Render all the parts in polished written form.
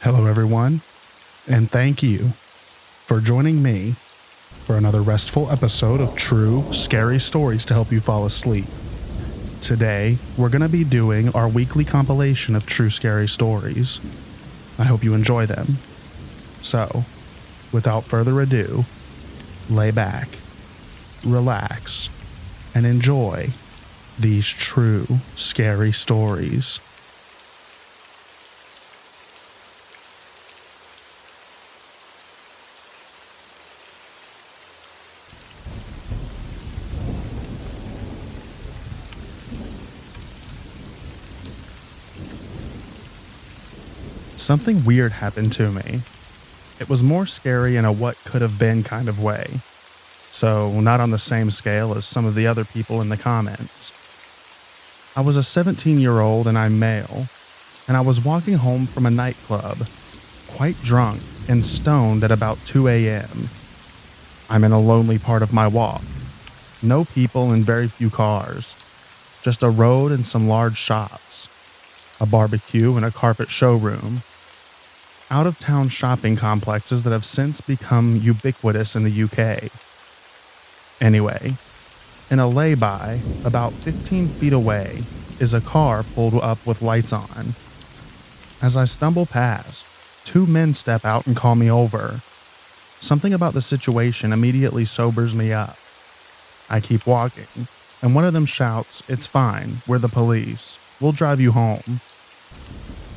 Hello, everyone, and thank you for joining me for another restful episode of True Scary Stories to help you fall asleep. Today, we're going to be doing our weekly compilation of true scary stories. I hope you enjoy them. So, without further ado, lay back, relax, and enjoy these true scary stories. Something weird happened to me. It was more scary in a what could have been kind of way. So, not on the same scale as some of the other people in the comments. I was a 17-year-old and I'm male, and I was walking home from a nightclub, quite drunk and stoned at about 2 a.m. I'm in a lonely part of my walk. No people and very few cars. Just a road and some large shops. A barbecue and a carpet showroom. Out-of-town shopping complexes that have since become ubiquitous in the UK. Anyway, in a lay-by, about 15 feet away, is a car pulled up with lights on. As I stumble past, two men step out and call me over. Something about the situation immediately sobers me up. I keep walking, and one of them shouts, "It's fine, we're the police. We'll drive you home."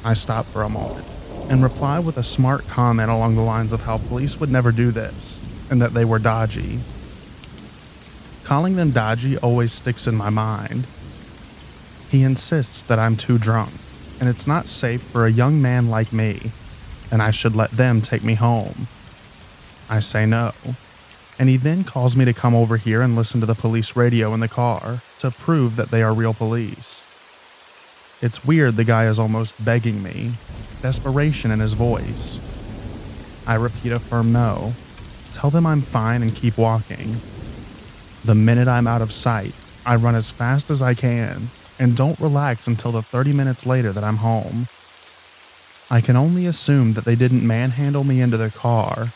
I stop for a moment and reply with a smart comment along the lines of how police would never do this, and that they were dodgy. Calling them dodgy always sticks in my mind. He insists that I'm too drunk, and it's not safe for a young man like me, and I should let them take me home. I say no, and he then calls me to come over here and listen to the police radio in the car to prove that they are real police. It's weird the guy is almost begging me, desperation in his voice. I repeat a firm no, tell them I'm fine and keep walking. The minute I'm out of sight, I run as fast as I can and don't relax until the 30 minutes later that I'm home. I can only assume that they didn't manhandle me into their car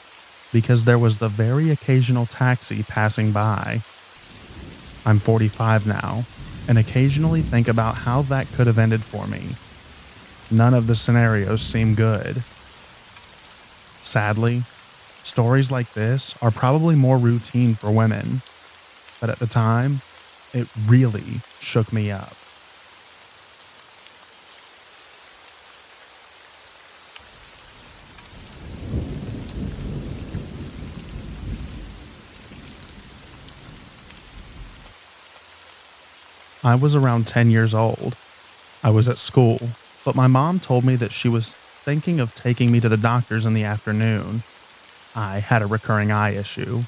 because there was the very occasional taxi passing by. I'm 45 now, and occasionally think about how that could have ended for me. None of the scenarios seem good. Sadly, stories like this are probably more routine for women, but at the time, it really shook me up. I was around 10 years old. I was at school, but my mom told me that she was thinking of taking me to the doctor's in the afternoon. I had a recurring eye issue.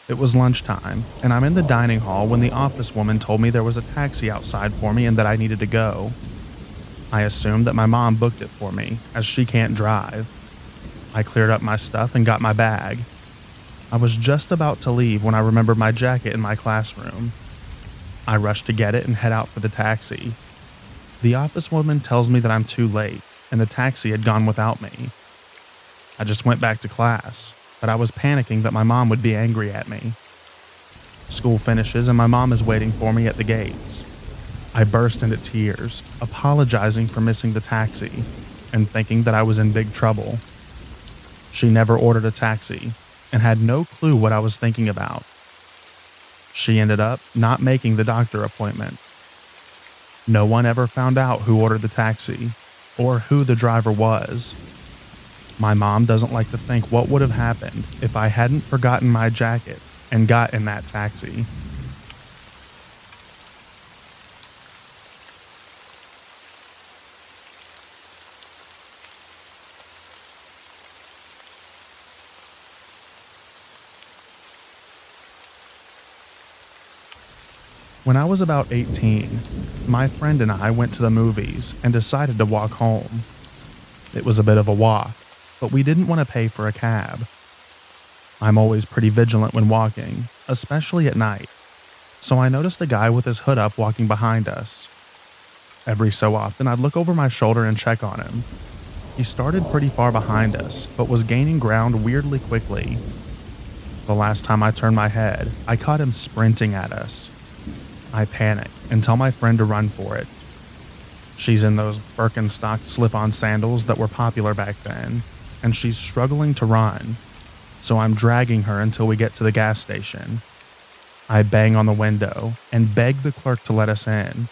It was lunchtime, and I'm in the dining hall when the office woman told me there was a taxi outside for me and that I needed to go. I assumed that my mom booked it for me, as she can't drive. I cleared up my stuff and got my bag. I was just about to leave when I remembered my jacket in my classroom. I rush to get it and head out for the taxi. The office woman tells me that I'm too late, and the taxi had gone without me. I just went back to class, but I was panicking that my mom would be angry at me. School finishes and my mom is waiting for me at the gates. I burst into tears, apologizing for missing the taxi, and thinking that I was in big trouble. She never ordered a taxi, and had no clue what I was thinking about. She ended up not making the doctor appointment. No one ever found out who ordered the taxi, or who the driver was. My mom doesn't like to think what would have happened if I hadn't forgotten my jacket and got in that taxi. When I was about 18, my friend and I went to the movies and decided to walk home. It was a bit of a walk, but we didn't want to pay for a cab. I'm always pretty vigilant when walking, especially at night, so I noticed a guy with his hood up walking behind us. Every so often, I'd look over my shoulder and check on him. He started pretty far behind us, but was gaining ground weirdly quickly. The last time I turned my head, I caught him sprinting at us. I panicked and tell my friend to run for it. She's in those Birkenstock slip-on sandals that were popular back then, and she's struggling to run, so I'm dragging her until we get to the gas station. I bang on the window and beg the clerk to let us in,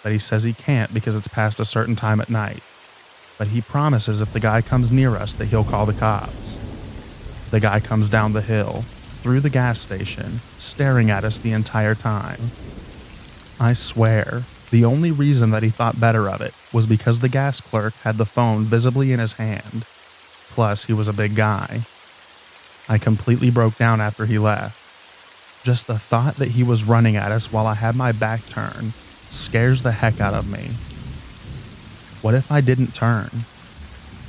but he says he can't because it's past a certain time at night. But he promises if the guy comes near us that he'll call the cops. The guy comes down the hill, through the gas station, staring at us the entire time. I swear, the only reason that he thought better of it was because the gas clerk had the phone visibly in his hand. Plus, he was a big guy. I completely broke down after he left. Just the thought that he was running at us while I had my back turned scares the heck out of me. What if I didn't turn?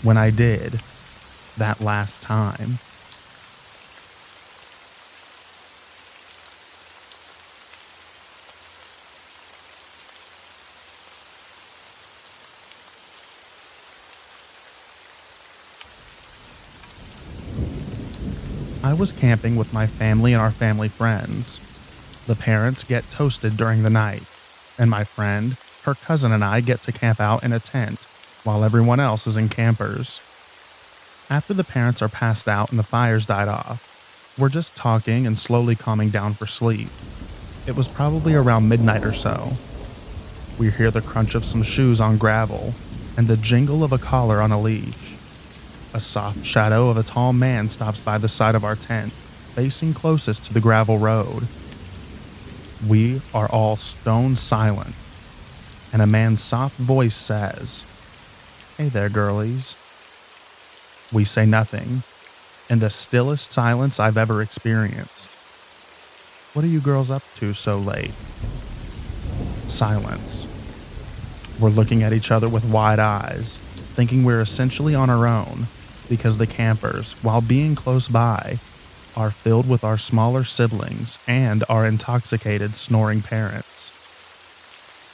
When I did, that last time. I was camping with my family and our family friends. The parents get toasted during the night, and my friend, her cousin, and I get to camp out in a tent while everyone else is in campers. After the parents are passed out and the fires died off, we're just talking and slowly calming down for sleep. It was probably around midnight or so. We hear the crunch of some shoes on gravel and the jingle of a collar on a leash. A soft shadow of a tall man stops by the side of our tent, facing closest to the gravel road. We are all stone silent, and a man's soft voice says, "Hey there, girlies." We say nothing, in the stillest silence I've ever experienced. "What are you girls up to so late?" Silence. We're looking at each other with wide eyes, thinking we're essentially on our own, because the campers, while being close by, are filled with our smaller siblings and our intoxicated, snoring parents.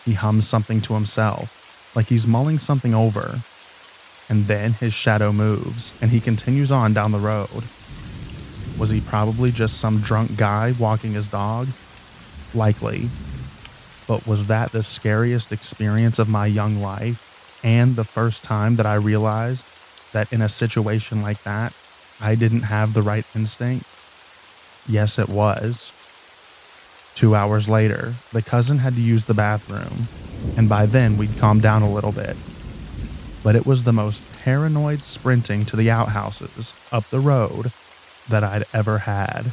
He hums something to himself, like he's mulling something over, and then his shadow moves and he continues on down the road. Was he probably just some drunk guy walking his dog? Likely. But was that the scariest experience of my young life, and the first time that I realized that in a situation like that, I didn't have the right instinct? Yes, it was. 2 hours later, the cousin had to use the bathroom, and by then we'd calmed down a little bit. But it was the most paranoid sprinting to the outhouses up the road that I'd ever had.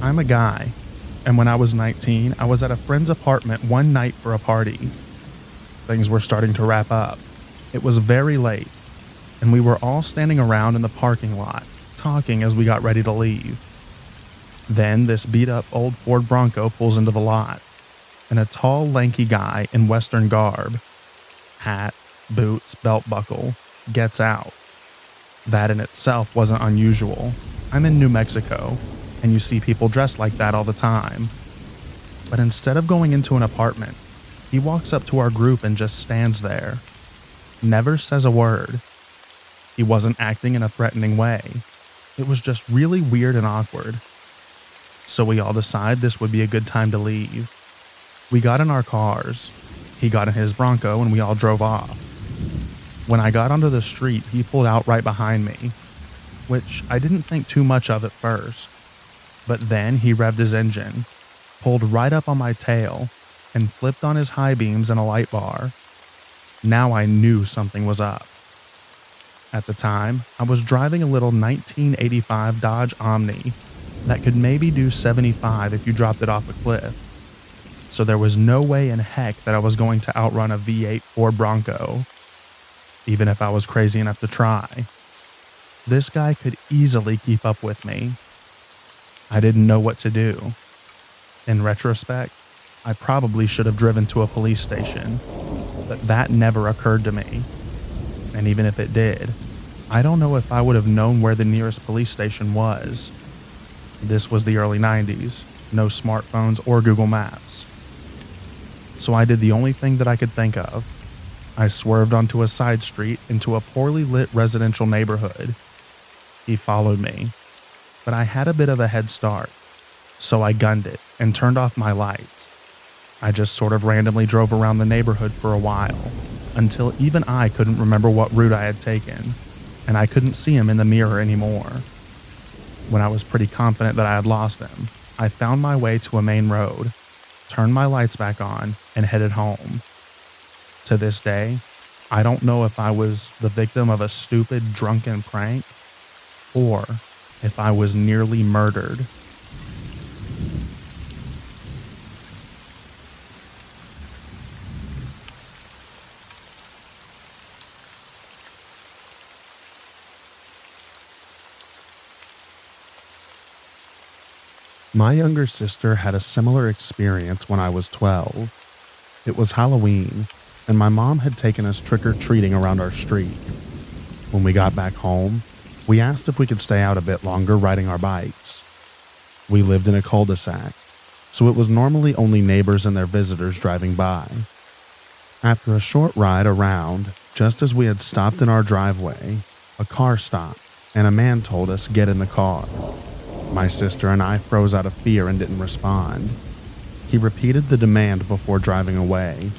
I'm a guy, and when I was 19, I was at a friend's apartment one night for a party. Things were starting to wrap up. It was very late, and we were all standing around in the parking lot, talking as we got ready to leave. Then this beat-up old Ford Bronco pulls into the lot, and a tall, lanky guy in Western garb, hat, boots, belt buckle, gets out. That in itself wasn't unusual. I'm in New Mexico, and you see people dressed like that all the time. But instead of going into an apartment, he walks up to our group and just stands there. Never says a word. He wasn't acting in a threatening way. It was just really weird and awkward. So we all decide this would be a good time to leave. We got in our cars. He got in his Bronco and we all drove off. When I got onto the street, he pulled out right behind me, which I didn't think too much of at first. But then he revved his engine, pulled right up on my tail, and flipped on his high beams and a light bar. Now I knew something was up. At the time, I was driving a little 1985 Dodge Omni that could maybe do 75 if you dropped it off a cliff. So there was no way in heck that I was going to outrun a V8 Ford Bronco, even if I was crazy enough to try. This guy could easily keep up with me. I didn't know what to do. In retrospect, I probably should have driven to a police station, but that never occurred to me. And even if it did, I don't know if I would have known where the nearest police station was. This was the early 90s, no smartphones or Google Maps. So I did the only thing that I could think of. I swerved onto a side street into a poorly lit residential neighborhood. He followed me, but I had a bit of a head start, so I gunned it and turned off my lights. I just sort of randomly drove around the neighborhood for a while, until even I couldn't remember what route I had taken, and I couldn't see him in the mirror anymore. When I was pretty confident that I had lost him, I found my way to a main road, turned my lights back on, and headed home. To this day, I don't know if I was the victim of a stupid drunken prank or if I was nearly murdered. My younger sister had a similar experience when I was 12. It was Halloween, and my mom had taken us trick-or-treating around our street. When we got back home, we asked if we could stay out a bit longer riding our bikes. We lived in a cul-de-sac, so it was normally only neighbors and their visitors driving by. After a short ride around, just as we had stopped in our driveway, a car stopped, and a man told us get in the car. My sister and I froze out of fear and didn't respond. He repeated the demand before driving away.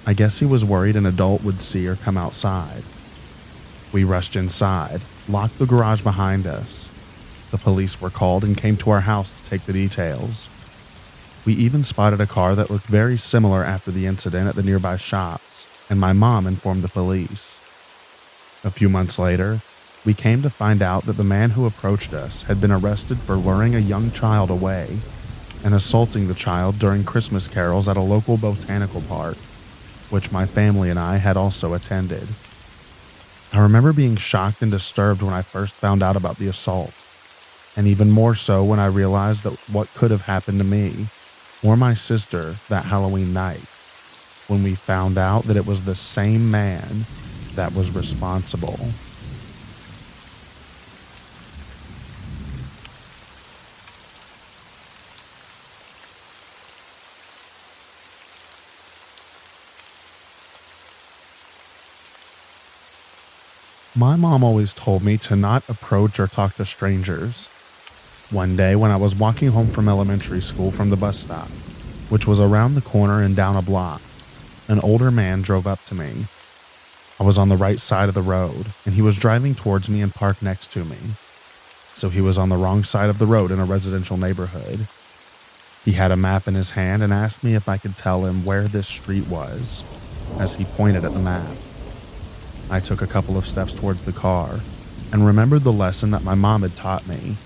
I guess he was worried an adult would see or come outside. We rushed inside, locked the garage behind us. The police were called and came to our house to take the details. We even spotted a car that looked very similar after the incident at the nearby shops, and my mom informed the police. A few months later, we came to find out that the man who approached us had been arrested for luring a young child away and assaulting the child during Christmas carols at a local botanical park, which my family and I had also attended. I remember being shocked and disturbed when I first found out about the assault, and even more so when I realized that what could have happened to me or my sister that Halloween night, when we found out that it was the same man that was responsible. My mom always told me to not approach or talk to strangers. One day when I was walking home from elementary school from the bus stop, which was around the corner and down a block, an older man drove up to me. I was on the right side of the road, and he was driving towards me and parked next to me. So he was on the wrong side of the road in a residential neighborhood. He had a map in his hand and asked me if I could tell him where this street was, as he pointed at the map. I took a couple of steps towards the car and remembered the lesson that my mom had taught me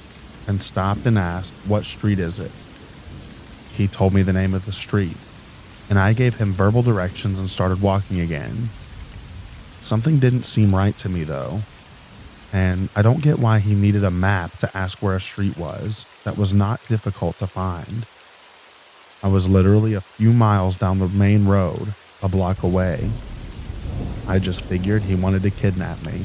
and stopped and asked, "What street is it?" He told me the name of the street, and I gave him verbal directions and started walking again. Something didn't seem right to me though, and I don't get why he needed a map to ask where a street was that was not difficult to find. I was literally a few miles down the main road, a block away. I just figured he wanted to kidnap me.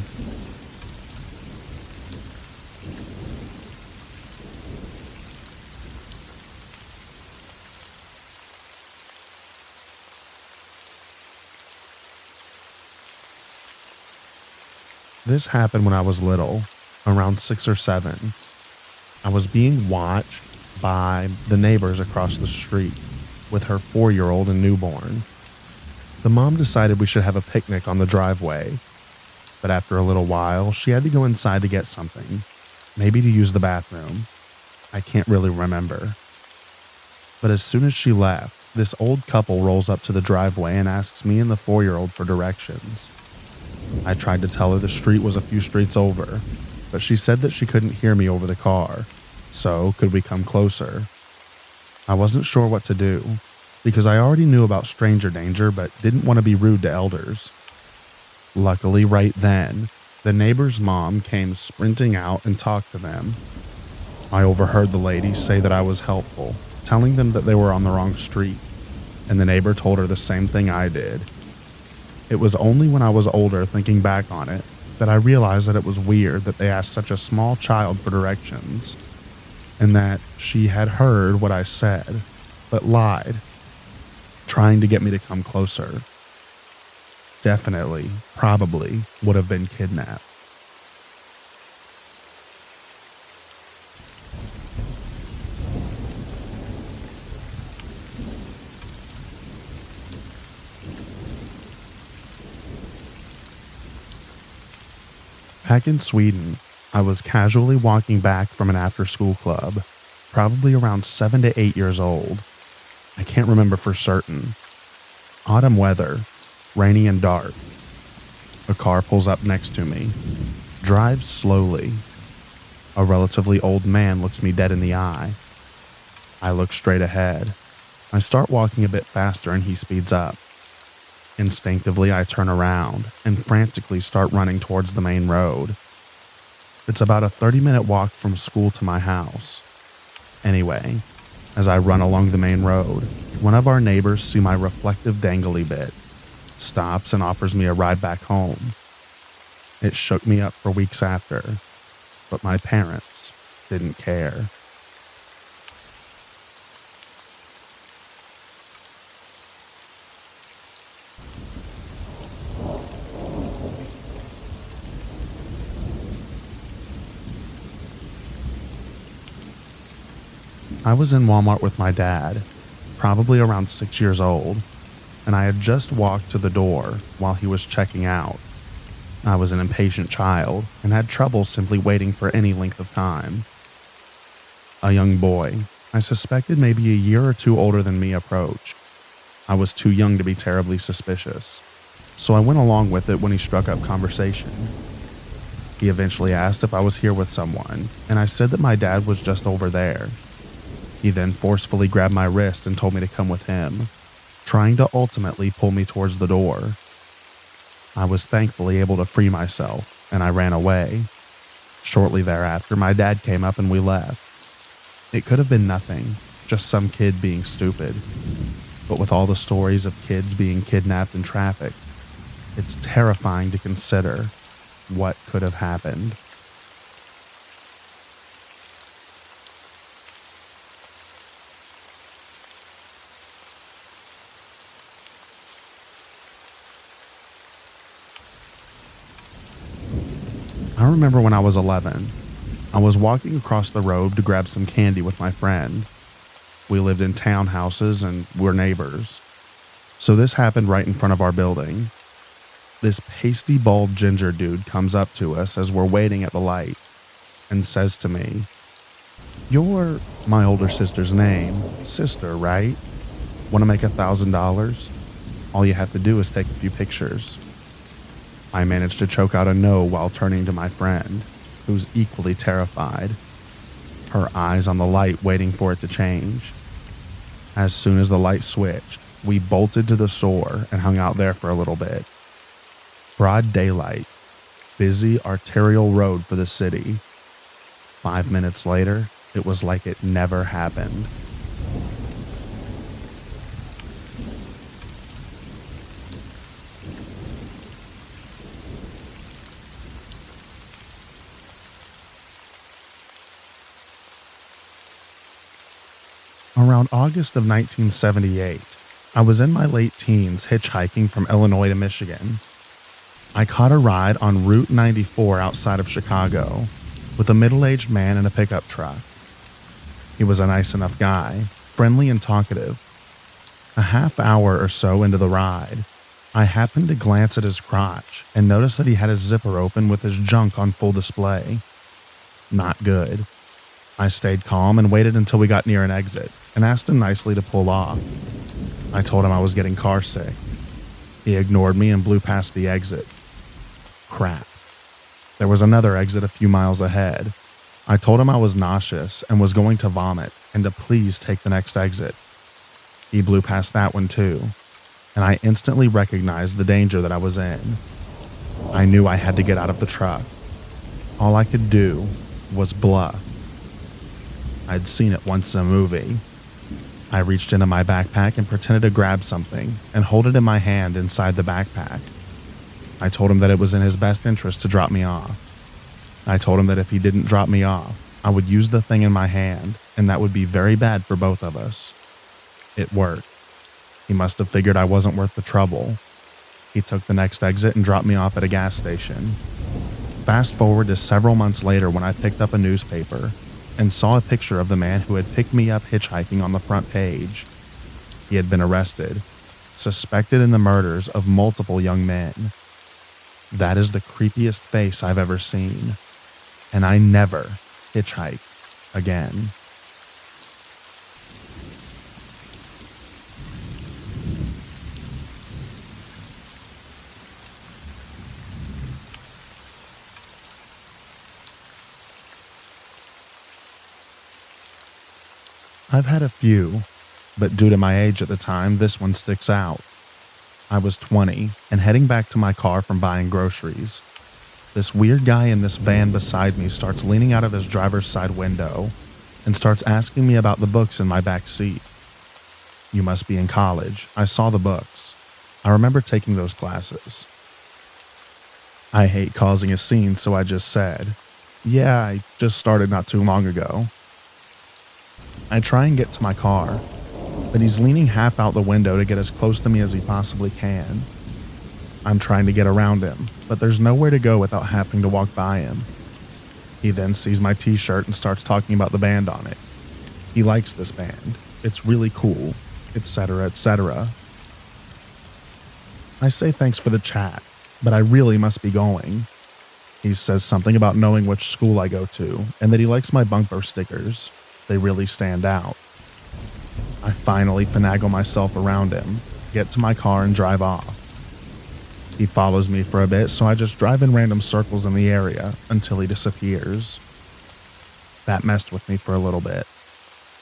This happened when I was little, around 6 or 7. I was being watched by the neighbors across the street with her 4-year-old and newborn. The mom decided we should have a picnic on the driveway, but after a little while, she had to go inside to get something, maybe to use the bathroom. I can't really remember. But as soon as she left, this old couple rolls up to the driveway and asks me and the 4-year-old for directions. I tried to tell her the street was a few streets over, but she said that she couldn't hear me over the car, so could we come closer? I wasn't sure what to do, because I already knew about stranger danger but didn't want to be rude to elders. Luckily, right then, the neighbor's mom came sprinting out and talked to them. I overheard the lady say that I was helpful, telling them that they were on the wrong street, and the neighbor told her the same thing I did. It was only when I was older, thinking back on it, that I realized that it was weird that they asked such a small child for directions, and that she had heard what I said, but lied, trying to get me to come closer. Definitely, probably would have been kidnapped. Back in Sweden, I was casually walking back from an after-school club, probably around 7 to 8 years old. I can't remember for certain. Autumn weather, rainy and dark. A car pulls up next to me, drives slowly. A relatively old man looks me dead in the eye. I look straight ahead. I start walking a bit faster and he speeds up. Instinctively, I turn around and frantically start running towards the main road. It's about a 30-minute walk from school to my house. Anyway, as I run along the main road, one of our neighbors sees my reflective dangly bit, stops and offers me a ride back home. It shook me up for weeks after, but my parents didn't care. I was in Walmart with my dad, probably around 6 years old, and I had just walked to the door while he was checking out. I was an impatient child and had trouble simply waiting for any length of time. A young boy, I suspected maybe a year or two older than me, approached. I was too young to be terribly suspicious, so I went along with it when he struck up conversation. He eventually asked if I was here with someone, and I said that my dad was just over there. He then forcefully grabbed my wrist and told me to come with him, trying to ultimately pull me towards the door. I was thankfully able to free myself, and I ran away. Shortly thereafter, my dad came up and we left. It could have been nothing, just some kid being stupid. But with all the stories of kids being kidnapped and trafficked, it's terrifying to consider what could have happened. I remember when I was 11, I was walking across the road to grab some candy with my friend. We lived in townhouses and we're neighbors. So this happened right in front of our building. This pasty bald ginger dude comes up to us as we're waiting at the light and says to me, "You're my older sister's name, sister, right? Want to make $1,000? All you have to do is take a few pictures." I managed to choke out a no while turning to my friend, who's equally terrified, her eyes on the light waiting for it to change. As soon as the light switched, we bolted to the store and hung out there for a little bit. Broad daylight, busy arterial road for the city. 5 minutes later, it was like it never happened. Around August of 1978, I was in my late teens hitchhiking from Illinois to Michigan. I caught a ride on Route 94 outside of Chicago with a middle-aged man in a pickup truck. He was a nice enough guy, friendly and talkative. A half hour or so into the ride, I happened to glance at his crotch and noticed that he had his zipper open with his junk on full display. Not good. I stayed calm and waited until we got near an exit and asked him nicely to pull off. I told him I was getting car sick. He ignored me and blew past the exit. Crap. There was another exit a few miles ahead. I told him I was nauseous and was going to vomit and to please take the next exit. He blew past that one too, and I instantly recognized the danger that I was in. I knew I had to get out of the truck. All I could do was bluff. I'd seen it once in a movie. I reached into my backpack and pretended to grab something and hold it in my hand inside the backpack. I told him that it was in his best interest to drop me off. I told him that if he didn't drop me off, I would use the thing in my hand, and that would be very bad for both of us. It worked. He must have figured I wasn't worth the trouble. He took the next exit and dropped me off at a gas station. Fast forward to several months later when I picked up a newspaper and saw a picture of the man who had picked me up hitchhiking on the front page. He had been arrested, suspected in the murders of multiple young men. That is the creepiest face I've ever seen, and I never hitchhike again. I've had a few, but due to my age at the time, this one sticks out. I was 20 and heading back to my car from buying groceries. This weird guy in this van beside me starts leaning out of his driver's side window and starts asking me about the books in my back seat. You must be in college. I saw the books. I remember taking those classes. I hate causing a scene, so I just said, "Yeah, I just started not too long ago." I try and get to my car, but he's leaning half out the window to get as close to me as he possibly can. I'm trying to get around him, but there's nowhere to go without having to walk by him. He then sees my t-shirt and starts talking about the band on it. He likes this band. It's really cool, etc., etc. I say thanks for the chat, but I really must be going. He says something about knowing which school I go to and that he likes my bumper stickers. They really stand out. I finally finagle myself around him, get to my car, and drive off. He follows me for a bit, so I just drive in random circles in the area until he disappears. That messed with me for a little bit.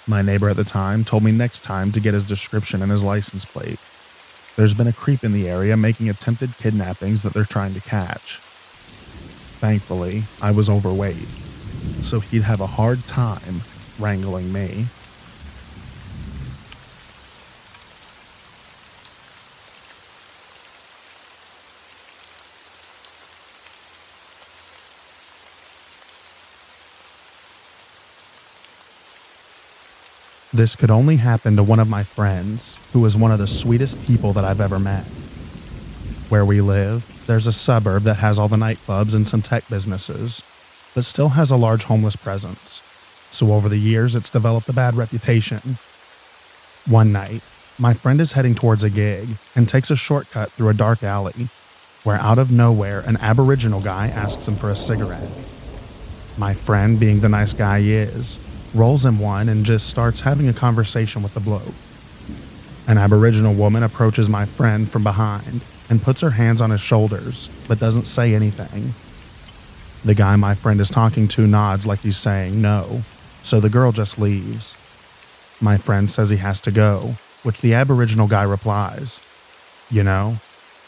My neighbor at the time told me next time to get his description and his license plate. There's been a creep in the area making attempted kidnappings that they're trying to catch. Thankfully, I was overweight, so he'd have a hard time wrangling me. This could only happen to one of my friends, who is one of the sweetest people that I've ever met. Where we live, there's a suburb that has all the nightclubs and some tech businesses, but still has a large homeless presence. So over the years, it's developed a bad reputation. One night, my friend is heading towards a gig and takes a shortcut through a dark alley, where out of nowhere, an Aboriginal guy asks him for a cigarette. My friend, being the nice guy he is, rolls him one and just starts having a conversation with the bloke. An Aboriginal woman approaches my friend from behind and puts her hands on his shoulders, but doesn't say anything. The guy my friend is talking to nods like he's saying no, so the girl just leaves. My friend says he has to go, which the Aboriginal guy replies, "You know,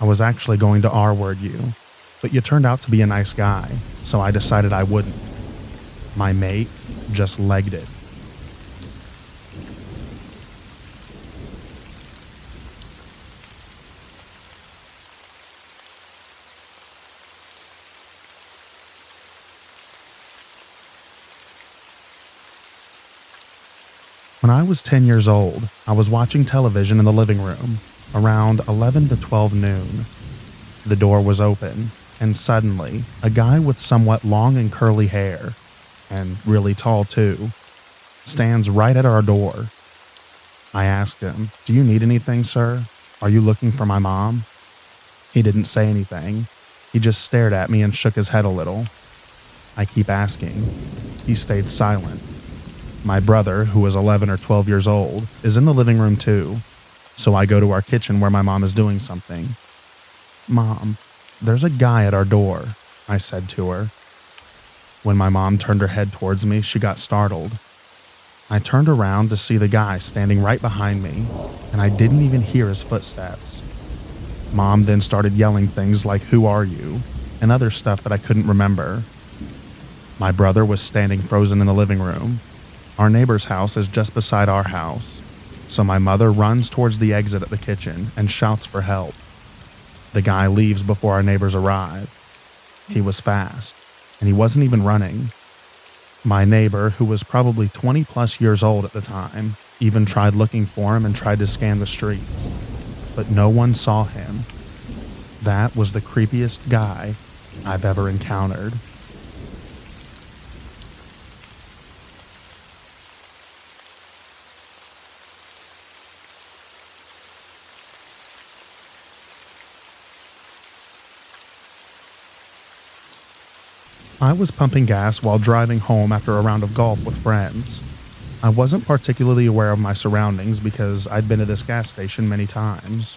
I was actually going to R-word you, but you turned out to be a nice guy, so I decided I wouldn't." My mate just legged it. When I was 10 years old, I was watching television in the living room, around 11 to 12 noon. The door was open, and suddenly, a guy with somewhat long and curly hair, and really tall too, stands right at our door. I asked him, "Do you need anything, sir? Are you looking for my mom?" He didn't say anything. He just stared at me and shook his head a little. I keep asking. He stayed silent. My brother, who was 11 or 12 years old, is in the living room too, so I go to our kitchen where my mom is doing something. "Mom, there's a guy at our door," I said to her. When my mom turned her head towards me, she got startled. I turned around to see the guy standing right behind me, and I didn't even hear his footsteps. Mom then started yelling things like, "Who are you?" and other stuff that I couldn't remember. My brother was standing frozen in the living room. Our neighbor's house is just beside our house, so my mother runs towards the exit at the kitchen and shouts for help. The guy leaves before our neighbors arrive. He was fast, and he wasn't even running. My neighbor, who was probably 20 plus years old at the time, even tried looking for him and tried to scan the streets, but no one saw him. That was the creepiest guy I've ever encountered. I was pumping gas while driving home after a round of golf with friends. I wasn't particularly aware of my surroundings because I'd been to this gas station many times.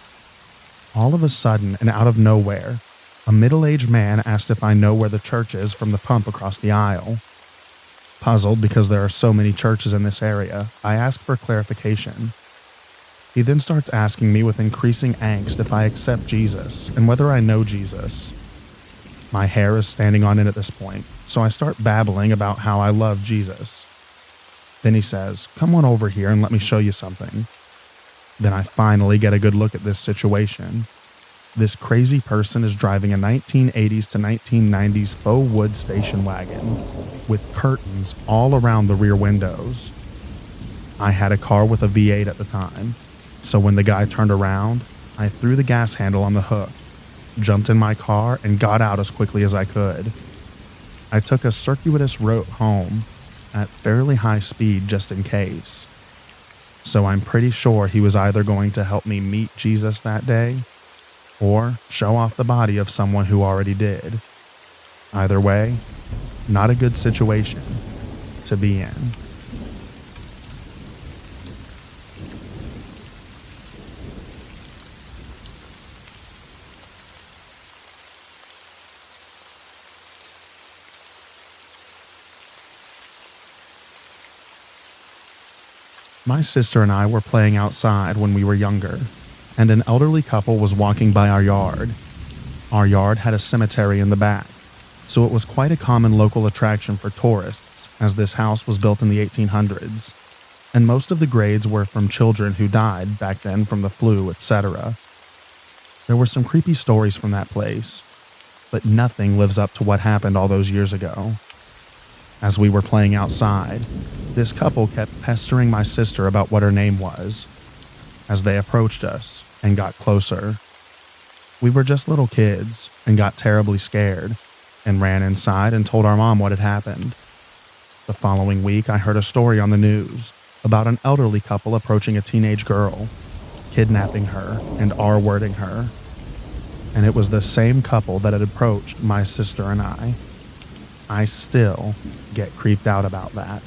All of a sudden, and out of nowhere, a middle-aged man asked if I know where the church is from the pump across the aisle. Puzzled because there are so many churches in this area, I asked for clarification. He then starts asking me with increasing angst if I accept Jesus and whether I know Jesus. My hair is standing on end at this point, so I start babbling about how I love Jesus. Then he says, "Come on over here and let me show you something." Then I finally get a good look at this situation. This crazy person is driving a 1980s to 1990s faux wood station wagon with curtains all around the rear windows. I had a car with a V8 at the time, so when the guy turned around, I threw the gas handle on the hook, jumped in my car, and got out as quickly as I could. I took a circuitous route home at fairly high speed just in case. So I'm pretty sure he was either going to help me meet Jesus that day or show off the body of someone who already did. Either way, not a good situation to be in. My sister and I were playing outside when we were younger, and an elderly couple was walking by our yard. Our yard had a cemetery in the back, so it was quite a common local attraction for tourists, as this house was built in the 1800s, and most of the graves were from children who died back then from the flu, etc. There were some creepy stories from that place, but nothing lives up to what happened all those years ago. As we were playing outside, this couple kept pestering my sister about what her name was. As they approached us and got closer, we were just little kids and got terribly scared and ran inside and told our mom what had happened. The following week, I heard a story on the news about an elderly couple approaching a teenage girl, kidnapping her and R-wording her. And it was the same couple that had approached my sister and I. I still get creeped out about that.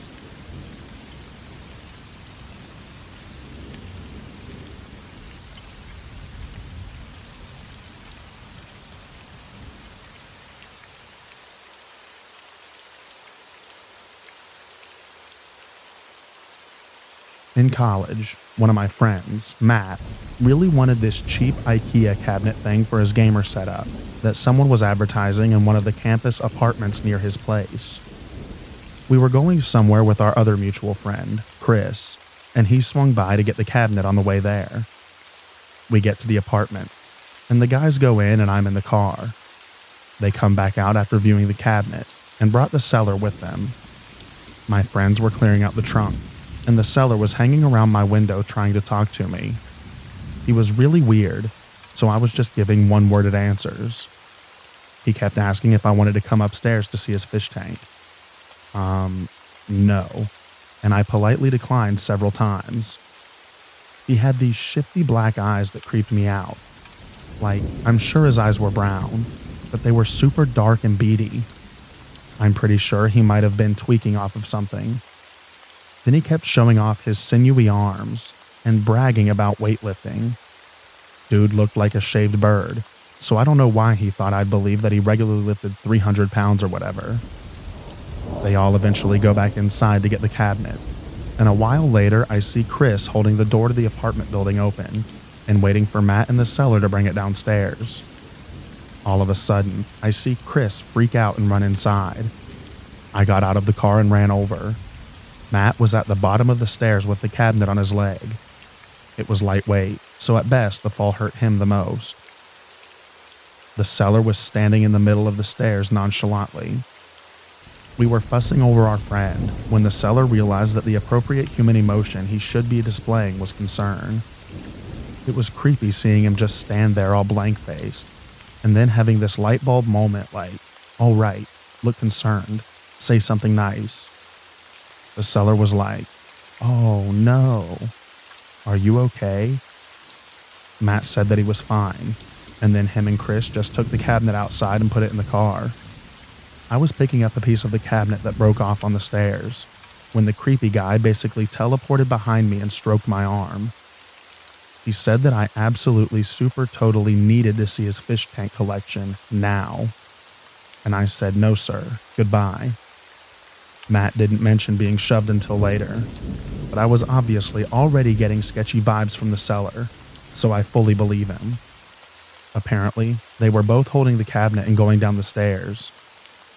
In college, one of my friends, Matt, really wanted this cheap IKEA cabinet thing for his gamer setup that someone was advertising in one of the campus apartments near his place. We were going somewhere with our other mutual friend, Chris, and he swung by to get the cabinet on the way there. We get to the apartment, and the guys go in and I'm in the car. They come back out after viewing the cabinet and brought the seller with them. My friends were clearing out the trunk, and the seller was hanging around my window trying to talk to me. He was really weird, so I was just giving one-worded answers. He kept asking if I wanted to come upstairs to see his fish tank. No, and I politely declined several times. He had these shifty black eyes that creeped me out. Like, I'm sure his eyes were brown, but they were super dark and beady. I'm pretty sure he might have been tweaking off of something. Then he kept showing off his sinewy arms and bragging about weightlifting. Dude looked like a shaved bird, so I don't know why he thought I'd believe that he regularly lifted 300 pounds or whatever. They all eventually go back inside to get the cabinet, and a while later I see Chris holding the door to the apartment building open and waiting for Matt and the seller to bring it downstairs. All of a sudden, I see Chris freak out and run inside. I got out of the car and ran over. Matt was at the bottom of the stairs with the cabinet on his leg. It was lightweight, so at best the fall hurt him the most. The seller was standing in the middle of the stairs nonchalantly. We were fussing over our friend when the seller realized that the appropriate human emotion he should be displaying was concern. It was creepy seeing him just stand there all blank-faced, and then having this light bulb moment like, all right, look concerned, say something nice. The seller was like, oh no, are you okay? Matt said that he was fine, and then him and Chris just took the cabinet outside and put it in the car. I was picking up a piece of the cabinet that broke off on the stairs when the creepy guy basically teleported behind me and stroked my arm. He said that I absolutely super totally needed to see his fish tank collection now. And I said, no sir, goodbye. Matt didn't mention being shoved until later, but I was obviously already getting sketchy vibes from the seller, so I fully believe him. Apparently, they were both holding the cabinet and going down the stairs.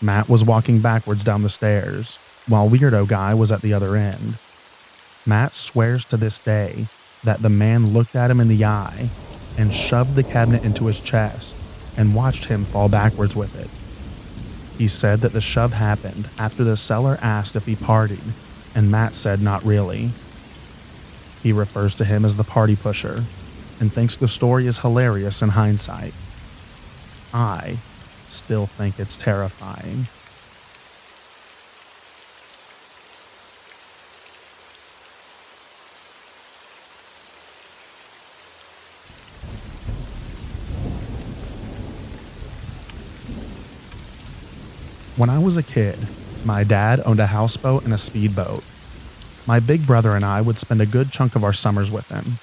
Matt was walking backwards down the stairs, while Weirdo Guy was at the other end. Matt swears to this day that the man looked at him in the eye and shoved the cabinet into his chest and watched him fall backwards with it. He said that the shove happened after the seller asked if he partied, and Matt said not really. He refers to him as the party pusher and thinks the story is hilarious in hindsight. I still think it's terrifying. When I was a kid, my dad owned a houseboat and a speedboat. My big brother and I would spend a good chunk of our summers with him.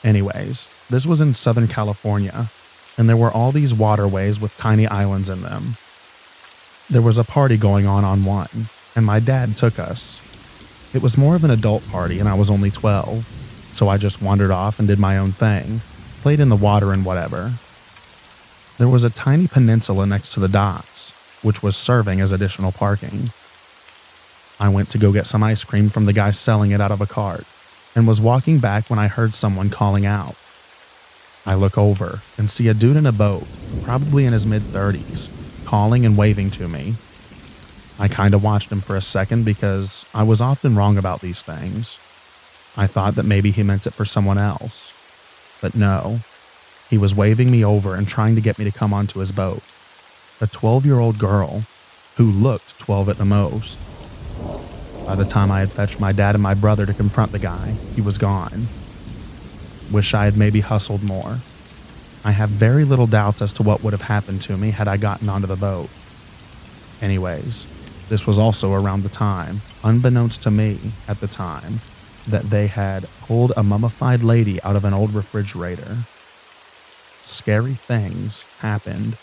Anyways, this was in Southern California, and there were all these waterways with tiny islands in them. There was a party going on one, and my dad took us. It was more of an adult party and I was only 12, so I just wandered off and did my own thing, played in the water and whatever. There was a tiny peninsula next to the docks, which was serving as additional parking. I went to go get some ice cream from the guy selling it out of a cart, and was walking back when I heard someone calling out. I look over and see a dude in a boat, probably in his mid-30s, calling and waving to me. I kinda watched him for a second because I was often wrong about these things. I thought that maybe he meant it for someone else. But no, he was waving me over and trying to get me to come onto his boat. A 12-year-old girl who looked 12 at the most. By the time I had fetched my dad and my brother to confront the guy, he was gone. Wish I had maybe hustled more. I have very little doubts as to what would have happened to me had I gotten onto the boat. Anyways, this was also around the time, unbeknownst to me at the time, that they had pulled a mummified lady out of an old refrigerator. Scary things happened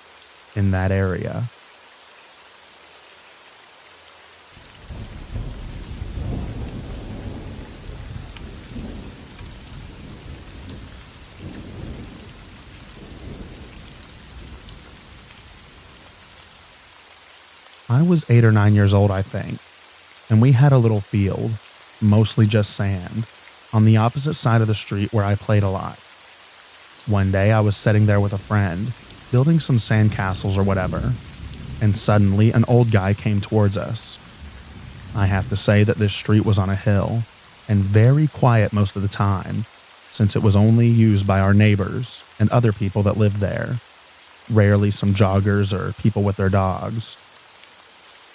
in that area. I was 8 or 9 years old, I think, and we had a little field, mostly just sand, on the opposite side of the street where I played a lot. One day I was sitting there with a friend, building some sand castles or whatever, and suddenly an old guy came towards us. I have to say that this street was on a hill, and very quiet most of the time, since it was only used by our neighbors and other people that lived there, rarely some joggers or people with their dogs.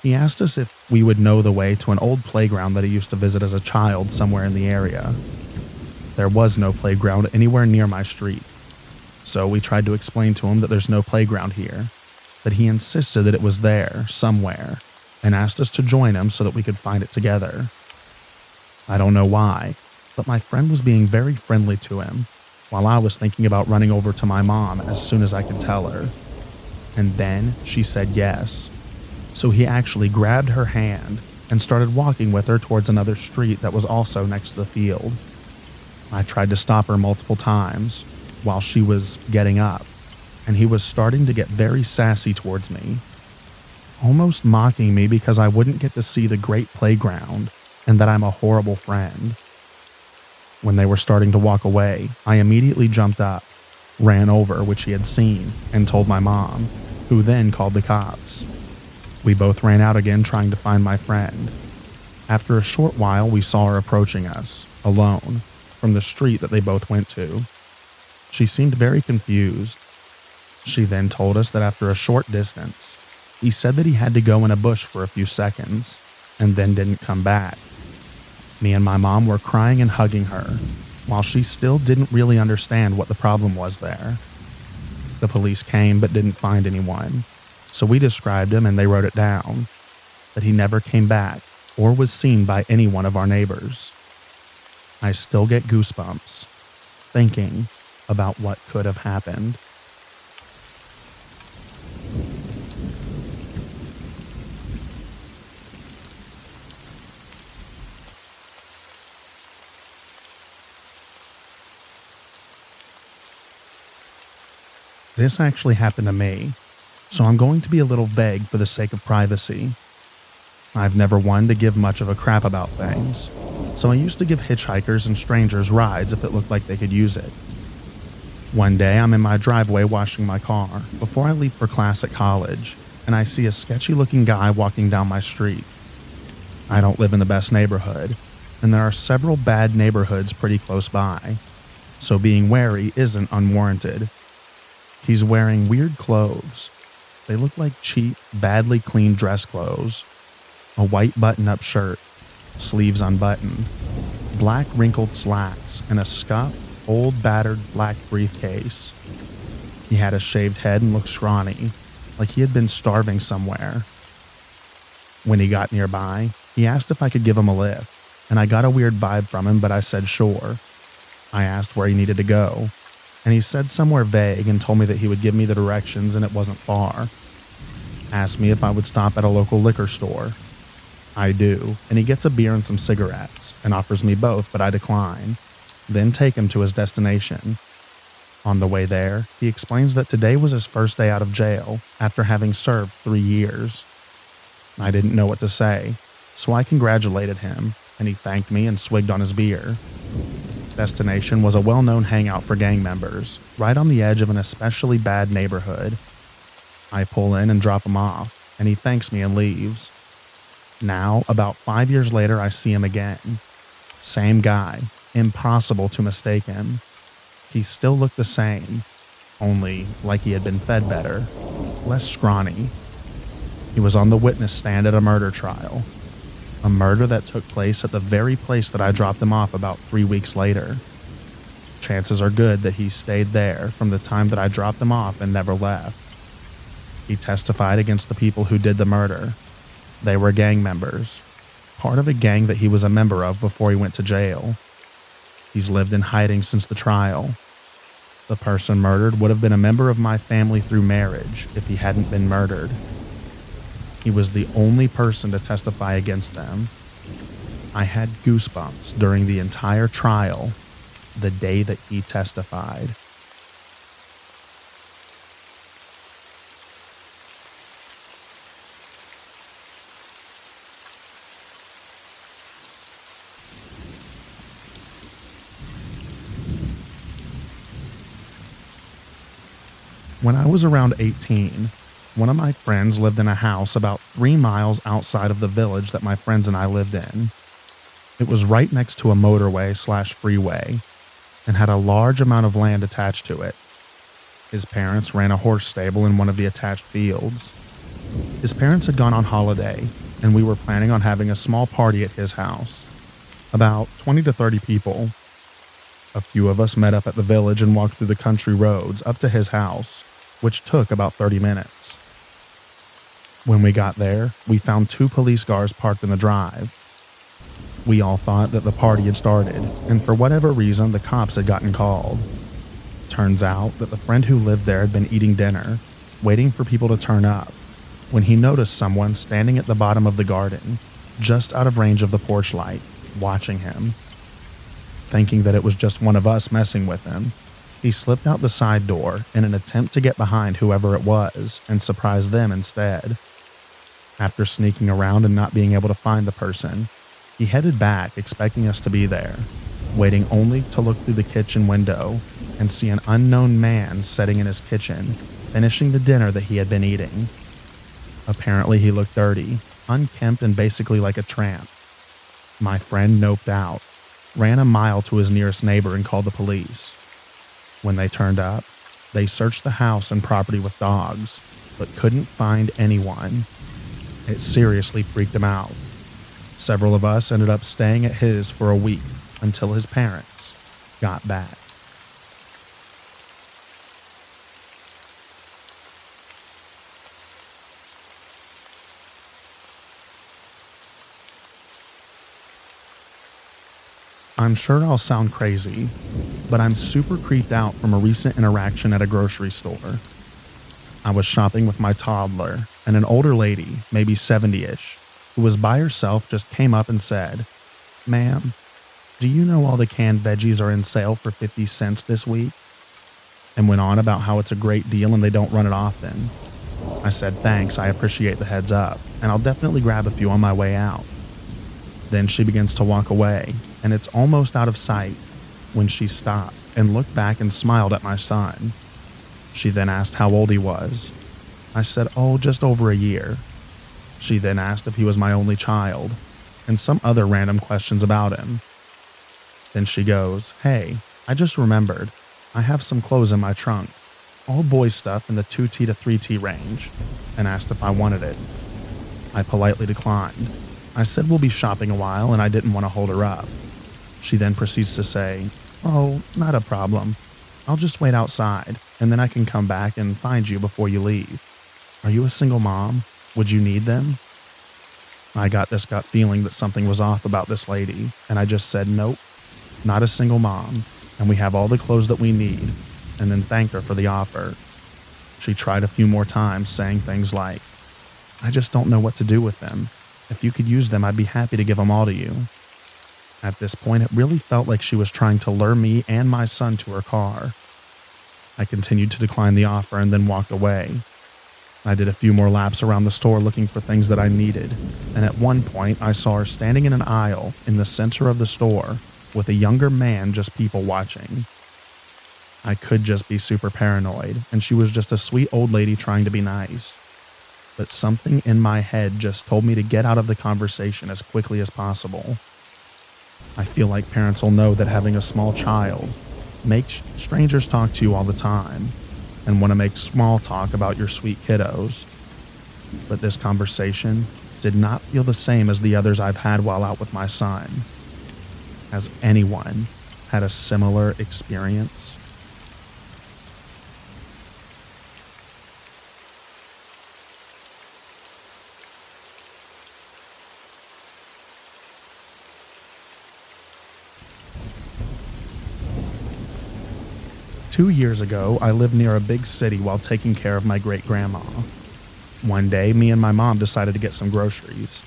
He asked us if we would know the way to an old playground that he used to visit as a child somewhere in the area. There was no playground anywhere near my street, so we tried to explain to him that there's no playground here, but he insisted that it was there, somewhere, and asked us to join him so that we could find it together. I don't know why, but my friend was being very friendly to him, while I was thinking about running over to my mom as soon as I could tell her. And then she said yes. So he actually grabbed her hand and started walking with her towards another street that was also next to the field. I tried to stop her multiple times while she was getting up, and he was starting to get very sassy towards me, almost mocking me because I wouldn't get to see the great playground and that I'm a horrible friend. When they were starting to walk away, I immediately jumped up, ran over which he had seen, and told my mom, who then called the cops. We both ran out again trying to find my friend. After a short while, we saw her approaching us, alone, from the street that they both went to. She seemed very confused. She then told us that after a short distance, he said that he had to go in a bush for a few seconds, and then didn't come back. Me and my mom were crying and hugging her, while she still didn't really understand what the problem was there. The police came but didn't find anyone, so we described him and they wrote it down, that he never came back or was seen by any one of our neighbors. I still get goosebumps, thinking about what could have happened. This actually happened to me, so I'm going to be a little vague for the sake of privacy. I've never wanted to give much of a crap about things, so I used to give hitchhikers and strangers rides if it looked like they could use it. One day I'm in my driveway washing my car before I leave for class at college, and I see a sketchy looking guy walking down my street. I don't live in the best neighborhood, and there are several bad neighborhoods pretty close by, so being wary isn't unwarranted. He's wearing weird clothes. They look like cheap, badly cleaned dress clothes. A white button-up shirt, sleeves unbuttoned, black wrinkled slacks, and a scuffed, old battered black briefcase. He had a shaved head and looked scrawny, like he had been starving somewhere. When he got nearby, he asked if I could give him a lift, and I got a weird vibe from him, but I said sure. I asked where he needed to go, and he said somewhere vague and told me that he would give me the directions and it wasn't far. Asked me if I would stop at a local liquor store. I do, and he gets a beer and some cigarettes and offers me both, but I decline, then take him to his destination. On the way there, he explains that today was his first day out of jail after having served 3 years. I didn't know what to say, so I congratulated him, and he thanked me and swigged on his beer. Destination was a well-known hangout for gang members, right on the edge of an especially bad neighborhood. I pull in and drop him off, and he thanks me and leaves. Now, about 5 years later, I see him again. Same guy, impossible to mistake him. He still looked the same, only like he had been fed better, less scrawny. He was on the witness stand at a murder trial. A murder that took place at the very place that I dropped him off about 3 weeks later. Chances are good that he stayed there from the time that I dropped him off and never left. He testified against the people who did the murder. They were gang members, part of a gang that he was a member of before he went to jail. He's lived in hiding since the trial. The person murdered would have been a member of my family through marriage if he hadn't been murdered. He was the only person to testify against them. I had goosebumps during the entire trial, the day that he testified. When I was around 18, one of my friends lived in a house about 3 miles outside of the village that my friends and I lived in. It was right next to a motorway/freeway and had a large amount of land attached to it. His parents ran a horse stable in one of the attached fields. His parents had gone on holiday, and we were planning on having a small party at his house. About 20 to 30 people. A few of us met up at the village and walked through the country roads up to his house, which took about 30 minutes. When we got there, we found 2 police cars parked in the drive. We all thought that the party had started, and for whatever reason, the cops had gotten called. Turns out that the friend who lived there had been eating dinner, waiting for people to turn up, when he noticed someone standing at the bottom of the garden, just out of range of the porch light, watching him. Thinking that it was just one of us messing with him, he slipped out the side door in an attempt to get behind whoever it was and surprise them instead. After sneaking around and not being able to find the person, he headed back expecting us to be there, waiting only to look through the kitchen window and see an unknown man sitting in his kitchen, finishing the dinner that he had been eating. Apparently, he looked dirty, unkempt, and basically like a tramp. My friend noped out, ran a mile to his nearest neighbor, and called the police. When they turned up, they searched the house and property with dogs, but couldn't find anyone. It seriously freaked him out. Several of us ended up staying at his for a week until his parents got back. I'm sure I'll sound crazy, but I'm super creeped out from a recent interaction at a grocery store. I was shopping with my toddler, and an older lady, maybe 70-ish, who was by herself just came up and said, "Ma'am, do you know all the canned veggies are in sale for 50 cents this week?" And went on about how it's a great deal and they don't run it often. I said, "Thanks, I appreciate the heads up, and I'll definitely grab a few on my way out." Then she begins to walk away, and it's almost out of sight when she stopped and looked back and smiled at my son. She then asked how old he was. I said, "Oh, just over a year." She then asked if he was my only child, and some other random questions about him. Then she goes, "Hey, I just remembered, I have some clothes in my trunk, all boy stuff in the 2T to 3T range," and asked if I wanted it. I politely declined. I said we'll be shopping a while, and I didn't want to hold her up. She then proceeds to say, "Oh, not a problem. I'll just wait outside, and then I can come back and find you before you leave. Are you a single mom? Would you need them?" I got this gut feeling that something was off about this lady, and I just said, "Nope, not a single mom, and we have all the clothes that we need," and then thanked her for the offer. She tried a few more times, saying things like, "I just don't know what to do with them. If you could use them, I'd be happy to give them all to you." At this point, it really felt like she was trying to lure me and my son to her car. I continued to decline the offer and then walked away. I did a few more laps around the store looking for things that I needed, and at one point I saw her standing in an aisle in the center of the store with a younger man just people watching. I could just be super paranoid, and she was just a sweet old lady trying to be nice. But something in my head just told me to get out of the conversation as quickly as possible. I feel like parents will know that having a small child makes strangers talk to you all the time and want to make small talk about your sweet kiddos. But this conversation did not feel the same as the others I've had while out with my son. Has anyone had a similar experience? Two years ago, I lived near a big city while taking care of my great-grandma. One day, me and my mom decided to get some groceries,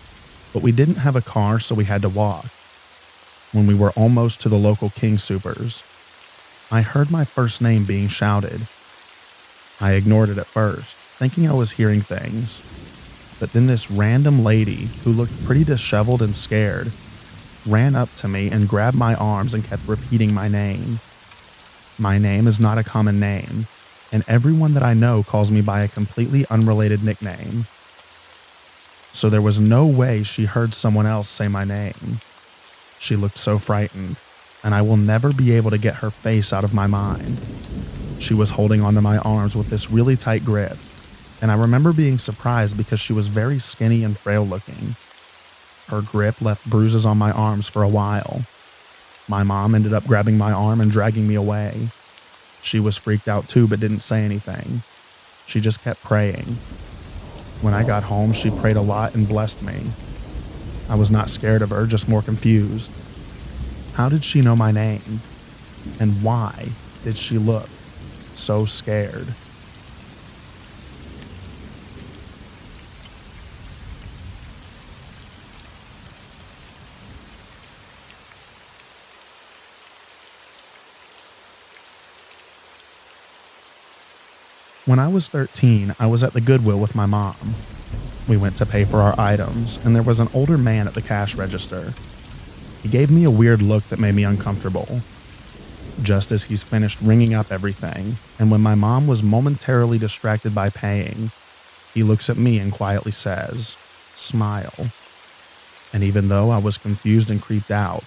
but we didn't have a car, so we had to walk. When we were almost to the local King Soopers, I heard my first name being shouted. I ignored it at first, thinking I was hearing things, but then this random lady, who looked pretty disheveled and scared, ran up to me and grabbed my arms and kept repeating my name. My name is not a common name, and everyone that I know calls me by a completely unrelated nickname. So there was no way she heard someone else say my name. She looked so frightened, and I will never be able to get her face out of my mind. She was holding onto my arms with this really tight grip, and I remember being surprised because she was very skinny and frail looking. Her grip left bruises on my arms for a while. My mom ended up grabbing my arm and dragging me away. She was freaked out too, but didn't say anything. She just kept praying. When I got home, she prayed a lot and blessed me. I was not scared of her, just more confused. How did she know my name? And why did she look so scared? When I was 13, I was at the Goodwill with my mom. We went to pay for our items, and there was an older man at the cash register. He gave me a weird look that made me uncomfortable. just as he's finished ringing up everything, and when my mom was momentarily distracted by paying, he looks at me and quietly says, "Smile." And even though I was confused and creeped out,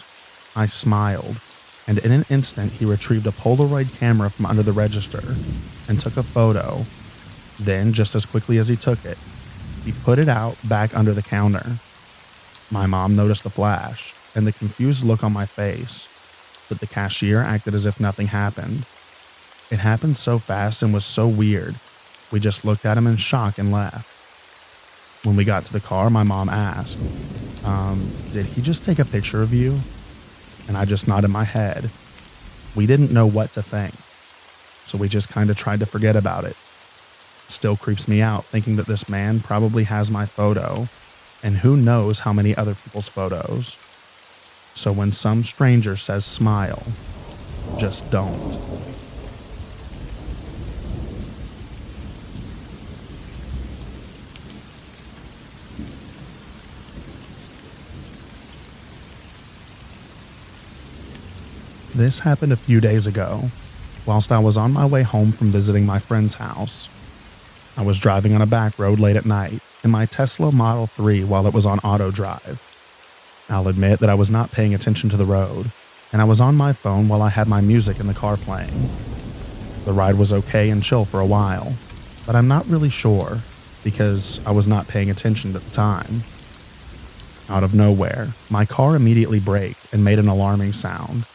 I smiled, and in an instant he retrieved a Polaroid camera from under the register and took a photo. Then, just as quickly as he took it, he put it out back under the counter. My mom noticed the flash and the confused look on my face, but the cashier acted as if nothing happened. It happened so fast and was so weird, we just looked at him in shock and left. When we got to the car, my mom asked, "Did he just take a picture of you?" And I just nodded my head. We didn't know what to think, so we just kind of tried to forget about it. Still creeps me out thinking that this man probably has my photo, and who knows how many other people's photos. So when some stranger says smile, just don't. This happened a few days ago, whilst I was on my way home from visiting my friend's house. I was driving on a back road late at night in my Tesla Model 3 while it was on auto drive. I'll admit that I was not paying attention to the road, and I was on my phone while I had my music in the car playing. The ride was okay and chill for a while, but I'm not really sure because I was not paying attention at the time. Out of nowhere, my car immediately braked and made an alarming sound.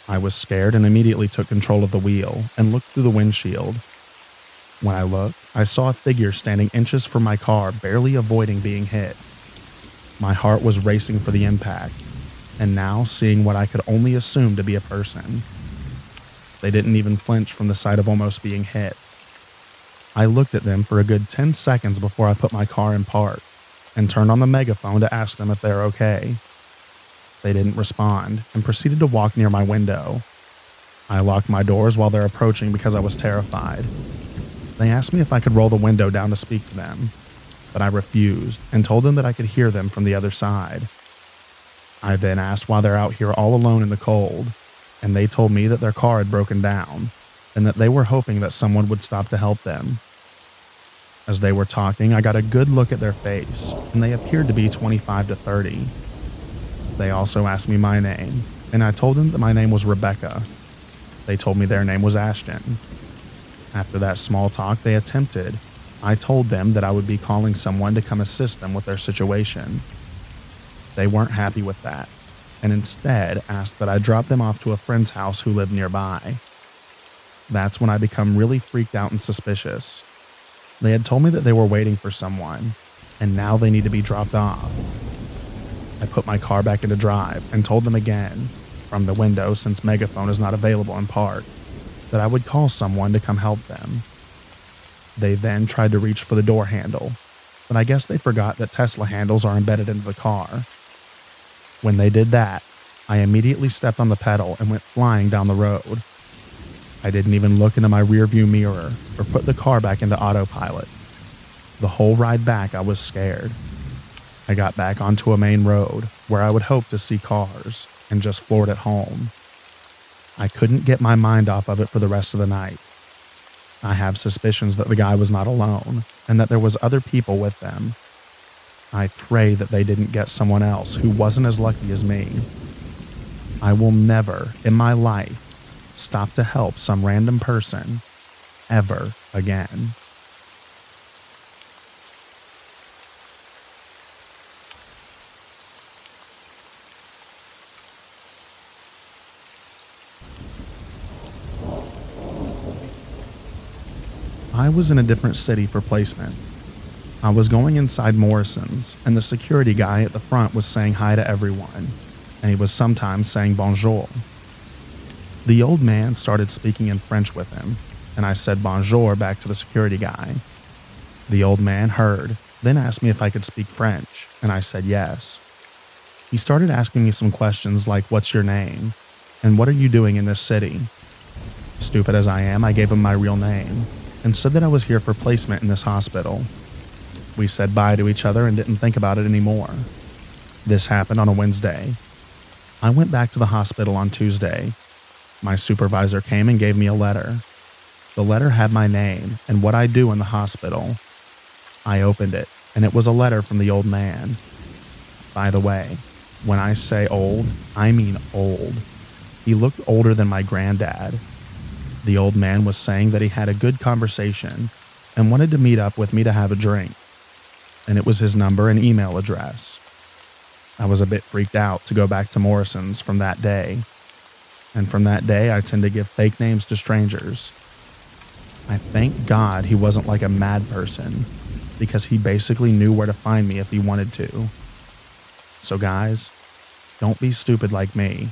I was scared and immediately took control of the wheel and looked through the windshield. When I looked, I saw a figure standing inches from my car, barely avoiding being hit. My heart was racing for the impact, and now seeing what I could only assume to be a person. They didn't even flinch from the sight of almost being hit. I looked at them for a good 10 seconds before I put my car in park and turned on the megaphone to ask them if they're okay. They didn't respond and proceeded to walk near my window. I locked my doors while they're approaching because I was terrified. They asked me if I could roll the window down to speak to them, but I refused and told them that I could hear them from the other side. I then asked why they're out here all alone in the cold, and they told me that their car had broken down and that they were hoping that someone would stop to help them. As they were talking, I got a good look at their face, and they appeared to be 25 to 30. They also asked me my name, and I told them that my name was Rebecca. They told me their name was Ashton. After that small talk I told them that I would be calling someone to come assist them with their situation. They weren't happy with that, and instead asked that I drop them off to a friend's house who lived nearby. That's when I become really freaked out and suspicious. They had told me that they were waiting for someone, and now they need to be dropped off. I put my car back into drive and told them again, from the window since megaphone is not available in park, that I would call someone to come help them. They then tried to reach for the door handle, but I guess they forgot that Tesla handles are embedded into the car. When they did that, I immediately stepped on the pedal and went flying down the road. I didn't even look into my rearview mirror or put the car back into autopilot. The whole ride back I was scared. I got back onto a main road where I would hope to see cars and just floored at home. I couldn't get my mind off of it for the rest of the night. I have suspicions that the guy was not alone and that there was other people with them. I pray that they didn't get someone else who wasn't as lucky as me. I will never, in my life, stop to help some random person ever again. I was in a different city for placement. I was going inside Morrison's, and the security guy at the front was saying hi to everyone, and he was sometimes saying bonjour. The old man started speaking in French with him, and I said bonjour back to the security guy. The old man heard, then asked me if I could speak French, and I said yes. He started asking me some questions like, "What's your name?" and "What are you doing in this city?" Stupid as I am, I gave him my real name and said that I was here for placement in this hospital. We said bye to each other and didn't think about it anymore. This happened on a Wednesday. I went back to the hospital on Tuesday. My supervisor came and gave me a letter. The letter had my name and what I do in the hospital. I opened it, and it was a letter from the old man. By the way, when I say old, I mean old. He looked older than my granddad. The old man was saying that he had a good conversation and wanted to meet up with me to have a drink, and it was his number and email address. I was a bit freaked out to go back to Morrison's from that day, and from that day I tend to give fake names to strangers. I thank God he wasn't like a mad person, because he basically knew where to find me if he wanted to. So guys, don't be stupid like me,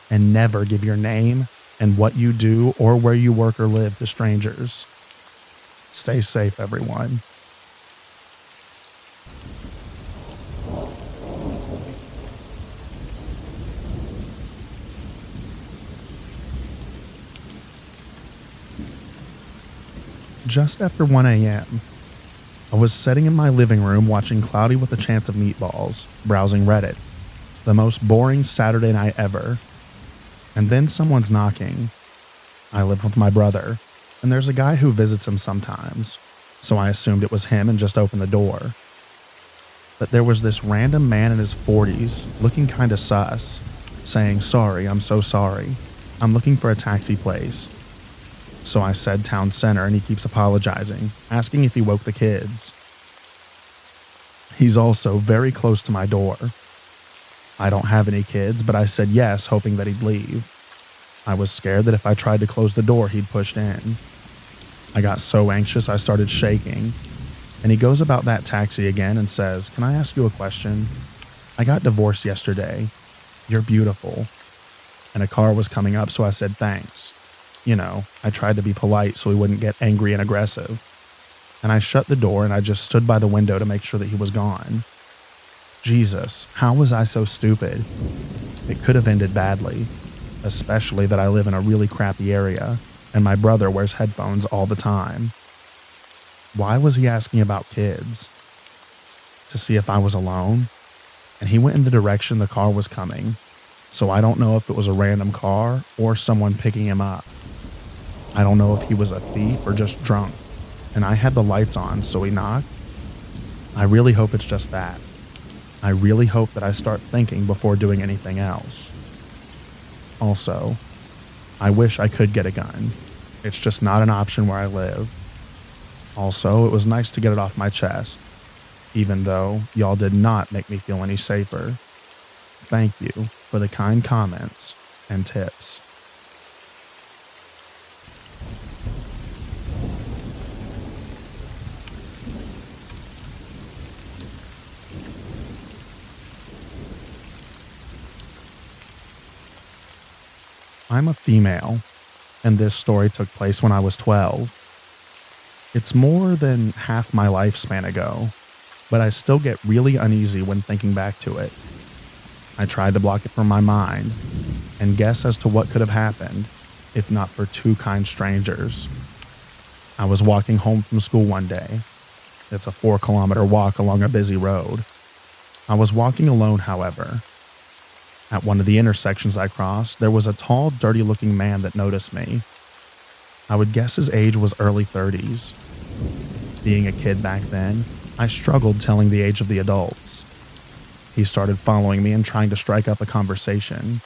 and never give your name and what you do or where you work or live to strangers. Stay safe, everyone. Just after 1 a.m., I was sitting in my living room watching Cloudy with a Chance of Meatballs, browsing Reddit. The most boring Saturday night ever. And then someone's knocking. I live with my brother, and there's a guy who visits him sometimes, so I assumed it was him and just opened the door. But there was this random man in his 40s, looking kinda sus, saying, "Sorry, I'm so sorry. I'm looking for a taxi place." So I said town center, and he keeps apologizing, asking if he woke the kids. He's also very close to my door. I don't have any kids, but I said yes, hoping that he'd leave. I was scared that if I tried to close the door, he'd push in. I got so anxious I started shaking, and he goes about that taxi again and says, "Can I ask you a question? I got divorced yesterday. You're beautiful." And a car was coming up, so I said thanks. You know, I tried to be polite so he wouldn't get angry and aggressive. And I shut the door and I just stood by the window to make sure that he was gone. Jesus, how was I so stupid? It could have ended badly, especially that I live in a really crappy area and my brother wears headphones all the time. Why was he asking about kids? To see if I was alone? And he went in the direction the car was coming, so I don't know if it was a random car or someone picking him up. I don't know if he was a thief or just drunk, and I had the lights on, so he knocked. I really hope it's just that. I really hope that I start thinking before doing anything else. Also, I wish I could get a gun. It's just not an option where I live. Also, it was nice to get it off my chest, even though y'all did not make me feel any safer. Thank you for the kind comments and tips. I'm a female, and this story took place when I was 12. It's more than half my lifespan ago, but I still get really uneasy when thinking back to it. I tried to block it from my mind and guess as to what could have happened if not for two kind strangers. I was walking home from school one day. It's a 4-kilometer walk along a busy road. I was walking alone, however. At one of the intersections I crossed, there was a tall, dirty-looking man that noticed me. I would guess his age was early 30s. Being a kid back then, I struggled telling the age of the adults. He started following me and trying to strike up a conversation.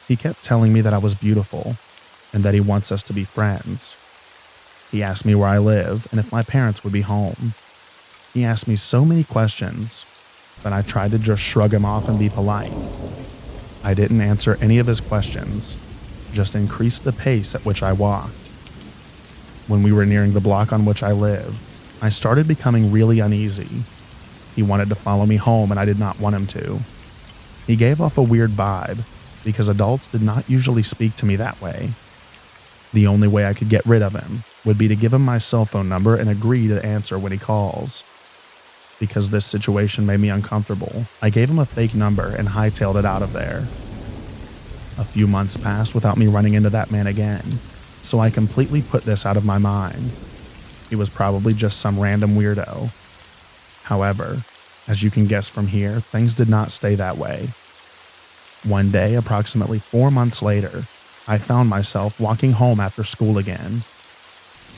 He kept telling me that I was beautiful and that he wants us to be friends. He asked me where I live and if my parents would be home. He asked me so many questions, but I tried to just shrug him off and be polite. I didn't answer any of his questions, just increased the pace at which I walked. When we were nearing the block on which I live, I started becoming really uneasy. He wanted to follow me home and I did not want him to. He gave off a weird vibe because adults did not usually speak to me that way. The only way I could get rid of him would be to give him my cell phone number and agree to answer when he calls. Because this situation made me uncomfortable, I gave him a fake number and hightailed it out of there. A few months passed without me running into that man again, so I completely put this out of my mind. He was probably just some random weirdo. However, as you can guess from here, things did not stay that way. One day, approximately 4 months later, I found myself walking home after school again.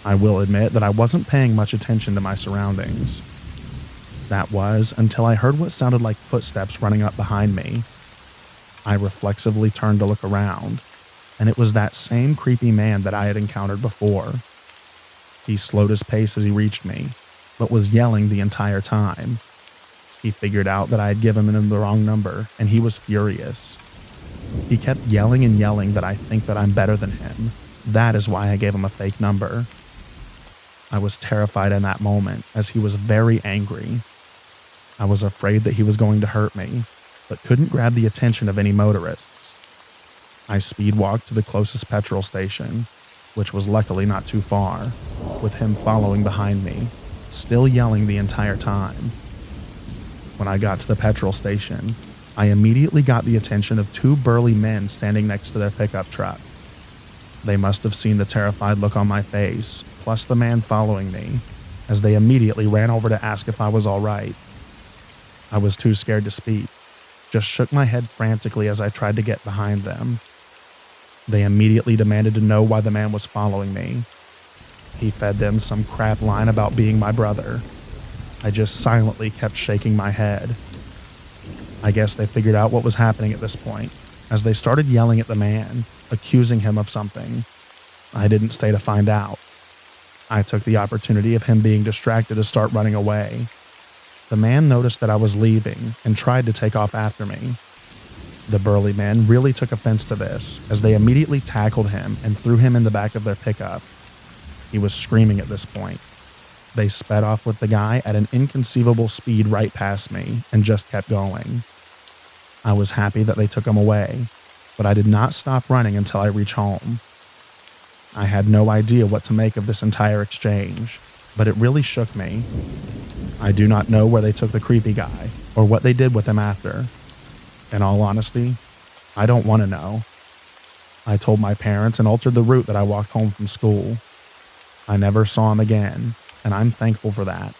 I will admit that I wasn't paying much attention to my surroundings. That was until I heard what sounded like footsteps running up behind me. I reflexively turned to look around, and it was that same creepy man that I had encountered before. He slowed his pace as he reached me, but was yelling the entire time. He figured out that I had given him the wrong number, and he was furious. He kept yelling and yelling that I think that I'm better than him. That is why I gave him a fake number. I was terrified in that moment, as he was very angry. I was afraid that he was going to hurt me, but couldn't grab the attention of any motorists. I speed walked to the closest petrol station, which was luckily not too far, with him following behind me, still yelling the entire time. When I got to the petrol station, I immediately got the attention of two burly men standing next to their pickup truck. They must have seen the terrified look on my face, plus the man following me, as they immediately ran over to ask if I was all right. I was too scared to speak, just shook my head frantically as I tried to get behind them. They immediately demanded to know why the man was following me. He fed them some crap line about being my brother. I just silently kept shaking my head. I guess they figured out what was happening at this point, as they started yelling at the man, accusing him of something. I didn't stay to find out. I took the opportunity of him being distracted to start running away. The man noticed that I was leaving and tried to take off after me. The burly men really took offense to this, as they immediately tackled him and threw him in the back of their pickup. He was screaming at this point. They sped off with the guy at an inconceivable speed right past me and just kept going. I was happy that they took him away, but I did not stop running until I reached home. I had no idea what to make of this entire exchange, but it really shook me. I do not know where they took the creepy guy or what they did with him after. In all honesty, I don't want to know. I told my parents and altered the route that I walked home from school. I never saw him again, and I'm thankful for that.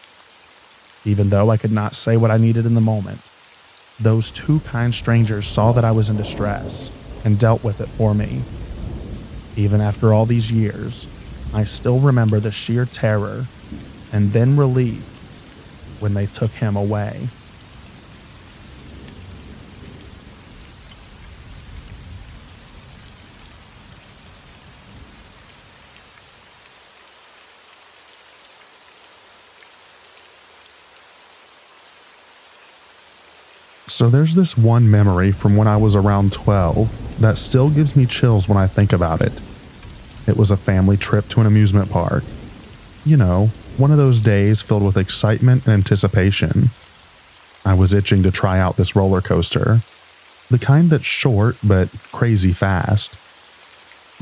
Even though I could not say what I needed in the moment, those two kind strangers saw that I was in distress and dealt with it for me. Even after all these years, I still remember the sheer terror and then relief when they took him away. So there's this one memory from when I was around 12 that still gives me chills when I think about it. It was a family trip to an amusement park. You know, one of those days filled with excitement and anticipation. I was itching to try out this roller coaster, the kind that's short but crazy fast.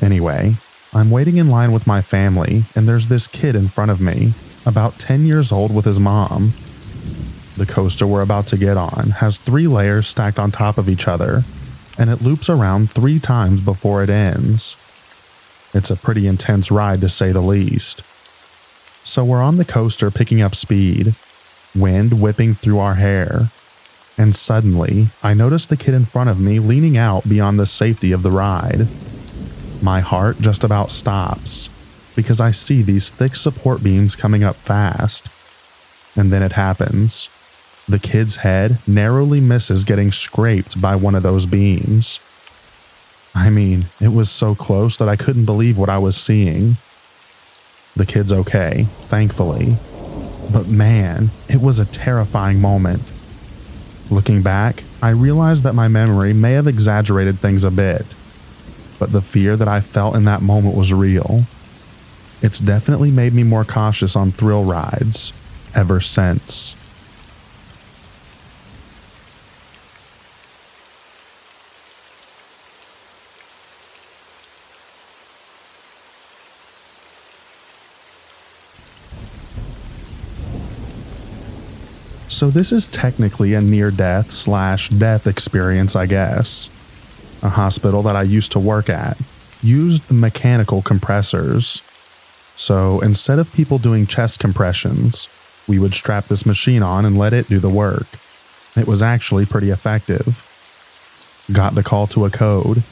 Anyway, I'm waiting in line with my family, and there's this kid in front of me, about 10 years old with his mom. The coaster we're about to get on has 3 layers stacked on top of each other, and it loops around 3 times before it ends. It's a pretty intense ride to say the least. So we're on the coaster picking up speed, wind whipping through our hair, and suddenly I notice the kid in front of me leaning out beyond the safety of the ride. My heart just about stops because I see these thick support beams coming up fast. And then it happens. The kid's head narrowly misses getting scraped by one of those beams. I mean, it was so close that I couldn't believe what I was seeing. The kid's okay, thankfully. But man, it was a terrifying moment. Looking back, I realized that my memory may have exaggerated things a bit, but the fear that I felt in that moment was real. It's definitely made me more cautious on thrill rides ever since. So this is technically a near-death/death experience, I guess. A hospital that I used to work at used mechanical compressors. So instead of people doing chest compressions, we would strap this machine on and let it do the work. It was actually pretty effective. Got the call to a code.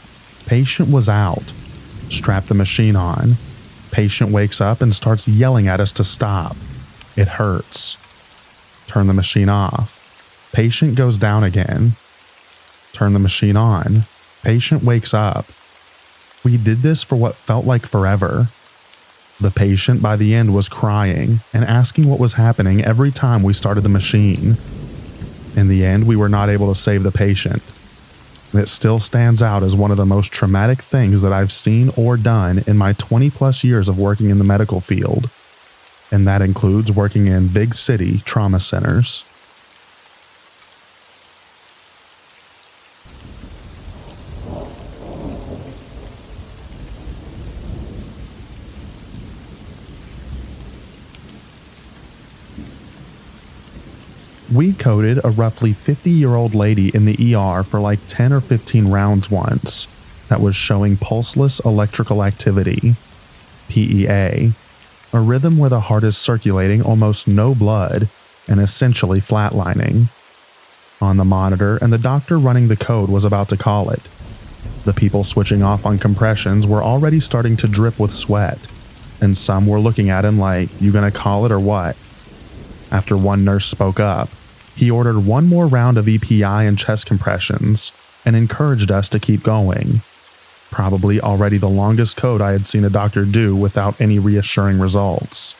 Patient was out, Strap the machine on. Patient wakes up and starts yelling at us to stop. It hurts. Turn the machine off. Patient goes down again. Turn the machine on. Patient wakes up. We did this for what felt like forever. The patient by the end was crying and asking what was happening every time we started the machine. In the end, we were not able to save the patient. It still stands out as one of the most traumatic things that I've seen or done in my 20 plus years of working in the medical field. And that includes working in big city trauma centers. We coded a roughly 50-year-old lady in the ER for like 10 or 15 rounds once that was showing pulseless electrical activity, PEA, a rhythm where the heart is circulating almost no blood and essentially flatlining. On the monitor, and the doctor running the code was about to call it. The people switching off on compressions were already starting to drip with sweat, and some were looking at him like, "You gonna call it or what?" After one nurse spoke up, he ordered one more round of EPI and chest compressions and encouraged us to keep going. Probably already the longest code I had seen a doctor do without any reassuring results.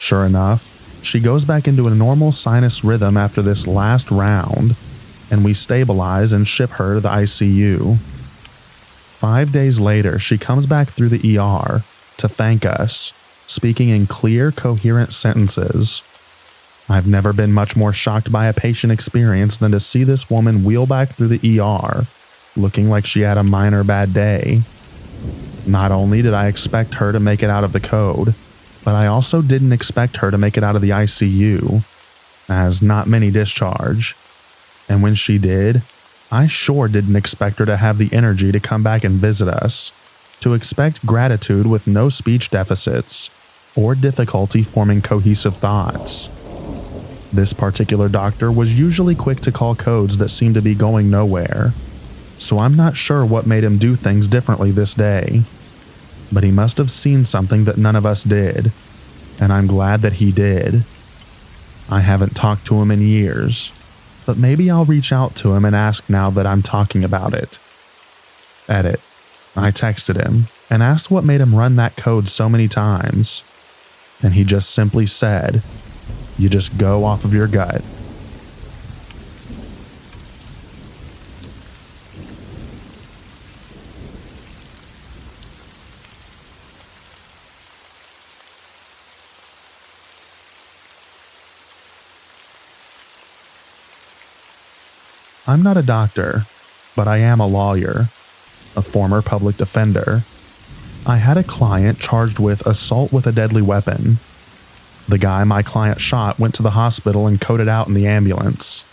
Sure enough, she goes back into a normal sinus rhythm after this last round, and we stabilize and ship her to the ICU. 5 days later, she comes back through the ER to thank us, speaking in clear, coherent sentences. I've never been much more shocked by a patient experience than to see this woman wheel back through the ER, looking like she had a minor bad day. Not only did I expect her to make it out of the code, but I also didn't expect her to make it out of the ICU, as not many discharge. And when she did, I sure didn't expect her to have the energy to come back and visit us, to expect gratitude with no speech deficits, or difficulty forming cohesive thoughts. This particular doctor was usually quick to call codes that seemed to be going nowhere, so I'm not sure what made him do things differently this day. But he must have seen something that none of us did, and I'm glad that he did. I haven't talked to him in years, but maybe I'll reach out to him and ask now that I'm talking about it. Edit. I texted him and asked what made him run that code so many times, and he just simply said, "You just go off of your gut." I'm not a doctor, but I am a lawyer, a former public defender. I had a client charged with assault with a deadly weapon. The guy my client shot went to the hospital and coded out in the ambulance.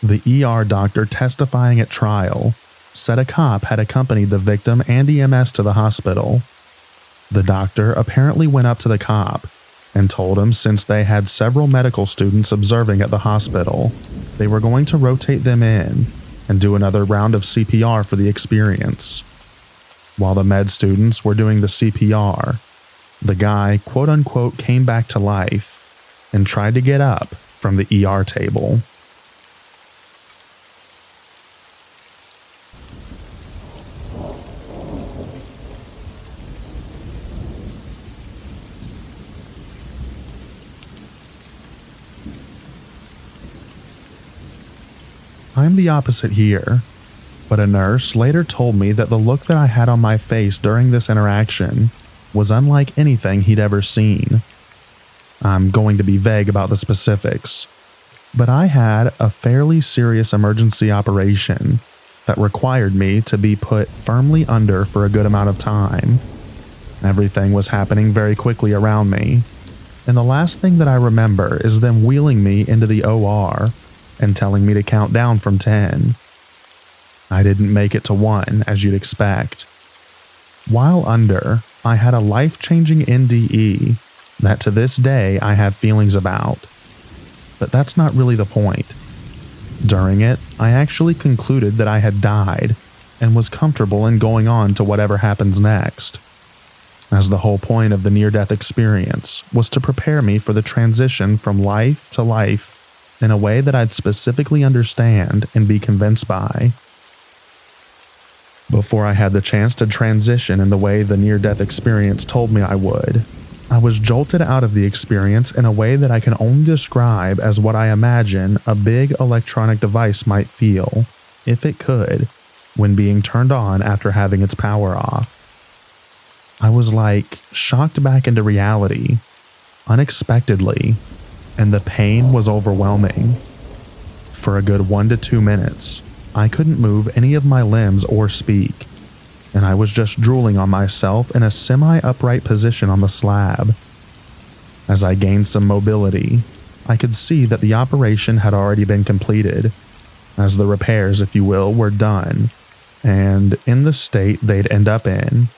The ER doctor testifying at trial said a cop had accompanied the victim and EMS to the hospital. The doctor apparently went up to the cop and told him since they had several medical students observing at the hospital, they were going to rotate them in and do another round of CPR for the experience. While the med students were doing the CPR, the guy, quote-unquote, came back to life and tried to get up from the ER table. I'm the opposite here, but a nurse later told me that the look that I had on my face during this interaction was unlike anything he'd ever seen. I'm going to be vague about the specifics, but I had a fairly serious emergency operation that required me to be put firmly under for a good amount of time. Everything was happening very quickly around me, and the last thing that I remember is them wheeling me into the OR and telling me to count down from 10. I didn't make it to 1, as you'd expect. While under, I had a life-changing NDE that to this day I have feelings about. But that's not really the point. During it, I actually concluded that I had died and was comfortable in going on to whatever happens next, as the whole point of the near-death experience was to prepare me for the transition from life to life in a way that I'd specifically understand and be convinced by. Before I had the chance to transition in the way the near-death experience told me I would, I was jolted out of the experience in a way that I can only describe as what I imagine a big electronic device might feel, if it could, when being turned on after having its power off. I was like shocked back into reality, unexpectedly, and the pain was overwhelming. For a good 1 to 2 minutes, I couldn't move any of my limbs or speak, and I was just drooling on myself in a semi-upright position on the slab. As I gained some mobility, I could see that the operation had already been completed, as the repairs, if you will, were done, and in the state they'd end up in.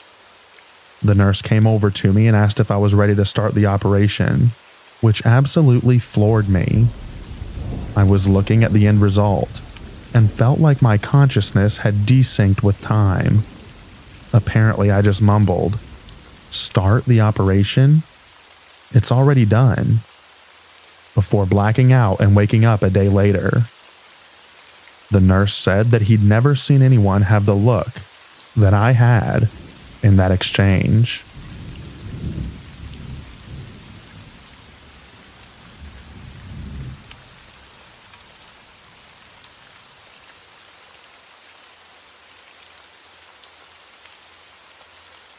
The nurse came over to me and asked if I was ready to start the operation, which absolutely floored me. I was looking at the end result and felt like my consciousness had desynced with time. Apparently, I just mumbled, "Start the operation? It's already done," before blacking out and waking up a day later. The nurse said that he'd never seen anyone have the look that I had in that exchange.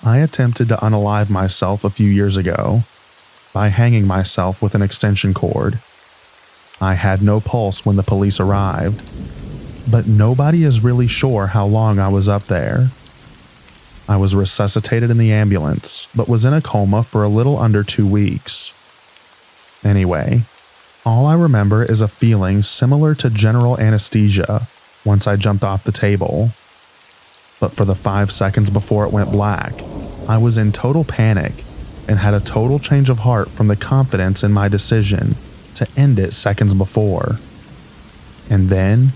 I attempted to unalive myself a few years ago by hanging myself with an extension cord. I had no pulse when the police arrived, but nobody is really sure how long I was up there. I was resuscitated in the ambulance, but was in a coma for a little under 2 weeks. Anyway, all I remember is a feeling similar to general anesthesia once I jumped off the table. But for the 5 seconds before it went black, I was in total panic and had a total change of heart from the confidence in my decision to end it seconds before. And then,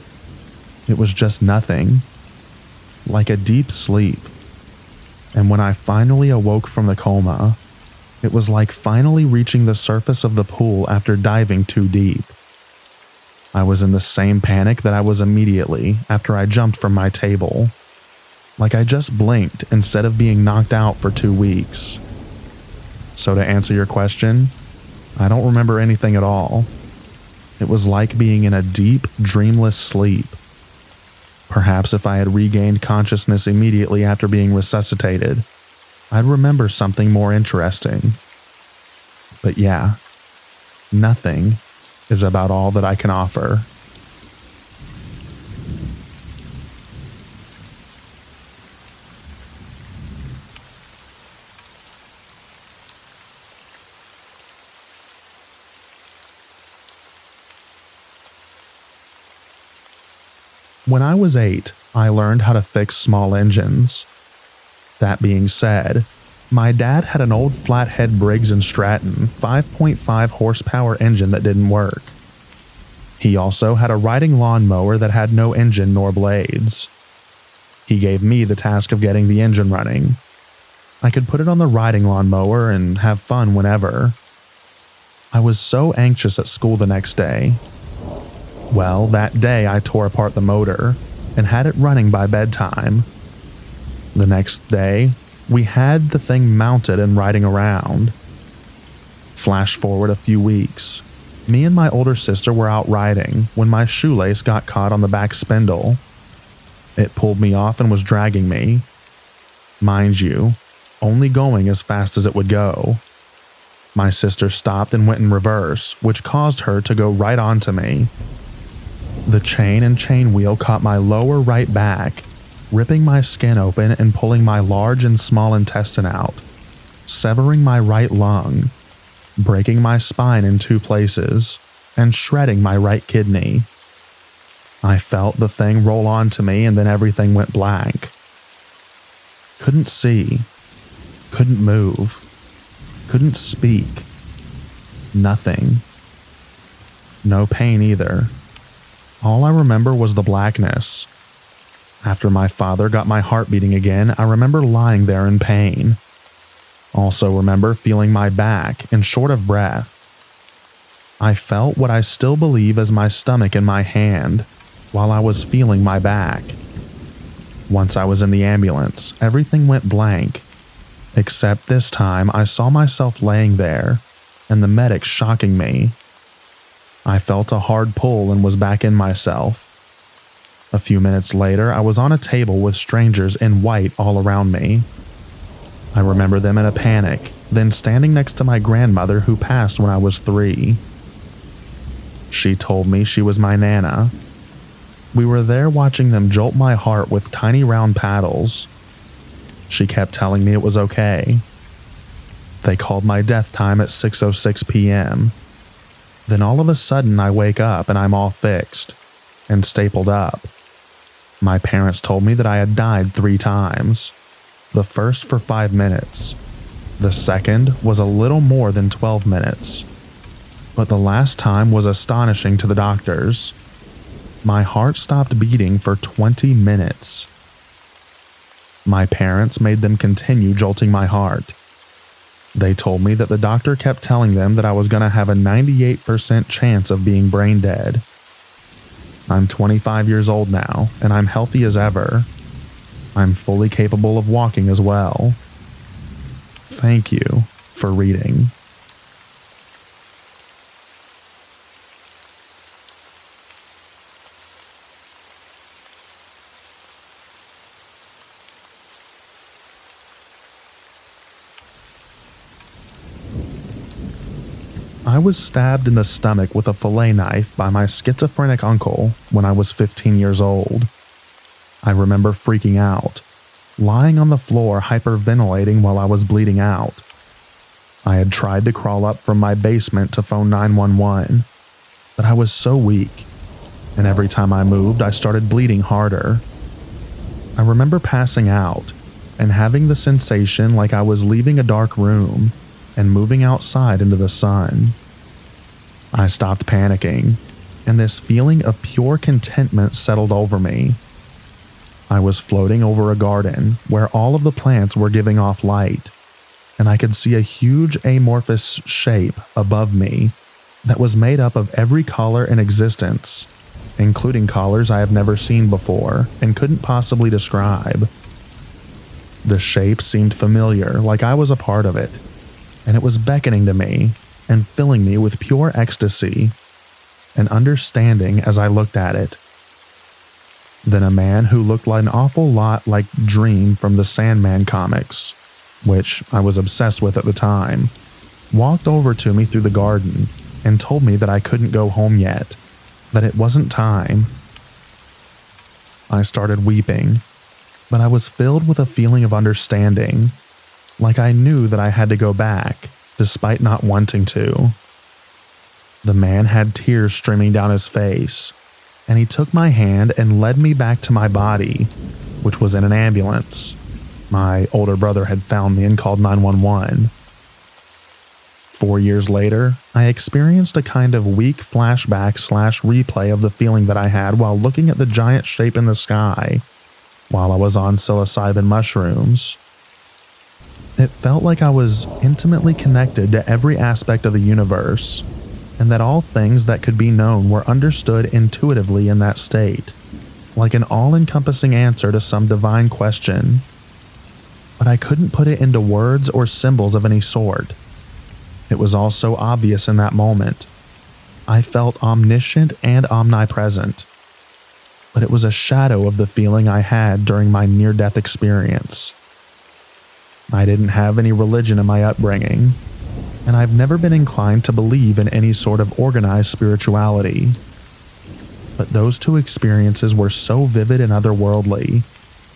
it was just nothing, like a deep sleep. And when I finally awoke from the coma, it was like finally reaching the surface of the pool after diving too deep. I was in the same panic that I was immediately after I jumped from my table. Like I just blinked instead of being knocked out for 2 weeks. So to answer your question, I don't remember anything at all. It was like being in a deep, dreamless sleep. Perhaps if I had regained consciousness immediately after being resuscitated, I'd remember something more interesting. But yeah, nothing is about all that I can offer. When I was 8, I learned how to fix small engines. That being said, my dad had an old flathead Briggs & Stratton 5.5 horsepower engine that didn't work. He also had a riding lawnmower that had no engine nor blades. He gave me the task of getting the engine running. I could put it on the riding lawnmower and have fun whenever. I was so anxious at school the next day. Well, that day I tore apart the motor and had it running by bedtime. The next day, we had the thing mounted and riding around. Flash forward a few weeks. Me and my older sister were out riding when my shoelace got caught on the back spindle. It pulled me off and was dragging me. Mind you, only going as fast as it would go. My sister stopped and went in reverse, which caused her to go right onto me. The chain and chain wheel caught my lower right back, ripping my skin open and pulling my large and small intestine out, severing my right lung, breaking my spine in 2 places, and shredding my right kidney. I felt the thing roll onto me and then everything went blank. Couldn't see, couldn't move, couldn't speak, nothing. No pain either. All I remember was the blackness. After my father got my heart beating again, I remember lying there in pain. Also remember feeling my back and short of breath. I felt what I still believe as my stomach in my hand while I was feeling my back. Once I was in the ambulance, everything went blank, except this time I saw myself laying there and the medic shocking me. I felt a hard pull and was back in myself. A few minutes later, I was on a table with strangers in white all around me. I remember them in a panic, then standing next to my grandmother who passed when I was 3. She told me she was my Nana. We were there watching them jolt my heart with tiny round paddles. She kept telling me it was okay. They called my death time at 6:06 p.m. Then all of a sudden I wake up and I'm all fixed and stapled up. My parents told me that I had died 3 times. The first for 5 minutes. The second was a little more than 12 minutes. But the last time was astonishing to the doctors. My heart stopped beating for 20 minutes. My parents made them continue jolting my heart. They told me that the doctor kept telling them that I was going to have a 98% chance of being brain dead. I'm 25 years old now, and I'm healthy as ever. I'm fully capable of walking as well. Thank you for reading. I was stabbed in the stomach with a fillet knife by my schizophrenic uncle when I was 15 years old. I remember freaking out, lying on the floor hyperventilating while I was bleeding out. I had tried to crawl up from my basement to phone 911, but I was so weak, and every time I moved I started bleeding harder. I remember passing out and having the sensation like I was leaving a dark room and moving outside into the sun. I stopped panicking, and this feeling of pure contentment settled over me. I was floating over a garden where all of the plants were giving off light, and I could see a huge amorphous shape above me that was made up of every color in existence, including colors I have never seen before and couldn't possibly describe. The shape seemed familiar, like I was a part of it, and it was beckoning to me and filling me with pure ecstasy and understanding as I looked at it. Then a man who looked like an awful lot like Dream from the Sandman comics, which I was obsessed with at the time, walked over to me through the garden and told me that I couldn't go home yet, that it wasn't time. I started weeping, but I was filled with a feeling of understanding, like I knew that I had to go back, despite not wanting to. The man had tears streaming down his face, and he took my hand and led me back to my body, which was in an ambulance. My older brother had found me and called 911. 4 years later, I experienced a kind of weak flashback/replay of the feeling that I had while looking at the giant shape in the sky while I was on psilocybin mushrooms. It felt like I was intimately connected to every aspect of the universe, and that all things that could be known were understood intuitively in that state, like an all-encompassing answer to some divine question. But I couldn't put it into words or symbols of any sort. It was all so obvious in that moment. I felt omniscient and omnipresent, but it was a shadow of the feeling I had during my near-death experience. I didn't have any religion in my upbringing, and I've never been inclined to believe in any sort of organized spirituality. But those two experiences were so vivid and otherworldly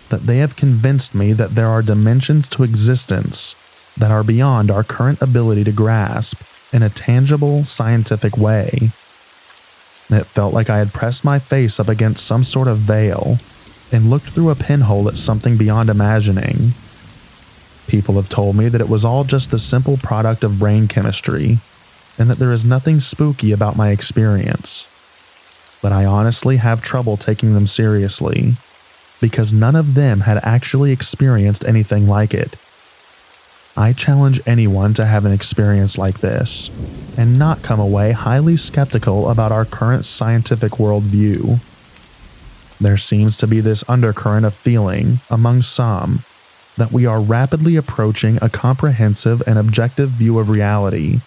that they have convinced me that there are dimensions to existence that are beyond our current ability to grasp in a tangible, scientific way. It felt like I had pressed my face up against some sort of veil and looked through a pinhole at something beyond imagining. People have told me that it was all just the simple product of brain chemistry, and that there is nothing spooky about my experience. But I honestly have trouble taking them seriously, because none of them had actually experienced anything like it. I challenge anyone to have an experience like this and not come away highly skeptical about our current scientific worldview. There seems to be this undercurrent of feeling among some that we are rapidly approaching a comprehensive and objective view of reality,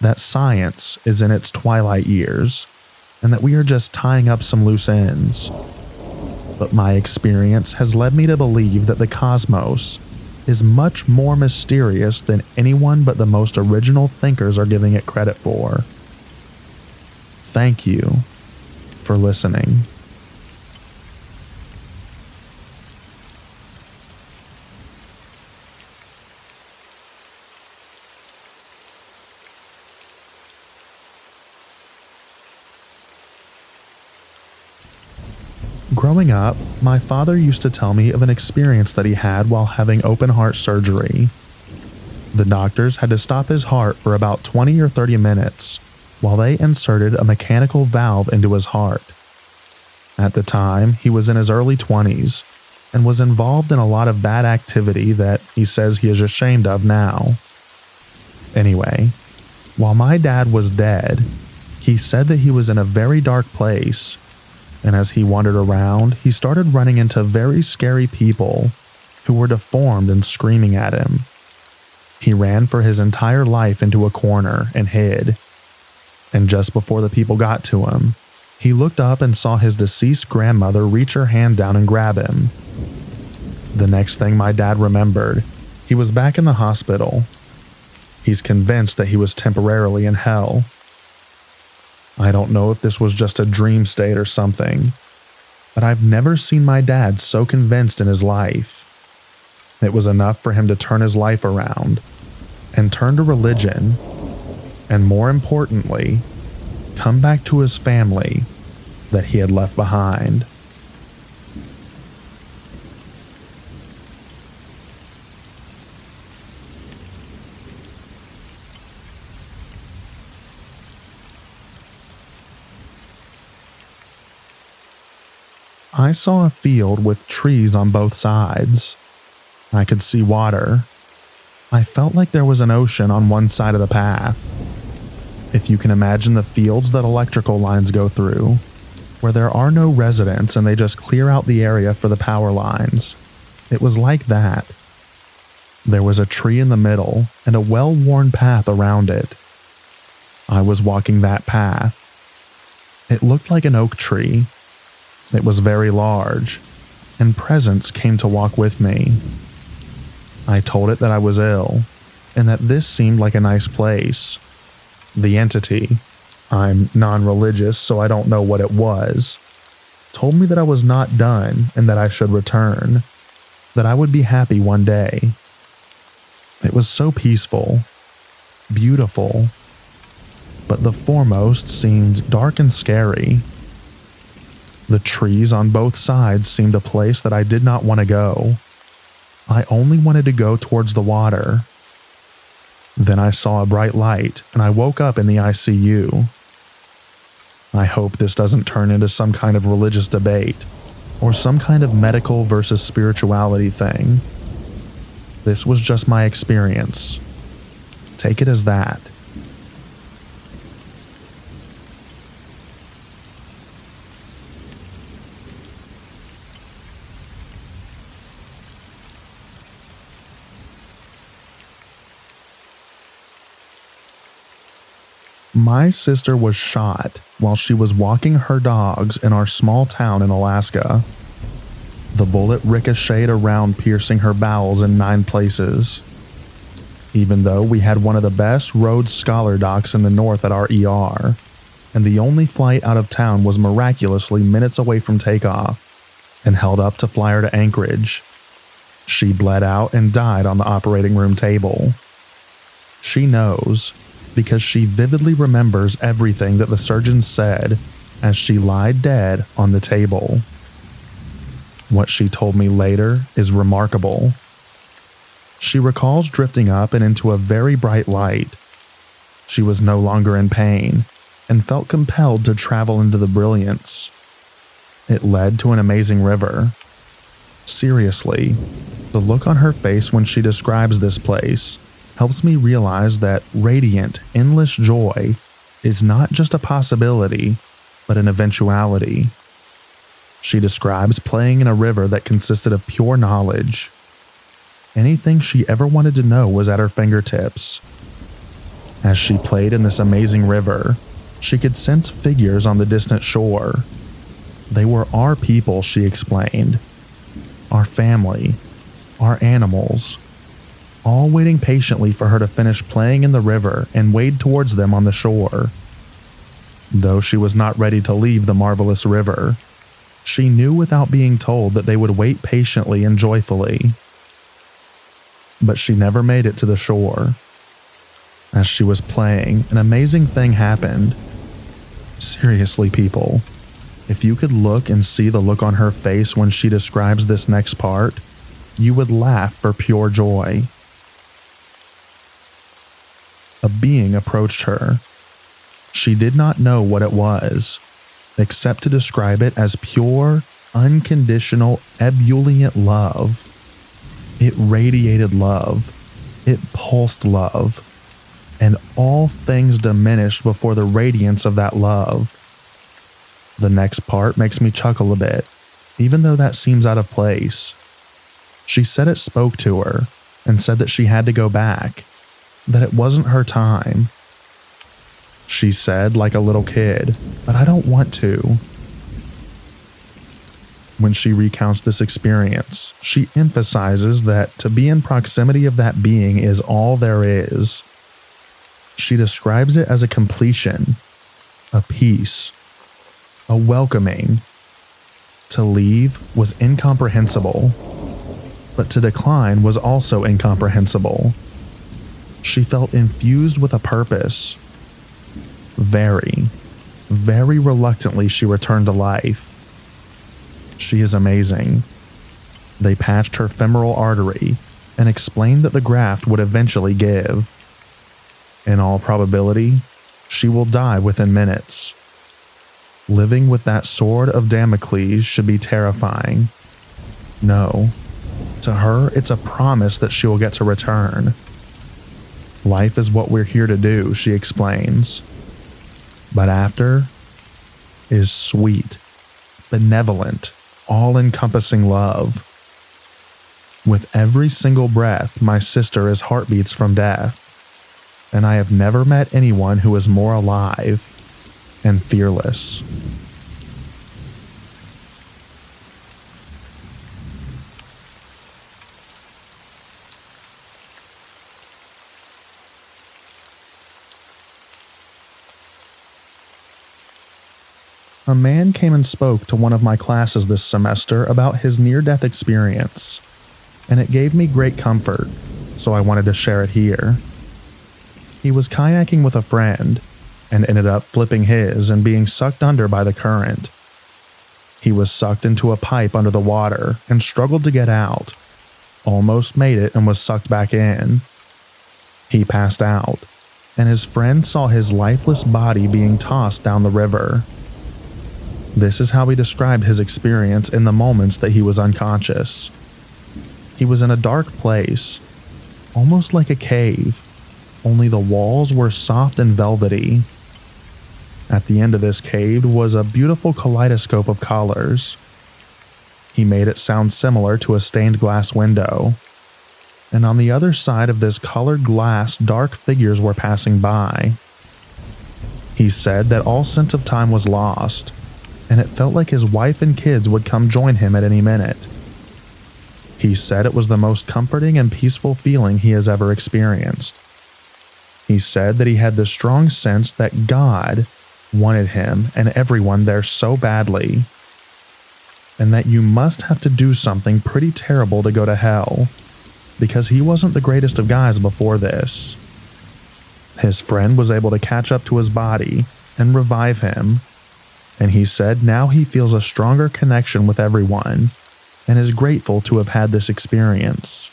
that science is in its twilight years, and that we are just tying up some loose ends. But my experience has led me to believe that the cosmos is much more mysterious than anyone but the most original thinkers are giving it credit for. Thank you for listening. Growing up, my father used to tell me of an experience that he had while having open heart surgery. The doctors had to stop his heart for about 20 or 30 minutes while they inserted a mechanical valve into his heart. At the time, he was in his early 20s and was involved in a lot of bad activity that he says he is ashamed of now. Anyway, while my dad was dead, he said that he was in a very dark place, and as he wandered around, he started running into very scary people who were deformed and screaming at him. He ran for his entire life into a corner and hid. And just before the people got to him, he looked up and saw his deceased grandmother reach her hand down and grab him. The next thing my dad remembered, he was back in the hospital. He's convinced that he was temporarily in hell. I don't know if this was just a dream state or something, but I've never seen my dad so convinced in his life. It was enough for him to turn his life around and turn to religion, and more importantly, come back to his family that he had left behind. I saw a field with trees on both sides. I could see water. I felt like there was an ocean on one side of the path. If you can imagine the fields that electrical lines go through, where there are no residents and they just clear out the area for the power lines, it was like that. There was a tree in the middle and a well-worn path around it. I was walking that path. It looked like an oak tree. It was very large, and presence came to walk with me. I told it that I was ill, and that this seemed like a nice place. The entity, I'm non-religious so I don't know what it was, told me that I was not done and that I should return, that I would be happy one day. It was so peaceful, beautiful, but the foremost seemed dark and scary. The trees on both sides seemed a place that I did not want to go. I only wanted to go towards the water. Then I saw a bright light and I woke up in the ICU. I hope this doesn't turn into some kind of religious debate or some kind of medical versus spirituality thing. This was just my experience. Take it as that. My sister was shot while she was walking her dogs in our small town in Alaska. The bullet ricocheted around, piercing her bowels in 9 places. Even though we had one of the best Rhodes Scholar docs in the north at our ER, and the only flight out of town was miraculously minutes away from takeoff and held up to fly her to Anchorage, she bled out and died on the operating room table. She knows, because she vividly remembers everything that the surgeons said as she lied dead on the table. What she told me later is remarkable. She recalls drifting up and into a very bright light. She was no longer in pain and felt compelled to travel into the brilliance. It led to an amazing river, Seriously, the look on her face when she describes this place helps me realize that radiant, endless joy is not just a possibility, but an eventuality. She describes playing in a river that consisted of pure knowledge. Anything she ever wanted to know was at her fingertips. As she played in this amazing river, she could sense figures on the distant shore. They were our people, she explained. Our family, our animals, all waiting patiently for her to finish playing in the river and wade towards them on the shore. Though she was not ready to leave the marvelous river, she knew without being told that they would wait patiently and joyfully. But she never made it to the shore. As she was playing, an amazing thing happened. Seriously, people, if you could look and see the look on her face when she describes this next part, you would laugh for pure joy. A being approached her. She did not know what it was, except to describe it as pure, unconditional, ebullient love. It radiated love. It pulsed love. And all things diminished before the radiance of that love. The next part makes me chuckle a bit, even though that seems out of place. She said it spoke to her and said that she had to go back, that it wasn't her time. She said, like a little kid, but I don't want to. When she recounts this experience, she emphasizes that to be in proximity of that being is all there is. She describes it as a completion, a peace, a welcoming. To leave was incomprehensible, but to decline was also incomprehensible. She felt infused with a purpose. Very, very reluctantly she returned to life. She is amazing. They patched her femoral artery and explained that the graft would eventually give. In all probability, she will die within minutes. Living with that sword of Damocles should be terrifying. No, to her it's a promise that she will get to return. Life is what we're here to do, she explains. But after is sweet, benevolent, all-encompassing love. With every single breath, my sister is heartbeats from death. And I have never met anyone who is more alive and fearless. A man came and spoke to one of my classes this semester about his near-death experience, and it gave me great comfort, so I wanted to share it here. He was kayaking with a friend and ended up flipping his and being sucked under by the current. He was sucked into a pipe under the water and struggled to get out, almost made it and was sucked back in. He passed out, and his friend saw his lifeless body being tossed down the river. This is how he described his experience in the moments that he was unconscious. He was in a dark place, almost like a cave, only the walls were soft and velvety. At the end of this cave was a beautiful kaleidoscope of colors. He made it sound similar to a stained glass window. And on the other side of this colored glass, dark figures were passing by. He said that all sense of time was lost, and it felt like his wife and kids would come join him at any minute. He said it was the most comforting and peaceful feeling he has ever experienced. He said that he had the strong sense that God wanted him and everyone there so badly, and that you must have to do something pretty terrible to go to hell, because he wasn't the greatest of guys before this. His friend was able to catch up to his body and revive him, and he said now he feels a stronger connection with everyone and is grateful to have had this experience.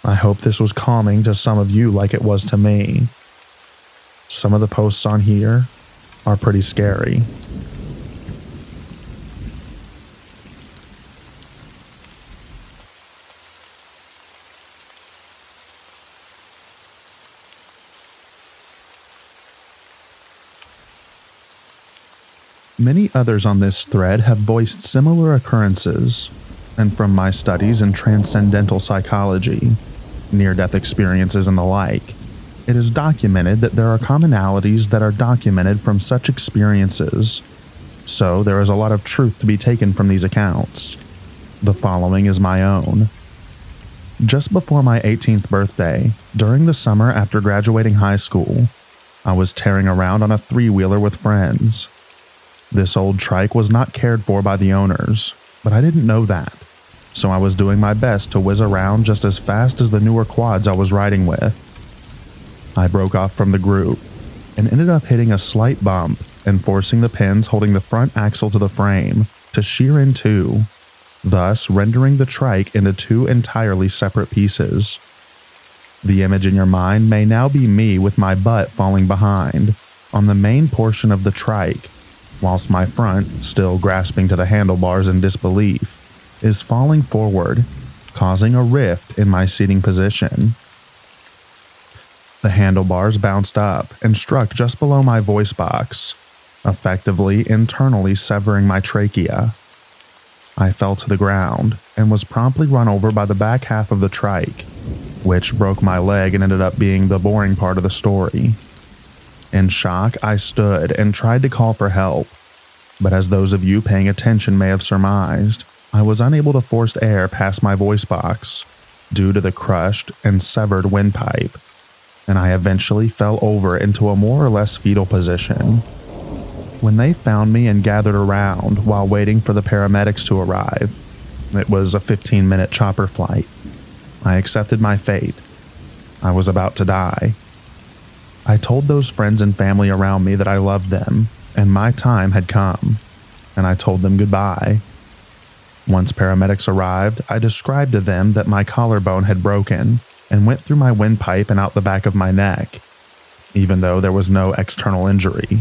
I hope this was calming to some of you like it was to me. Some of the posts on here are pretty scary. Many others on this thread have voiced similar occurrences, and from my studies in transcendental psychology, near-death experiences and the like, it is documented that there are commonalities that are documented from such experiences, so there is a lot of truth to be taken from these accounts. The following is my own. Just before my 18th birthday, during the summer after graduating high school, I was tearing around on a three-wheeler with friends. This old trike was not cared for by the owners, but I didn't know that, so I was doing my best to whiz around just as fast as the newer quads I was riding with. I broke off from the group and ended up hitting a slight bump and forcing the pins holding the front axle to the frame to shear in two, thus rendering the trike into two entirely separate pieces. The image in your mind may now be me with my butt falling behind on the main portion of the trike, whilst my front, still grasping to the handlebars in disbelief, is falling forward, causing a rift in my seating position. The handlebars bounced up and struck just below my voice box, effectively internally severing my trachea. I fell to the ground and was promptly run over by the back half of the trike, which broke my leg and ended up being the boring part of the story. In shock, I stood and tried to call for help, but as those of you paying attention may have surmised, I was unable to force air past my voice box due to the crushed and severed windpipe, and I eventually fell over into a more or less fetal position. When they found me and gathered around while waiting for the paramedics to arrive, it was a 15-minute chopper flight. I accepted my fate. I was about to die. I told those friends and family around me that I loved them and my time had come, and I told them goodbye. Once paramedics arrived, I described to them that my collarbone had broken and went through my windpipe and out the back of my neck, even though there was no external injury.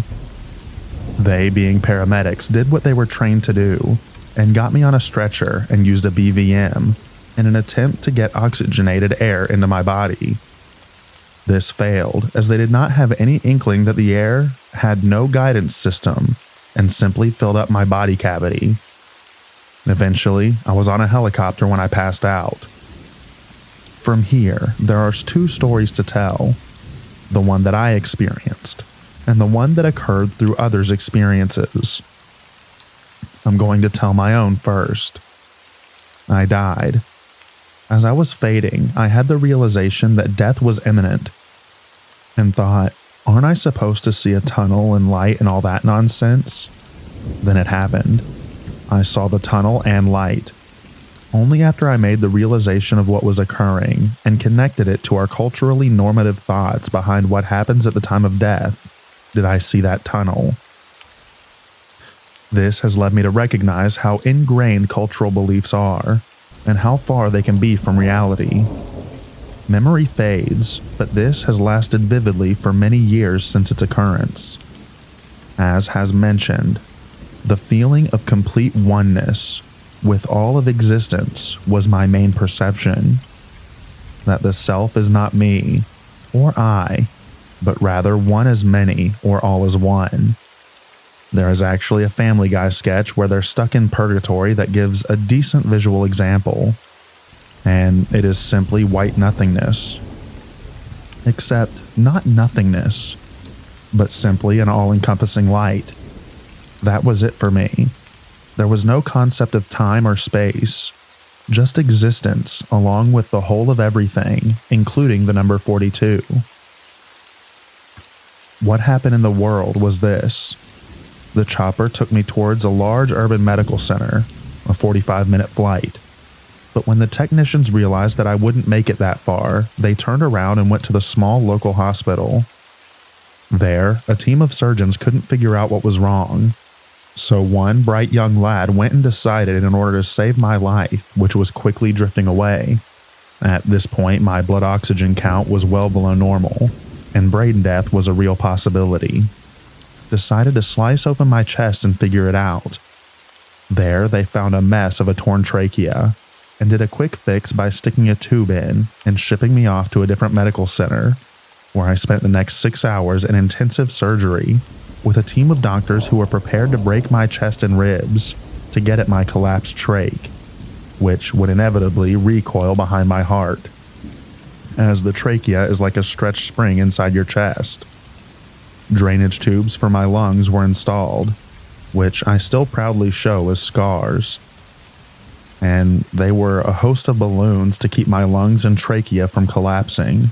They, being paramedics, did what they were trained to do and got me on a stretcher and used a BVM in an attempt to get oxygenated air into my body. This failed as they did not have any inkling that the air had no guidance system and simply filled up my body cavity. Eventually, I was on a helicopter when I passed out. From here, there are two stories to tell, the one that I experienced and the one that occurred through others' experiences. I'm going to tell my own first. I died. As I was fading, I had the realization that death was imminent, and thought, aren't I supposed to see a tunnel and light and all that nonsense? Then it happened. I saw the tunnel and light. Only after I made the realization of what was occurring and connected it to our culturally normative thoughts behind what happens at the time of death did I see that tunnel. This has led me to recognize how ingrained cultural beliefs are and how far they can be from reality. Memory fades, but this has lasted vividly for many years since its occurrence. As has mentioned, the feeling of complete oneness with all of existence was my main perception. That the self is not me, or I, but rather one as many, or all as one. There is actually a Family Guy sketch where they're stuck in purgatory that gives a decent visual example, and it is simply white nothingness. Except not nothingness, but simply an all-encompassing light. That was it for me. There was no concept of time or space, just existence along with the whole of everything, including the number 42. What happened in the world was this. The chopper took me towards a large urban medical center, a 45-minute flight. But when the technicians realized that I wouldn't make it that far, they turned around and went to the small local hospital. There, a team of surgeons couldn't figure out what was wrong. So one bright young lad went and decided in order to save my life, which was quickly drifting away. At this point, my blood oxygen count was well below normal, and brain death was a real possibility. Decided to slice open my chest and figure it out. There, they found a mess of a torn trachea, and did a quick fix by sticking a tube in and shipping me off to a different medical center, where I spent the next 6 hours in intensive surgery, with a team of doctors who were prepared to break my chest and ribs to get at my collapsed trach, which would inevitably recoil behind my heart, as the trachea is like a stretched spring inside your chest. Drainage tubes for my lungs were installed, which I still proudly show as scars. And they were a host of balloons to keep my lungs and trachea from collapsing.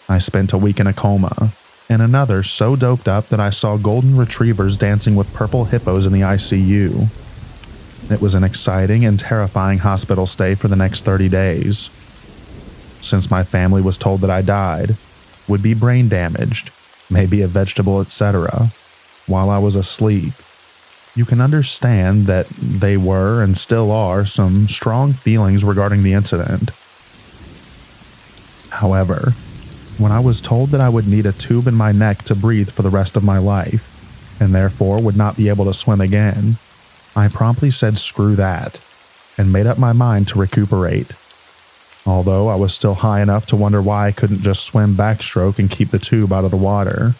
I spent a week in a coma, and another so doped up that I saw golden retrievers dancing with purple hippos in the ICU. It was an exciting and terrifying hospital stay for the next 30 days. Since my family was told that I died, would be brain damaged, maybe a vegetable, etc., while I was asleep, you can understand that they were and still are some strong feelings regarding the incident. However, when I was told that I would need a tube in my neck to breathe for the rest of my life, and therefore would not be able to swim again, I promptly said screw that, and made up my mind to recuperate. Although I was still high enough to wonder why I couldn't just swim backstroke and keep the tube out of the water.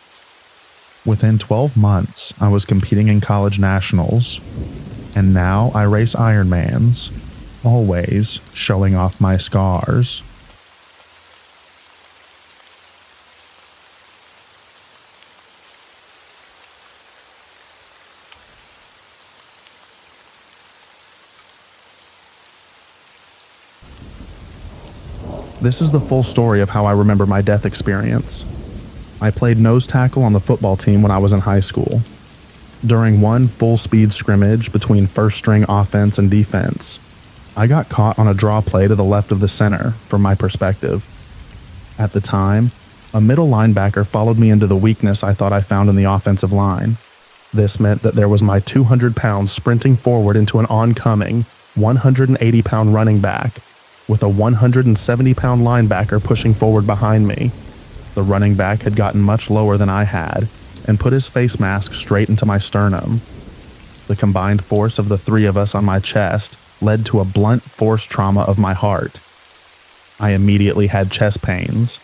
Within 12 months, I was competing in college nationals, and now I race Ironmans, always showing off my scars. This is the full story of how I remember my death experience. I played nose tackle on the football team when I was in high school. During one full-speed scrimmage between first-string offense and defense, I got caught on a draw play to the left of the center, from my perspective. At the time, a middle linebacker followed me into the weakness I thought I found in the offensive line. This meant that there was my 200 pounds sprinting forward into an oncoming, 180-pound running back, with a 170-pound linebacker pushing forward behind me. The running back had gotten much lower than I had, and put his face mask straight into my sternum. The combined force of the three of us on my chest led to a blunt force trauma of my heart. I immediately had chest pains,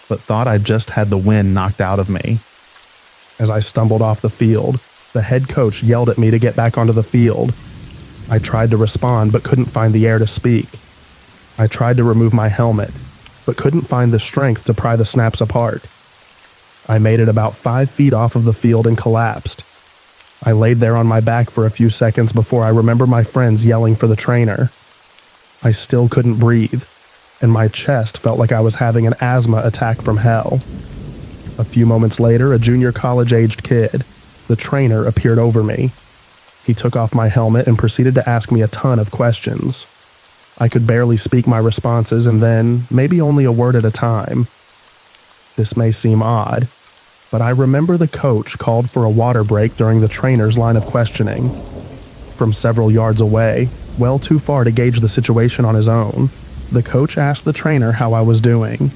but thought I'd just had the wind knocked out of me. As I stumbled off the field, the head coach yelled at me to get back onto the field. I tried to respond but couldn't find the air to speak. I tried to remove my helmet, but couldn't find the strength to pry the snaps apart. I made it about 5 feet off of the field and collapsed. I laid there on my back for a few seconds before I remember my friends yelling for the trainer. I still couldn't breathe, and my chest felt like I was having an asthma attack from hell. A few moments later, a junior college-aged kid, the trainer, appeared over me. He took off my helmet and proceeded to ask me a ton of questions. I could barely speak my responses, and then, maybe only a word at a time. This may seem odd, but I remember the coach called for a water break during the trainer's line of questioning. From several yards away, well too far to gauge the situation on his own, the coach asked the trainer how I was doing.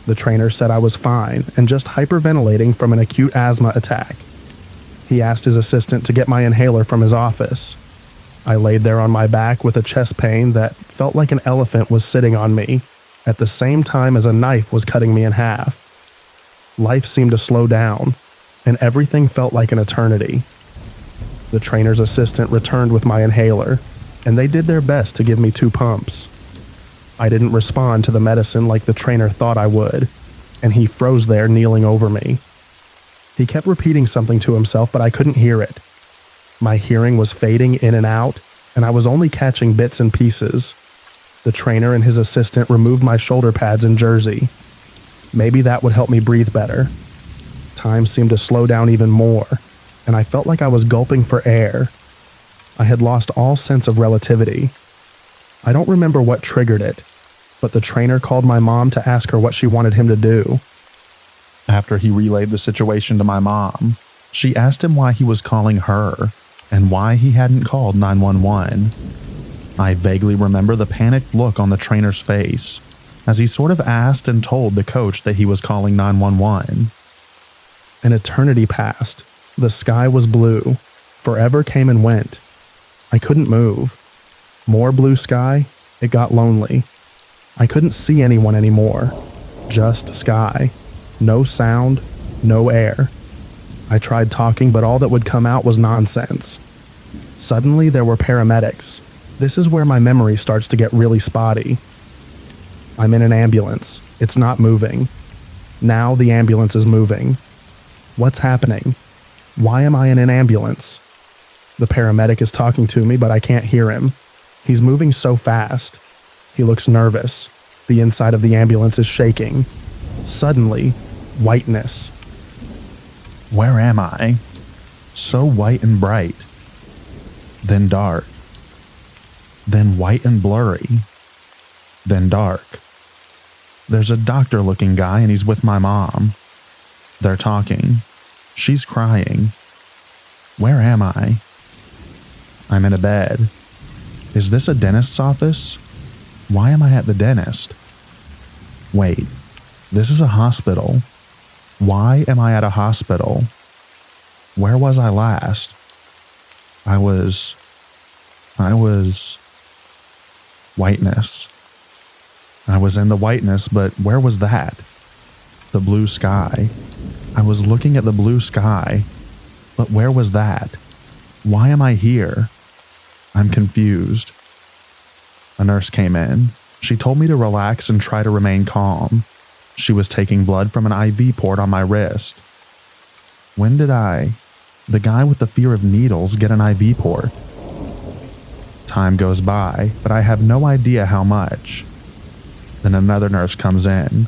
The trainer said I was fine and just hyperventilating from an acute asthma attack. He asked his assistant to get my inhaler from his office. I laid there on my back with a chest pain that felt like an elephant was sitting on me, at the same time as a knife was cutting me in half. Life seemed to slow down, and everything felt like an eternity. The trainer's assistant returned with my inhaler, and they did their best to give me 2 pumps. I didn't respond to the medicine like the trainer thought I would, and he froze there kneeling over me. He kept repeating something to himself, but I couldn't hear it. My hearing was fading in and out, and I was only catching bits and pieces. The trainer and his assistant removed my shoulder pads and jersey. Maybe that would help me breathe better. Time seemed to slow down even more, and I felt like I was gulping for air. I had lost all sense of relativity. I don't remember what triggered it, but the trainer called my mom to ask her what she wanted him to do. After he relayed the situation to my mom, she asked him why he was calling her, and why he hadn't called 911. I vaguely remember the panicked look on the trainer's face, as he sort of asked and told the coach that he was calling 911. An eternity passed. The sky was blue. Forever came and went. I couldn't move. More blue sky. It got lonely. I couldn't see anyone anymore. Just sky. No sound. No air. I tried talking, but all that would come out was nonsense. Suddenly, there were paramedics. This is where my memory starts to get really spotty. I'm in an ambulance. It's not moving. Now the ambulance is moving. What's happening? Why am I in an ambulance? The paramedic is talking to me, but I can't hear him. He's moving so fast. He looks nervous. The inside of the ambulance is shaking. Suddenly, whiteness. Where am I? So white and bright. Then dark. Then white and blurry. Then dark. There's a doctor-looking guy and he's with my mom. They're talking. She's crying. Where am I? I'm in a bed. Is this a dentist's office? Why am I at the dentist? Wait, this is a hospital. Why am I at a hospital? Where was I last? I was whiteness. I was in the whiteness, but where was that? The blue sky. I was looking at the blue sky, but where was that? Why am I here? I'm confused. A nurse came in. She told me to relax and try to remain calm. She was taking blood from an IV port on my wrist. When did the guy with the fear of needles, get an IV port? Time goes by, but I have no idea how much. Then another nurse comes in.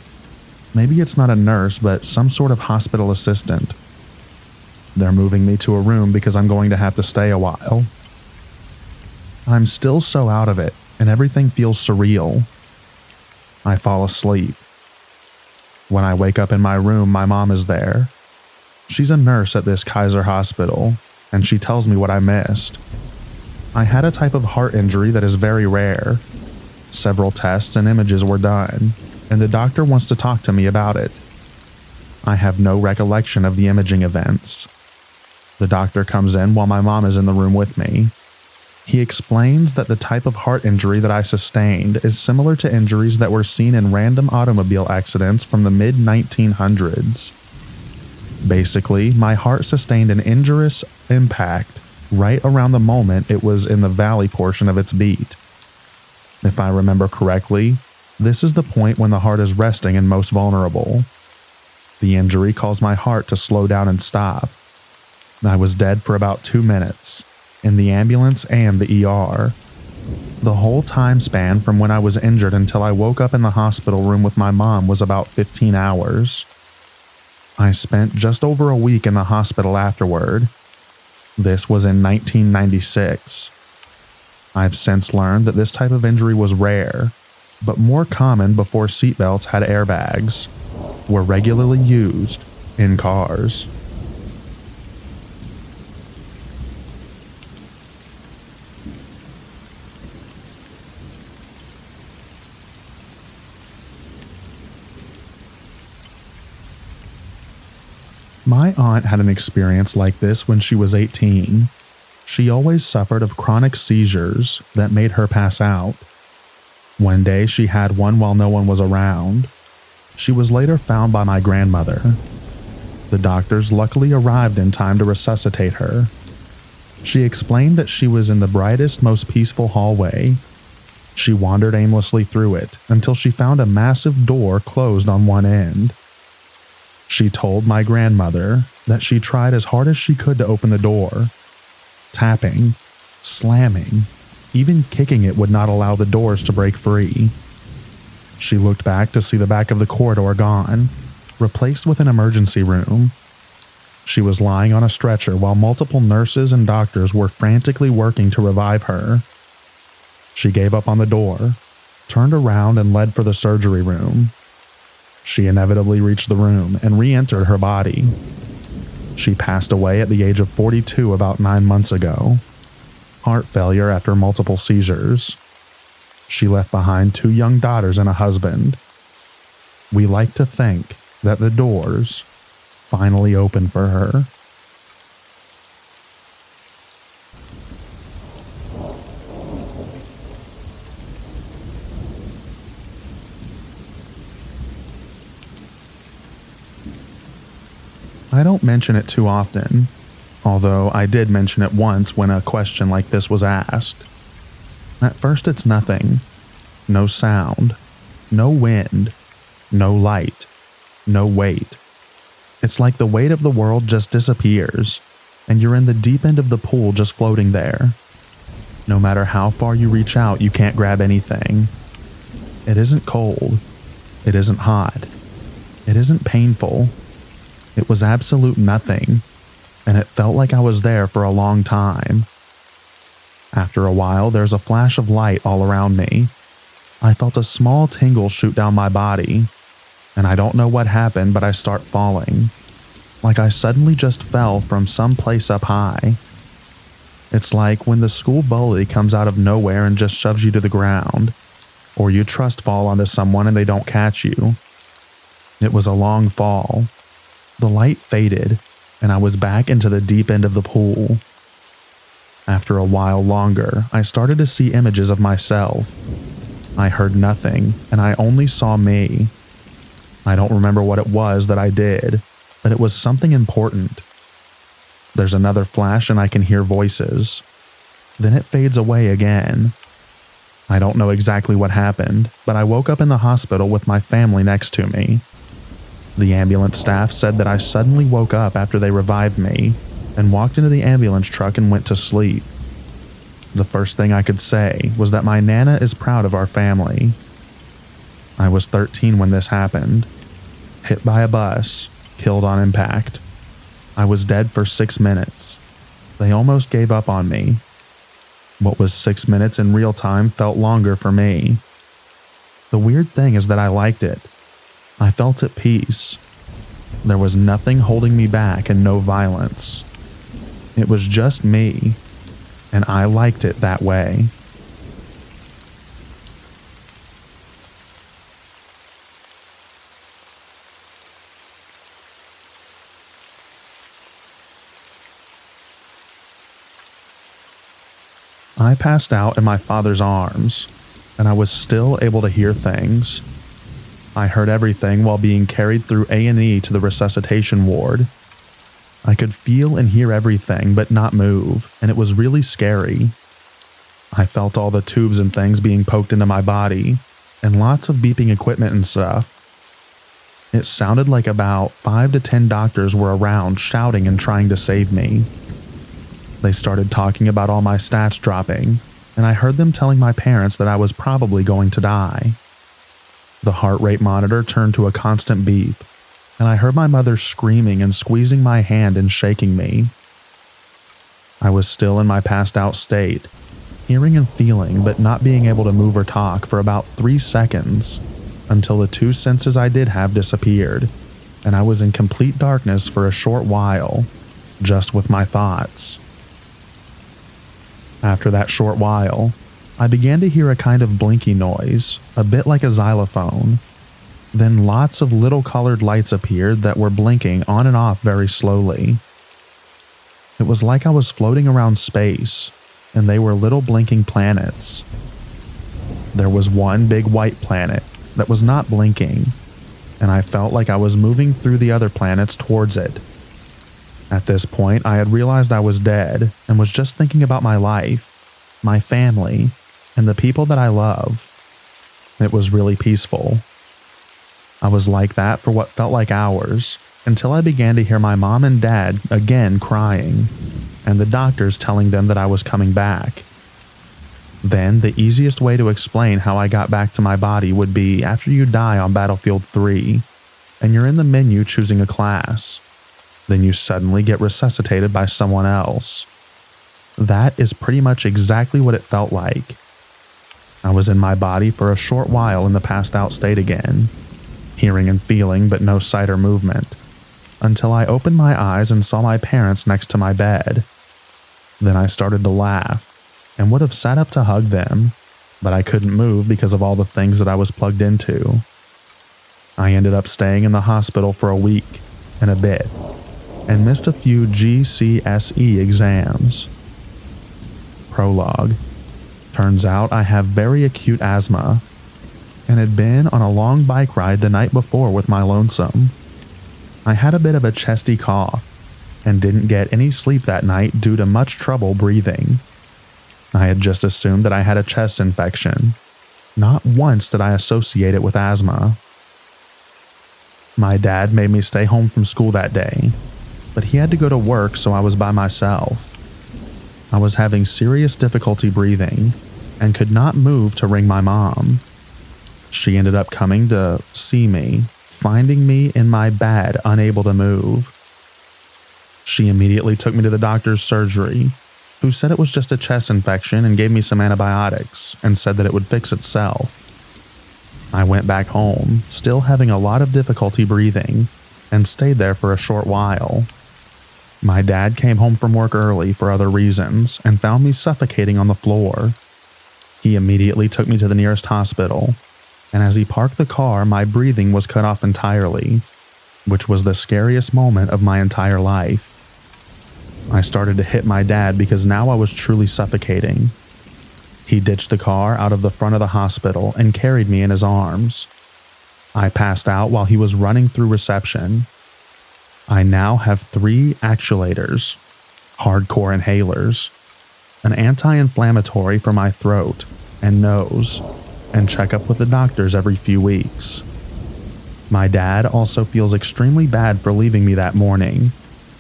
Maybe it's not a nurse, but some sort of hospital assistant. They're moving me to a room because I'm going to have to stay a while. I'm still so out of it, and everything feels surreal. I fall asleep. When I wake up in my room, my mom is there. She's a nurse at this Kaiser hospital, and she tells me what I missed. I had a type of heart injury that is very rare. Several tests and images were done, and the doctor wants to talk to me about it. I have no recollection of the imaging events. The doctor comes in while my mom is in the room with me. He explains that the type of heart injury that I sustained is similar to injuries that were seen in random automobile accidents from the mid-1900s. Basically, my heart sustained an injurious impact right around the moment it was in the valley portion of its beat. If I remember correctly, this is the point when the heart is resting and most vulnerable. The injury caused my heart to slow down and stop. I was dead for about 2 minutes, in the ambulance and the ER. The whole time span from when I was injured until I woke up in the hospital room with my mom was about 15 hours. I spent just over a week in the hospital afterward. This was in 1996. I've since learned that this type of injury was rare, but more common before seatbelts had airbags, were regularly used in cars. My aunt had an experience like this when she was 18. She always suffered of chronic seizures that made her pass out. One day she had one while no one was around. She was later found by my grandmother. The doctors luckily arrived in time to resuscitate her. She explained that she was in the brightest, most peaceful hallway. She wandered aimlessly through it until she found a massive door closed on one end. She told my grandmother that she tried as hard as she could to open the door. Tapping, slamming, even kicking it would not allow the doors to break free. She looked back to see the back of the corridor gone, replaced with an emergency room. She was lying on a stretcher while multiple nurses and doctors were frantically working to revive her. She gave up on the door, turned around and led for the surgery room. She inevitably reached the room and re-entered her body. She passed away at the age of 42 about 9 months ago. Heart failure after multiple seizures. She left behind 2 young daughters and a husband. We like to think that the doors finally opened for her. I don't mention it too often, although I did mention it once when a question like this was asked. At first it's nothing. No sound, no wind, no light, no weight. It's like the weight of the world just disappears, and you're in the deep end of the pool just floating there. No matter how far you reach out, you can't grab anything. It isn't cold. It isn't hot. It isn't painful. It was absolute nothing, and it felt like I was there for a long time. After a while, there's a flash of light all around me. I felt a small tingle shoot down my body, and I don't know what happened, but I start falling. Like I suddenly just fell from some place up high. It's like when the school bully comes out of nowhere and just shoves you to the ground, or you trust fall onto someone and they don't catch you. It was a long fall. The light faded, and I was back into the deep end of the pool. After a while longer, I started to see images of myself. I heard nothing, and I only saw me. I don't remember what it was that I did, but it was something important. There's another flash and I can hear voices. Then it fades away again. I don't know exactly what happened, but I woke up in the hospital with my family next to me. The ambulance staff said that I suddenly woke up after they revived me and walked into the ambulance truck and went to sleep. The first thing I could say was that my Nana is proud of our family. I was 13 when this happened. Hit by a bus, killed on impact. I was dead for 6 minutes. They almost gave up on me. What was 6 minutes in real time felt longer for me. The weird thing is that I liked it. I felt at peace. There was nothing holding me back and no violence. It was just me, and I liked it that way. I passed out in my father's arms, and I was still able to hear things. I heard everything while being carried through A&E to the resuscitation ward. I could feel and hear everything but not move, and it was really scary. I felt all the tubes and things being poked into my body, and lots of beeping equipment and stuff. It sounded like about 5 to 10 doctors were around shouting and trying to save me. They started talking about all my stats dropping, and I heard them telling my parents that I was probably going to die. The heart rate monitor turned to a constant beep, and I heard my mother screaming and squeezing my hand and shaking me. I was still in my passed out state, hearing and feeling but not being able to move or talk for about 3 seconds, until the 2 senses I did have disappeared, and I was in complete darkness for a short while, just with my thoughts. After that short while, I began to hear a kind of blinky noise, a bit like a xylophone. Then lots of little colored lights appeared that were blinking on and off very slowly. It was like I was floating around space, and they were little blinking planets. There was one big white planet that was not blinking, and I felt like I was moving through the other planets towards it. At this point, I had realized I was dead and was just thinking about my life, my family, and the people that I love. It was really peaceful. I was like that for what felt like hours, until I began to hear my mom and dad again crying, and the doctors telling them that I was coming back. Then, the easiest way to explain how I got back to my body would be after you die on Battlefield 3, and you're in the menu choosing a class. Then you suddenly get resuscitated by someone else. That is pretty much exactly what it felt like. I was in my body for a short while in the passed out state again, hearing and feeling but no sight or movement, until I opened my eyes and saw my parents next to my bed. Then I started to laugh and would have sat up to hug them, but I couldn't move because of all the things that I was plugged into. I ended up staying in the hospital for a week and a bit, and missed a few GCSE exams. Prologue. Turns out I have very acute asthma, and had been on a long bike ride the night before with my lonesome. I had a bit of a chesty cough and didn't get any sleep that night due to much trouble breathing. I had just assumed that I had a chest infection. Not once did I associate it with asthma. My dad made me stay home from school that day, but he had to go to work, so I was by myself. I was having serious difficulty breathing and could not move to ring my mom. She ended up coming to see me, finding me in my bed, unable to move. She immediately took me to the doctor's surgery, who said it was just a chest infection and gave me some antibiotics and said that it would fix itself. I went back home, still having a lot of difficulty breathing, and stayed there for a short while. My dad came home from work early for other reasons and found me suffocating on the floor. He immediately took me to the nearest hospital, and as he parked the car, my breathing was cut off entirely, which was the scariest moment of my entire life. I started to hit my dad because now I was truly suffocating. He ditched the car out of the front of the hospital and carried me in his arms. I passed out while he was running through reception. I now have 3 actuators, hardcore inhalers, an anti-inflammatory for my throat and nose, and check up with the doctors every few weeks. My dad also feels extremely bad for leaving me that morning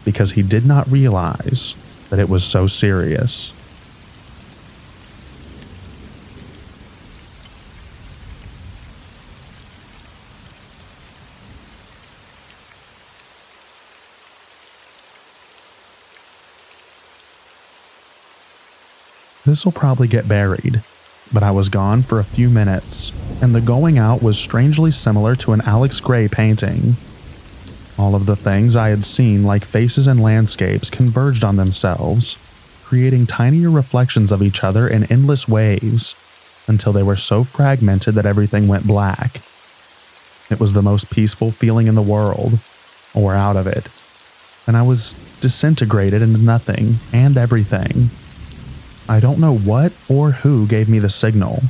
because he did not realize that it was so serious. This will probably get buried, but I was gone for a few minutes, and the going out was strangely similar to an Alex Grey painting. All of the things I had seen, like faces and landscapes, converged on themselves, creating tinier reflections of each other in endless waves, until they were so fragmented that everything went black. It was the most peaceful feeling in the world, or out of it, and I was disintegrated into nothing and everything. I don't know what or who gave me the signal,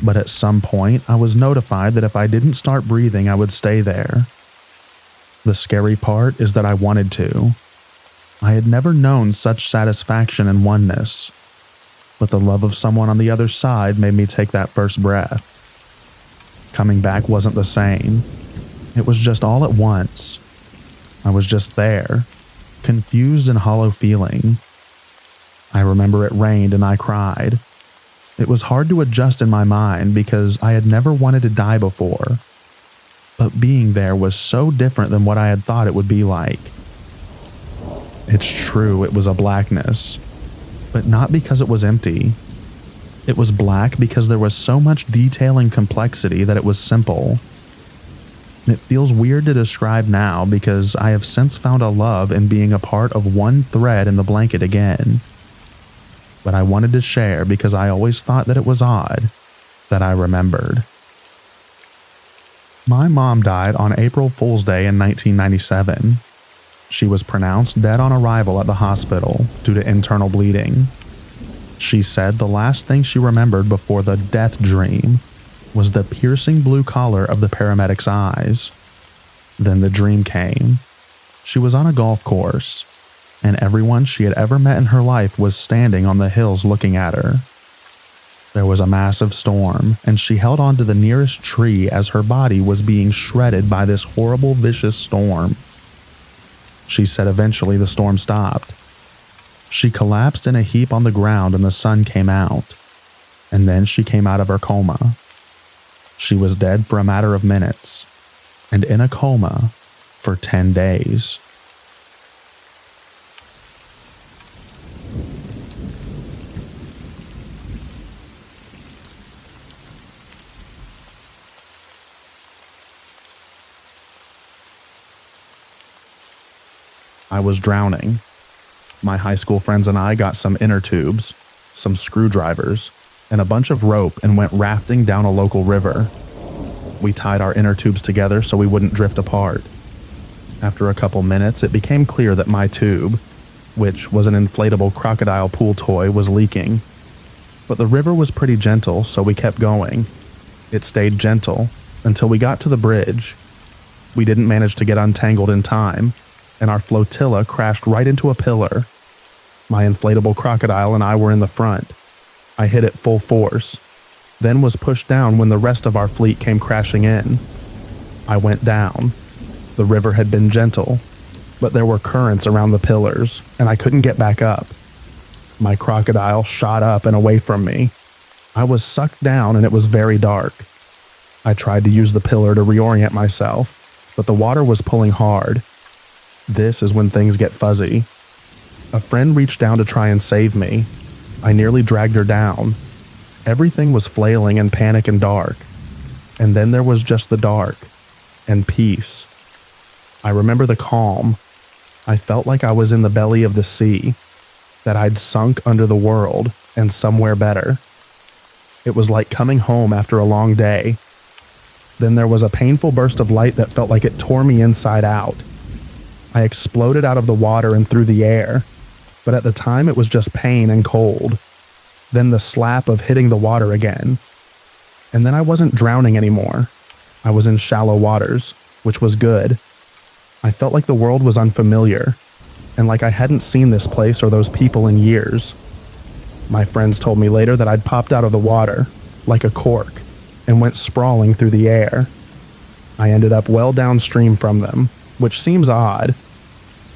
but at some point I was notified that if I didn't start breathing, I would stay there. The scary part is that I wanted to. I had never known such satisfaction and oneness, but the love of someone on the other side made me take that first breath. Coming back wasn't the same. It was just all at once. I was just there, confused and hollow feeling. I remember it rained and I cried. It was hard to adjust in my mind because I had never wanted to die before. But being there was so different than what I had thought it would be like. It's true, it was a blackness, but not because it was empty. It was black because there was so much detail and complexity that it was simple. It feels weird to describe now because I have since found a love in being a part of one thread in the blanket again. But I wanted to share because I always thought that it was odd that I remembered. My mom died on April Fool's Day in 1997. She was pronounced dead on arrival at the hospital due to internal bleeding. She said the last thing she remembered before the death dream was the piercing blue color of the paramedic's eyes. Then the dream came. She was on a golf course, and everyone she had ever met in her life was standing on the hills looking at her. There was a massive storm, and she held on to the nearest tree as her body was being shredded by this horrible, vicious storm. She said eventually the storm stopped. She collapsed in a heap on the ground and the sun came out, and then she came out of her coma. She was dead for a matter of minutes, and in a coma for 10 days. I was drowning. My high school friends and I got some inner tubes, some screwdrivers, and a bunch of rope and went rafting down a local river. We tied our inner tubes together so we wouldn't drift apart. After a couple minutes, it became clear that my tube, which was an inflatable crocodile pool toy, was leaking. But the river was pretty gentle, so we kept going. It stayed gentle until we got to the bridge. We didn't manage to get untangled in time, and our flotilla crashed right into a pillar. My inflatable crocodile and I were in the front. I hit it full force, then was pushed down when the rest of our fleet came crashing in. I went down. The river had been gentle, but there were currents around the pillars, and I couldn't get back up. My crocodile shot up and away from me. I was sucked down and it was very dark. I tried to use the pillar to reorient myself, but the water was pulling hard. This is when things get fuzzy. A friend reached down to try and save me. I nearly dragged her down. Everything was flailing in panic and dark. And then there was just the dark and peace. I remember the calm. I felt like I was in the belly of the sea, that I'd sunk under the world and somewhere better. It was like coming home after a long day. Then there was a painful burst of light that felt like it tore me inside out. I exploded out of the water and through the air, but at the time it was just pain and cold. Then the slap of hitting the water again. And then I wasn't drowning anymore. I was in shallow waters, which was good. I felt like the world was unfamiliar, and like I hadn't seen this place or those people in years. My friends told me later that I'd popped out of the water, like a cork, and went sprawling through the air. I ended up well downstream from them, which seems odd.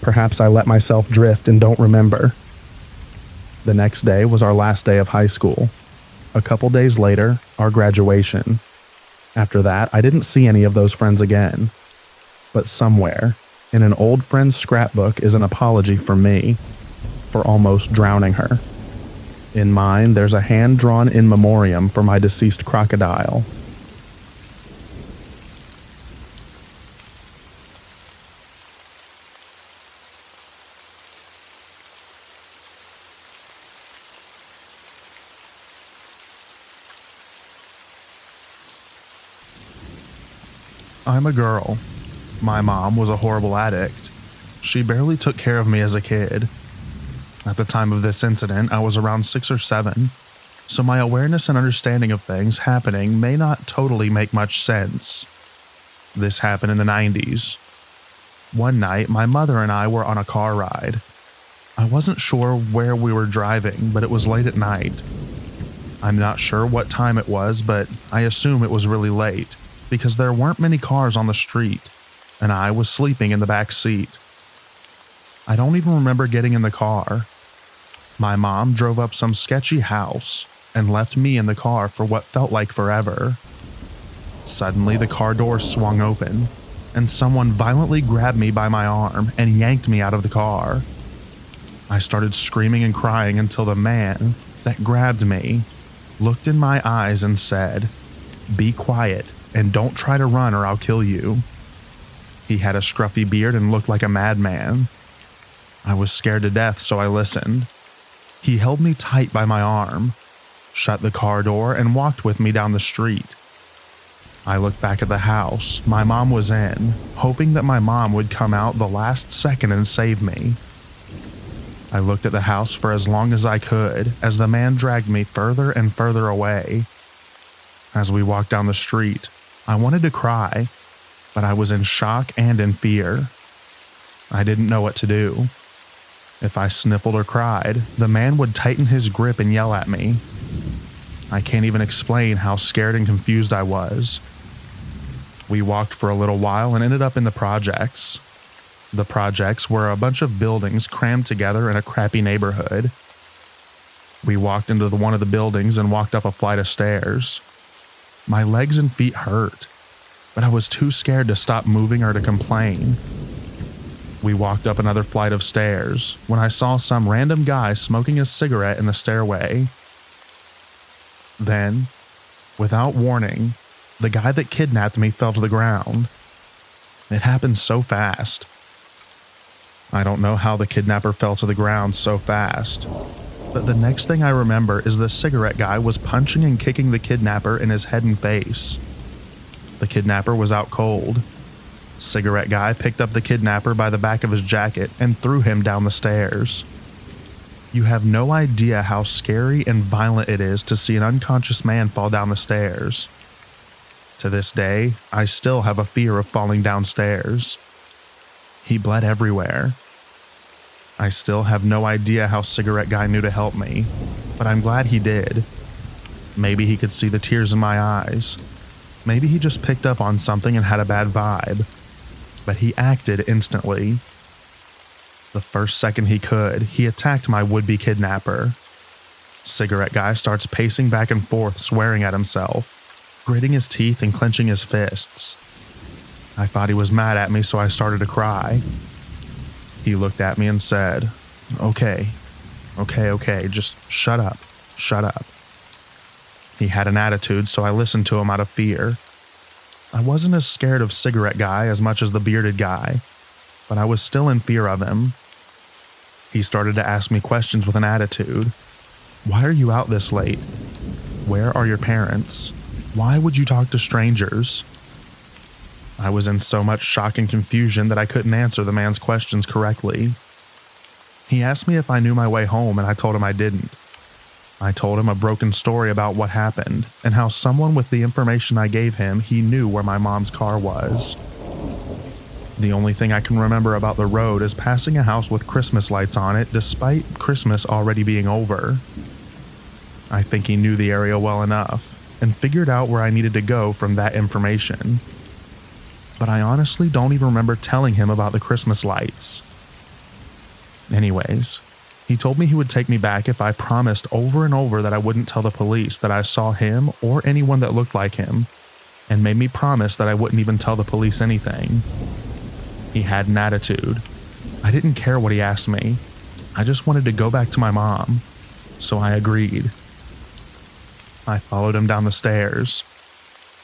Perhaps I let myself drift and don't remember. The next day was our last day of high school. A couple days later, our graduation. After that, I didn't see any of those friends again. But somewhere, in an old friend's scrapbook is an apology from me for almost drowning her. In mine, there's a hand-drawn in memoriam for my deceased crocodile. I'm a girl. My mom was a horrible addict. She barely took care of me as a kid. At the time of this incident, I was around 6 or 7, so my awareness and understanding of things happening may not totally make much sense. This happened in the 90s. One night, my mother and I were on a car ride. I wasn't sure where we were driving, but it was late at night. I'm not sure what time it was, but I assume it was really late, because there weren't many cars on the street, and I was sleeping in the back seat. I don't even remember getting in the car. My mom drove up some sketchy house and left me in the car for what felt like forever. Suddenly, the car door swung open, and someone violently grabbed me by my arm and yanked me out of the car. I started screaming and crying until the man that grabbed me looked in my eyes and said, "Be quiet and don't try to run or I'll kill you." He had a scruffy beard and looked like a madman. I was scared to death, so I listened. He held me tight by my arm, shut the car door, and walked with me down the street. I looked back at the house my mom was in, hoping that my mom would come out the last second and save me. I looked at the house for as long as I could as the man dragged me further and further away. As we walked down the street, I wanted to cry, but I was in shock and in fear. I didn't know what to do. If I sniffled or cried, the man would tighten his grip and yell at me. I can't even explain how scared and confused I was. We walked for a little while and ended up in the projects. The projects were a bunch of buildings crammed together in a crappy neighborhood. We walked into one of the buildings and walked up a flight of stairs. My legs and feet hurt, but I was too scared to stop moving or to complain. We walked up another flight of stairs when I saw some random guy smoking a cigarette in the stairway. Then, without warning, the guy that kidnapped me fell to the ground. It happened so fast. I don't know how the kidnapper fell to the ground so fast, but the next thing I remember is the cigarette guy was punching and kicking the kidnapper in his head and face. The kidnapper was out cold. Cigarette guy picked up the kidnapper by the back of his jacket and threw him down the stairs. You have no idea how scary and violent it is to see an unconscious man fall down the stairs. To this day, I still have a fear of falling downstairs. He bled everywhere. I still have no idea how Cigarette Guy knew to help me, but I'm glad he did. Maybe he could see the tears in my eyes. Maybe he just picked up on something and had a bad vibe. But he acted instantly. The first second he could, he attacked my would-be kidnapper. Cigarette Guy starts pacing back and forth, swearing at himself, gritting his teeth and clenching his fists. I thought he was mad at me, so I started to cry. He looked at me and said, Okay, just shut up. He had an attitude, so I listened to him out of fear. I wasn't as scared of Cigarette Guy as much as the bearded guy, but I was still in fear of him. He started to ask me questions with an attitude. Why are you out this late? Where are your parents? Why would you talk to strangers? I was in so much shock and confusion that I couldn't answer the man's questions correctly. He asked me if I knew my way home, and I told him I didn't. I told him a broken story about what happened, and how someone with the information I gave him, he knew where my mom's car was. The only thing I can remember about the road is passing a house with Christmas lights on it, despite Christmas already being over. I think he knew the area well enough, and figured out where I needed to go from that information. But I honestly don't even remember telling him about the Christmas lights. Anyways, he told me he would take me back if I promised over and over that I wouldn't tell the police that I saw him or anyone that looked like him, and made me promise that I wouldn't even tell the police anything. He had an attitude. I didn't care what he asked me. I just wanted to go back to my mom, so I agreed. I followed him down the stairs.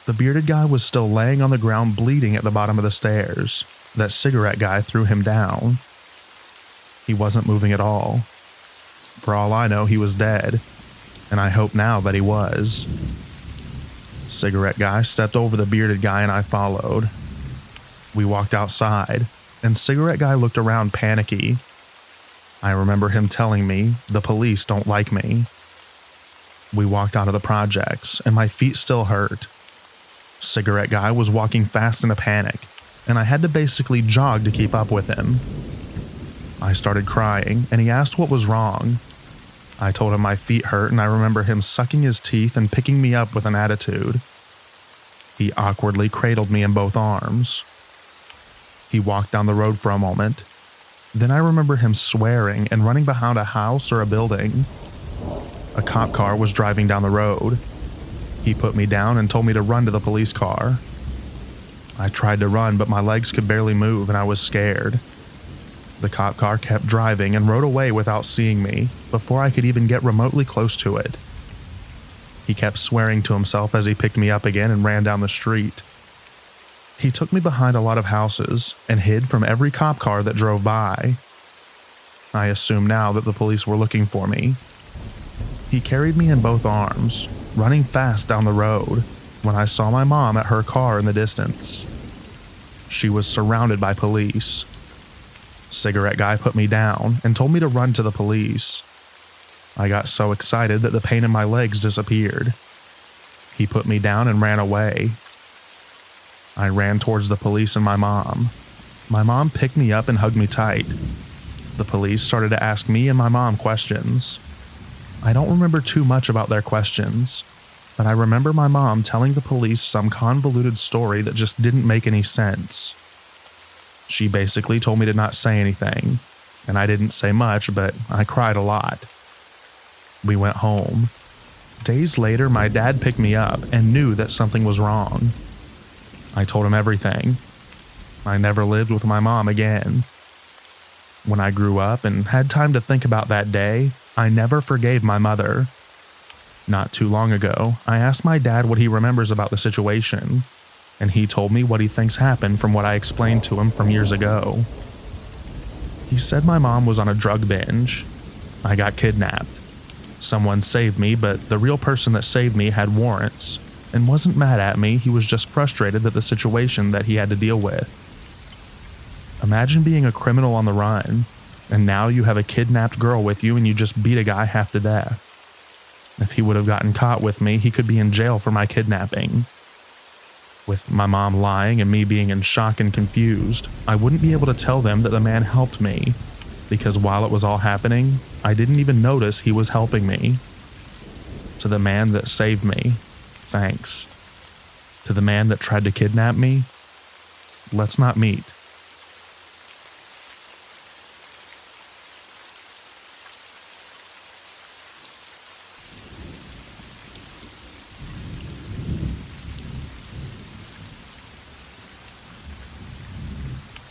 The bearded guy was still laying on the ground bleeding at the bottom of the stairs. That Cigarette Guy threw him down. He wasn't moving at all. For all I know, he was dead, and I hope now that he was. Cigarette Guy stepped over the bearded guy and I followed. We walked outside, and Cigarette Guy looked around panicky. I remember him telling me, the police don't like me. We walked out of the projects, and my feet still hurt. Cigarette Guy was walking fast in a panic, and I had to basically jog to keep up with him. I started crying, and he asked what was wrong. I told him my feet hurt, and I remember him sucking his teeth and picking me up with an attitude. He awkwardly cradled me in both arms. He walked down the road for a moment. Then I remember him swearing and running behind a house or a building. A cop car was driving down the road. He put me down and told me to run to the police car. I tried to run, but my legs could barely move and I was scared. The cop car kept driving and rode away without seeing me before I could even get remotely close to it. He kept swearing to himself as he picked me up again and ran down the street. He took me behind a lot of houses and hid from every cop car that drove by. I assume now that the police were looking for me. He carried me in both arms, running fast down the road, when I saw my mom at her car in the distance. She was surrounded by police. Cigarette Guy put me down and told me to run to the police. I got so excited that the pain in my legs disappeared. He put me down and ran away. I ran towards the police and my mom. My mom picked me up and hugged me tight. The police started to ask me and my mom questions. I don't remember too much about their questions, but I remember my mom telling the police some convoluted story that just didn't make any sense. She basically told me to not say anything, and I didn't say much, but I cried a lot. We went home. Days later, my dad picked me up and knew that something was wrong. I told him everything. I never lived with my mom again. When I grew up and had time to think about that day, I never forgave my mother. Not too long ago, I asked my dad what he remembers about the situation, and he told me what he thinks happened from what I explained to him from years ago. He said my mom was on a drug binge. I got kidnapped. Someone saved me, but the real person that saved me had warrants, and wasn't mad at me, he was just frustrated at the situation that he had to deal with. Imagine being a criminal on the run, and now you have a kidnapped girl with you and you just beat a guy half to death. If he would have gotten caught with me, he could be in jail for my kidnapping. With my mom lying and me being in shock and confused, I wouldn't be able to tell them that the man helped me, because while it was all happening, I didn't even notice he was helping me. To the man that saved me, thanks. To the man that tried to kidnap me, let's not meet.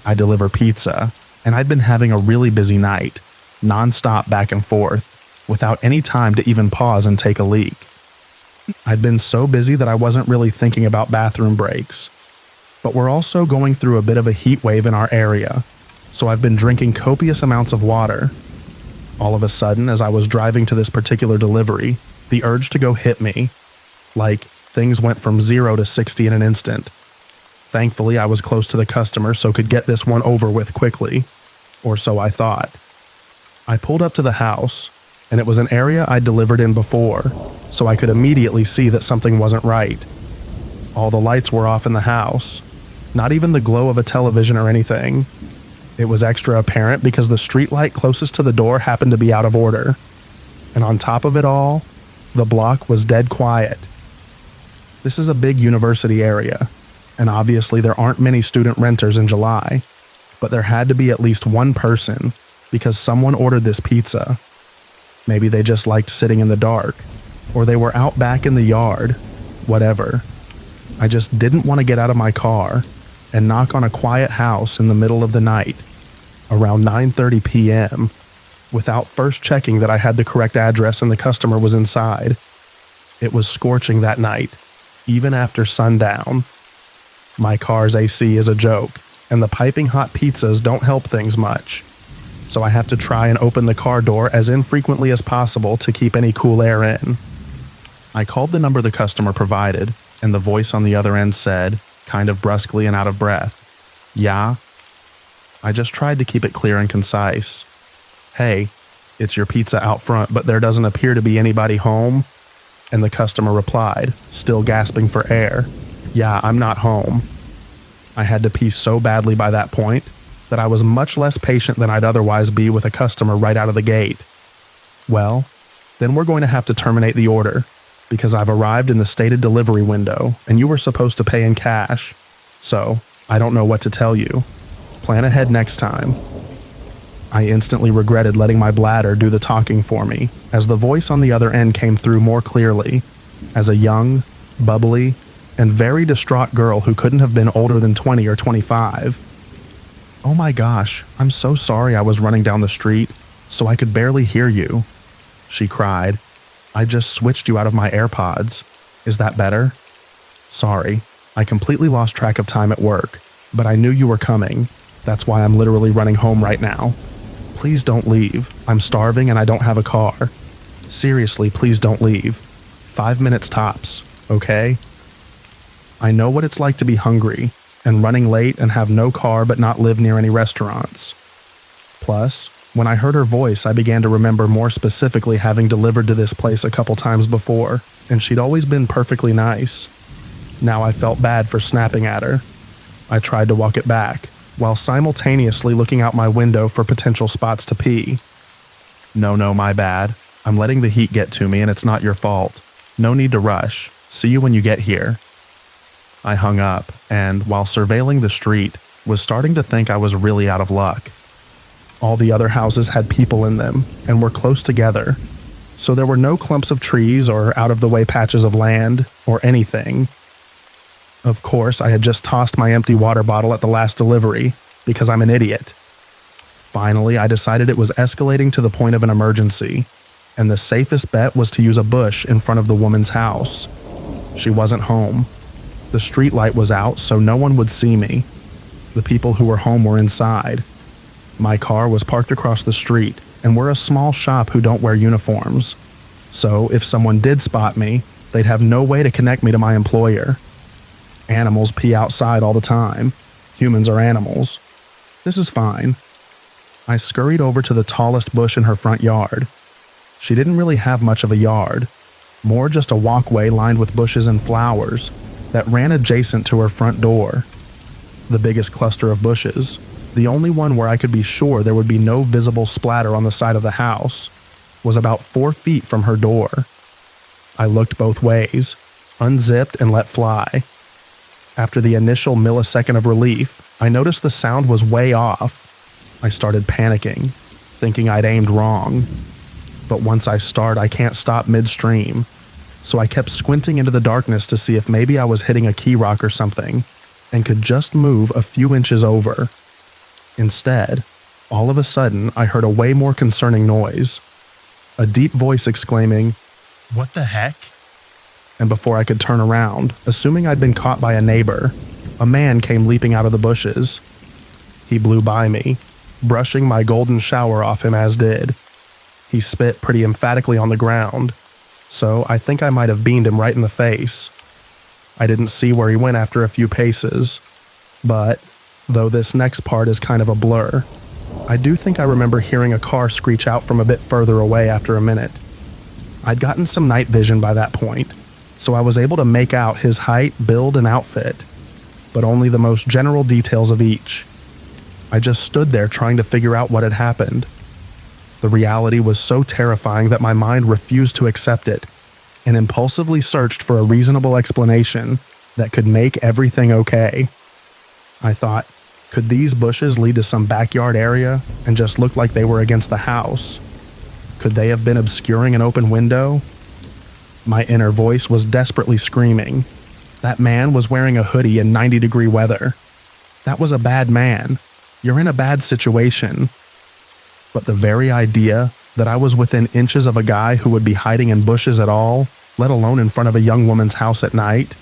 I deliver pizza, and I'd been having a really busy night, nonstop back and forth, without any time to even pause and take a leak. I'd been so busy that I wasn't really thinking about bathroom breaks. But we're also going through a bit of a heat wave in our area, so I've been drinking copious amounts of water. All of a sudden, as I was driving to this particular delivery, the urge to go hit me. Like, things went from 0 to 60 in an instant. Thankfully, I was close to the customer so could get this one over with quickly. Or so I thought. I pulled up to the house, and it was an area I'd delivered in before, so I could immediately see that something wasn't right. All the lights were off in the house, not even the glow of a television or anything. It was extra apparent because the street light closest to the door happened to be out of order. And on top of it all, the block was dead quiet. This is a big university area, and obviously there aren't many student renters in July, but there had to be at least one person because someone ordered this pizza. Maybe they just liked sitting in the dark, or they were out back in the yard, whatever. I just didn't want to get out of my car and knock on a quiet house in the middle of the night, around 9:30 p.m., without first checking that I had the correct address and the customer was inside. It was scorching that night, even after sundown. My car's AC is a joke, and the piping hot pizzas don't help things much. So I have to try and open the car door as infrequently as possible to keep any cool air in. I called the number the customer provided, and the voice on the other end said, kind of brusquely and out of breath, "Yeah?" I just tried to keep it clear and concise. "Hey, it's your pizza out front, but there doesn't appear to be anybody home." And the customer replied, still gasping for air, "Yeah, I'm not home." I had to pee so badly by that point that I was much less patient than I'd otherwise be with a customer right out of the gate. Well, then we're going to have to terminate the order, because I've arrived in the stated delivery window and you were supposed to pay in cash. So, I don't know what to tell you. Plan ahead next time. I instantly regretted letting my bladder do the talking for me, as the voice on the other end came through more clearly, as a young, bubbly, and very distraught girl who couldn't have been older than 20 or 25. "Oh my gosh, I'm so sorry I was running down the street, so I could barely hear you," she cried. "I just switched you out of my AirPods. Is that better? Sorry, I completely lost track of time at work, but I knew you were coming. That's why I'm literally running home right now. Please don't leave. I'm starving and I don't have a car. Seriously, please don't leave. 5 minutes tops, okay? I know what it's like to be hungry and running late and have no car but not live near any restaurants." Plus, when I heard her voice, I began to remember more specifically having delivered to this place a couple times before, and she'd always been perfectly nice. Now I felt bad for snapping at her. I tried to walk it back, while simultaneously looking out my window for potential spots to pee. No, my bad. I'm letting the heat get to me and it's not your fault. No need to rush. See you when you get here." I hung up, and while surveilling the street, was starting to think I was really out of luck. All the other houses had people in them, and were close together, so there were no clumps of trees or out-of-the-way patches of land, or anything. Of course, I had just tossed my empty water bottle at the last delivery, because I'm an idiot. Finally, I decided it was escalating to the point of an emergency, and the safest bet was to use a bush in front of the woman's house. She wasn't home. The street light was out, so no one would see me. The people who were home were inside. My car was parked across the street, and we're a small shop who don't wear uniforms. So if someone did spot me, they'd have no way to connect me to my employer. Animals pee outside all the time. Humans are animals. This is fine. I scurried over to the tallest bush in her front yard. She didn't really have much of a yard, more just a walkway lined with bushes and flowers, that ran adjacent to her front door. The biggest cluster of bushes, the only one where I could be sure there would be no visible splatter on the side of the house, was about 4 feet from her door. I looked both ways, unzipped and let fly. After the initial millisecond of relief, I noticed the sound was way off. I started panicking, thinking I'd aimed wrong. But once I start, I can't stop midstream. So I kept squinting into the darkness to see if maybe I was hitting a key rock or something, and could just move a few inches over. Instead, all of a sudden, I heard a way more concerning noise. A deep voice exclaiming, "What the heck?" And before I could turn around, assuming I'd been caught by a neighbor, a man came leaping out of the bushes. He blew by me, brushing my golden shower off him as did. He spit pretty emphatically on the ground, so I think I might have beamed him right in the face. I didn't see where he went after a few paces, but, though this next part is kind of a blur, I do think I remember hearing a car screech out from a bit further away after a minute. I'd gotten some night vision by that point, so I was able to make out his height, build, and outfit, but only the most general details of each. I just stood there trying to figure out what had happened. The reality was so terrifying that my mind refused to accept it, and impulsively searched for a reasonable explanation that could make everything okay. I thought, could these bushes lead to some backyard area and just look like they were against the house? Could they have been obscuring an open window? My inner voice was desperately screaming. That man was wearing a hoodie in 90-degree weather. That was a bad man. You're in a bad situation. But the very idea that I was within inches of a guy who would be hiding in bushes at all, let alone in front of a young woman's house at night,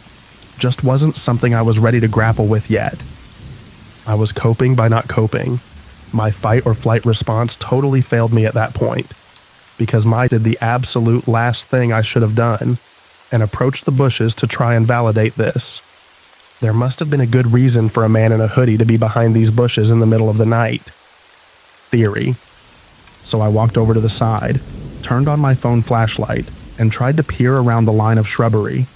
just wasn't something I was ready to grapple with yet. I was coping by not coping. My fight or flight response totally failed me at that point, because I did the absolute last thing I should have done, and approached the bushes to try and validate this. There must have been a good reason for a man in a hoodie to be behind these bushes in the middle of the night. Theory. So I walked over to the side, turned on my phone flashlight, and tried to peer around the line of shrubbery.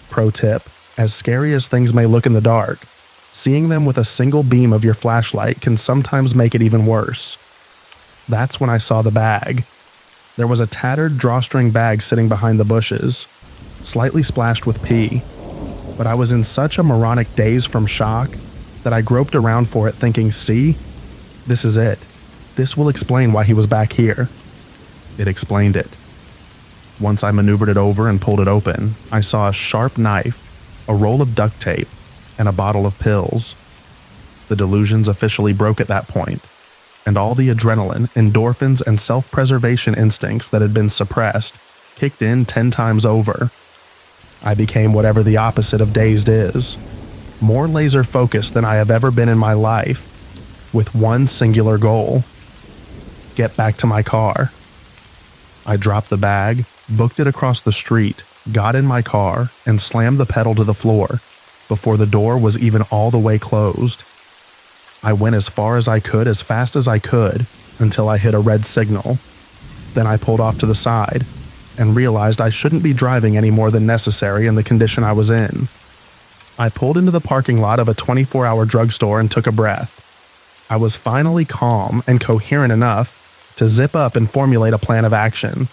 Pro tip, as scary as things may look in the dark, seeing them with a single beam of your flashlight can sometimes make it even worse. That's when I saw the bag. There was a tattered drawstring bag sitting behind the bushes, slightly splashed with pee, but I was in such a moronic daze from shock that I groped around for it thinking, see? This is it. This will explain why he was back here. It explained it. Once I maneuvered it over and pulled it open, I saw a sharp knife, a roll of duct tape, and a bottle of pills. The delusions officially broke at that point, and all the adrenaline, endorphins, and self-preservation instincts that had been suppressed kicked in 10 times over. I became whatever the opposite of dazed is, more laser-focused than I have ever been in my life, with one singular goal: get back to my car. I dropped the bag, booked it across the street, got in my car, and slammed the pedal to the floor before the door was even all the way closed. I went as far as I could as fast as I could until I hit a red signal. Then I pulled off to the side and realized I shouldn't be driving any more than necessary in the condition I was in. I pulled into the parking lot of a 24-hour drugstore and took a breath. I was finally calm and coherent enough to zip up and formulate a plan of action.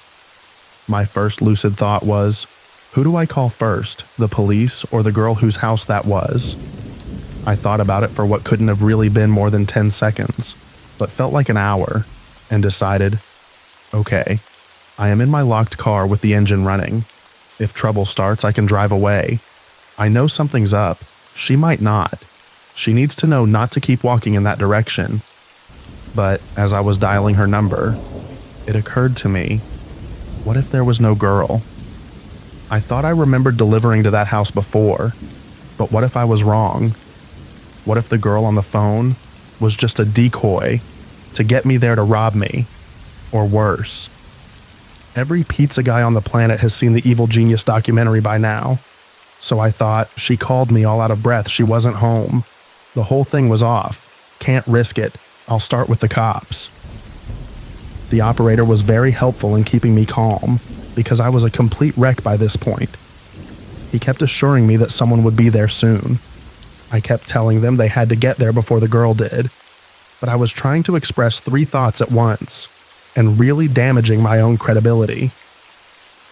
My first lucid thought was, who do I call first, the police or the girl whose house that was? I thought about it for what couldn't have really been more than 10 seconds, but felt like an hour, and decided, okay, I am in my locked car with the engine running. If trouble starts, I can drive away. I know something's up. She might not. She needs to know not to keep walking in that direction. But as I was dialing her number, it occurred to me, what if there was no girl? I thought I remembered delivering to that house before, but what if I was wrong? What if the girl on the phone was just a decoy to get me there to rob me? Or worse. Every pizza guy on the planet has seen the Evil Genius documentary by now, so I thought she called me all out of breath. She wasn't home. The whole thing was off. Can't risk it. I'll start with the cops. The operator was very helpful in keeping me calm, because I was a complete wreck by this point. He kept assuring me that someone would be there soon. I kept telling them they had to get there before the girl did, but I was trying to express 3 thoughts at once, and really damaging my own credibility.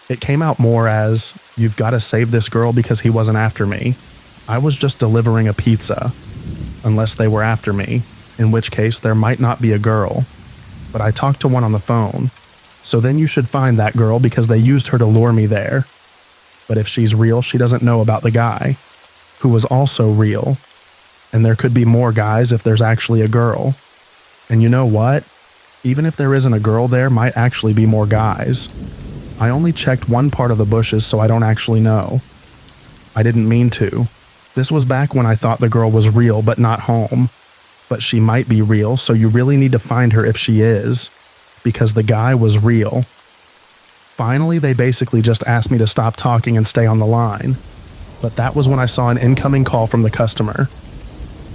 It came out more as, you've got to save this girl because he wasn't after me. I was just delivering a pizza. Unless they were after me, in which case there might not be a girl. But I talked to one on the phone, so then you should find that girl because they used her to lure me there. But if she's real, she doesn't know about the guy, who was also real. And there could be more guys if there's actually a girl. And you know what? Even if there isn't a girl, there might actually be more guys. I only checked one part of the bushes, so I don't actually know. I didn't mean to. This was back when I thought the girl was real but not home. But she might be real, so you really need to find her if she is. Because the guy was real. Finally, they basically just asked me to stop talking and stay on the line. But that was when I saw an incoming call from the customer.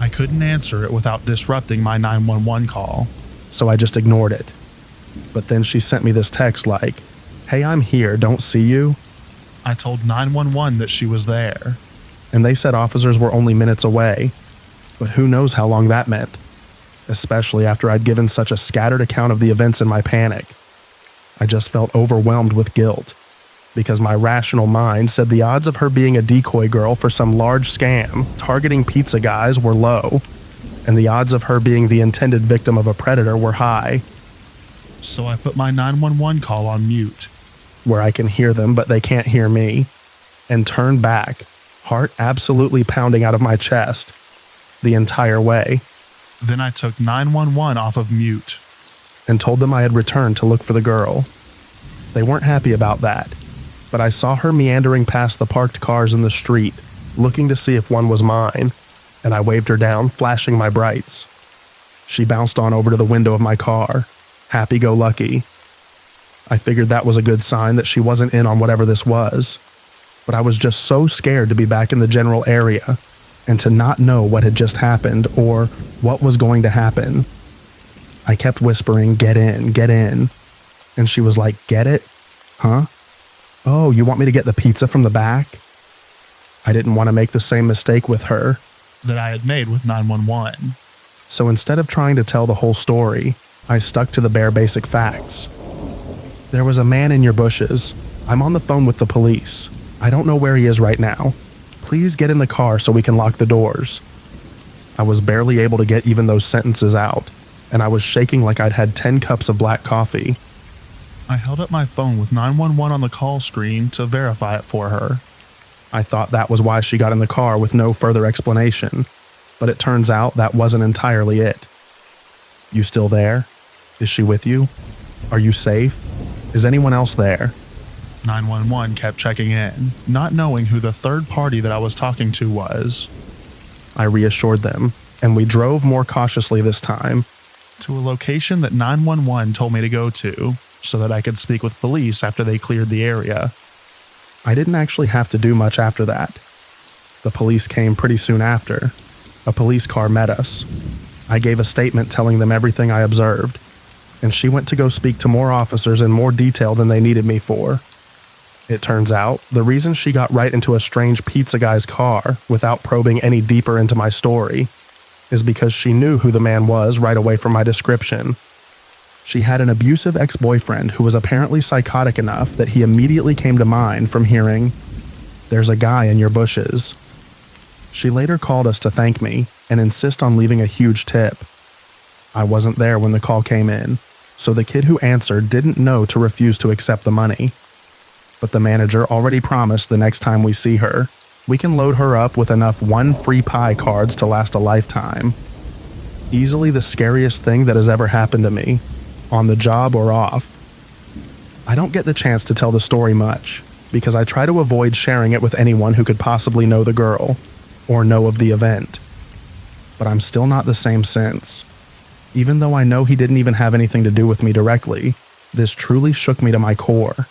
I couldn't answer it without disrupting my 911 call, so I just ignored it. But then she sent me this text like, "Hey, I'm here, don't see you?" I told 911 that she was there, and they said officers were only minutes away, but who knows how long that meant, especially after I'd given such a scattered account of the events in my panic. I just felt overwhelmed with guilt, because my rational mind said the odds of her being a decoy girl for some large scam targeting pizza guys were low, and the odds of her being the intended victim of a predator were high. So I put my 911 call on mute, where I can hear them but they can't hear me, and turned back, heart absolutely pounding out of my chest, the entire way. Then I took 911 off of mute and told them I had returned to look for the girl. They weren't happy about that, but I saw her meandering past the parked cars in the street, looking to see if one was mine, and I waved her down, flashing my brights. She bounced on over to the window of my car, happy-go-lucky. I figured that was a good sign that she wasn't in on whatever this was, but I was just so scared to be back in the general area and to not know what had just happened or what was going to happen. I kept whispering, "Get in, get in." And she was like, "Get it? Huh? Oh, you want me to get the pizza from the back?" I didn't want to make the same mistake with her that I had made with 911. So instead of trying to tell the whole story, I stuck to the bare basic facts. There was a man in your bushes. I'm on the phone with the police. I don't know where he is right now. Please get in the car so we can lock the doors. I was barely able to get even those sentences out, and I was shaking like I'd had 10 cups of black coffee. I held up my phone with 911 on the call screen to verify it for her. I thought that was why she got in the car with no further explanation, but it turns out that wasn't entirely it. "You still there? Is she with you? Are you safe? Is anyone else there?" 911 kept checking in, not knowing who the third party that I was talking to was. I reassured them, and we drove more cautiously this time, to a location that 911 told me to go to, so that I could speak with police after they cleared the area. I didn't actually have to do much after that. The police came pretty soon after. A police car met us. I gave a statement telling them everything I observed, and she went to go speak to more officers in more detail than they needed me for. It turns out, the reason she got right into a strange pizza guy's car without probing any deeper into my story is because she knew who the man was right away from my description. She had an abusive ex-boyfriend who was apparently psychotic enough that he immediately came to mind from hearing, "There's a guy in your bushes." She later called us to thank me and insist on leaving a huge tip. I wasn't there when the call came in, so the kid who answered didn't know to refuse to accept the money. But the manager already promised the next time we see her, we can load her up with enough one free pie cards to last a lifetime. Easily the scariest thing that has ever happened to me, on the job or off. I don't get the chance to tell the story much, because I try to avoid sharing it with anyone who could possibly know the girl, or know of the event. But I'm still not the same since. Even though I know he didn't even have anything to do with me directly, this truly shook me to my core.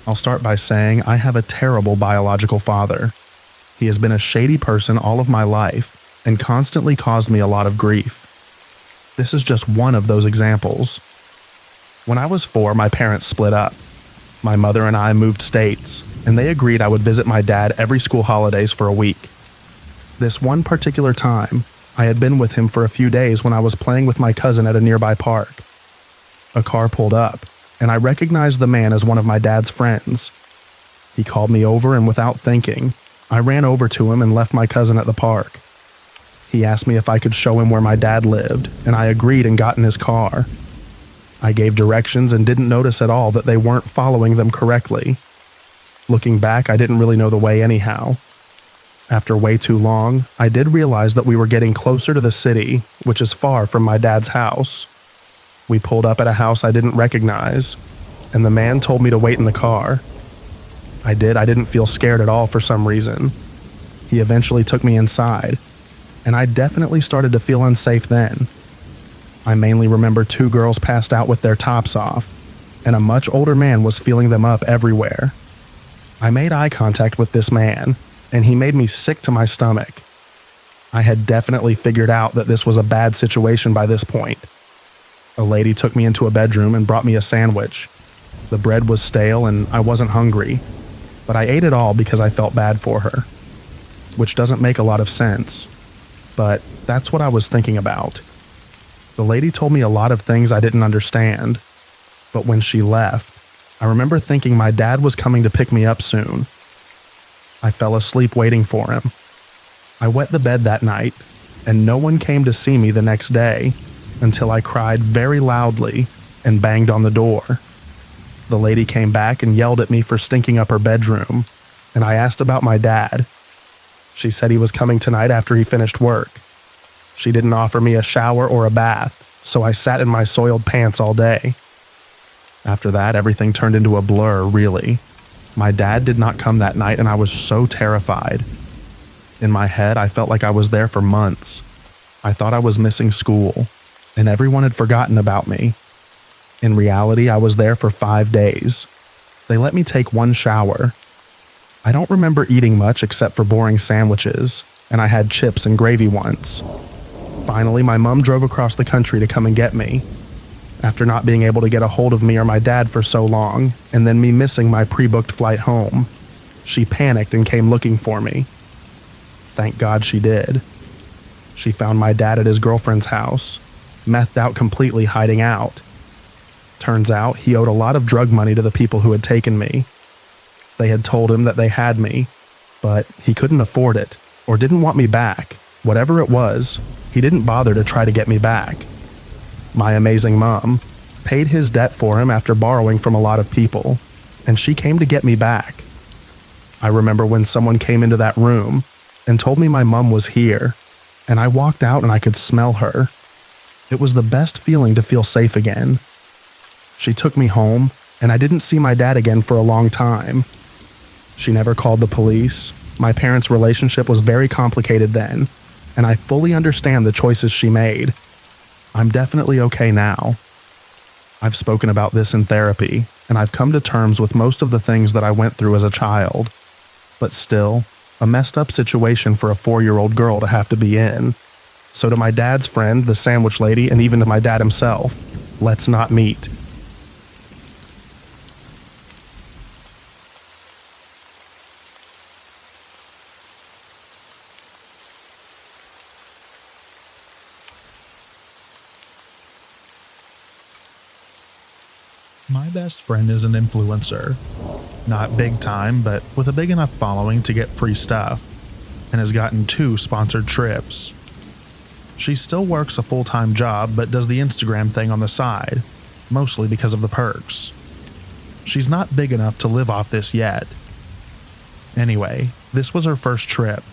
I'll start by saying I have a terrible biological father. He has been a shady person all of my life and constantly caused me a lot of grief. This is just one of those examples. When I was 4, my parents split up. My mother and I moved states, and they agreed I would visit my dad every school holidays for a week. This one particular time, I had been with him for a few days when I was playing with my cousin at a nearby park. A car pulled up, and I recognized the man as one of my dad's friends. He called me over, and without thinking, I ran over to him and left my cousin at the park. He asked me if I could show him where my dad lived, and I agreed and got in his car. I gave directions and didn't notice at all that they weren't following them correctly. Looking back, I didn't really know the way anyhow. After way too long, I did realize that we were getting closer to the city, which is far from my dad's house. We pulled up at a house I didn't recognize, and the man told me to wait in the car. I didn't feel scared at all for some reason. He eventually took me inside, and I definitely started to feel unsafe then. I mainly remember 2 girls passed out with their tops off, and a much older man was feeling them up everywhere. I made eye contact with this man, and he made me sick to my stomach. I had definitely figured out that this was a bad situation by this point. A lady took me into a bedroom and brought me a sandwich. The bread was stale and I wasn't hungry, but I ate it all because I felt bad for her. Which doesn't make a lot of sense, but that's what I was thinking about. The lady told me a lot of things I didn't understand, but when she left, I remember thinking my dad was coming to pick me up soon. I fell asleep waiting for him. I wet the bed that night, and no one came to see me the next day until I cried very loudly and banged on the door. The lady came back and yelled at me for stinking up her bedroom, and I asked about my dad. She said he was coming tonight after he finished work. She didn't offer me a shower or a bath, so I sat in my soiled pants all day. After that, everything turned into a blur, really. My dad did not come that night, and I was so terrified. In my head, I felt like I was there for months. I thought I was missing school, and everyone had forgotten about me. In reality, I was there for 5 days. They let me take 1 shower. I don't remember eating much except for boring sandwiches, and I had chips and gravy once. Finally, my mom drove across the country to come and get me. After not being able to get a hold of me or my dad for so long, and then me missing my pre-booked flight home, she panicked and came looking for me. Thank God she did. She found my dad at his girlfriend's house, methed out completely, hiding out. Turns out he owed a lot of drug money to the people who had taken me. They had told him that they had me, but he couldn't afford it, or didn't want me back. Whatever it was, he didn't bother to try to get me back. My amazing mom paid his debt for him after borrowing from a lot of people, and she came to get me back. I remember when someone came into that room and told me my mom was here, and I walked out and I could smell her. It was the best feeling to feel safe again. She took me home, and I didn't see my dad again for a long time. She never called the police. My parents' relationship was very complicated then, and I fully understand the choices she made. I'm definitely okay now. I've spoken about this in therapy, and I've come to terms with most of the things that I went through as a child. But still, a messed up situation for a 4-year-old girl to have to be in. So to my dad's friend, the sandwich lady, and even to my dad himself, let's not meet. My best friend is an influencer. Not big time, but with a big enough following to get free stuff, and has gotten 2 sponsored trips. She still works a full-time job, but does the Instagram thing on the side, mostly because of the perks. She's not big enough to live off this yet. Anyway, this was her first trip.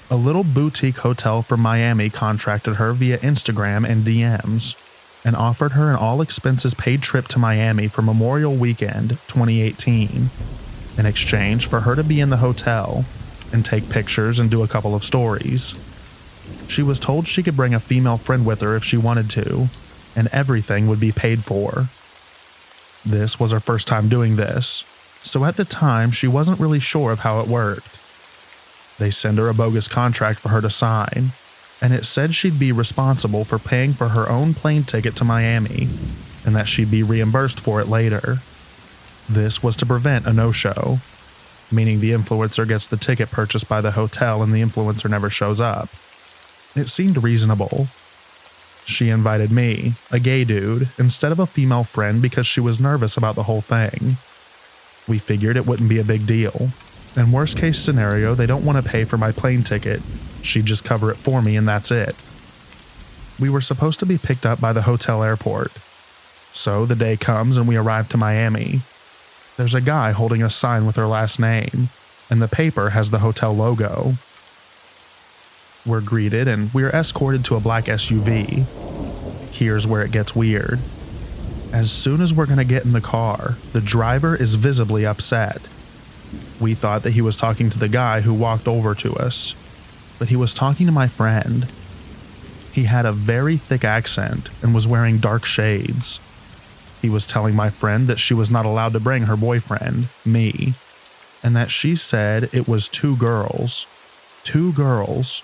A little boutique hotel from Miami contracted her via Instagram and DMs, and offered her an all-expenses-paid trip to Miami for Memorial Weekend 2018, in exchange for her to be in the hotel and take pictures and do a couple of stories. She was told she could bring a female friend with her if she wanted to, and everything would be paid for. This was her first time doing this, so at the time she wasn't really sure of how it worked. They send her a bogus contract for her to sign, and it said she'd be responsible for paying for her own plane ticket to Miami, and that she'd be reimbursed for it later. This was to prevent a no-show, meaning the influencer gets the ticket purchased by the hotel and the influencer never shows up. It seemed reasonable. She invited me, a gay dude, instead of a female friend because she was nervous about the whole thing. We figured it wouldn't be a big deal. And worst case scenario, they don't want to pay for my plane ticket. She'd just cover it for me and that's it. We were supposed to be picked up by the hotel airport. So the day comes and we arrive to Miami. There's a guy holding a sign with her last name, and the paper has the hotel logo. We're greeted and we're escorted to a black SUV. Here's where it gets weird. As soon as we're going to get in the car, the driver is visibly upset. We thought that he was talking to the guy who walked over to us, but he was talking to my friend. He had a very thick accent and was wearing dark shades. He was telling my friend that she was not allowed to bring her boyfriend, me, and that she said it was 2 girls. 2 girls.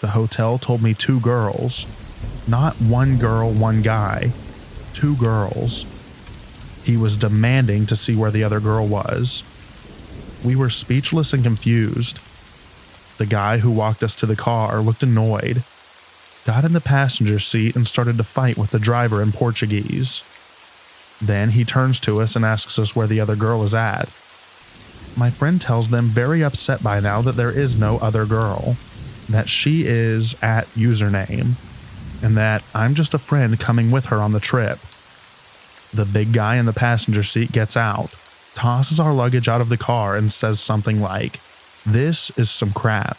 The hotel told me 2 girls. Not 1 girl, 1 guy. 2 girls. He was demanding to see where the other girl was. We were speechless and confused. The guy who walked us to the car looked annoyed, got in the passenger seat and started to fight with the driver in Portuguese. Then he turns to us and asks us where the other girl is at. My friend tells them, very upset by now, that there is no other girl, that she is at username, and that I'm just a friend coming with her on the trip. The big guy in the passenger seat gets out, tosses our luggage out of the car and says something like, "This is some crap."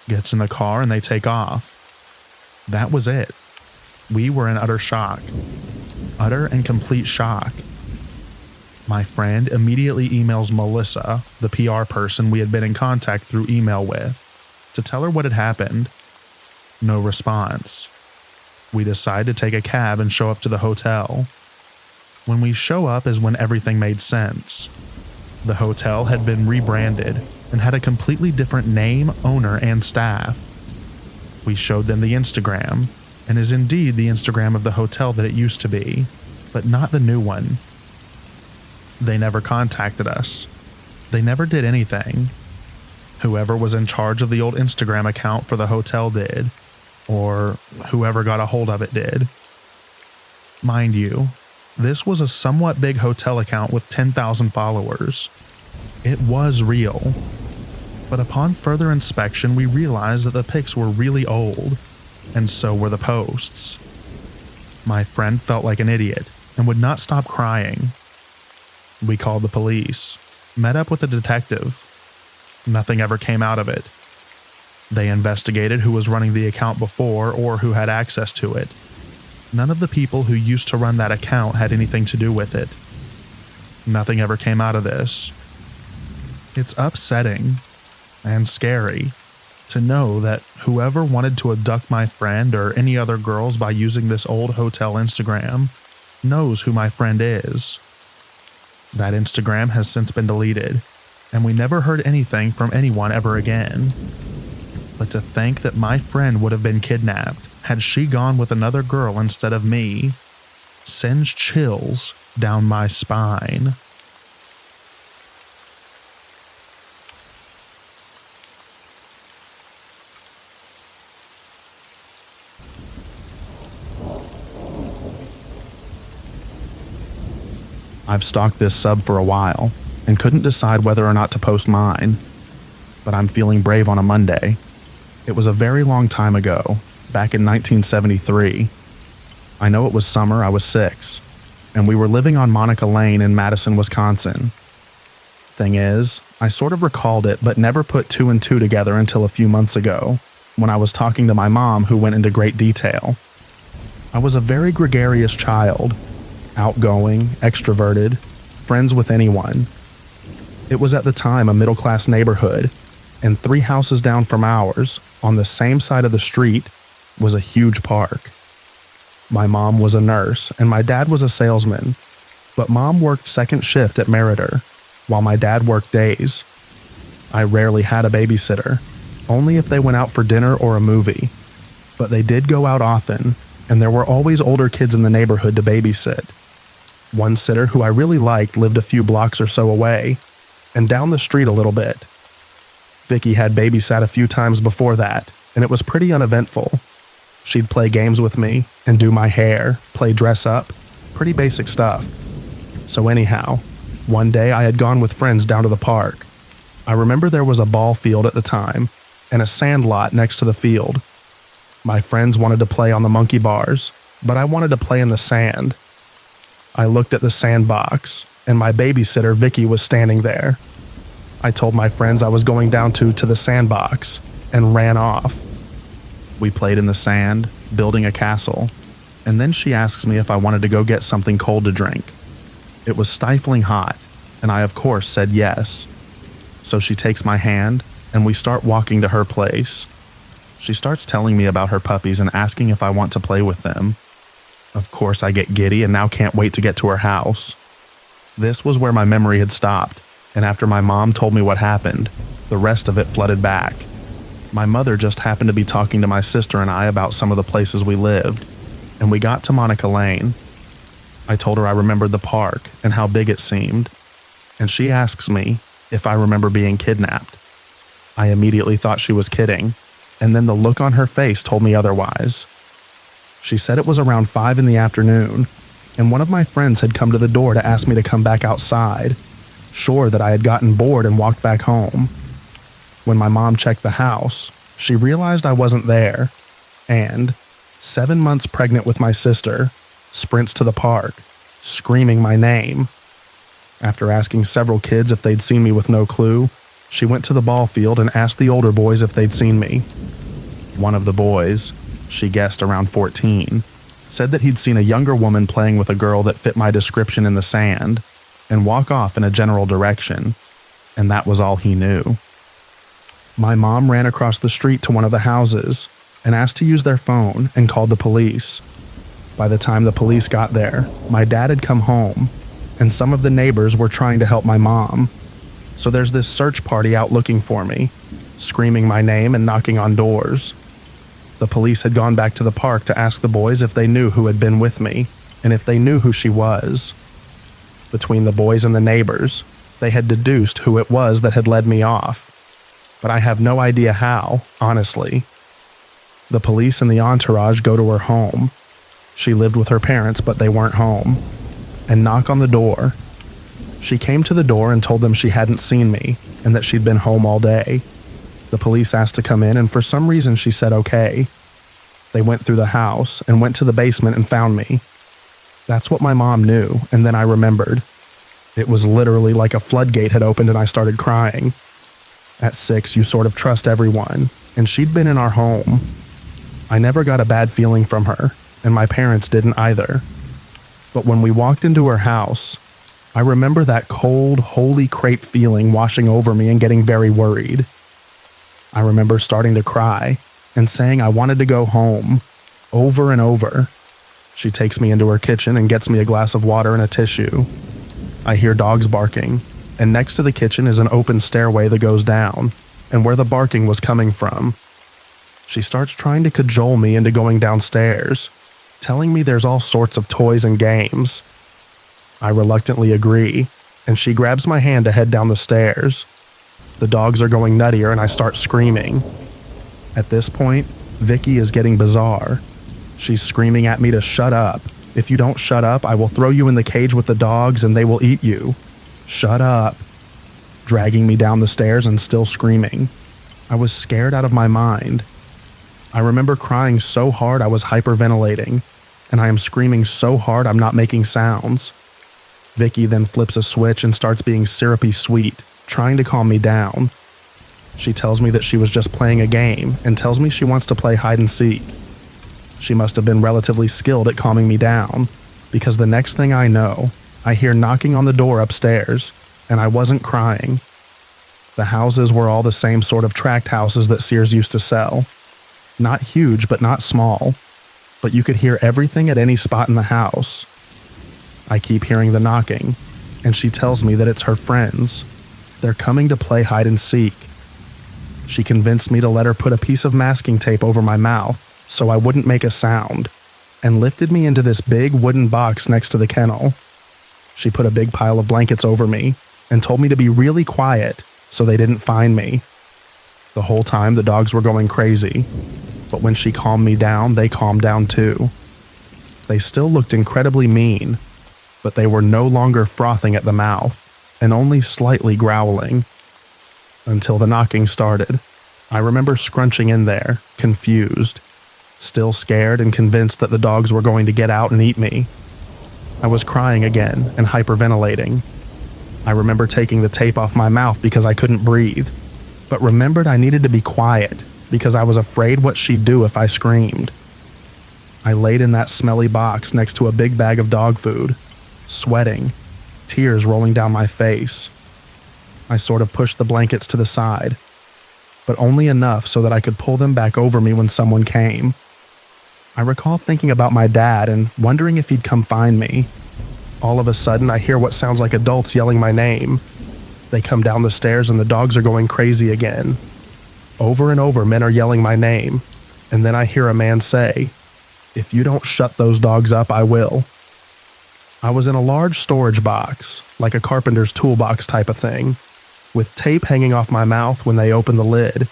Gets in the car and they take off. That was it. We were in utter shock. Utter and complete shock. My friend immediately emails Melissa, the PR person we had been in contact through email with, to tell her what had happened. No response. We decide to take a cab and show up to the hotel. When we show up is when everything made sense. The hotel had been rebranded and had a completely different name, owner, and staff. We showed them the Instagram, and is indeed the Instagram of the hotel that it used to be, but not the new one. They never contacted us. They never did anything. Whoever was in charge of the old Instagram account for the hotel did, or whoever got a hold of it did. Mind you, this was a somewhat big hotel account with 10,000 followers. It was real. But upon further inspection, we realized that the pics were really old, and so were the posts. My friend felt like an idiot and would not stop crying. We called the police, met up with a detective. Nothing ever came out of it. They investigated who was running the account before or who had access to it. None of the people who used to run that account had anything to do with it. Nothing ever came out of this. It's upsetting and scary to know that whoever wanted to abduct my friend or any other girls by using this old hotel Instagram knows who my friend is. That Instagram has since been deleted, and we never heard anything from anyone ever again. But to think that my friend would have been kidnapped had she gone with another girl instead of me sends chills down my spine. I've stalked this sub for a while and couldn't decide whether or not to post mine, but I'm feeling brave on a Monday. It was a very long time ago, back in 1973. I know it was summer, I was 6, and we were living on Monica Lane in Madison, Wisconsin. Thing is, I sort of recalled it but never put 2 and 2 together until a few months ago, when I was talking to my mom who went into great detail. I was a very gregarious child, outgoing, extroverted, friends with anyone. It was at the time a middle-class neighborhood, and 3 houses down from ours, on the same side of the street, was a huge park. My mom was a nurse, and my dad was a salesman, but Mom worked second shift at Meritor, while my dad worked days. I rarely had a babysitter, only if they went out for dinner or a movie. But they did go out often, and there were always older kids in the neighborhood to babysit. One sitter who I really liked lived a few blocks or so away, and down the street a little bit. Vicky had babysat a few times before that, and it was pretty uneventful. She'd play games with me and do my hair, play dress up, pretty basic stuff. So anyhow, one day I had gone with friends down to the park. I remember there was a ball field at the time and a sand lot next to the field. My friends wanted to play on the monkey bars, but I wanted to play in the sand. I looked at the sandbox, and my babysitter Vicky was standing there. I told my friends I was going down to the sandbox and ran off. We played in the sand, building a castle, and then she asks me if I wanted to go get something cold to drink. It was stifling hot, and I of course said yes. So she takes my hand, and we start walking to her place. She starts telling me about her puppies and asking if I want to play with them. Of course I get giddy and now can't wait to get to her house. This was where my memory had stopped, and after my mom told me what happened, the rest of it flooded back. My mother just happened to be talking to my sister and I about some of the places we lived, and we got to Monica Lane. I told her I remembered the park and how big it seemed, and she asks me if I remember being kidnapped. I immediately thought she was kidding, and then the look on her face told me otherwise. She said it was around 5 in the afternoon, and one of my friends had come to the door to ask me to come back outside, sure that I had gotten bored and walked back home. When my mom checked the house, she realized I wasn't there, and, 7 months pregnant with my sister, sprints to the park, screaming my name. After asking several kids if they'd seen me with no clue, she went to the ball field and asked the older boys if they'd seen me. One of the boys, she guessed around 14, said that he'd seen a younger woman playing with a girl that fit my description in the sand and walk off in a general direction, and that was all he knew. My mom ran across the street to one of the houses and asked to use their phone and called the police. By the time the police got there, my dad had come home, and some of the neighbors were trying to help my mom. So there's this search party out looking for me, screaming my name and knocking on doors. The police had gone back to the park to ask the boys if they knew who had been with me, and if they knew who she was. Between the boys and the neighbors, they had deduced who it was that had led me off. But I have no idea how, honestly. The police and the entourage go to her home. She lived with her parents, but they weren't home, and knock on the door. She came to the door and told them she hadn't seen me and that she'd been home all day. The police asked to come in, and for some reason she said okay. They went through the house and went to the basement and found me. That's what my mom knew, and then I remembered. It was literally like a floodgate had opened and I started crying. At 6, you sort of trust everyone, and she'd been in our home. I never got a bad feeling from her, and my parents didn't either. But when we walked into her house, I remember that cold, holy crepe feeling washing over me and getting very worried. I remember starting to cry and saying I wanted to go home, over and over. She takes me into her kitchen and gets me a glass of water and a tissue. I hear dogs barking, and next to the kitchen is an open stairway that goes down, and where the barking was coming from. She starts trying to cajole me into going downstairs, telling me there's all sorts of toys and games. I reluctantly agree, and she grabs my hand to head down the stairs. The dogs are going nuttier and I start screaming. At this point, Vicky is getting bizarre. She's screaming at me to shut up. If you don't shut up, I will throw you in the cage with the dogs and they will eat you. Shut up. Dragging me down the stairs and still screaming. I was scared out of my mind. I remember crying so hard I was hyperventilating, and I am screaming so hard I'm not making sounds. Vicky then flips a switch and starts being syrupy sweet, trying to calm me down. She tells me that she was just playing a game and tells me she wants to play hide and seek. She must have been relatively skilled at calming me down, because the next thing I know, I hear knocking on the door upstairs, and I wasn't crying. The houses were all the same sort of tract houses that Sears used to sell. Not huge, but not small. But you could hear everything at any spot in the house. I keep hearing the knocking, and she tells me that it's her friends. They're coming to play hide and seek. She convinced me to let her put a piece of masking tape over my mouth so I wouldn't make a sound, and lifted me into this big wooden box next to the kennel. She put a big pile of blankets over me and told me to be really quiet so they didn't find me. The whole time the dogs were going crazy, but when she calmed me down, they calmed down too. They still looked incredibly mean, but they were no longer frothing at the mouth and only slightly growling. Until the knocking started. I remember scrunching in there, confused, still scared and convinced that the dogs were going to get out and eat me. I was crying again and hyperventilating. I remember taking the tape off my mouth because I couldn't breathe, but remembered I needed to be quiet because I was afraid what she'd do if I screamed. I laid in that smelly box next to a big bag of dog food, sweating, tears rolling down my face. I sort of pushed the blankets to the side, but only enough so that I could pull them back over me when someone came. I recall thinking about my dad and wondering if he'd come find me. All of a sudden, I hear what sounds like adults yelling my name. They come down the stairs and the dogs are going crazy again. Over and over, men are yelling my name, and then I hear a man say, "If you don't shut those dogs up, I will." I was in a large storage box, like a carpenter's toolbox type of thing, with tape hanging off my mouth when they opened the lid.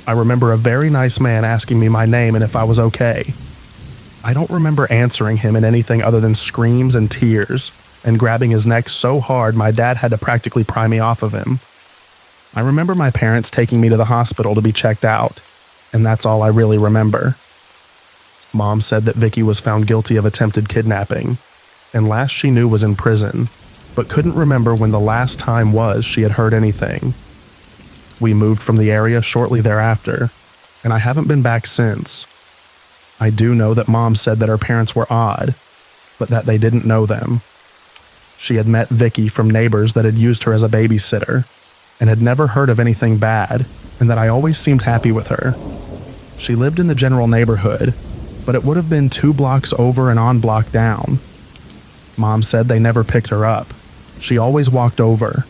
I remember a very nice man asking me my name and if I was okay. I don't remember answering him in anything other than screams and tears, and grabbing his neck so hard my dad had to practically pry me off of him. I remember my parents taking me to the hospital to be checked out, and that's all I really remember. Mom said that Vicky was found guilty of attempted kidnapping, and last she knew was in prison, but couldn't remember when the last time was she had heard anything. We moved from the area shortly thereafter, and I haven't been back since. I do know that Mom said that her parents were odd, but that they didn't know them. She had met Vicky from neighbors that had used her as a babysitter, and had never heard of anything bad, and that I always seemed happy with her. She lived in the general neighborhood, but it would have been 2 blocks over and on block down. Mom said they never picked her up. She always walked over.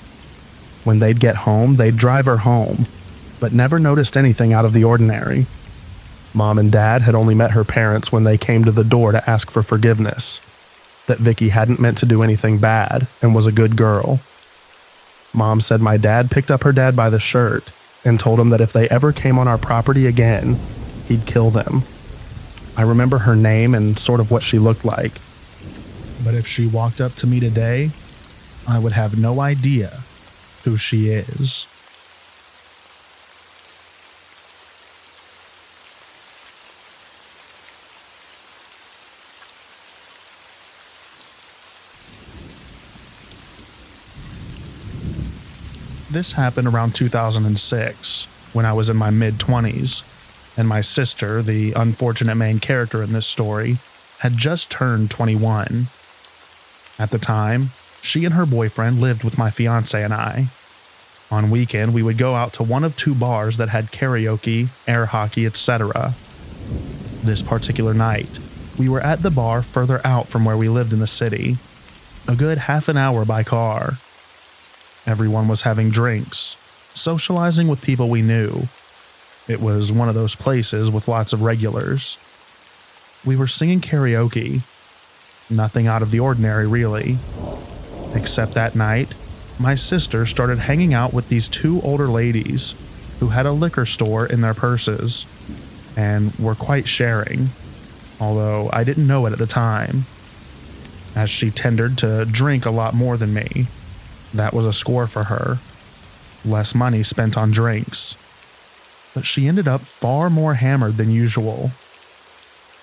When they'd get home, they'd drive her home, but never noticed anything out of the ordinary. Mom and Dad had only met her parents when they came to the door to ask for forgiveness, that Vicky hadn't meant to do anything bad and was a good girl. Mom said my dad picked up her dad by the shirt and told him that if they ever came on our property again, he'd kill them. I remember her name and sort of what she looked like, but if she walked up to me today, I would have no idea who she is. This happened around 2006, when I was in my mid-20s, and my sister, the unfortunate main character in this story, had just turned 21. At the time, she and her boyfriend lived with my fiance and I. On weekend, we would go out to one of 2 bars that had karaoke, air hockey, etc. This particular night, we were at the bar further out from where we lived in the city, a good half an hour by car. Everyone was having drinks, socializing with people we knew. It was one of those places with lots of regulars. We were singing karaoke. Nothing out of the ordinary, really. Except that night, my sister started hanging out with these 2 older ladies who had a liquor store in their purses and were quite sharing, although I didn't know it at the time, as she tended to drink a lot more than me. That was a score for her. Less money spent on drinks. But she ended up far more hammered than usual.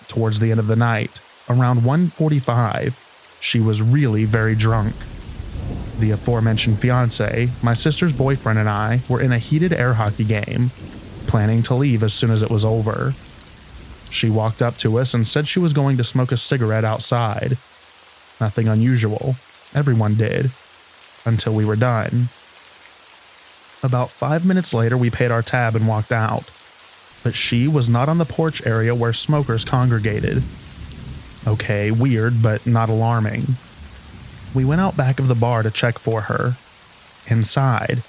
Towards the end of the night, around 1:45, she was really very drunk. The aforementioned fiancé, my sister's boyfriend, and I were in a heated air hockey game, planning to leave as soon as it was over. She walked up to us and said she was going to smoke a cigarette outside. Nothing unusual. Everyone did. Until we were done. About 5 minutes later, we paid our tab and walked out. But she was not on the porch area where smokers congregated. Okay, weird, but not alarming. We went out back of the bar to check for her. inside,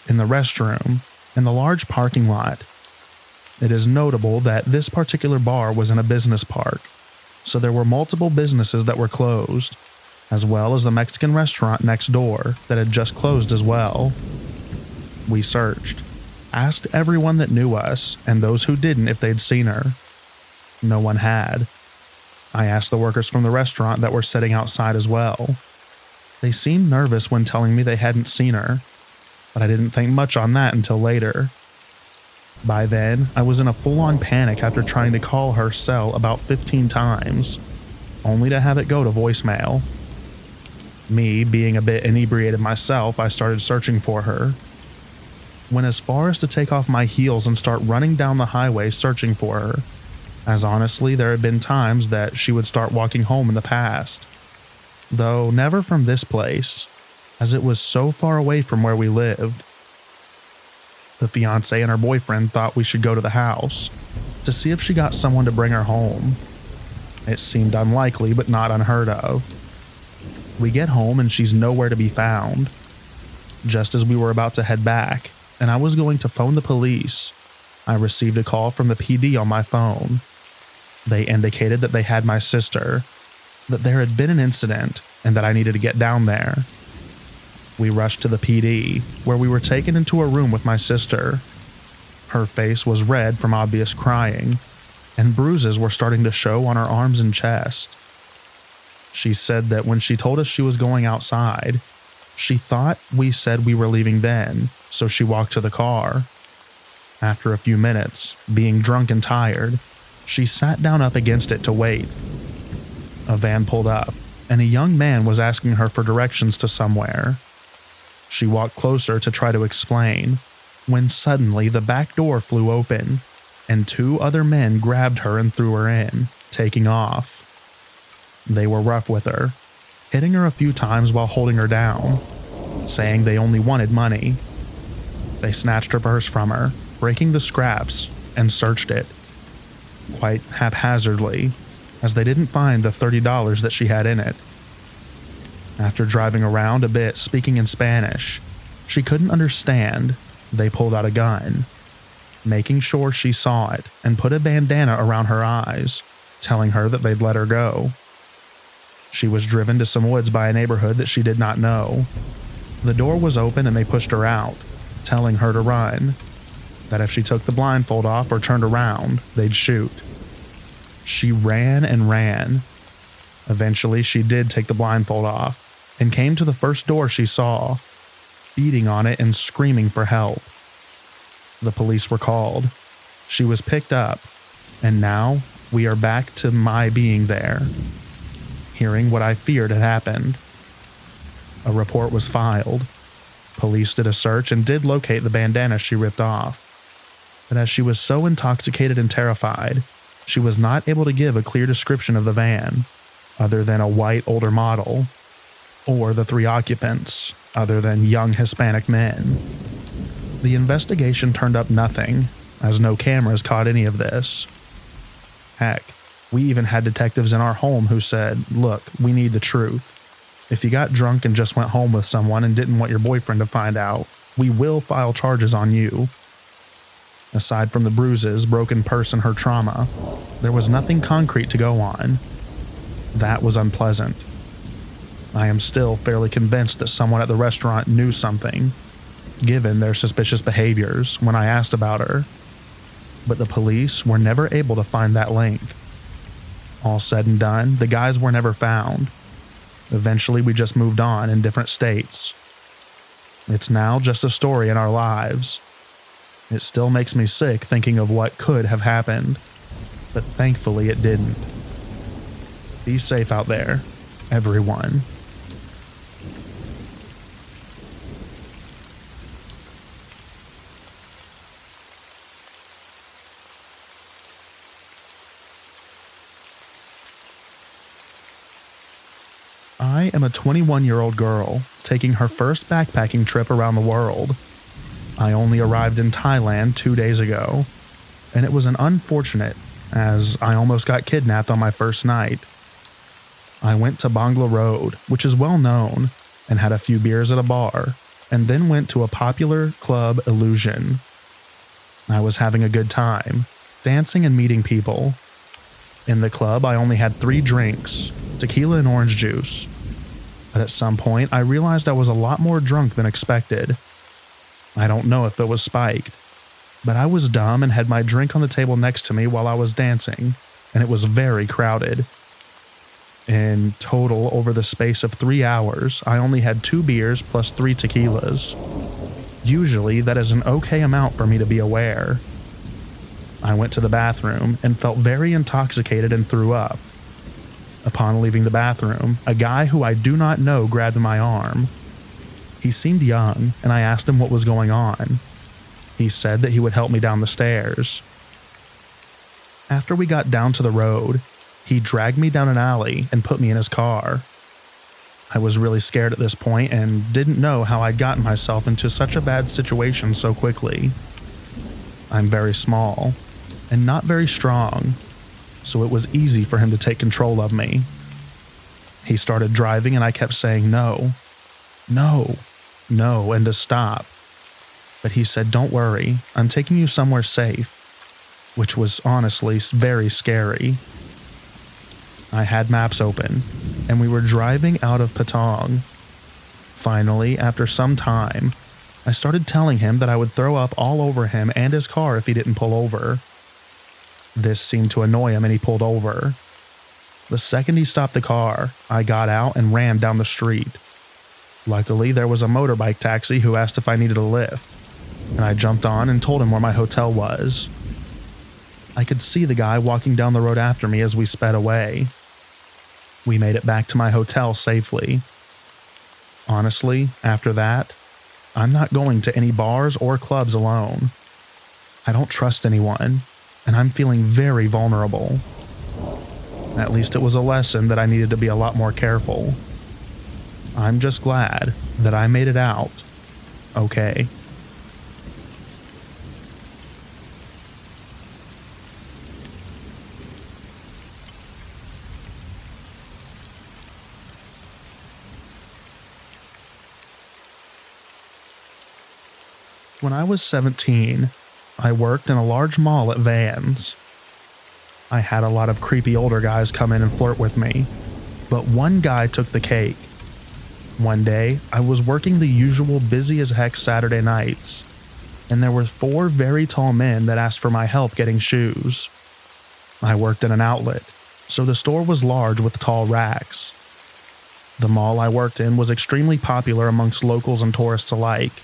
in the restroom, in the large parking lot. It is notable that this particular bar was in a business park, so there were multiple businesses that were closed, as well as the Mexican restaurant next door that had just closed as well. We searched, asked everyone that knew us and those who didn't if they'd seen her. No one had. I asked the workers from the restaurant that were sitting outside as well. They seemed nervous when telling me they hadn't seen her, but I didn't think much on that until later. By then, I was in a full-on panic after trying to call her cell about 15 times, only to have it go to voicemail. Me, being a bit inebriated myself, I started searching for her. Went as far as to take off my heels and start running down the highway searching for her, as honestly there had been times that she would start walking home in the past. Though never from this place, as it was so far away from where we lived. The fiancé and her boyfriend thought we should go to the house to see if she got someone to bring her home. It seemed unlikely, but not unheard of. We get home and she's nowhere to be found. Just as we were about to head back, and I was going to phone the police, I received a call from the PD on my phone. They indicated that they had my sister, that there had been an incident, and that I needed to get down there. We rushed to the PD, where we were taken into a room with my sister. Her face was red from obvious crying, and bruises were starting to show on her arms and chest. She said that when she told us she was going outside, she thought we said we were leaving then, so she walked to the car. After a few minutes, being drunk and tired, she sat down up against it to wait. A van pulled up, and a young man was asking her for directions to somewhere. She walked closer to try to explain, when suddenly the back door flew open, and 2 other men grabbed her and threw her in, taking off. They were rough with her, hitting her a few times while holding her down, saying they only wanted money. They snatched her purse from her, breaking the scraps, and searched it, quite haphazardly, as they didn't find the $30 that she had in it. After driving around a bit speaking in Spanish, she couldn't understand. They pulled out a gun, making sure she saw it, and put a bandana around her eyes, telling her that they'd let her go. She was driven to some woods by a neighborhood that she did not know. The door was open and they pushed her out, telling her to run, that if she took the blindfold off or turned around, they'd shoot. She ran and ran. Eventually, she did take the blindfold off and came to the first door she saw, beating on it and screaming for help. The police were called. She was picked up, and now we are back to my being there, hearing what I feared had happened. A report was filed. Police did a search and did locate the bandana she ripped off. But as she was so intoxicated and terrified, she was not able to give a clear description of the van, other than a white older model, or the 3 occupants, other than young Hispanic men. The investigation turned up nothing, as no cameras caught any of this. Heck, we even had detectives in our home who said, "Look, we need the truth. If you got drunk and just went home with someone and didn't want your boyfriend to find out, we will file charges on you." Aside from the bruises, broken purse, and her trauma, there was nothing concrete to go on. That was unpleasant. I am still fairly convinced that someone at the restaurant knew something, given their suspicious behaviors when I asked about her, but the police were never able to find that link. All said and done, the guys were never found. Eventually, we just moved on in different states. It's now just a story in our lives. It still makes me sick thinking of what could have happened, but thankfully it didn't. Be safe out there, everyone. I am a 21-year-old girl taking her first backpacking trip around the world. I only arrived in Thailand 2 days ago, and it was an unfortunate, as I almost got kidnapped on my first night. I went to Bangla Road, which is well known, and had a few beers at a bar, and then went to a popular club, Illusion. I was having a good time, dancing and meeting people. In the club, I only had 3 drinks, tequila and orange juice. But at some point, I realized I was a lot more drunk than expected. I don't know if it was spiked, but I was dumb and had my drink on the table next to me while I was dancing, and it was very crowded. In total, over the space of 3 hours, I only had 2 beers plus 3 tequilas. Usually, that is an okay amount for me to be aware. I went to the bathroom and felt very intoxicated and threw up. Upon leaving the bathroom, a guy who I do not know grabbed my arm. He seemed young, and I asked him what was going on. He said that he would help me down the stairs. After we got down to the road, he dragged me down an alley and put me in his car. I was really scared at this point and didn't know how I'd gotten myself into such a bad situation so quickly. I'm very small and not very strong, so it was easy for him to take control of me. He started driving and I kept saying no, no, no, and to stop. But he said, "Don't worry, I'm taking you somewhere safe," which was honestly very scary. I had maps open, and we were driving out of Patong. Finally, after some time, I started telling him that I would throw up all over him and his car if he didn't pull over. This seemed to annoy him and he pulled over. The second he stopped the car, I got out and ran down the street. Luckily, there was a motorbike taxi who asked if I needed a lift, and I jumped on and told him where my hotel was. I could see the guy walking down the road after me as we sped away. We made it back to my hotel safely. Honestly, after that, I'm not going to any bars or clubs alone. I don't trust anyone, and I'm feeling very vulnerable. At least it was a lesson that I needed to be a lot more careful. I'm just glad that I made it out okay. When I was 17, I worked in a large mall at Vans. I had a lot of creepy older guys come in and flirt with me, but one guy took the cake. One day, I was working the usual busy as heck Saturday nights, and there were 4 very tall men that asked for my help getting shoes. I worked in an outlet, so the store was large with tall racks. The mall I worked in was extremely popular amongst locals and tourists alike.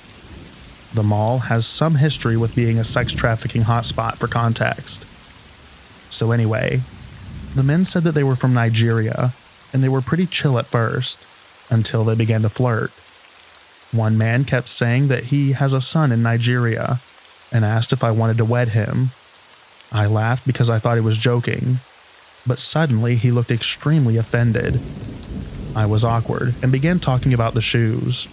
The mall has some history with being a sex trafficking hotspot for context. So anyway, the men said that they were from Nigeria, and they were pretty chill at first, until they began to flirt. One man kept saying that he has a son in Nigeria, and asked if I wanted to wed him. I laughed because I thought he was joking, but suddenly he looked extremely offended. I was awkward and began talking about the shoes.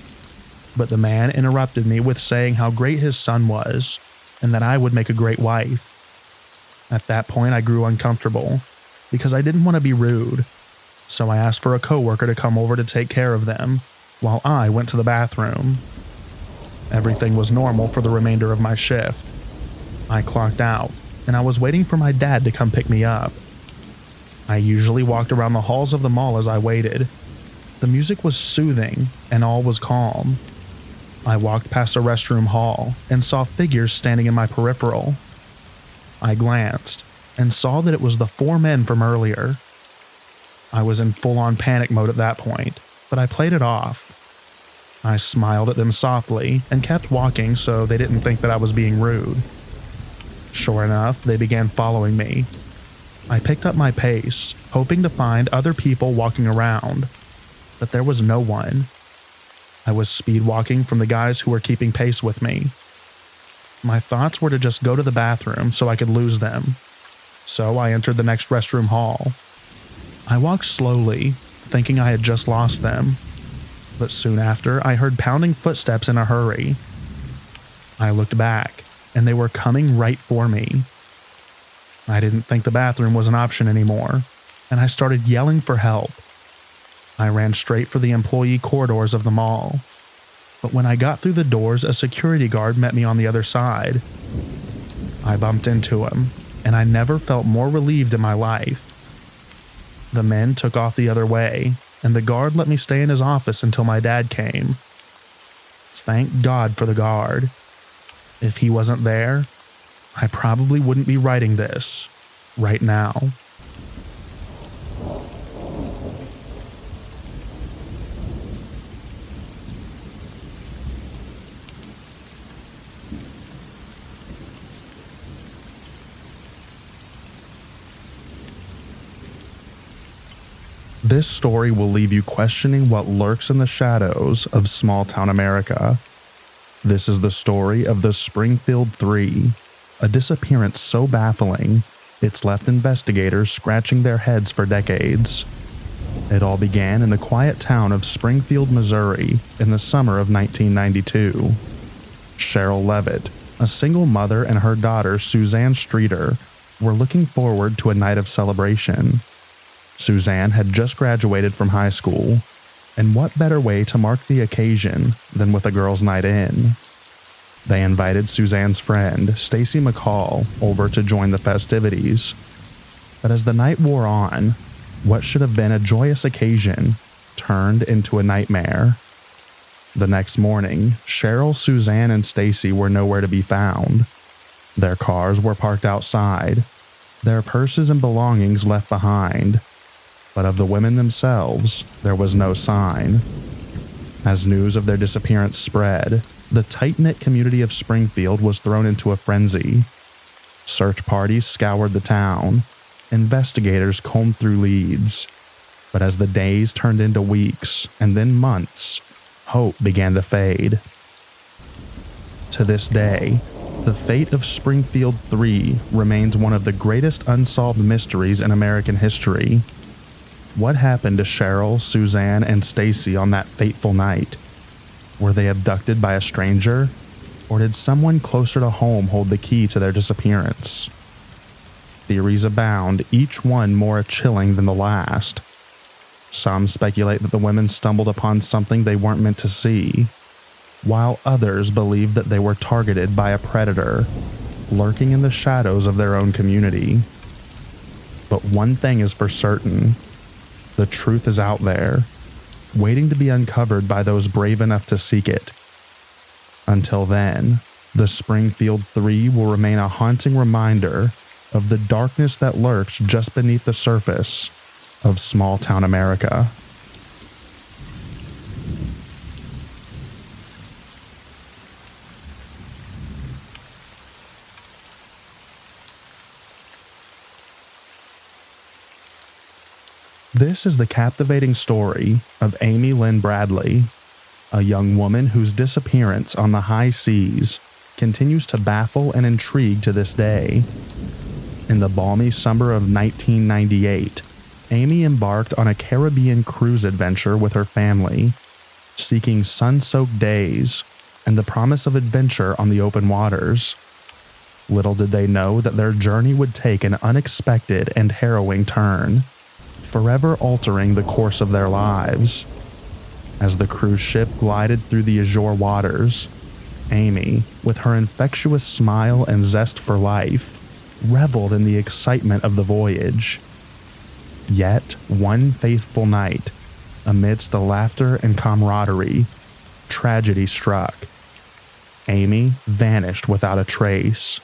But the man interrupted me with saying how great his son was, and that I would make a great wife. At that point, I grew uncomfortable, because I didn't want to be rude, so I asked for a coworker to come over to take care of them, while I went to the bathroom. Everything was normal for the remainder of my shift. I clocked out, and I was waiting for my dad to come pick me up. I usually walked around the halls of the mall as I waited. The music was soothing, and all was calm. I walked past a restroom hall and saw figures standing in my peripheral. I glanced and saw that it was the 4 men from earlier. I was in full-on panic mode at that point, but I played it off. I smiled at them softly and kept walking so they didn't think that I was being rude. Sure enough, they began following me. I picked up my pace, hoping to find other people walking around, but there was no one. I was speed walking from the guys who were keeping pace with me. My thoughts were to just go to the bathroom so I could lose them. So I entered the next restroom hall. I walked slowly, thinking I had just lost them. But soon after, I heard pounding footsteps in a hurry. I looked back, and they were coming right for me. I didn't think the bathroom was an option anymore, and I started yelling for help. I ran straight for the employee corridors of the mall. but when I got through the doors, a security guard met me on the other side. I bumped into him, and I never felt more relieved in my life. The men took off the other way, and the guard let me stay in his office until my dad came. Thank God for the guard. If he wasn't there, I probably wouldn't be writing this right now. This story will leave you questioning what lurks in the shadows of small-town America. This is the story of the Springfield Three, a disappearance so baffling it's left investigators scratching their heads for decades. It all began in the quiet town of Springfield, Missouri, in the summer of 1992. Cheryl Levitt, a single mother, and her daughter Suzanne Streeter were looking forward to a night of celebration. Suzanne had just graduated from high school, and what better way to mark the occasion than with a girls' night in? They invited Suzanne's friend, Stacy McCall, over to join the festivities. But as the night wore on, what should have been a joyous occasion turned into a nightmare. The next morning, Cheryl, Suzanne, and Stacy were nowhere to be found. Their cars were parked outside, their purses and belongings left behind. But of the women themselves, there was no sign. As news of their disappearance spread, the tight-knit community of Springfield was thrown into a frenzy. Search parties scoured the town. Investigators combed through leads. But as the days turned into weeks and then months, hope began to fade. To this day, the fate of Springfield 3 remains one of the greatest unsolved mysteries in American history. What happened to Cheryl, Suzanne, and Stacy on that fateful night? Were they abducted by a stranger, or did someone closer to home hold the key to their disappearance? Theories abound, each one more chilling than the last. Some speculate that the women stumbled upon something they weren't meant to see, while others believe that they were targeted by a predator, lurking in the shadows of their own community. But one thing is for certain. The truth is out there, waiting to be uncovered by those brave enough to seek it. Until then, the Springfield Three will remain a haunting reminder of the darkness that lurks just beneath the surface of small-town America. This is the captivating story of Amy Lynn Bradley, a young woman whose disappearance on the high seas continues to baffle and intrigue to this day. In the balmy summer of 1998, Amy embarked on a Caribbean cruise adventure with her family, seeking sun-soaked days and the promise of adventure on the open waters. Little did they know that their journey would take an unexpected and harrowing turn, forever altering the course of their lives. As the cruise ship glided through the azure waters, Amy, with her infectious smile and zest for life, reveled in the excitement of the voyage. Yet, one faithful night, amidst the laughter and camaraderie, tragedy struck. Amy vanished without a trace,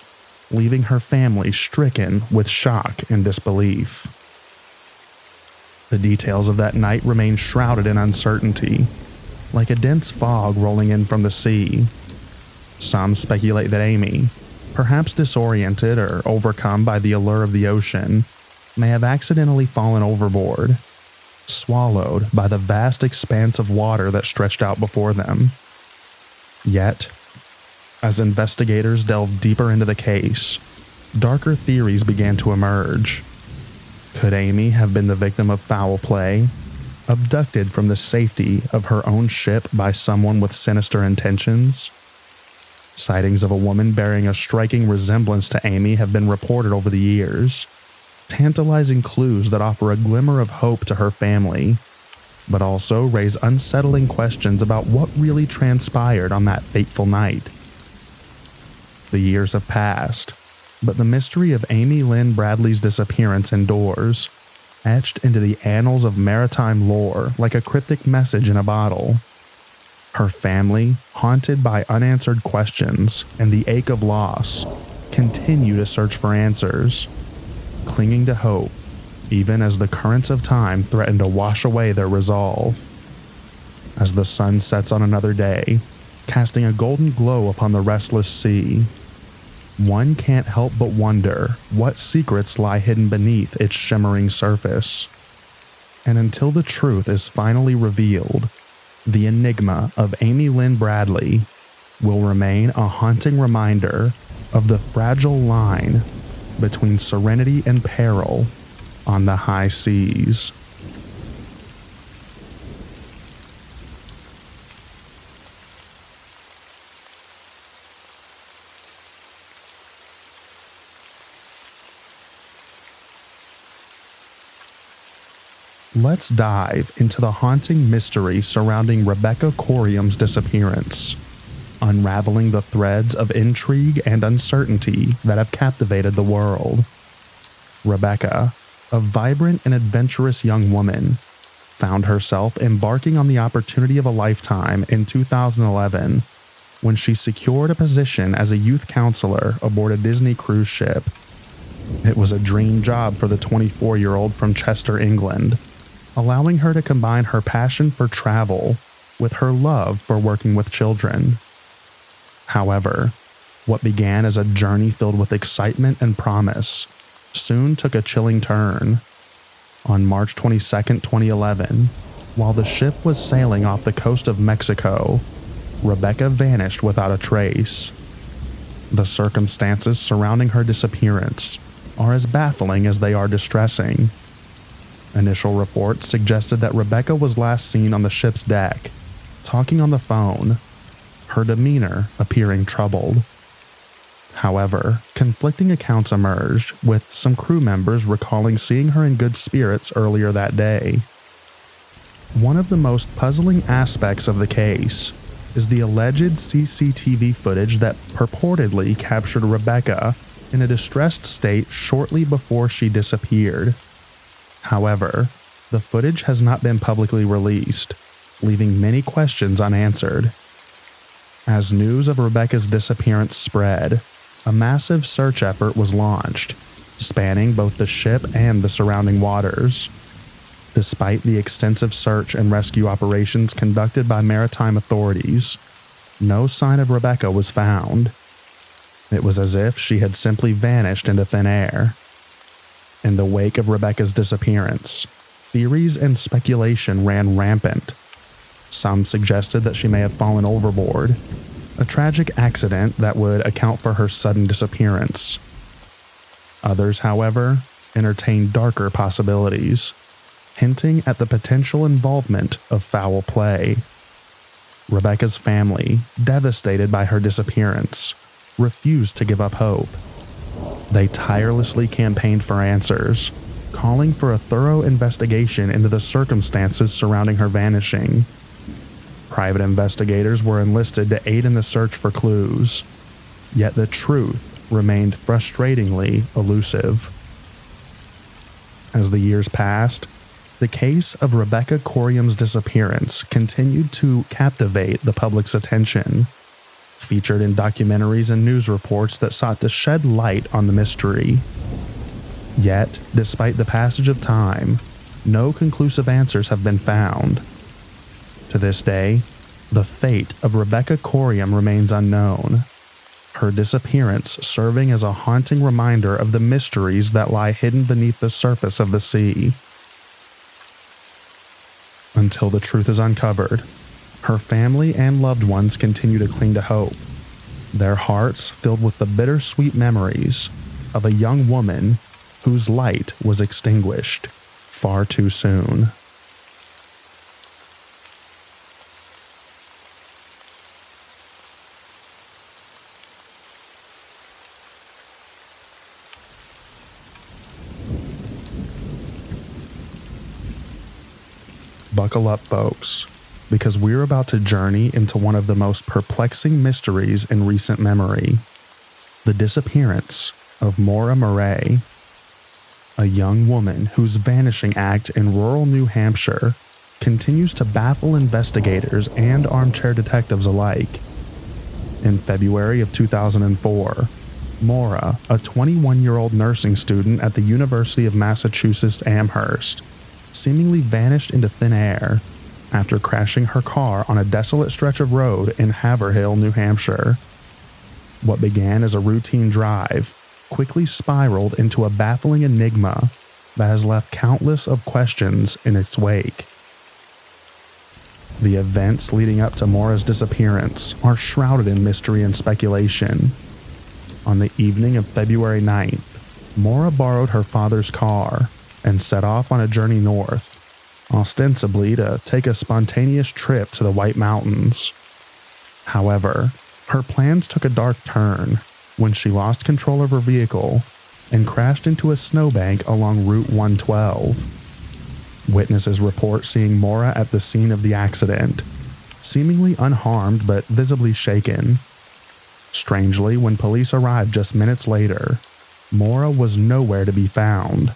leaving her family stricken with shock and disbelief. The details of that night remain shrouded in uncertainty, like a dense fog rolling in from the sea. Some speculate that Amy, perhaps disoriented or overcome by the allure of the ocean, may have accidentally fallen overboard, swallowed by the vast expanse of water that stretched out before them. Yet, as investigators delved deeper into the case, darker theories began to emerge. Could Amy have been the victim of foul play, abducted from the safety of her own ship by someone with sinister intentions? Sightings of a woman bearing a striking resemblance to Amy have been reported over the years, tantalizing clues that offer a glimmer of hope to her family. but also raise unsettling questions about what really transpired on that fateful night. The years have passed, but the mystery of Amy Lynn Bradley's disappearance endures, etched into the annals of maritime lore like a cryptic message in a bottle. Her family, haunted by unanswered questions and the ache of loss, continue to search for answers, clinging to hope, even as the currents of time threaten to wash away their resolve. As the sun sets on another day, casting a golden glow upon the restless sea, one can't help but wonder what secrets lie hidden beneath its shimmering surface. And until the truth is finally revealed, the enigma of Amy Lynn Bradley will remain a haunting reminder of the fragile line between serenity and peril on the high seas. Let's dive into the haunting mystery surrounding Rebecca Corium's disappearance, unraveling the threads of intrigue and uncertainty that have captivated the world. Rebecca, a vibrant and adventurous young woman, found herself embarking on the opportunity of a lifetime in 2011 when she secured a position as a youth counselor aboard a Disney cruise ship. It was a dream job for the 24-year-old from Chester, England, allowing her to combine her passion for travel with her love for working with children. However, what began as a journey filled with excitement and promise soon took a chilling turn. On March 22, 2011, while the ship was sailing off the coast of Mexico, Rebecca vanished without a trace. The circumstances surrounding her disappearance are as baffling as they are distressing. Initial reports suggested that Rebecca was last seen on the ship's deck, talking on the phone, her demeanor appearing troubled. However, conflicting accounts emerged, with some crew members recalling seeing her in good spirits earlier that day. One of the most puzzling aspects of the case is the alleged CCTV footage that purportedly captured Rebecca in a distressed state shortly before she disappeared. However, the footage has not been publicly released, leaving many questions unanswered. As news of Rebecca's disappearance spread, a massive search effort was launched, spanning both the ship and the surrounding waters. Despite the extensive search and rescue operations conducted by maritime authorities, no sign of Rebecca was found. It was as if she had simply vanished into thin air. In the wake of Rebecca's disappearance, theories and speculation ran rampant. Some suggested that she may have fallen overboard, a tragic accident that would account for her sudden disappearance. Others, however, entertained darker possibilities, hinting at the potential involvement of foul play. Rebecca's family, devastated by her disappearance, refused to give up hope. They tirelessly campaigned for answers, calling for a thorough investigation into the circumstances surrounding her vanishing. Private investigators were enlisted to aid in the search for clues, yet the truth remained frustratingly elusive. As the years passed, the case of Rebecca Corium's disappearance continued to captivate the public's attention, featured in documentaries and news reports that sought to shed light on the mystery. Yet, despite the passage of time, no conclusive answers have been found. To this day, the fate of Rebecca Corium remains unknown, her disappearance serving as a haunting reminder of the mysteries that lie hidden beneath the surface of the sea. Until the truth is uncovered, her family and loved ones continue to cling to hope, their hearts filled with the bittersweet memories of a young woman whose light was extinguished far too soon. Buckle up, folks, because we're about to journey into one of the most perplexing mysteries in recent memory: the disappearance of Maura Murray, a young woman whose vanishing act in rural New Hampshire continues to baffle investigators and armchair detectives alike. In February of 2004, Maura, a 21-year-old nursing student at the University of Massachusetts Amherst, seemingly vanished into thin air after crashing her car on a desolate stretch of road in Haverhill, New Hampshire. What began as a routine drive quickly spiraled into a baffling enigma that has left countless of questions in its wake. The events leading up to Maura's disappearance are shrouded in mystery and speculation. On the evening of February 9th, Maura borrowed her father's car and set off on a journey north, ostensibly to take a spontaneous trip to the White Mountains. However, her plans took a dark turn when she lost control of her vehicle and crashed into a snowbank along Route 112. Witnesses report seeing Maura at the scene of the accident, seemingly unharmed but visibly shaken. Strangely, when police arrived just minutes later, Maura was nowhere to be found.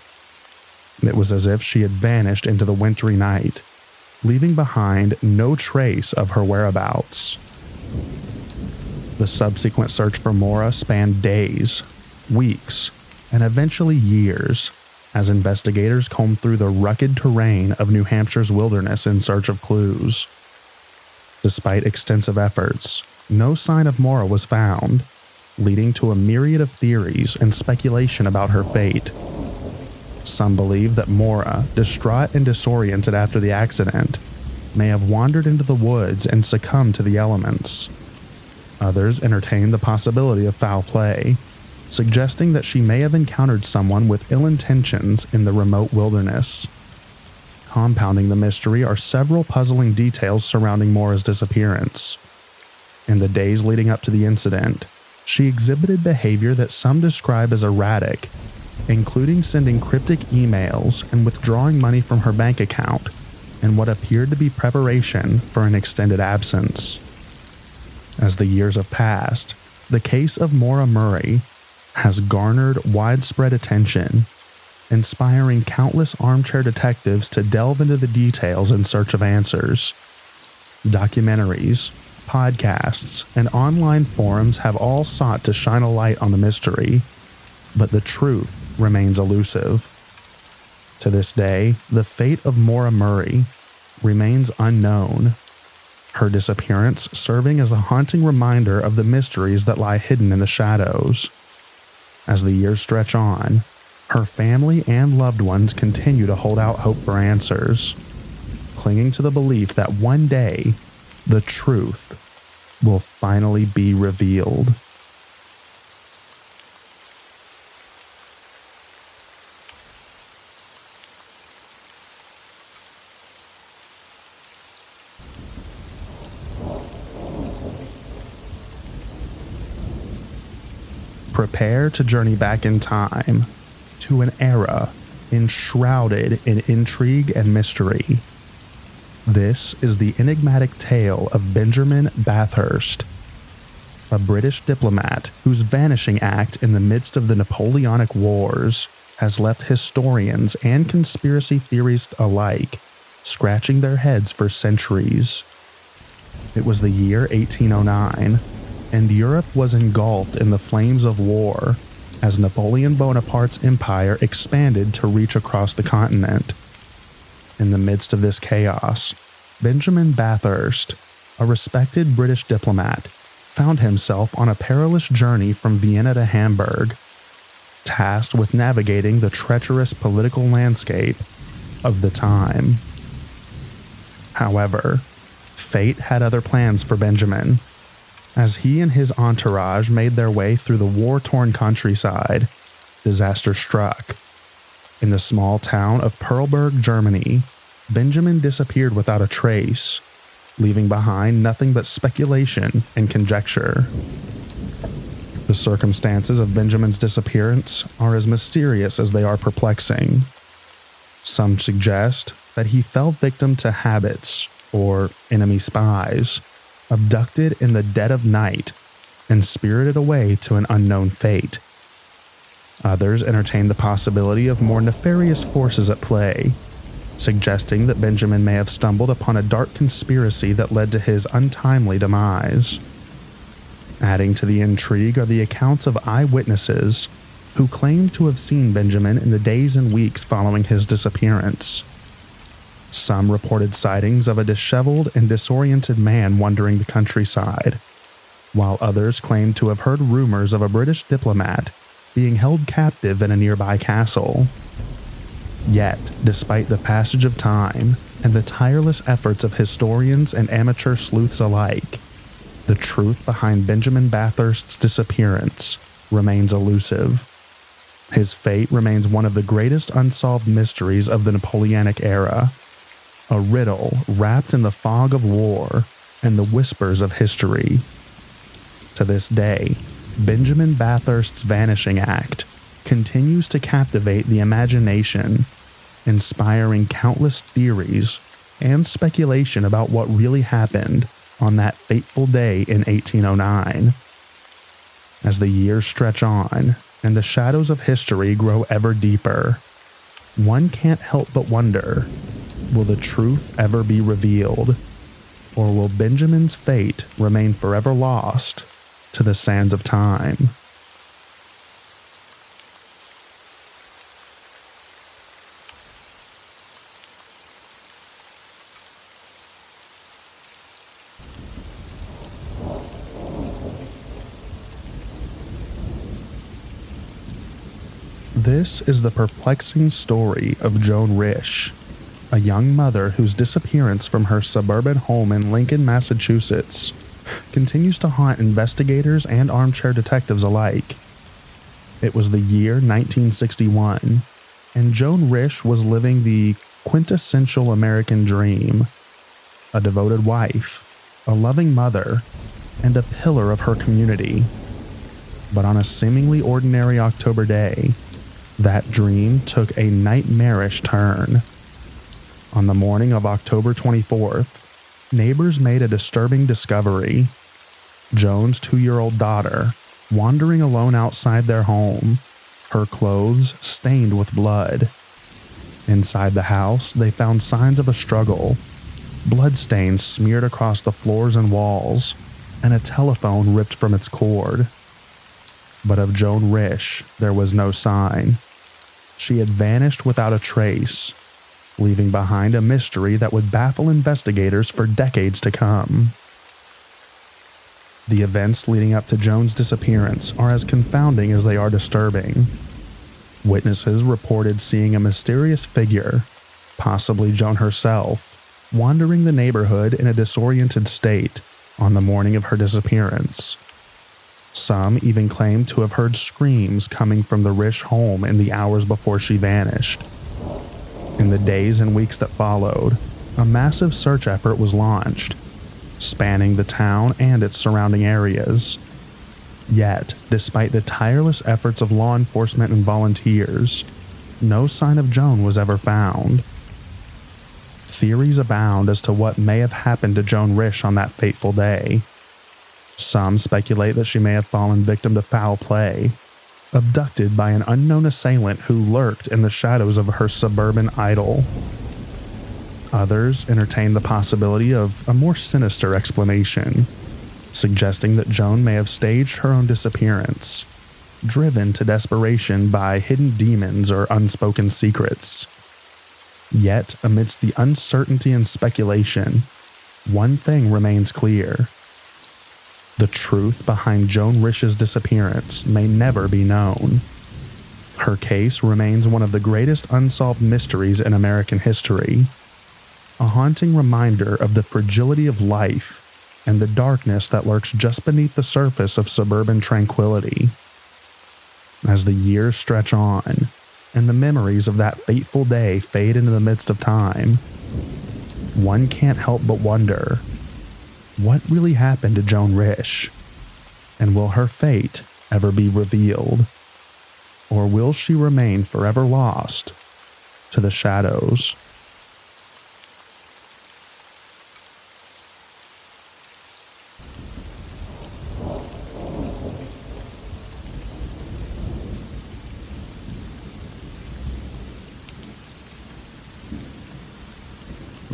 It was as if she had vanished into the wintry night, leaving behind no trace of her whereabouts. The subsequent search for Maura spanned days, weeks, and eventually years, as investigators combed through the rugged terrain of New Hampshire's wilderness in search of clues. Despite extensive efforts, no sign of Maura was found, leading to a myriad of theories and speculation about her fate. Some believe that Maura, distraught and disoriented after the accident, may have wandered into the woods and succumbed to the elements. Others entertain the possibility of foul play, suggesting that she may have encountered someone with ill intentions in the remote wilderness. Compounding the mystery are several puzzling details surrounding Maura's disappearance. In the days leading up to the incident, she exhibited behavior that some describe as erratic, including sending cryptic emails and withdrawing money from her bank account in what appeared to be preparation for an extended absence. As the years have passed, the case of Maura Murray has garnered widespread attention, inspiring countless armchair detectives to delve into the details in search of answers. Documentaries, podcasts, and online forums have all sought to shine a light on the mystery, but the truth remains elusive. To this day, the fate of Maura Murray remains unknown, her disappearance serving as a haunting reminder of the mysteries that lie hidden in the shadows. As the years stretch on, her family and loved ones continue to hold out hope for answers, clinging to the belief that one day, the truth will finally be revealed. Prepare to journey back in time to an era enshrouded in intrigue and mystery. This is the enigmatic tale of Benjamin Bathurst, a British diplomat whose vanishing act in the midst of the Napoleonic Wars has left historians and conspiracy theorists alike scratching their heads for centuries. It was the year 1809, and Europe was engulfed in the flames of war as Napoleon Bonaparte's empire expanded to reach across the continent. In the midst of this chaos, Benjamin Bathurst, a respected British diplomat, found himself on a perilous journey from Vienna to Hamburg, tasked with navigating the treacherous political landscape of the time. However, fate had other plans for Benjamin. As he and his entourage made their way through the war-torn countryside, disaster struck. In the small town of Perleberg, Germany, Benjamin disappeared without a trace, leaving behind nothing but speculation and conjecture. The circumstances of Benjamin's disappearance are as mysterious as they are perplexing. Some suggest that he fell victim to habits, or enemy spies, abducted in the dead of night and spirited away to an unknown fate. Others entertained the possibility of more nefarious forces at play, suggesting that Benjamin may have stumbled upon a dark conspiracy that led to his untimely demise. Adding to the intrigue are the accounts of eyewitnesses who claimed to have seen Benjamin in the days and weeks following his disappearance. Some reported sightings of a disheveled and disoriented man wandering the countryside, while others claimed to have heard rumors of a British diplomat being held captive in a nearby castle. Yet, despite the passage of time and the tireless efforts of historians and amateur sleuths alike, the truth behind Benjamin Bathurst's disappearance remains elusive. His fate remains one of the greatest unsolved mysteries of the Napoleonic era, a riddle wrapped in the fog of war and the whispers of history. To this day, Benjamin Bathurst's vanishing act continues to captivate the imagination, inspiring countless theories and speculation about what really happened on that fateful day in 1809. As the years stretch on and the shadows of history grow ever deeper, one can't help but wonder, will the truth ever be revealed? Or will Benjamin's fate remain forever lost to the sands of time? This is the perplexing story of Joan Risch, a young mother whose disappearance from her suburban home in Lincoln, Massachusetts, continues to haunt investigators and armchair detectives alike. It was the year 1961, and Joan Risch was living the quintessential American dream: a devoted wife, a loving mother, and a pillar of her community. But on a seemingly ordinary October day, that dream took a nightmarish turn. On the morning of October 24th, neighbors made a disturbing discovery. Joan's 2-year-old daughter, wandering alone outside their home, her clothes stained with blood. Inside the house, they found signs of a struggle, bloodstains smeared across the floors and walls, and a telephone ripped from its cord. But of Joan Risch, there was no sign. She had vanished without a trace, leaving behind a mystery that would baffle investigators for decades to come. The events leading up to Joan's disappearance are as confounding as they are disturbing. Witnesses reported seeing a mysterious figure, possibly Joan herself, wandering the neighborhood in a disoriented state on the morning of her disappearance. Some even claimed to have heard screams coming from the Risch home in the hours before she vanished. In the days and weeks that followed, a massive search effort was launched, spanning the town and its surrounding areas. Yet, despite the tireless efforts of law enforcement and volunteers, no sign of Joan was ever found. Theories abound as to what may have happened to Joan Risch on that fateful day. Some speculate that she may have fallen victim to foul play, abducted by an unknown assailant who lurked in the shadows of her suburban idyll. Others entertain the possibility of a more sinister explanation, suggesting that Joan may have staged her own disappearance, driven to desperation by hidden demons or unspoken secrets. Yet, amidst the uncertainty and speculation, one thing remains clear. The truth behind Joan Risch's disappearance may never be known. Her case remains one of the greatest unsolved mysteries in American history, a haunting reminder of the fragility of life and the darkness that lurks just beneath the surface of suburban tranquility. As the years stretch on, and the memories of that fateful day fade into the midst of time, one can't help but wonder, what really happened to Joan Risch? And will her fate ever be revealed? Or will she remain forever lost to the shadows?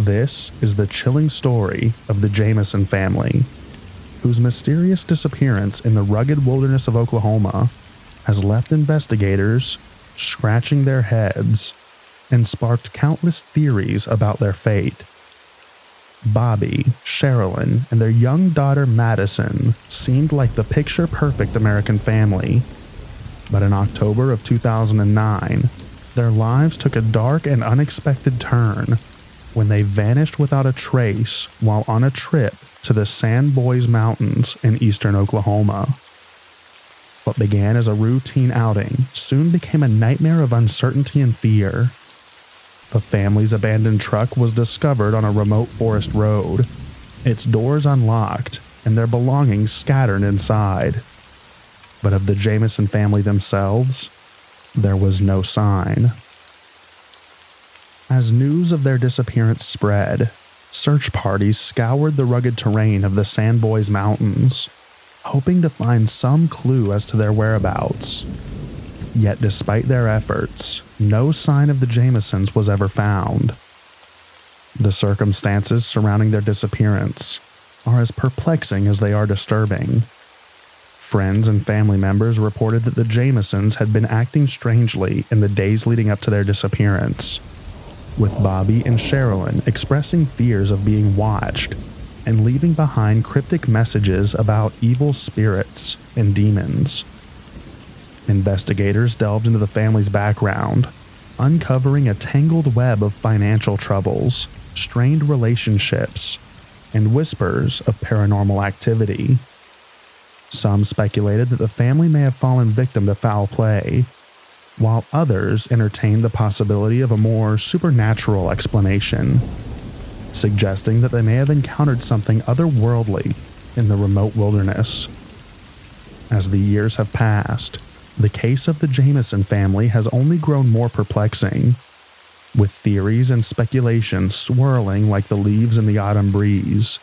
This is the chilling story of the Jameson family, whose mysterious disappearance in the rugged wilderness of Oklahoma has left investigators scratching their heads and sparked countless theories about their fate. Bobby, Sherilyn, and their young daughter Madison seemed like the picture-perfect American family, but in October of 2009, their lives took a dark and unexpected turn when they vanished without a trace while on a trip to the Sandboys Mountains in eastern Oklahoma. What began as a routine outing soon became a nightmare of uncertainty and fear. The family's abandoned truck was discovered on a remote forest road, its doors unlocked and their belongings scattered inside. But of the Jameson family themselves, there was no sign. As news of their disappearance spread, search parties scoured the rugged terrain of the Sandboys Mountains, hoping to find some clue as to their whereabouts. Yet despite their efforts, no sign of the Jamesons was ever found. The circumstances surrounding their disappearance are as perplexing as they are disturbing. Friends and family members reported that the Jamesons had been acting strangely in the days leading up to their disappearance, with Bobby and Sherilyn expressing fears of being watched and leaving behind cryptic messages about evil spirits and demons. Investigators delved into the family's background, uncovering a tangled web of financial troubles, strained relationships, and whispers of paranormal activity. Some speculated that the family may have fallen victim to foul play, while others entertained the possibility of a more supernatural explanation, suggesting that they may have encountered something otherworldly in the remote wilderness. As the years have passed, the case of the Jameson family has only grown more perplexing, with theories and speculation swirling like the leaves in the autumn breeze.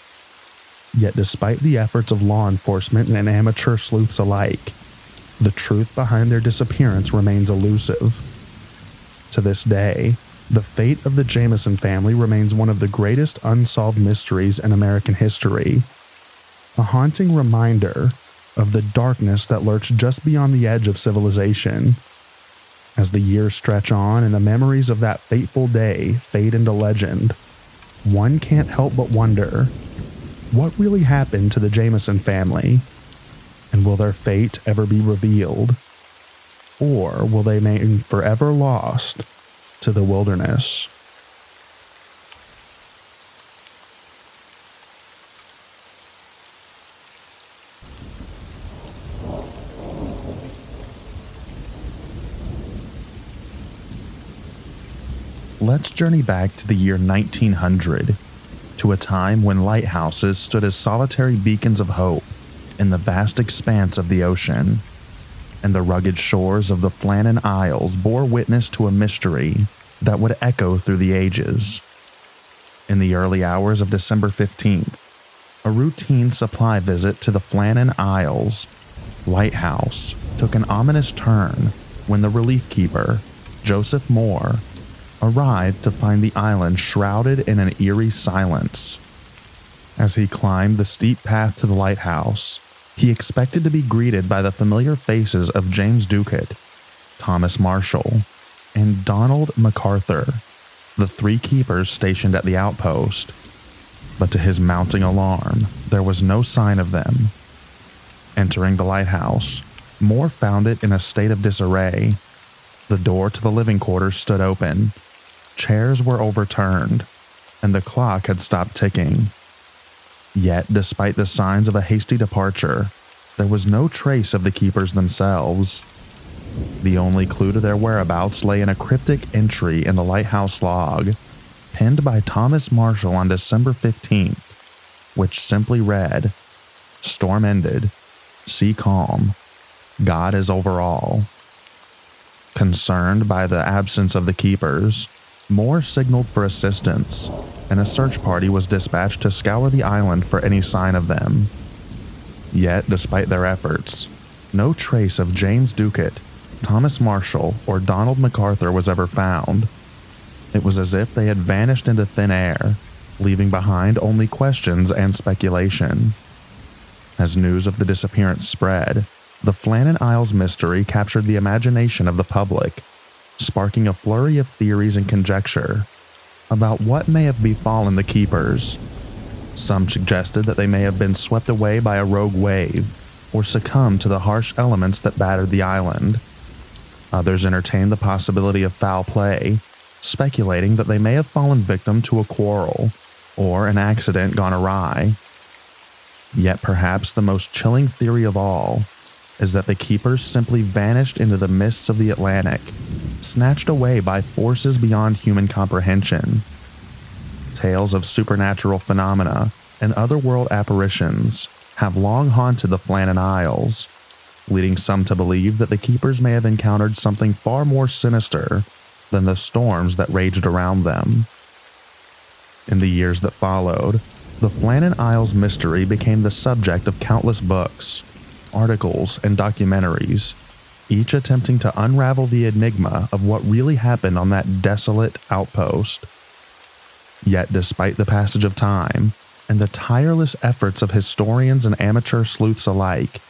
Yet despite the efforts of law enforcement and amateur sleuths alike, the truth behind their disappearance remains elusive. To this day, the fate of the Jameson family remains one of the greatest unsolved mysteries in American history, a haunting reminder of the darkness that lurks just beyond the edge of civilization. As the years stretch on and the memories of that fateful day fade into legend, one can't help but wonder, what really happened to the Jameson family? And will their fate ever be revealed? Or will they remain forever lost to the wilderness? Let's journey back to the year 1900, to a time when lighthouses stood as solitary beacons of hope in the vast expanse of the ocean, and the rugged shores of the Flannan Isles bore witness to a mystery that would echo through the ages. In the early hours of December 15th, a routine supply visit to the Flannan Isles lighthouse took an ominous turn when the relief keeper, Joseph Moore, arrived to find the island shrouded in an eerie silence. As he climbed the steep path to the lighthouse, he expected to be greeted by the familiar faces of James Ducat, Thomas Marshall, and Donald MacArthur, the three keepers stationed at the outpost. But to his mounting alarm, there was no sign of them. Entering the lighthouse, Moore found it in a state of disarray. The door to the living quarters stood open, chairs were overturned, and the clock had stopped ticking. Yet, despite the signs of a hasty departure, there was no trace of the keepers themselves. The only clue to their whereabouts lay in a cryptic entry in the lighthouse log, penned by Thomas Marshall on December 15th, which simply read, "Storm ended. Sea calm. God is over all." Concerned by the absence of the keepers, Moore signaled for assistance, and a search party was dispatched to scour the island for any sign of them. Yet, despite their efforts, no trace of James Ducat, Thomas Marshall, or Donald MacArthur was ever found. It was as if they had vanished into thin air, leaving behind only questions and speculation. As news of the disappearance spread, the Flannan Isles mystery captured the imagination of the public, sparking a flurry of theories and conjecture about what may have befallen the keepers. Some suggested that they may have been swept away by a rogue wave or succumbed to the harsh elements that battered the island. Others entertained the possibility of foul play, speculating that they may have fallen victim to a quarrel or an accident gone awry. Yet perhaps the most chilling theory of all is that the keepers simply vanished into the mists of the Atlantic, snatched away by forces beyond human comprehension. Tales of supernatural phenomena and otherworld apparitions have long haunted the Flannan Isles, leading some to believe that the keepers may have encountered something far more sinister than the storms that raged around them. In the years that followed, the Flannan Isles mystery became the subject of countless books, articles, and documentaries, each attempting to unravel the enigma of what really happened on that desolate outpost. Yet despite the passage of time and the tireless efforts of historians and amateur sleuths alike,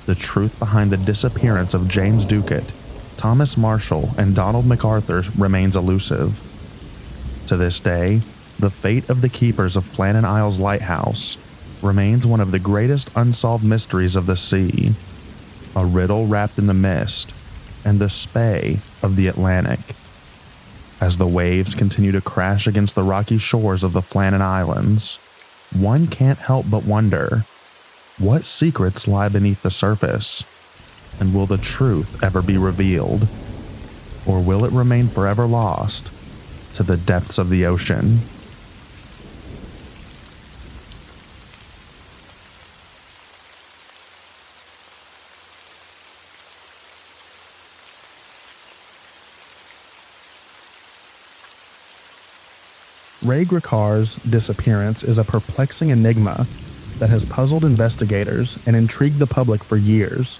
the truth behind the disappearance of James Ducat, Thomas Marshall, and Donald MacArthur remains elusive. To this day, the fate of the keepers of Flannan Isles Lighthouse remains one of the greatest unsolved mysteries of the sea, a riddle wrapped in the mist and the spay of the Atlantic. As the waves continue to crash against the rocky shores of the Flannan Islands, one can't help but wonder, what secrets lie beneath the surface? And will the truth ever be revealed? Or will it remain forever lost to the depths of the ocean? Ray Gricar's disappearance is a perplexing enigma that has puzzled investigators and intrigued the public for years.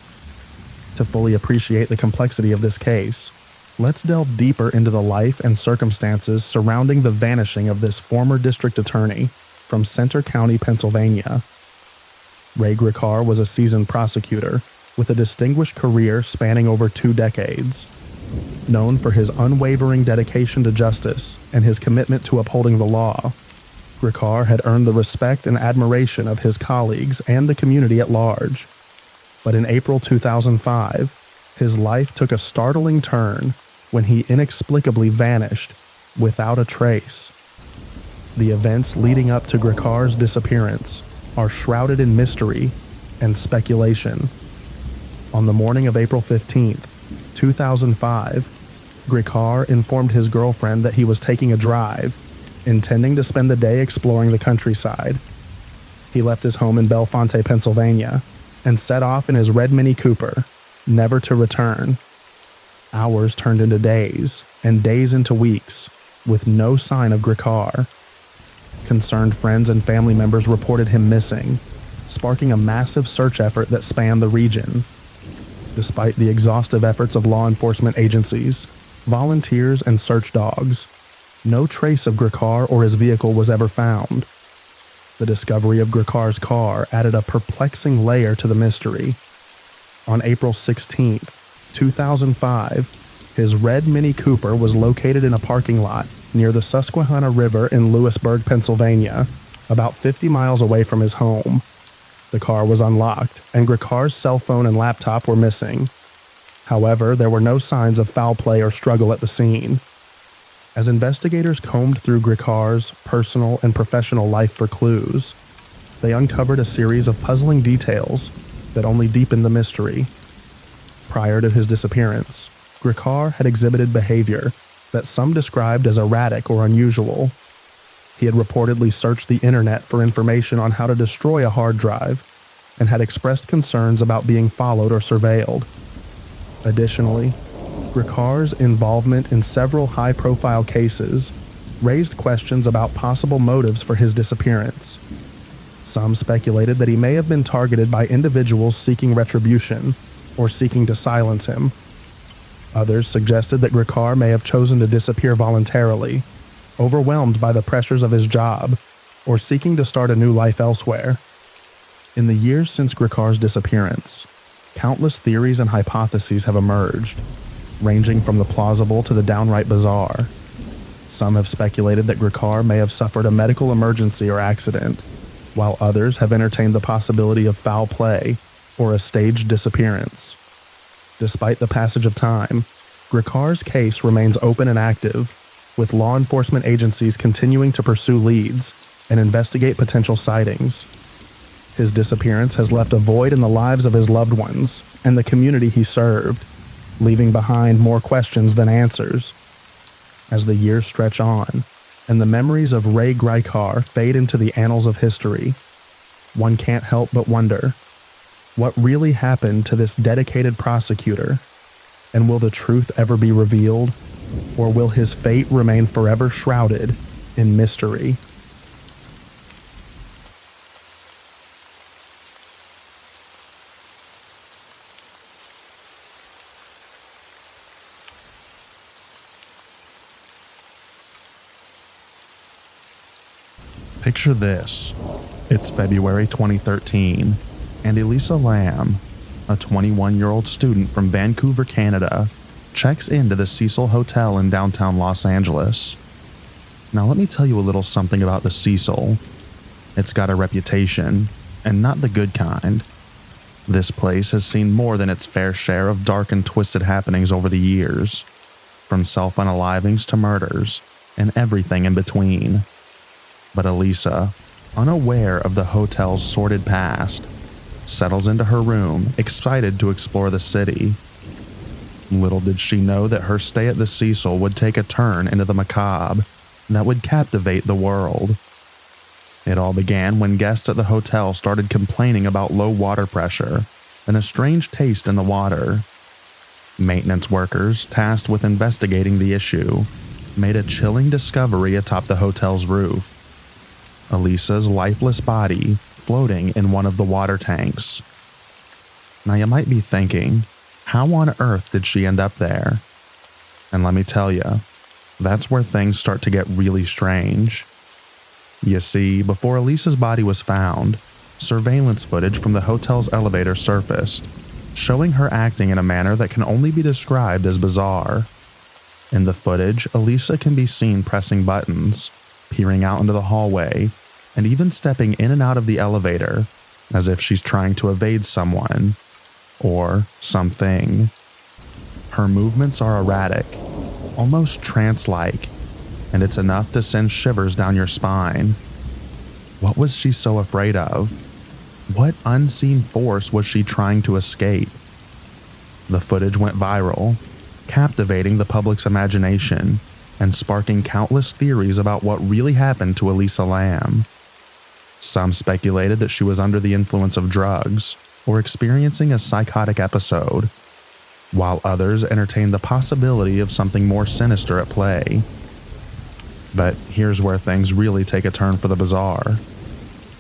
To fully appreciate the complexity of this case, let's delve deeper into the life and circumstances surrounding the vanishing of this former district attorney from Center County, Pennsylvania. Ray Gricar was a seasoned prosecutor with a distinguished career spanning over 2 decades. Known for his unwavering dedication to justice and his commitment to upholding the law, Gricar had earned the respect and admiration of his colleagues and the community at large. But in April 2005, his life took a startling turn when he inexplicably vanished without a trace. The events leading up to Gricar's disappearance are shrouded in mystery and speculation. On the morning of April 15th, 2005, Gricar informed his girlfriend that he was taking a drive, intending to spend the day exploring the countryside. He left his home in Bellefonte, Pennsylvania, and set off in his red Mini Cooper, never to return. Hours turned into days, and days into weeks, with no sign of Gricar. Concerned friends and family members reported him missing, sparking a massive search effort that spanned the region. Despite the exhaustive efforts of law enforcement agencies, volunteers, and search dogs, no trace of Gricar or his vehicle was ever found. The discovery of Gricar's car added a perplexing layer to the mystery. On April 16, 2005, his red Mini Cooper was located in a parking lot near the Susquehanna River in Lewisburg, Pennsylvania, about 50 miles away from his home. The car was unlocked, and Gricar's cell phone and laptop were missing. However, there were no signs of foul play or struggle at the scene. As investigators combed through Gricar's personal and professional life for clues, they uncovered a series of puzzling details that only deepened the mystery. Prior to his disappearance, Gricar had exhibited behavior that some described as erratic or unusual. He had reportedly searched the internet for information on how to destroy a hard drive and had expressed concerns about being followed or surveilled. Additionally, Gricar's involvement in several high-profile cases raised questions about possible motives for his disappearance. Some speculated that he may have been targeted by individuals seeking retribution or seeking to silence him. Others suggested that Gricar may have chosen to disappear voluntarily, overwhelmed by the pressures of his job or seeking to start a new life elsewhere. In the years since Gricar's disappearance, countless theories and hypotheses have emerged, ranging from the plausible to the downright bizarre. Some have speculated that Gricar may have suffered a medical emergency or accident, while others have entertained the possibility of foul play or a staged disappearance. Despite the passage of time, Gricar's case remains open and active, with law enforcement agencies continuing to pursue leads and investigate potential sightings. His disappearance has left a void in the lives of his loved ones and the community he served, leaving behind more questions than answers. As the years stretch on, and the memories of Ray Gricar fade into the annals of history, one can't help but wonder, what really happened to this dedicated prosecutor? And will the truth ever be revealed, or will his fate remain forever shrouded in mystery? Picture this. It's February 2013, and Elisa Lam, a 21-year-old student from Vancouver, Canada, checks into the Cecil Hotel in downtown Los Angeles. Now let me tell you a little something about the Cecil. It's got a reputation, and not the good kind. This place has seen more than its fair share of dark and twisted happenings over the years, from self-unalivings to murders, and everything in between. But Elisa, unaware of the hotel's sordid past, settles into her room, excited to explore the city. Little did she know that her stay at the Cecil would take a turn into the macabre that would captivate the world. It all began when guests at the hotel started complaining about low water pressure and a strange taste in the water. Maintenance workers tasked with investigating the issue made a chilling discovery atop the hotel's roof. Elisa's lifeless body floating in one of the water tanks. Now you might be thinking, how on earth did she end up there? And let me tell you, that's where things start to get really strange. You see, before Elisa's body was found, surveillance footage from the hotel's elevator surfaced, showing her acting in a manner that can only be described as bizarre. In the footage, Elisa can be seen pressing buttons, peering out into the hallway, and even stepping in and out of the elevator as if she's trying to evade someone or something. Her movements are erratic, almost trance-like, and it's enough to send shivers down your spine. What was she so afraid of? What unseen force was she trying to escape? The footage went viral, captivating the public's imagination and sparking countless theories about what really happened to Elisa Lam. Some speculated that she was under the influence of drugs or experiencing a psychotic episode, while others entertained the possibility of something more sinister at play. But here's where things really take a turn for the bizarre.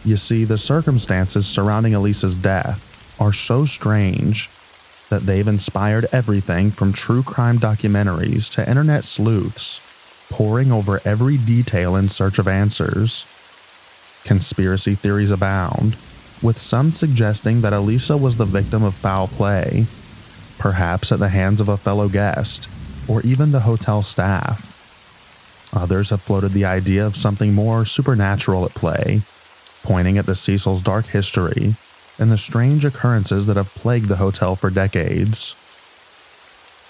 You see, the circumstances surrounding Elisa's death are so strange that they've inspired everything from true crime documentaries to internet sleuths, poring over every detail in search of answers. Conspiracy theories abound, with some suggesting that Elisa was the victim of foul play, perhaps at the hands of a fellow guest, or even the hotel staff. Others have floated the idea of something more supernatural at play, pointing at the Cecil's dark history and the strange occurrences that have plagued the hotel for decades.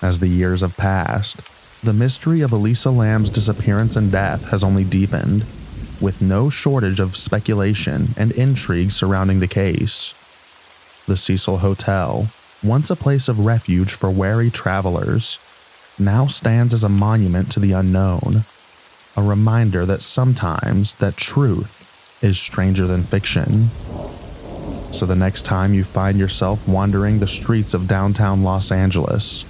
As the years have passed, the mystery of Elisa Lam's disappearance and death has only deepened, with no shortage of speculation and intrigue surrounding the case. The Cecil Hotel, once a place of refuge for wary travelers, now stands as a monument to the unknown, a reminder that sometimes that truth is stranger than fiction. So the next time you find yourself wandering the streets of downtown Los Angeles,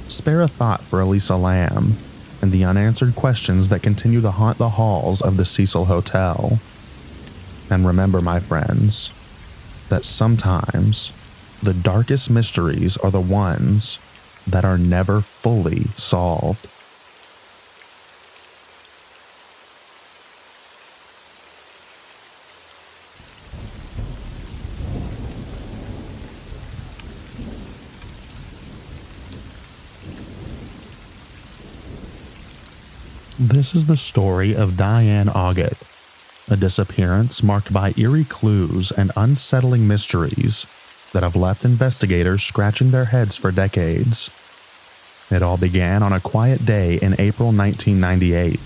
spare a thought for Elisa Lam and the unanswered questions that continue to haunt the halls of the Cecil Hotel. And remember, my friends, that sometimes the darkest mysteries are the ones that are never fully solved. This is the story of Diane Auget, a disappearance marked by eerie clues and unsettling mysteries that have left investigators scratching their heads for decades. It all began on a quiet day in April 1998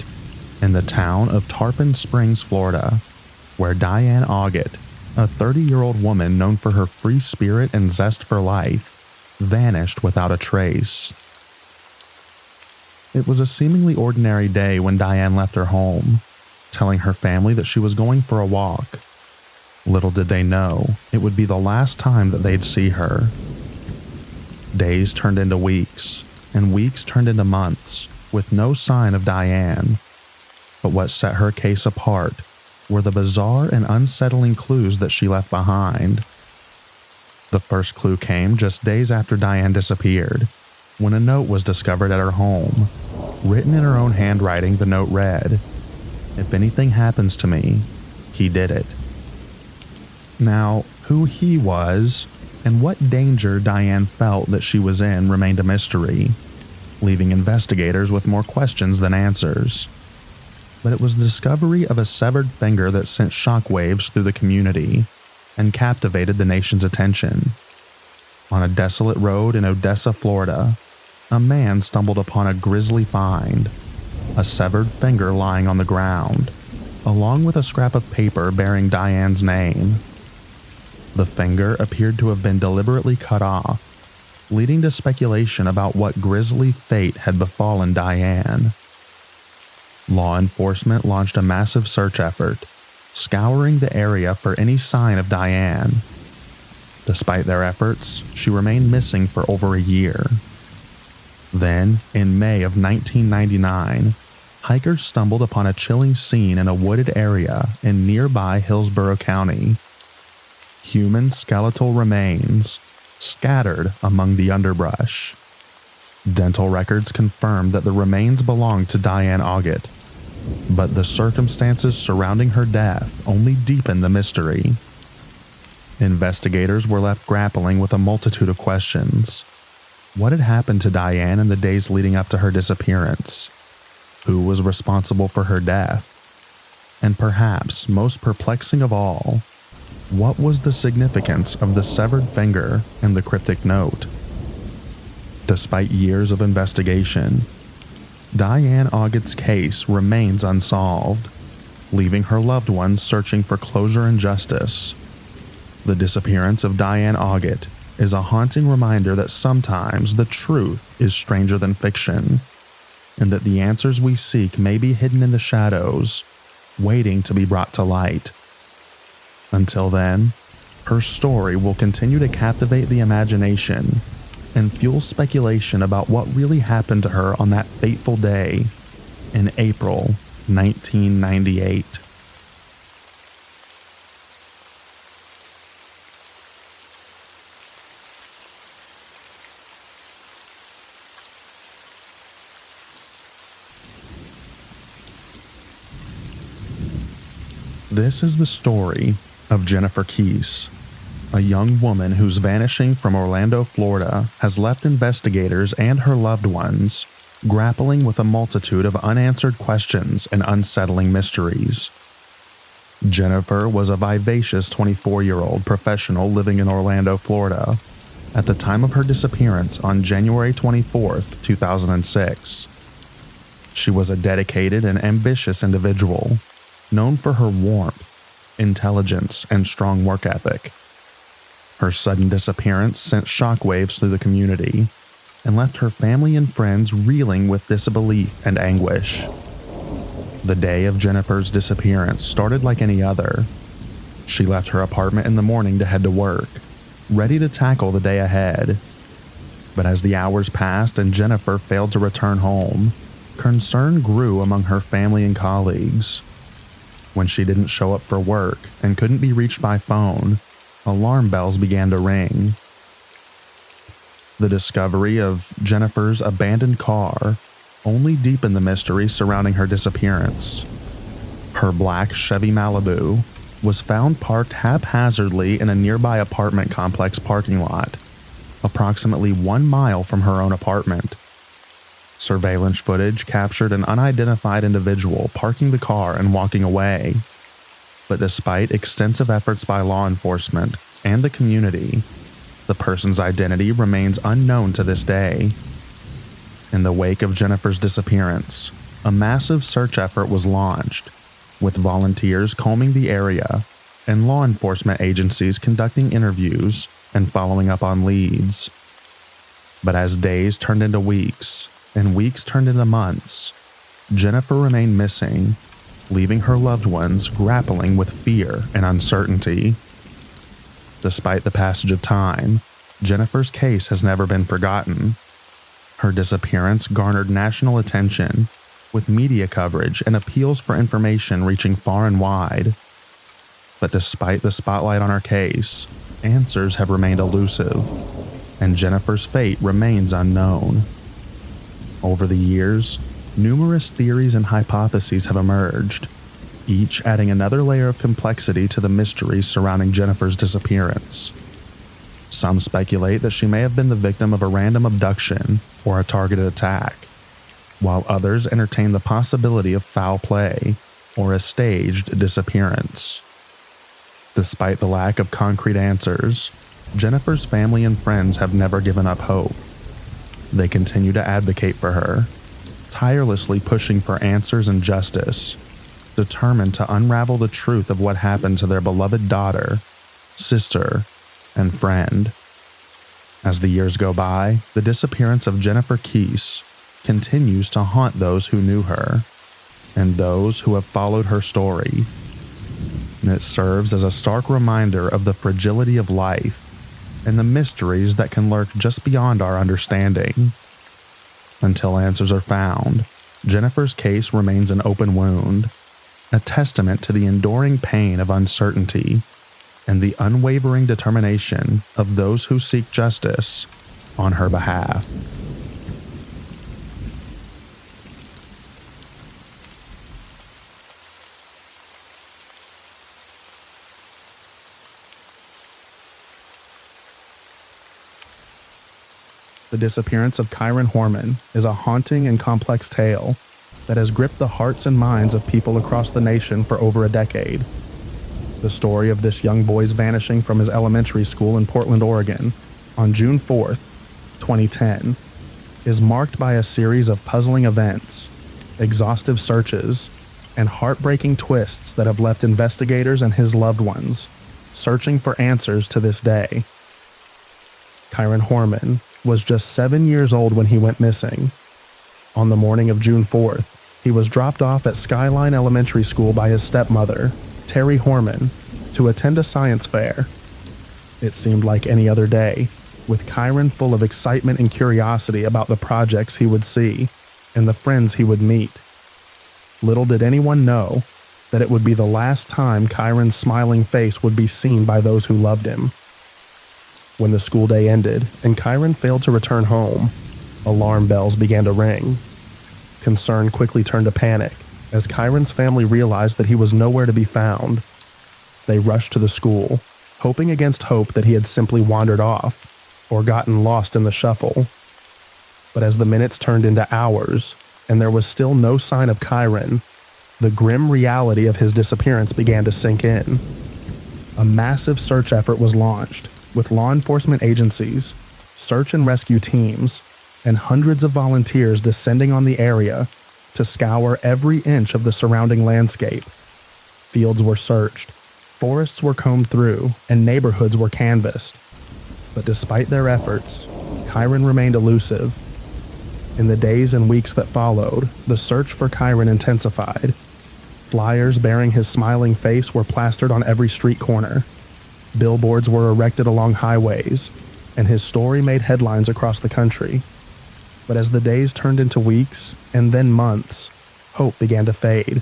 in the town of Tarpon Springs, Florida, where Diane Auget, a 30-year-old woman known for her free spirit and zest for life, vanished without a trace. It was a seemingly ordinary day when Diane left her home, telling her family that she was going for a walk. Little did they know, it would be the last time that they'd see her. Days turned into weeks, and weeks turned into months, with no sign of Diane. But what set her case apart were the bizarre and unsettling clues that she left behind. The first clue came just days after Diane disappeared, when a note was discovered at her home. Written in her own handwriting, the note read, "If anything happens to me, he did it." Now, who he was and what danger Diane felt that she was in remained a mystery, leaving investigators with more questions than answers. But it was the discovery of a severed finger that sent shockwaves through the community and captivated the nation's attention. On a desolate road in Odessa, Florida, a man stumbled upon a grisly find, a severed finger lying on the ground, along with a scrap of paper bearing Diane's name. The finger appeared to have been deliberately cut off, leading to speculation about what grisly fate had befallen Diane. Law enforcement launched a massive search effort, scouring the area for any sign of Diane. Despite their efforts, she remained missing for over a year. Then, in May of 1999, hikers stumbled upon a chilling scene in a wooded area in nearby Hillsborough County. Human skeletal remains scattered among the underbrush. Dental records confirmed that the remains belonged to Diane Auget, but the circumstances surrounding her death only deepened the mystery. Investigators were left grappling with a multitude of questions. What had happened to Diane in the days leading up to her disappearance? Who was responsible for her death? And perhaps most perplexing of all, what was the significance of the severed finger and the cryptic note? Despite years of investigation, Diane Auget's case remains unsolved, leaving her loved ones searching for closure and justice. The disappearance of Diane Auget is a haunting reminder that sometimes the truth is stranger than fiction, and that the answers we seek may be hidden in the shadows, waiting to be brought to light. Until then, her story will continue to captivate the imagination and fuel speculation about what really happened to her on that fateful day in April 1998. This is the story of Jennifer Keese, a young woman whose vanishing from Orlando, Florida has left investigators and her loved ones grappling with a multitude of unanswered questions and unsettling mysteries. Jennifer was a vivacious 24-year-old professional living in Orlando, Florida, at the time of her disappearance on January 24, 2006. She was a dedicated and ambitious individual, known for her warmth, intelligence, and strong work ethic. Her sudden disappearance sent shockwaves through the community and left her family and friends reeling with disbelief and anguish. The day of Jennifer's disappearance started like any other. She left her apartment in the morning to head to work, ready to tackle the day ahead. But as the hours passed and Jennifer failed to return home, concern grew among her family and colleagues. When she didn't show up for work and couldn't be reached by phone, alarm bells began to ring. The discovery of Jennifer's abandoned car only deepened the mystery surrounding her disappearance. Her black Chevy Malibu was found parked haphazardly in a nearby apartment complex parking lot, approximately 1 mile from her own apartment. Surveillance footage captured an unidentified individual parking the car and walking away. But despite extensive efforts by law enforcement and the community, the person's identity remains unknown to this day. In the wake of Jennifer's disappearance, a massive search effort was launched, with volunteers combing the area and law enforcement agencies conducting interviews and following up on leads. But as days turned into weeks and weeks turned into months, Jennifer remained missing, leaving her loved ones grappling with fear and uncertainty. Despite the passage of time, Jennifer's case has never been forgotten. Her disappearance garnered national attention, with media coverage and appeals for information reaching far and wide. But despite the spotlight on her case, answers have remained elusive, and Jennifer's fate remains unknown. Over the years, numerous theories and hypotheses have emerged, each adding another layer of complexity to the mysteries surrounding Jennifer's disappearance. Some speculate that she may have been the victim of a random abduction or a targeted attack, while others entertain the possibility of foul play or a staged disappearance. Despite the lack of concrete answers, Jennifer's family and friends have never given up hope. They continue to advocate for her, tirelessly pushing for answers and justice, determined to unravel the truth of what happened to their beloved daughter, sister, and friend. As the years go by, the disappearance of Jennifer Keese continues to haunt those who knew her and those who have followed her story. And it serves as a stark reminder of the fragility of life and the mysteries that can lurk just beyond our understanding. Until answers are found, Jennifer's case remains an open wound, a testament to the enduring pain of uncertainty and the unwavering determination of those who seek justice on her behalf. The disappearance of Kyron Horman is a haunting and complex tale that has gripped the hearts and minds of people across the nation for over a decade. The story of this young boy's vanishing from his elementary school in Portland, Oregon, on June 4th, 2010, is marked by a series of puzzling events, exhaustive searches, and heartbreaking twists that have left investigators and his loved ones searching for answers to this day. Kyron Horman was just 7 years old when he went missing. On the morning of June 4th, he was dropped off at Skyline Elementary School by his stepmother, Terry Horman, to attend a science fair. It seemed like any other day, with Kyron full of excitement and curiosity about the projects he would see and the friends he would meet. Little did anyone know that it would be the last time Kyron's smiling face would be seen by those who loved him. When the school day ended and Kyron failed to return home, alarm bells began to ring. Concern quickly turned to panic as Kyron's family realized that he was nowhere to be found. They rushed to the school, hoping against hope that he had simply wandered off or gotten lost in the shuffle. But as the minutes turned into hours and there was still no sign of Kyron, the grim reality of his disappearance began to sink in. A massive search effort was launched, with law enforcement agencies, search and rescue teams, and hundreds of volunteers descending on the area to scour every inch of the surrounding landscape. Fields were searched, forests were combed through, and neighborhoods were canvassed. But despite their efforts, Kyron remained elusive. In the days and weeks that followed, the search for Kyron intensified. Flyers bearing his smiling face were plastered on every street corner. Billboards were erected along highways, and his story made headlines across the country. But as the days turned into weeks, and then months, hope began to fade.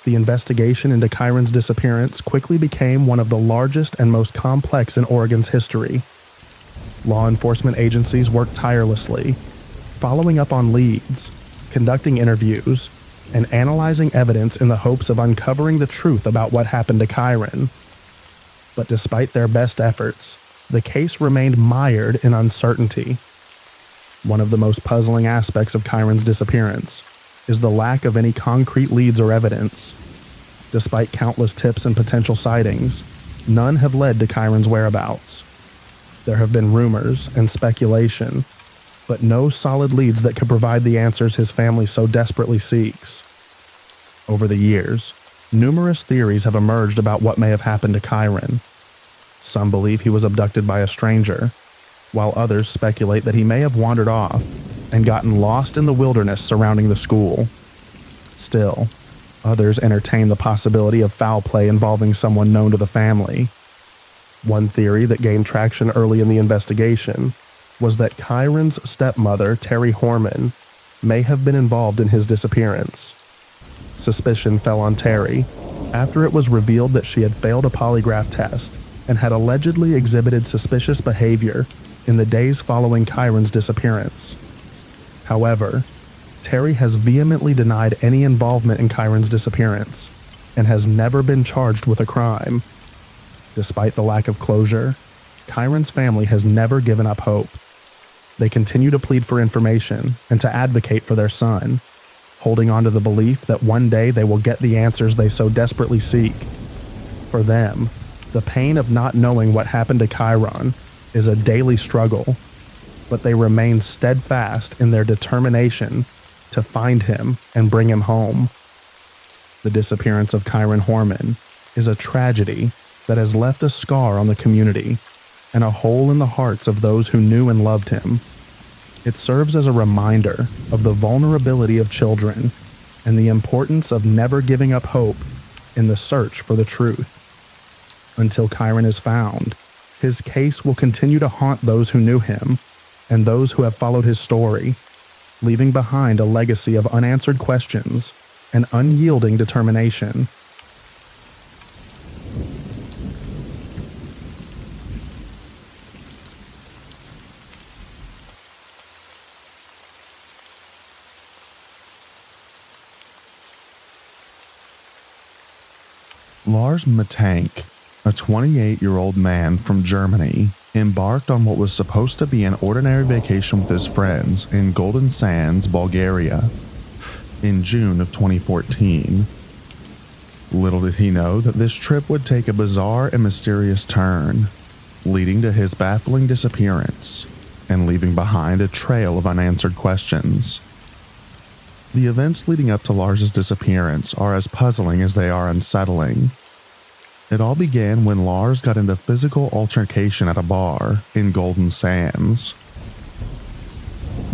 The investigation into Kyron's disappearance quickly became one of the largest and most complex in Oregon's history. Law enforcement agencies worked tirelessly, following up on leads, conducting interviews, and analyzing evidence in the hopes of uncovering the truth about what happened to Kyron. But despite their best efforts, the case remained mired in uncertainty. One of the most puzzling aspects of Kyron's disappearance is the lack of any concrete leads or evidence. Despite countless tips and potential sightings, none have led to Kyron's whereabouts. There have been rumors and speculation, but no solid leads that could provide the answers his family so desperately seeks. Over the years, numerous theories have emerged about what may have happened to Kyron. Some believe he was abducted by a stranger, while others speculate that he may have wandered off and gotten lost in the wilderness surrounding the school. Still, others entertain the possibility of foul play involving someone known to the family. One theory that gained traction early in the investigation was that Kyron's stepmother, Terry Horman, may have been involved in his disappearance. Suspicion fell on Terry after it was revealed that she had failed a polygraph test and had allegedly exhibited suspicious behavior in the days following Kyron's disappearance. However, Terry has vehemently denied any involvement in Kyron's disappearance and has never been charged with a crime. Despite the lack of closure, Kyron's family has never given up hope. They continue to plead for information and to advocate for their son, holding on to the belief that one day they will get the answers they so desperately seek. For them, the pain of not knowing what happened to Kyron is a daily struggle, but they remain steadfast in their determination to find him and bring him home. The disappearance of Kyron Horman is a tragedy that has left a scar on the community and a hole in the hearts of those who knew and loved him. It serves as a reminder of the vulnerability of children and the importance of never giving up hope in the search for the truth. Until Kyron is found, his case will continue to haunt those who knew him and those who have followed his story, leaving behind a legacy of unanswered questions and unyielding determination. Lars Matank, a 28-year-old man from Germany, embarked on what was supposed to be an ordinary vacation with his friends in Golden Sands, Bulgaria, in June of 2014. Little did he know that this trip would take a bizarre and mysterious turn, leading to his baffling disappearance and leaving behind a trail of unanswered questions. The events leading up to Lars's disappearance are as puzzling as they are unsettling. It all began when Lars got into physical altercation at a bar in Golden Sands.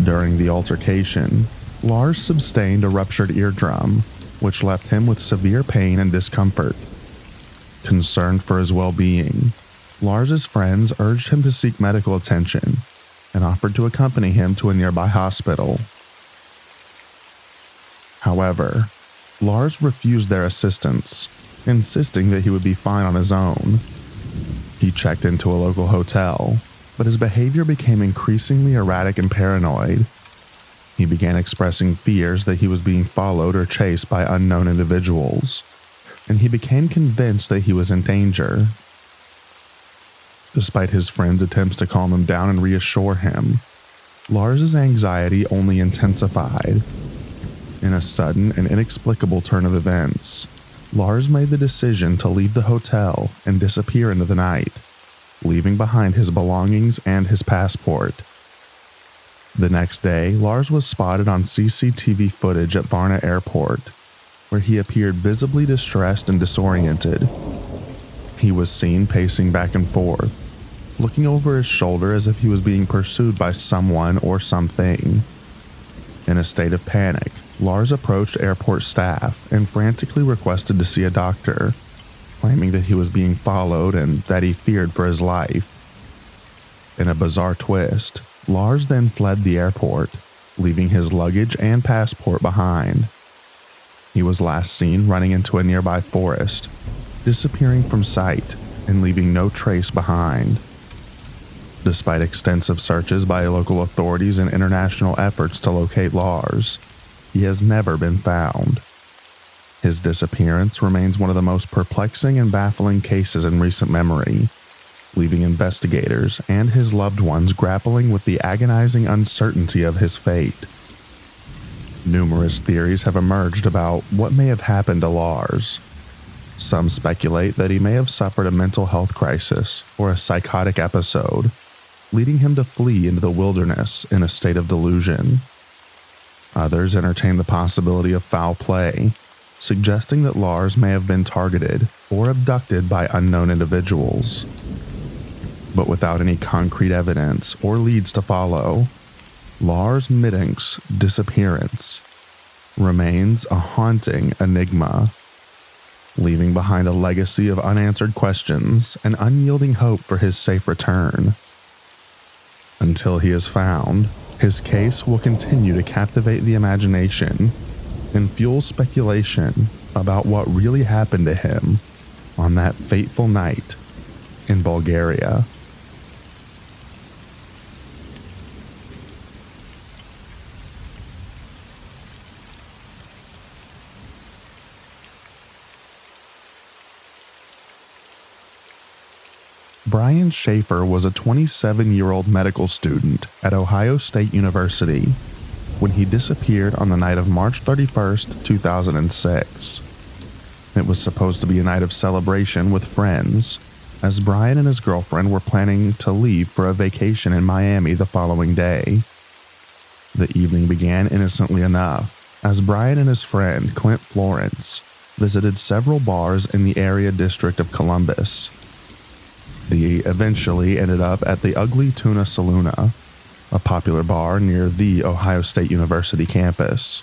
During the altercation, Lars sustained a ruptured eardrum, which left him with severe pain and discomfort. Concerned for his well-being, Lars's friends urged him to seek medical attention and offered to accompany him to a nearby hospital. However, Lars refused their assistance, insisting that he would be fine on his own. He checked into a local hotel, but his behavior became increasingly erratic and paranoid. He began expressing fears that he was being followed or chased by unknown individuals, and he became convinced that he was in danger. Despite his friends' attempts to calm him down and reassure him, Lars's anxiety only intensified. In a sudden and inexplicable turn of events, Lars made the decision to leave the hotel and disappear into the night, leaving behind his belongings and his passport. The next day, Lars was spotted on CCTV footage at Varna Airport, where he appeared visibly distressed and disoriented. He was seen pacing back and forth, looking over his shoulder as if he was being pursued by someone or something. In a state of panic, Lars approached airport staff and frantically requested to see a doctor, claiming that he was being followed and that he feared for his life. In a bizarre twist, Lars then fled the airport, leaving his luggage and passport behind. He was last seen running into a nearby forest, disappearing from sight and leaving no trace behind. Despite extensive searches by local authorities and international efforts to locate Lars, he has never been found. His disappearance remains one of the most perplexing and baffling cases in recent memory, leaving investigators and his loved ones grappling with the agonizing uncertainty of his fate. Numerous theories have emerged about what may have happened to Lars. Some speculate that he may have suffered a mental health crisis or a psychotic episode, leading him to flee into the wilderness in a state of delusion. Others entertain the possibility of foul play, suggesting that Lars may have been targeted or abducted by unknown individuals. But without any concrete evidence or leads to follow, Lars Middink's disappearance remains a haunting enigma, leaving behind a legacy of unanswered questions and unyielding hope for his safe return. Until he is found, his case will continue to captivate the imagination and fuel speculation about what really happened to him on that fateful night in Bulgaria. Brian Schaefer was a 27-year-old medical student at Ohio State University when he disappeared on the night of March 31st, 2006. It was supposed to be a night of celebration with friends, as Brian and his girlfriend were planning to leave for a vacation in Miami the following day. The evening began innocently enough, as Brian and his friend, Clint Florence, visited several bars in the area district of Columbus. They eventually ended up at the Ugly Tuna Saloona, a popular bar near the Ohio State University campus.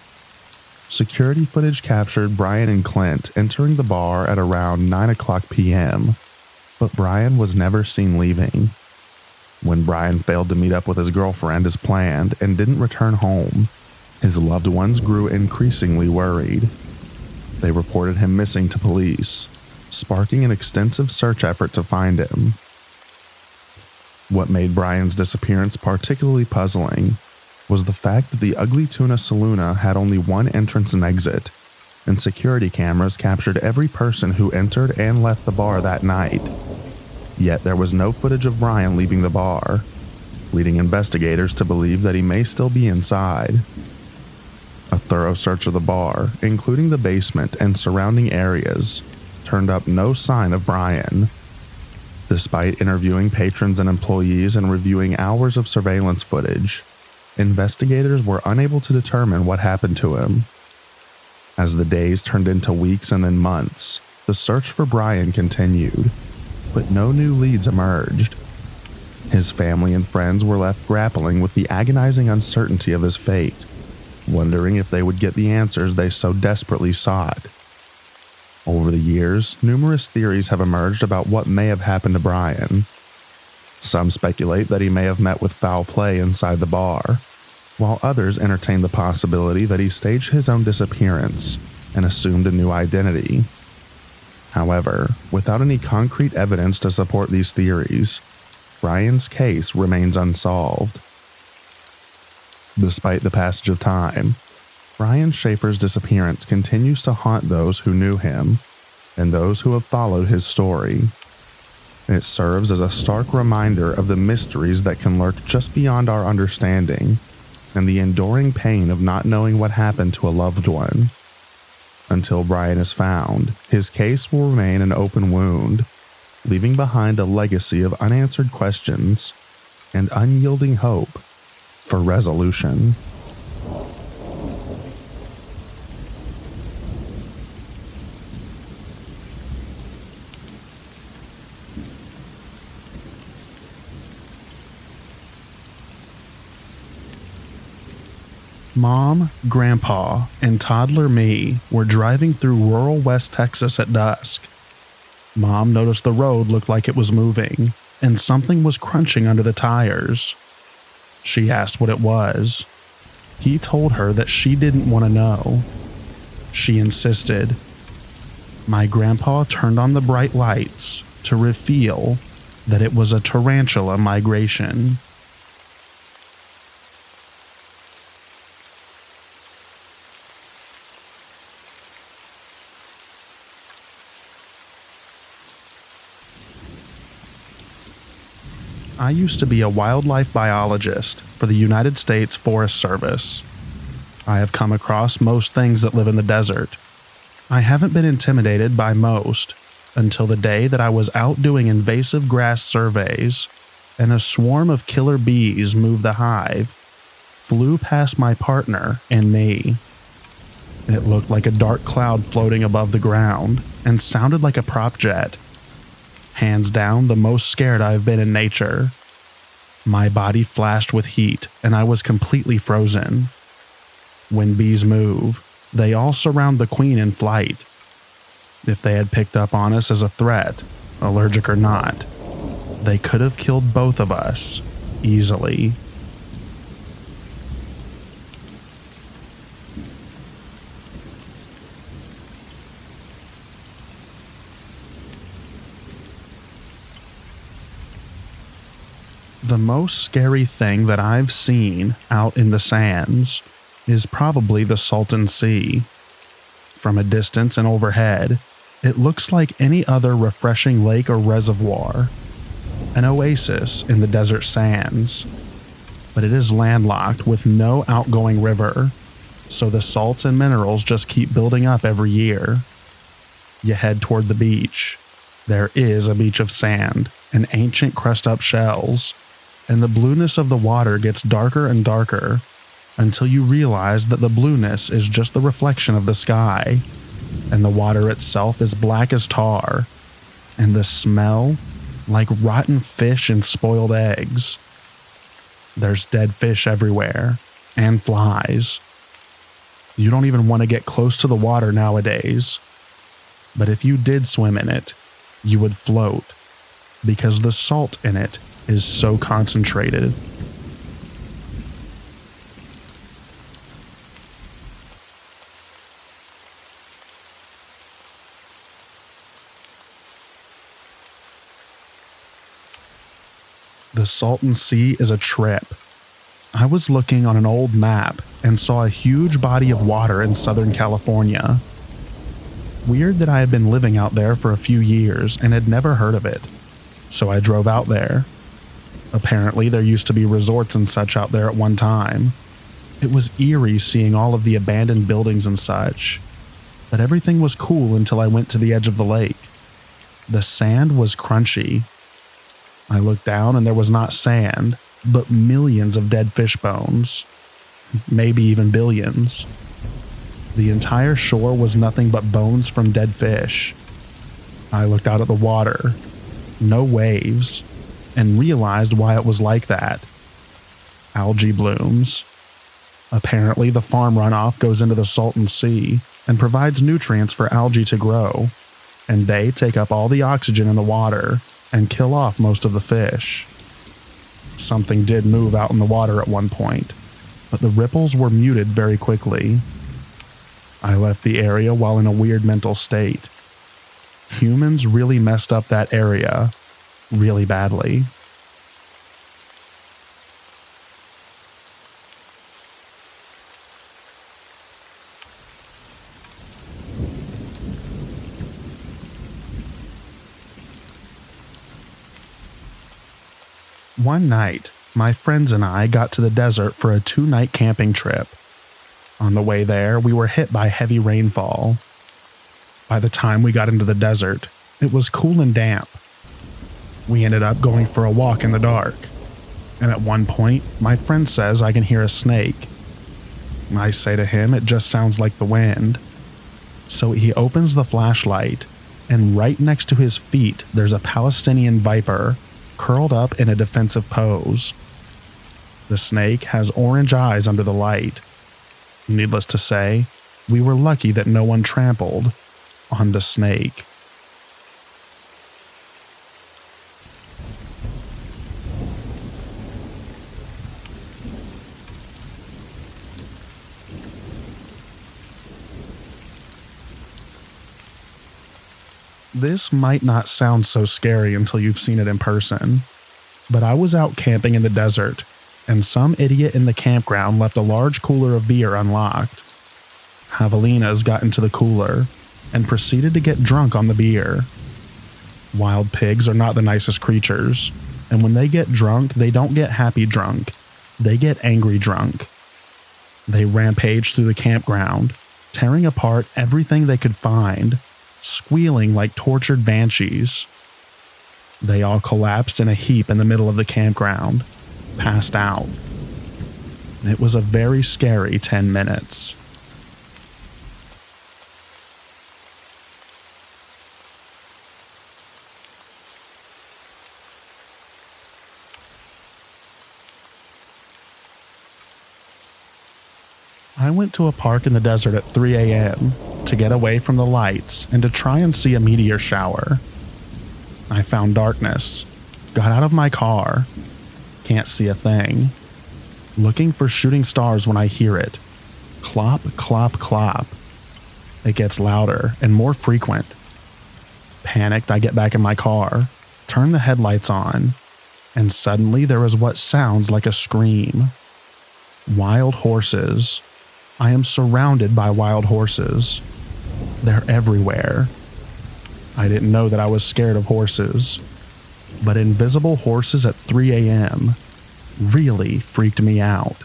Security footage captured Brian and Clint entering the bar at around 9 o'clock p.m., but Brian was never seen leaving. When Brian failed to meet up with his girlfriend as planned and didn't return home, his loved ones grew increasingly worried. They reported him missing to police, sparking an extensive search effort to find him. What made Brian's disappearance particularly puzzling was the fact that the Ugly Tuna Saloona had only one entrance and exit, and security cameras captured every person who entered and left the bar that night. Yet there was no footage of Brian leaving the bar, leading investigators to believe that he may still be inside. A thorough search of the bar, including the basement and surrounding areas, turned up no sign of Brian. Despite interviewing patrons and employees and reviewing hours of surveillance footage, investigators were unable to determine what happened to him. As the days turned into weeks and then months, the search for Brian continued, but no new leads emerged. His family and friends were left grappling with the agonizing uncertainty of his fate, wondering if they would get the answers they so desperately sought. Over the years, numerous theories have emerged about what may have happened to Brian. Some speculate that he may have met with foul play inside the bar, while others entertain the possibility that he staged his own disappearance and assumed a new identity. However, without any concrete evidence to support these theories, Brian's case remains unsolved. Despite the passage of time, Brian Schaefer's disappearance continues to haunt those who knew him and those who have followed his story. It serves as a stark reminder of the mysteries that can lurk just beyond our understanding and the enduring pain of not knowing what happened to a loved one. Until Brian is found, his case will remain an open wound, leaving behind a legacy of unanswered questions and unyielding hope for resolution. Mom, Grandpa, and toddler me were driving through rural West Texas at dusk. Mom noticed the road looked like it was moving, and something was crunching under the tires. She asked what it was. He told her that she didn't want to know. She insisted. My grandpa turned on the bright lights to reveal that it was a tarantula migration. I used to be a wildlife biologist for the United States Forest Service. I have come across most things that live in the desert. I haven't been intimidated by most until the day that I was out doing invasive grass surveys and a swarm of killer bees moved the hive, flew past my partner and me. It looked like a dark cloud floating above the ground and sounded like a prop jet. Hands down, the most scared I've been in nature. My body flashed with heat and I was completely frozen. When bees move, they all surround the queen in flight. If they had picked up on us as a threat, allergic or not, they could have killed both of us easily. The most scary thing that I've seen out in the sands is probably the Salton Sea. From a distance and overhead, it looks like any other refreshing lake or reservoir, an oasis in the desert sands. But it is landlocked with no outgoing river, so the salts and minerals just keep building up every year. You head toward the beach. There is a beach of sand and ancient crushed-up shells, and the blueness of the water gets darker and darker until you realize that the blueness is just the reflection of the sky, and the water itself is black as tar, and the smell like rotten fish and spoiled eggs. There's dead fish everywhere, and flies. You don't even want to get close to the water nowadays. But if you did swim in it, you would float, because the salt in it is so concentrated. The Salton Sea is a trip. I was looking on an old map and saw a huge body of water in Southern California. Weird that I had been living out there for a few years and had never heard of it, so I drove out there. Apparently, there used to be resorts and such out there at one time. It was eerie seeing all of the abandoned buildings and such, but everything was cool until I went to the edge of the lake. The sand was crunchy. I looked down and there was not sand, but millions of dead fish bones. Maybe even billions. The entire shore was nothing but bones from dead fish. I looked out at the water. No waves. And realized why it was like that. Algae blooms. Apparently, the farm runoff goes into the Salton Sea and provides nutrients for algae to grow, and they take up all the oxygen in the water and kill off most of the fish. Something did move out in the water at one point, but the ripples were muted very quickly. I left the area while in a weird mental state. Humans really messed up that area really badly. One night, my friends and I got to the desert for a 2-night camping trip. On the way there, we were hit by heavy rainfall. By the time we got into the desert, it was cool and damp. We ended up going for a walk in the dark, and at one point, my friend says I can hear a snake. I say to him it just sounds like the wind. So he opens the flashlight, and right next to his feet there's a Palestinian viper curled up in a defensive pose. The snake has orange eyes under the light. Needless to say, we were lucky that no one trampled on the snake. This might not sound so scary until you've seen it in person, but I was out camping in the desert, and some idiot in the campground left a large cooler of beer unlocked. Javelinas got into the cooler and proceeded to get drunk on the beer. Wild pigs are not the nicest creatures, And when they get drunk, they don't get happy drunk. They get angry drunk. They rampage through the campground, tearing apart everything they could find, squealing like tortured banshees. They all collapsed in a heap in the middle of the campground, passed out. It was a very scary 10 minutes. I went to a park in the desert at 3 a.m. to get away from the lights and to try and see a meteor shower. I found darkness, got out of my car, can't see a thing, looking for shooting stars when I hear it. Clop, clop, clop. It gets louder and more frequent. Panicked, I get back in my car, turn the headlights on, and suddenly there is what sounds like a scream. Wild horses. I am surrounded by wild horses. They're everywhere. I didn't know that I was scared of horses, but invisible horses at 3 a.m. really freaked me out.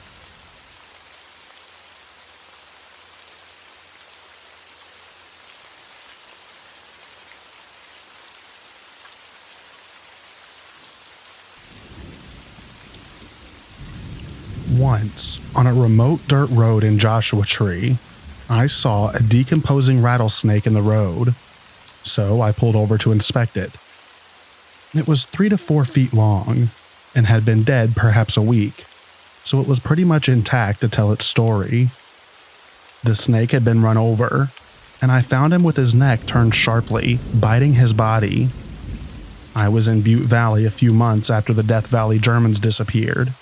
Once, on a remote dirt road in Joshua Tree, I saw a decomposing rattlesnake in the road, so I pulled over to inspect it. It was 3 to 4 feet long and had been dead perhaps a week, so it was pretty much intact to tell its story. The snake had been run over, and I found him with his neck turned sharply, biting his body. I was in Butte Valley a few months after the Death Valley Germans disappeared,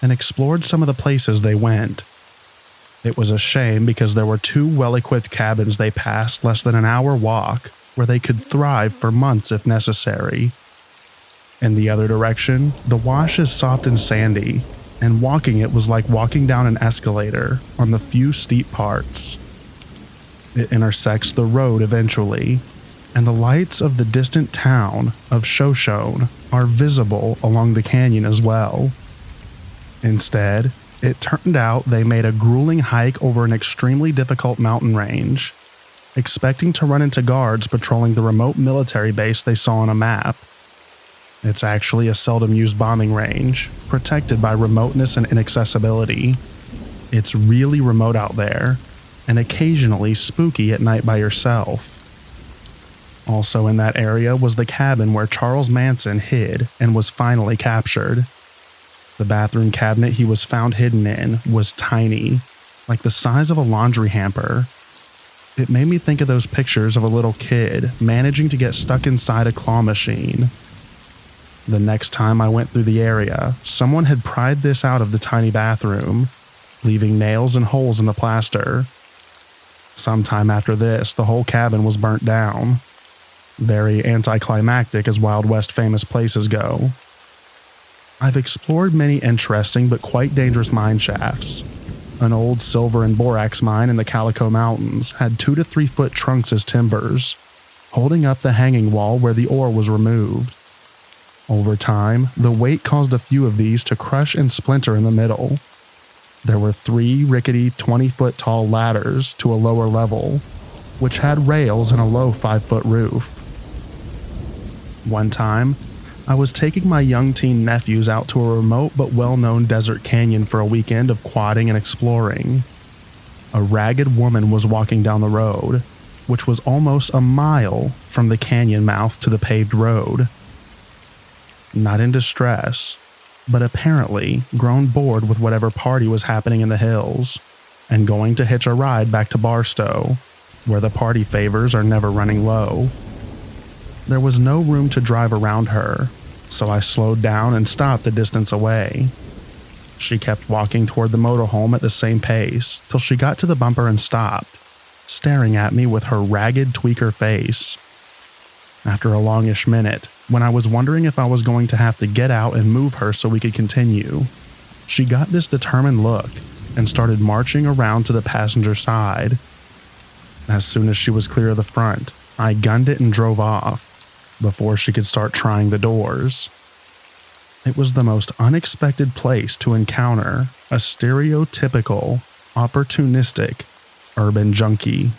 and explored some of the places they went. It was a shame because there were 2 well-equipped cabins they passed less than an hour walk where they could thrive for months if necessary. In the other direction, the wash is soft and sandy, and walking it was like walking down an escalator on the few steep parts. It intersects the road eventually, and the lights of the distant town of Shoshone are visible along the canyon as well. Instead, it turned out they made a grueling hike over an extremely difficult mountain range, expecting to run into guards patrolling the remote military base they saw on a map. It's actually a seldom used bombing range, protected by remoteness and inaccessibility. It's really remote out there, and occasionally spooky at night by yourself. Also in that area was the cabin where Charles Manson hid and was finally captured. The bathroom cabinet he was found hidden in was tiny, like the size of a laundry hamper. It made me think of those pictures of a little kid managing to get stuck inside a claw machine. The next time I went through the area, someone had pried this out of the tiny bathroom, leaving nails and holes in the plaster. Sometime after this, the whole cabin was burnt down. Very anticlimactic as Wild West famous places go. I've explored many interesting but quite dangerous mine shafts. An old silver and borax mine in the Calico Mountains had 2 to 3 foot trunks as timbers, holding up the hanging wall where the ore was removed. Over time, the weight caused a few of these to crush and splinter in the middle. There were 3 rickety 20-foot tall ladders to a lower level, which had rails and a low 5-foot roof. One time, I was taking my young teen nephews out to a remote but well-known desert canyon for a weekend of quadding and exploring. A ragged woman was walking down the road, which was almost a mile from the canyon mouth to the paved road. Not in distress, but apparently grown bored with whatever party was happening in the hills, and going to hitch a ride back to Barstow, where the party favors are never running low. There was no room to drive around her, so I slowed down and stopped a distance away. She kept walking toward the motorhome at the same pace till she got to the bumper and stopped, staring at me with her ragged tweaker face. After a longish minute, when I was wondering if I was going to have to get out and move her so we could continue, she got this determined look and started marching around to the passenger side. As soon as she was clear of the front, I gunned it and drove off, before she could start trying the doors. It was the most unexpected place to encounter a stereotypical, opportunistic urban junkie.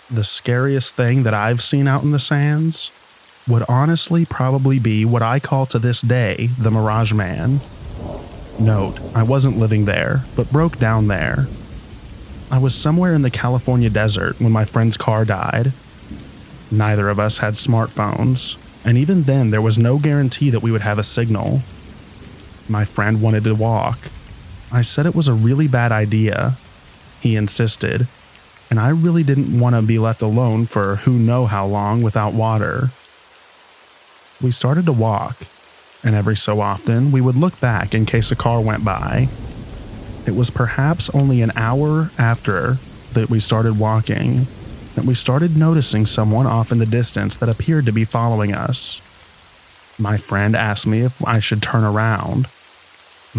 The scariest thing that I've seen out in the sands would honestly probably be what I call to this day the Mirage Man. Note, I wasn't living there, but broke down there. I was somewhere in the California desert when my friend's car died. Neither of us had smartphones, and even then there was no guarantee that we would have a signal. My friend wanted to walk. I said it was a really bad idea. He insisted, and I really didn't want to be left alone for who knows how long without water. We started to walk, and every so often we would look back in case a car went by. It was perhaps only an hour after that we started walking that we started noticing someone off in the distance that appeared to be following us. My friend asked me if I should turn around.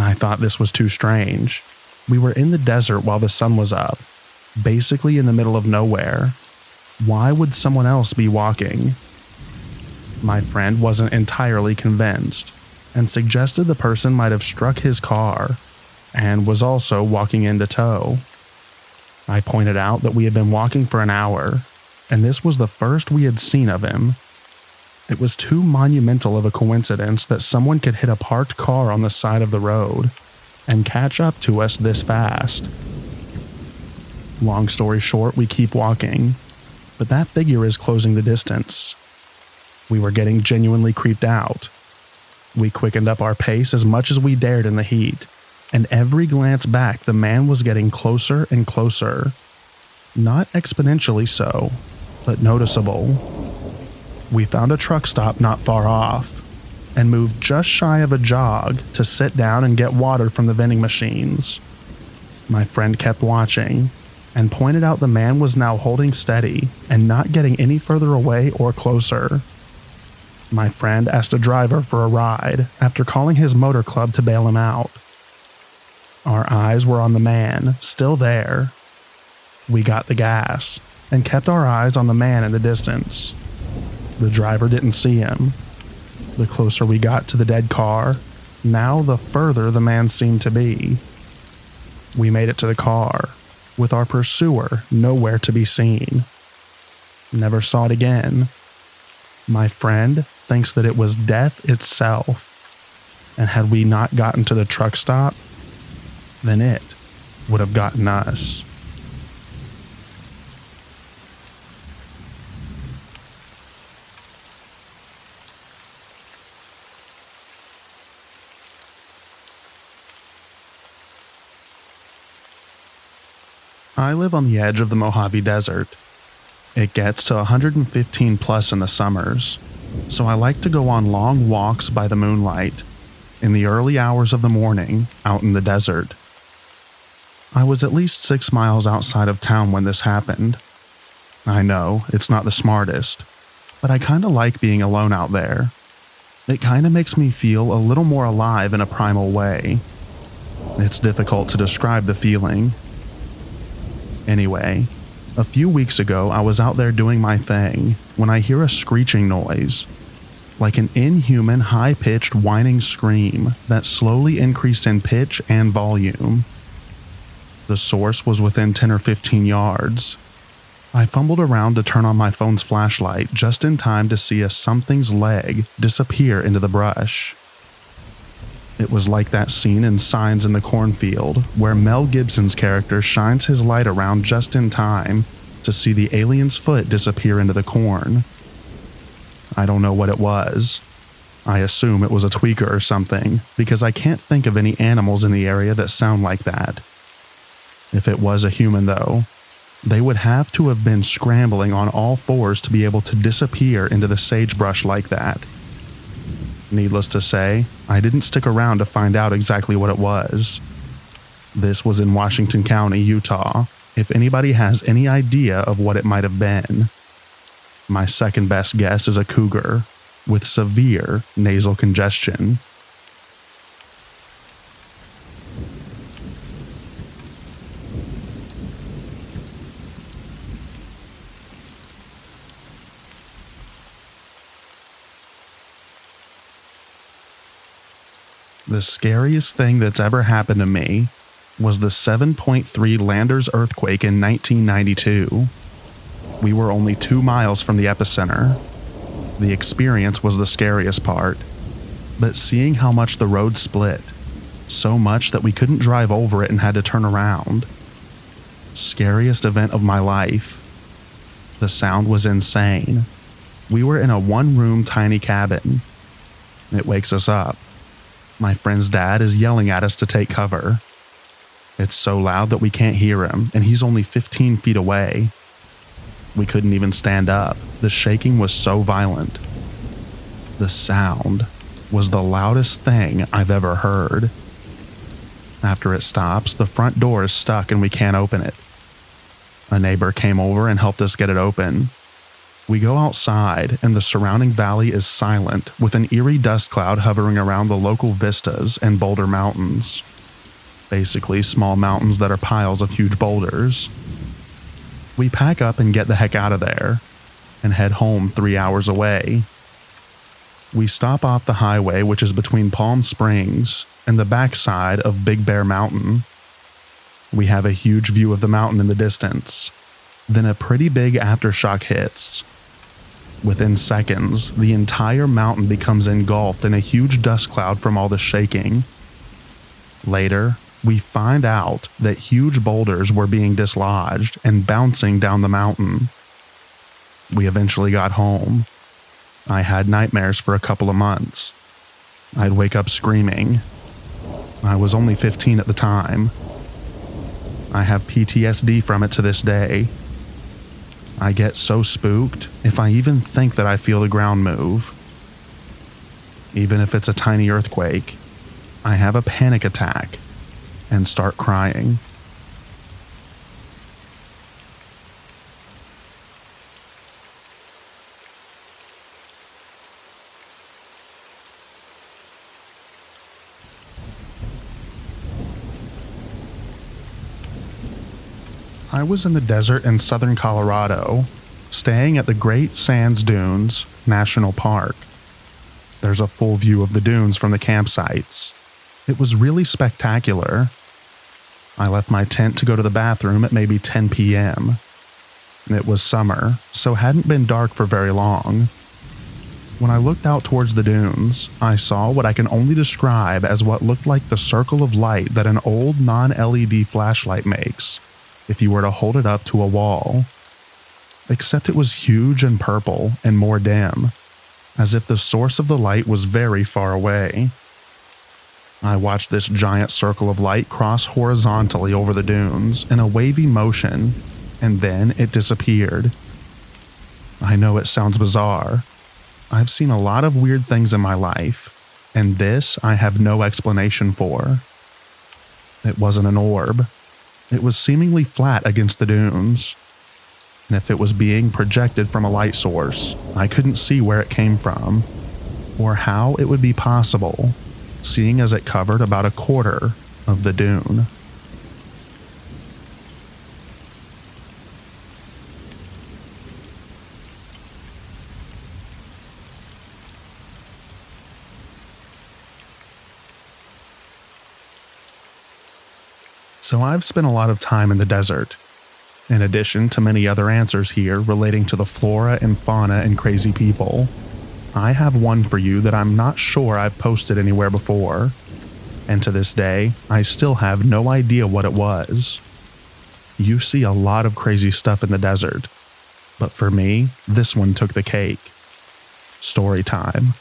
I thought this was too strange. We were in the desert while the sun was up, basically in the middle of nowhere. Why would someone else be walking? My friend wasn't entirely convinced and suggested the person might have struck his car and was also walking into tow. I pointed out that we had been walking for an hour, and this was the first we had seen of him. It was too monumental of a coincidence that someone could hit a parked car on the side of the road and catch up to us this fast. Long story short, we keep walking, but that figure is closing the distance. We were getting genuinely creeped out. We quickened up our pace as much as we dared in the heat, and every glance back the man was getting closer and closer. Not exponentially so, but noticeable. We found a truck stop not far off, and moved just shy of a jog to sit down and get water from the vending machines. My friend kept watching, and pointed out the man was now holding steady and not getting any further away or closer. My friend asked a driver for a ride after calling his motor club to bail him out. Our eyes were on the man, still there. We got the gas and kept our eyes on the man in the distance. The driver didn't see him. The closer we got to the dead car, now the further the man seemed to be. We made it to the car, with our pursuer nowhere to be seen. Never saw it again. My friend thinks that it was death itself, and had we not gotten to the truck stop, then it would have gotten us. I live on the edge of the Mojave Desert. It gets to 115 plus in the summers, so I like to go on long walks by the moonlight in the early hours of the morning out in the desert. I was at least 6 miles outside of town when this happened. I know, it's not the smartest, but I kinda like being alone out there. It kinda makes me feel a little more alive in a primal way. It's difficult to describe the feeling. Anyway, a few weeks ago I was out there doing my thing when I hear a screeching noise, like an inhuman high-pitched whining scream that slowly increased in pitch and volume. The source was within 10 or 15 yards. I fumbled around to turn on my phone's flashlight just in time to see a something's leg disappear into the brush. It was like that scene in Signs in the Cornfield where Mel Gibson's character shines his light around just in time to see the alien's foot disappear into the corn. I don't know what it was. I assume it was a tweaker or something, because I can't think of any animals in the area that sound like that. If it was a human, though, they would have to have been scrambling on all fours to be able to disappear into the sagebrush like that. Needless to say, I didn't stick around to find out exactly what it was. This was in Washington County, Utah, if anybody has any idea of what it might have been. My second best guess is a cougar, with severe nasal congestion. The scariest thing that's ever happened to me was the 7.3 Landers earthquake in 1992. We were only 2 miles from the epicenter. The experience was the scariest part, but seeing how much the road split, so much that we couldn't drive over it and had to turn around. Scariest event of my life. The sound was insane. We were in a 1-room tiny cabin. It wakes us up. My friend's dad is yelling at us to take cover. It's so loud that we can't hear him, and he's only 15 feet away. We couldn't even stand up. The shaking was so violent. The sound was the loudest thing I've ever heard. After it stops, the front door is stuck and we can't open it. A neighbor came over and helped us get it open. We go outside and the surrounding valley is silent, with an eerie dust cloud hovering around the local vistas and boulder mountains. Basically small mountains that are piles of huge boulders. We pack up and get the heck out of there and head home 3 hours away. We stop off the highway, which is between Palm Springs and the backside of Big Bear Mountain. We have a huge view of the mountain in the distance. Then a pretty big aftershock hits. Within seconds, the entire mountain becomes engulfed in a huge dust cloud from all the shaking. Later, we find out that huge boulders were being dislodged and bouncing down the mountain. We eventually got home. I had nightmares for a couple of months. I'd wake up screaming. I was only 15 at the time. I have PTSD from it to this day. I get so spooked if I even think that I feel the ground move. Even if it's a tiny earthquake, I have a panic attack and start crying. I was in the desert in southern Colorado, staying at the Great Sands Dunes National Park. There's a full view of the dunes from the campsites. It was really spectacular. I left my tent to go to the bathroom at maybe 10 p.m. It was summer, so hadn't been dark for very long. When I looked out towards the dunes, I saw what I can only describe as what looked like the circle of light that an old non-LED flashlight makes if you were to hold it up to a wall. Except it was huge and purple and more dim, as if the source of the light was very far away. I watched this giant circle of light cross horizontally over the dunes in a wavy motion, and then it disappeared. I know it sounds bizarre. I've seen a lot of weird things in my life, and this I have no explanation for. It wasn't an orb. It was seemingly flat against the dunes. And if it was being projected from a light source, I couldn't see where it came from, or how it would be possible, seeing as it covered about a quarter of the dune. So I've spent a lot of time in the desert, in addition to many other answers here relating to the flora and fauna and crazy people. I have one for you that I'm not sure I've posted anywhere before, and to this day, I still have no idea what it was. You see a lot of crazy stuff in the desert, but for me, this one took the cake. Story time.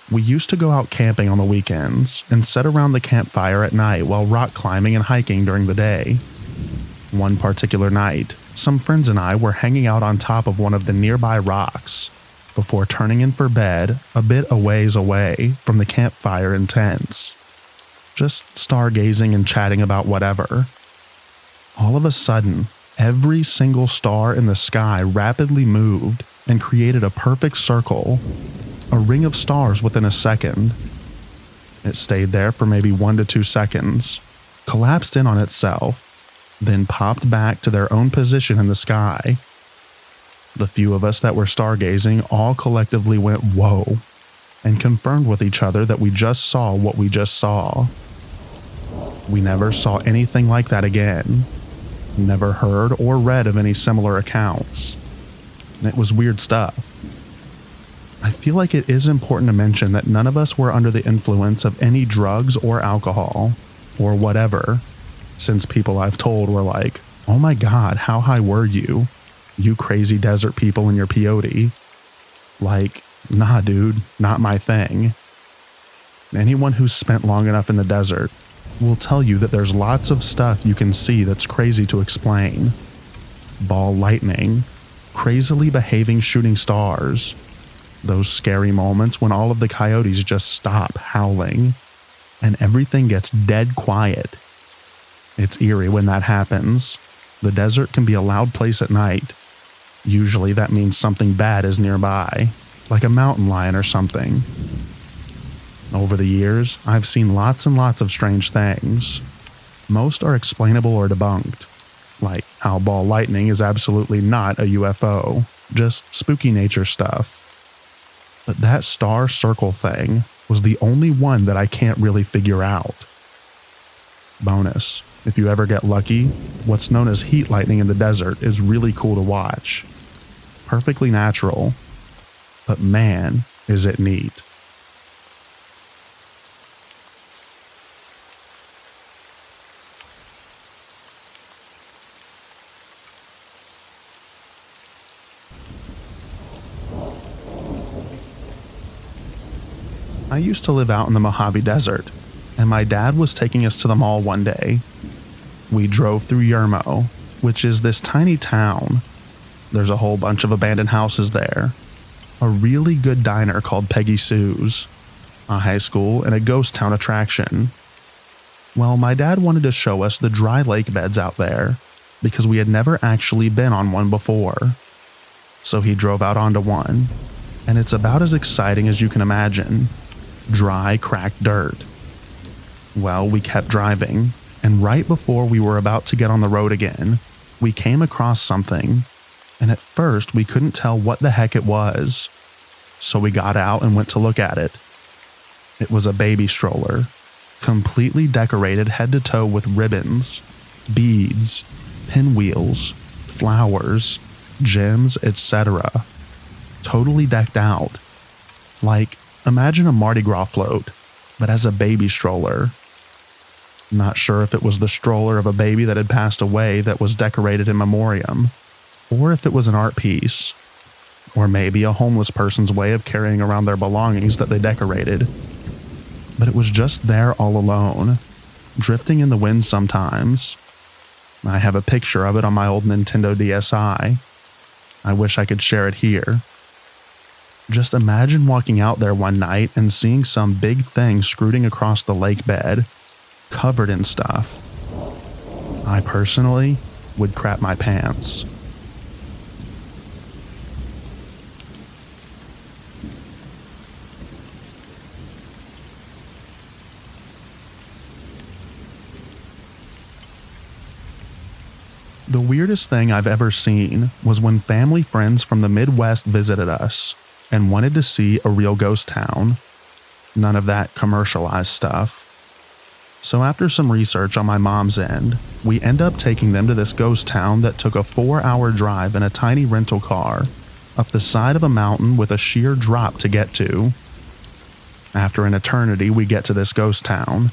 We used to go out camping on the weekends and sit around the campfire at night while rock climbing and hiking during the day. One particular night, some friends and I were hanging out on top of one of the nearby rocks before turning in for bed a bit a ways away from the campfire and tents. Just stargazing and chatting about whatever. All of a sudden, every single star in the sky rapidly moved and created a perfect circle, a ring of stars within a second. It stayed there for maybe 1 to 2 seconds, collapsed in on itself, then popped back to their own position in the sky. The few of us that were stargazing all collectively went, "Whoa," and confirmed with each other that we just saw what we just saw. We never saw anything like that again. Never heard or read of any similar accounts. It was weird stuff. I feel like it is important to mention that none of us were under the influence of any drugs or alcohol, or whatever, since people I've told were like, "Oh my God, how high were you? You crazy desert people in your peyote." Like, nah dude, not my thing. Anyone who's spent long enough in the desert will tell you that there's lots of stuff you can see that's crazy to explain. Ball lightning, crazily behaving shooting stars, those scary moments when all of the coyotes just stop howling and everything gets dead quiet. It's eerie when that happens. The desert can be a loud place at night. Usually that means something bad is nearby, like a mountain lion or something. Over the years, I've seen lots and lots of strange things. Most are explainable or debunked, like how ball lightning is absolutely not a UFO, just spooky nature stuff. But that star circle thing was the only one that I can't really figure out. Bonus, if you ever get lucky, what's known as heat lightning in the desert is really cool to watch. Perfectly natural, but man, is it neat. I used to live out in the Mojave Desert, and my dad was taking us to the mall one day. We drove through Yermo, which is this tiny town. There's a whole bunch of abandoned houses there. A really good diner called Peggy Sue's, a high school, and a ghost town attraction. Well, my dad wanted to show us the dry lake beds out there, because we had never actually been on one before. So he drove out onto one, and it's about as exciting as you can imagine. Dry, cracked dirt. Well, we kept driving, and right before we were about to get on the road again, we came across something, and at first we couldn't tell what the heck it was. So we got out and went to look at it. It was a baby stroller, completely decorated head to toe with ribbons, beads, pinwheels, flowers, gems, etc. Totally decked out. Like, imagine a Mardi Gras float, but as a baby stroller. Not sure if it was the stroller of a baby that had passed away that was decorated in memoriam, or if it was an art piece, or maybe a homeless person's way of carrying around their belongings that they decorated. But it was just there all alone, drifting in the wind sometimes. I have a picture of it on my old Nintendo DSi. I wish I could share it here. Just imagine walking out there one night and seeing some big thing scrooting across the lake bed, covered in stuff. I personally would crap my pants. The weirdest thing I've ever seen was when family friends from the Midwest visited us and wanted to see a real ghost town. None of that commercialized stuff. So after some research on my mom's end, we end up taking them to this ghost town that took a 4-hour drive in a tiny rental car up the side of a mountain with a sheer drop to get to. After an eternity, we get to this ghost town.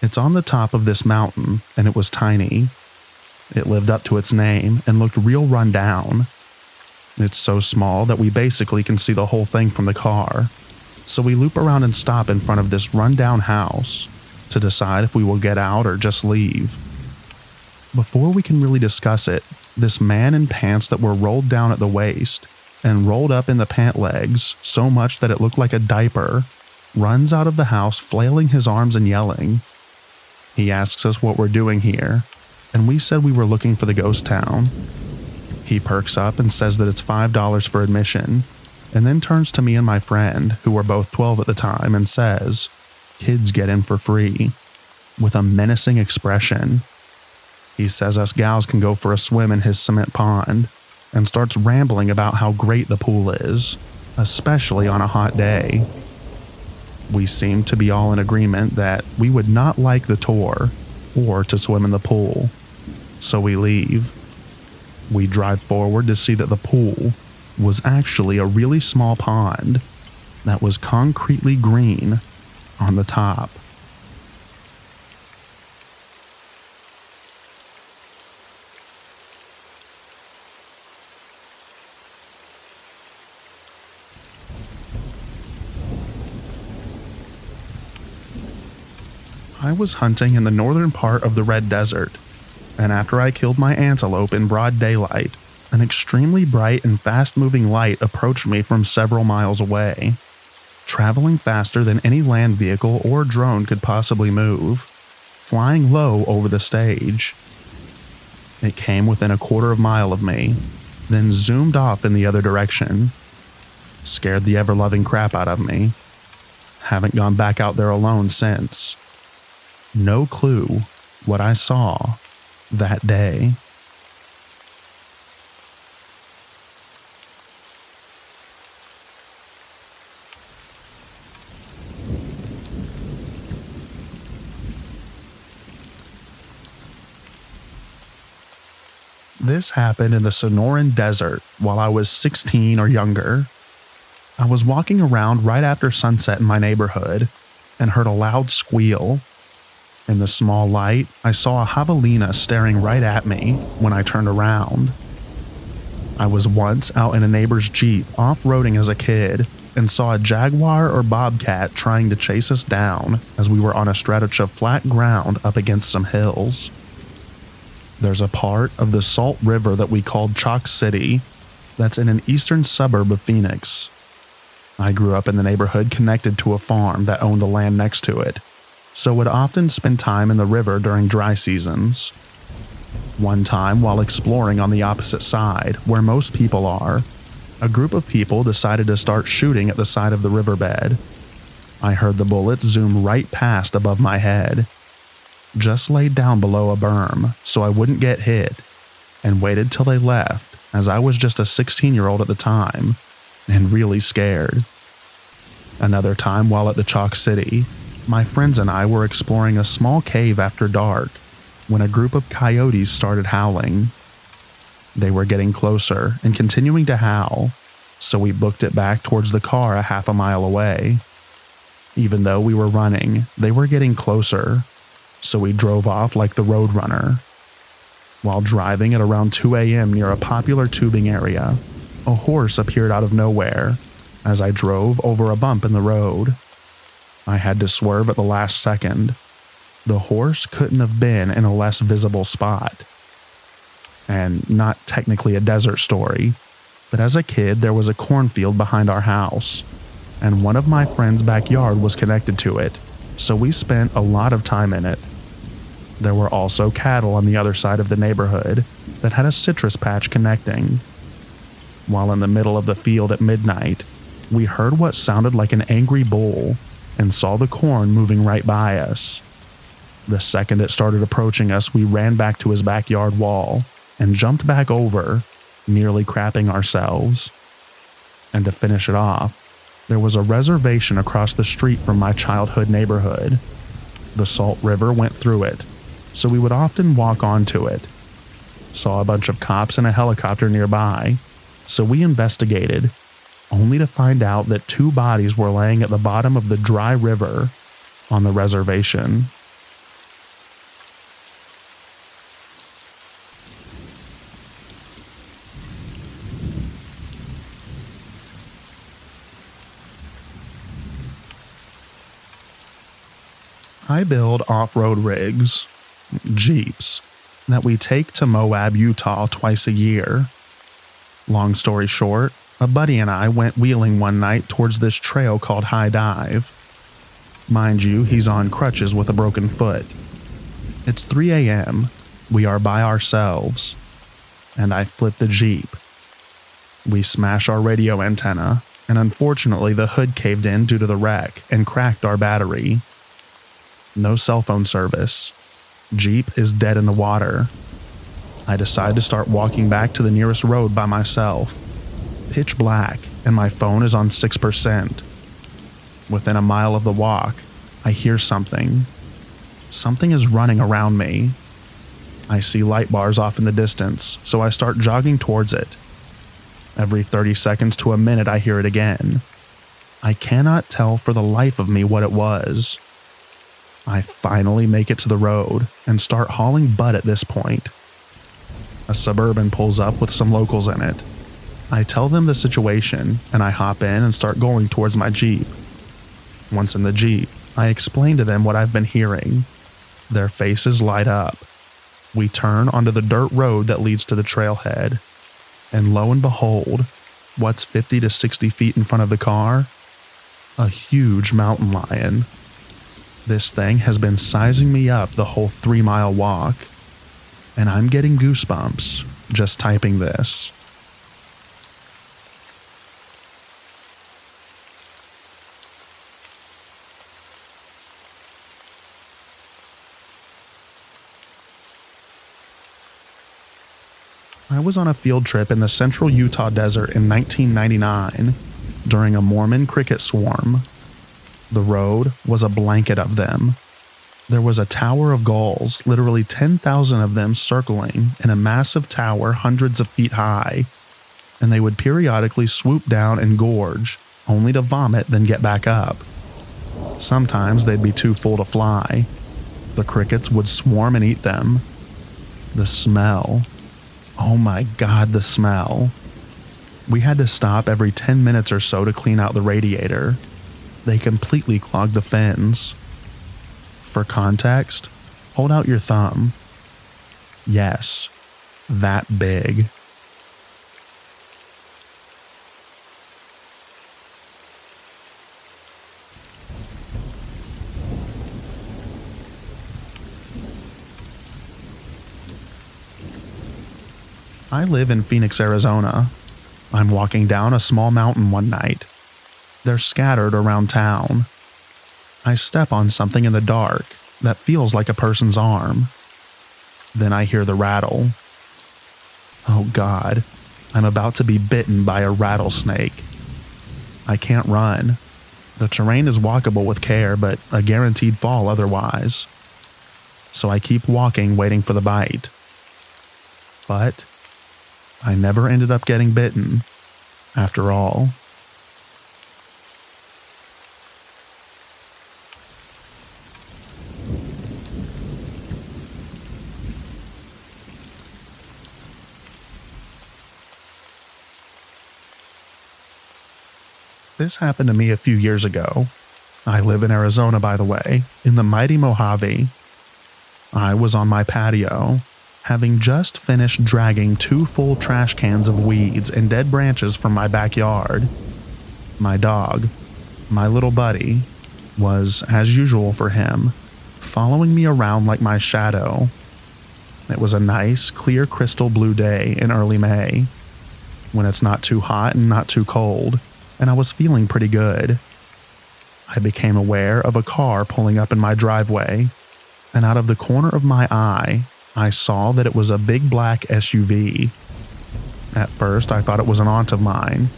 It's on the top of this mountain, and it was tiny. It lived up to its name and looked real run down. It's so small that we basically can see the whole thing from the car. So we loop around and stop in front of this run-down house to decide if we will get out or just leave. Before we can really discuss it, this man in pants that were rolled down at the waist and rolled up in the pant legs so much that it looked like a diaper runs out of the house flailing his arms and yelling. He asks us what we're doing here, and we said we were looking for the ghost town. He perks up and says that it's $5 for admission, and then turns to me and my friend, who were both 12 at the time, and says, "Kids get in for free," with a menacing expression. He says us gals can go for a swim in his cement pond, and starts rambling about how great the pool is, especially on a hot day. We seemed to be all in agreement that we would not like the tour or to swim in the pool, so we leave. We drive forward to see that the pool was actually a really small pond that was concretely green on the top. I was hunting in the northern part of the Red Desert, and after I killed my antelope in broad daylight, an extremely bright and fast-moving light approached me from several miles away, traveling faster than any land vehicle or drone could possibly move, flying low over the stage. It came within a quarter of a mile of me, then zoomed off in the other direction. Scared the ever-loving crap out of me. Haven't gone back out there alone since. No clue what I saw that day. This happened in the Sonoran Desert while I was 16 or younger. I was walking around right after sunset in my neighborhood and heard a loud squeal. In the small light, I saw a javelina staring right at me when I turned around. I was once out in a neighbor's Jeep off-roading as a kid and saw a jaguar or bobcat trying to chase us down as we were on a stretch of flat ground up against some hills. There's a part of the Salt River that we called Chalk City that's in an eastern suburb of Phoenix. I grew up in the neighborhood connected to a farm that owned the land next to it, so would often spend time in the river during dry seasons. One time, while exploring on the opposite side, where most people are, a group of people decided to start shooting at the side of the riverbed. I heard the bullets zoom right past above my head. Just laid down below a berm so I wouldn't get hit, and waited till they left, as I was just a 16-year-old at the time, and really scared. Another time, while at the Chalk City, my friends and I were exploring a small cave after dark when a group of coyotes started howling. They were getting closer and continuing to howl, so we booked it back towards the car a half a mile away. Even though we were running, they were getting closer, so we drove off like the Roadrunner. While driving at around 2 a.m. near a popular tubing area, a horse appeared out of nowhere as I drove over a bump in the road. I had to swerve at the last second. The horse couldn't have been in a less visible spot. And not technically a desert story, but as a kid there was a cornfield behind our house, and one of my friend's backyard was connected to it, so we spent a lot of time in it. There were also cattle on the other side of the neighborhood that had a citrus patch connecting. While in the middle of the field at midnight, we heard what sounded like an angry bull and saw the corn moving right by us. The second it started approaching us, we ran back to his backyard wall and jumped back over, nearly crapping ourselves. And to finish it off, there was a reservation across the street from my childhood neighborhood. The Salt River went through it, so we would often walk onto it. Saw a bunch of cops and a helicopter nearby, so we investigated, only to find out that 2 bodies were laying at the bottom of the dry river on the reservation. I build off-road rigs, Jeeps, that we take to Moab, Utah twice a year. Long story short, a buddy and I went wheeling one night towards this trail called High Dive. Mind you, he's on crutches with a broken foot. It's 3 a.m. We are by ourselves, and I flip the Jeep. We smash our radio antenna, and unfortunately the hood caved in due to the wreck and cracked our battery. No cell phone service. Jeep is dead in the water. I decide to start walking back to the nearest road by myself. Pitch black, and my phone is on 6%. Within a mile of the walk, I hear something. Something is running around me. I see light bars off in the distance, so I start jogging towards it. Every 30 seconds to a minute, I hear it again. I cannot tell for the life of me what it was. I finally make it to the road and start hauling butt at this point. A Suburban pulls up with some locals in it. I tell them the situation, and I hop in and start going towards my Jeep. Once in the Jeep, I explain to them what I've been hearing. Their faces light up. We turn onto the dirt road that leads to the trailhead. And lo and behold, what's 50 to 60 feet in front of the car? A huge mountain lion. This thing has been sizing me up the whole 3-mile walk. And I'm getting goosebumps just typing this. I was on a field trip in the central Utah desert in 1999 during a Mormon cricket swarm. The road was a blanket of them. There was a tower of gulls, literally 10,000 of them circling in a massive tower hundreds of feet high, and they would periodically swoop down and gorge, only to vomit then get back up. Sometimes they'd be too full to fly. The crickets would swarm and eat them. The smell. Oh my God, the smell. We had to stop every 10 minutes or so to clean out the radiator. They completely clogged the fins. For context, hold out your thumb. Yes, that big. I live in Phoenix, Arizona. I'm walking down a small mountain one night. They're scattered around town. I step on something in the dark that feels like a person's arm. Then I hear the rattle. Oh God, I'm about to be bitten by a rattlesnake. I can't run. The terrain is walkable with care, but a guaranteed fall otherwise. So I keep walking, waiting for the bite. But I never ended up getting bitten, after all. This happened to me a few years ago. I live in Arizona, by the way, in the mighty Mojave. I was on my patio, having just finished dragging 2 full trash cans of weeds and dead branches from my backyard. My dog, my little buddy, was, as usual for him, following me around like my shadow. It was a nice, clear crystal blue day in early May, when it's not too hot and not too cold, and I was feeling pretty good. I became aware of a car pulling up in my driveway, and out of the corner of my eye, I saw that it was a big black SUV. At first, I thought it was an aunt of mine,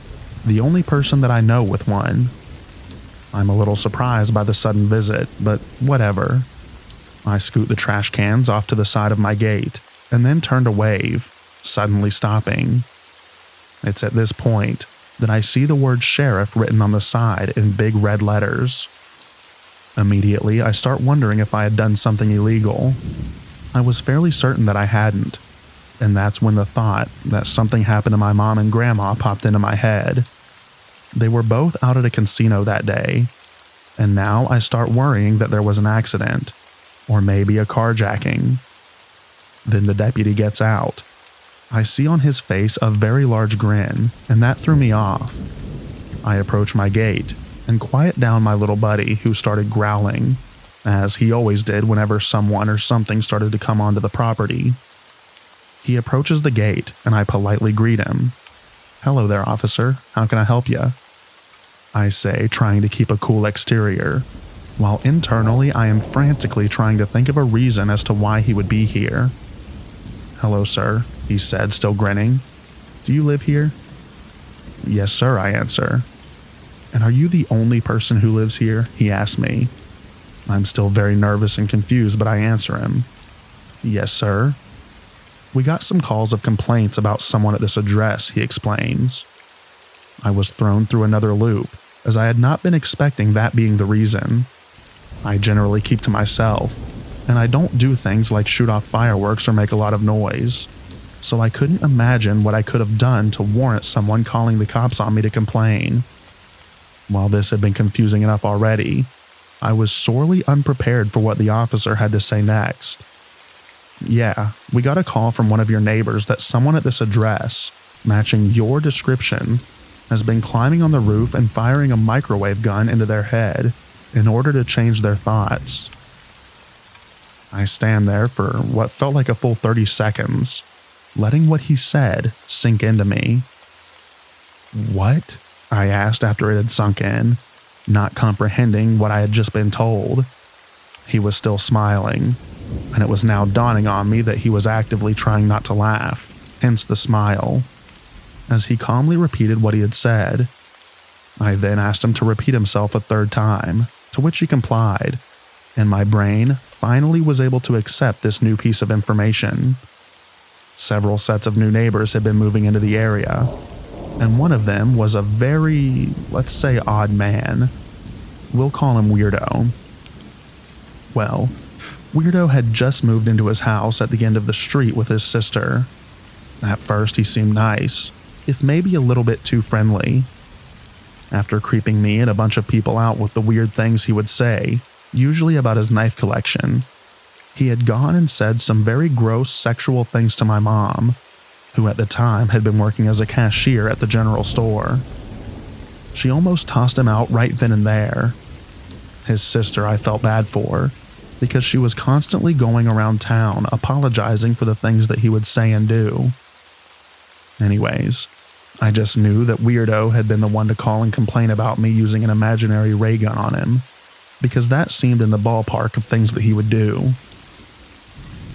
the only person that I know with one. I'm a little surprised by the sudden visit, but whatever. I scoot the trash cans off to the side of my gate, and then turn to wave, suddenly stopping. It's at this point that I see the word sheriff written on the side in big red letters. Immediately, I start wondering if I had done something illegal. I was fairly certain that I hadn't, and that's when the thought that something happened to my mom and grandma popped into my head. They were both out at a casino that day, and now I start worrying that there was an accident, or maybe a carjacking. Then the deputy gets out. I see on his face a very large grin, and that threw me off. I approach my gate and quiet down my little buddy, who started growling, as he always did whenever someone or something started to come onto the property. He approaches the gate, and I politely greet him. "Hello there, officer. How can I help you?" I say, trying to keep a cool exterior, while internally I am frantically trying to think of a reason as to why he would be here. "Hello, sir," he said, still grinning. "Do you live here?" "Yes, sir," I answer. "And are you the only person who lives here?" he asked me. I'm still very nervous and confused, but I answer him. "Yes, sir." "We got some calls of complaints about someone at this address," he explains. I was thrown through another loop, as I had not been expecting that being the reason. I generally keep to myself, and I don't do things like shoot off fireworks or make a lot of noise, so I couldn't imagine what I could have done to warrant someone calling the cops on me to complain. While this had been confusing enough already, I was sorely unprepared for what the officer had to say next. "Yeah, we got a call from one of your neighbors that someone at this address, matching your description, has been climbing on the roof and firing a microwave gun into their head in order to change their thoughts." I stand there for what felt like a full 30 seconds, letting what he said sink into me. "What?" I asked after it had sunk in, not comprehending what I had just been told. He was still smiling, and it was now dawning on me that he was actively trying not to laugh, hence the smile. As he calmly repeated what he had said, I then asked him to repeat himself a third time, to which he complied, and my brain finally was able to accept this new piece of information. Several sets of new neighbors had been moving into the area, and one of them was a very, let's say, odd man. We'll call him Weirdo. Well, Weirdo had just moved into his house at the end of the street with his sister. At first, he seemed nice, if maybe a little bit too friendly. After creeping me and a bunch of people out with the weird things he would say, usually about his knife collection, he had gone and said some very gross sexual things to my mom, who at the time had been working as a cashier at the general store. She almost tossed him out right then and there. His sister I felt bad for, because she was constantly going around town apologizing for the things that he would say and do. Anyways, I just knew that Weirdo had been the one to call and complain about me using an imaginary ray gun on him, because that seemed in the ballpark of things that he would do.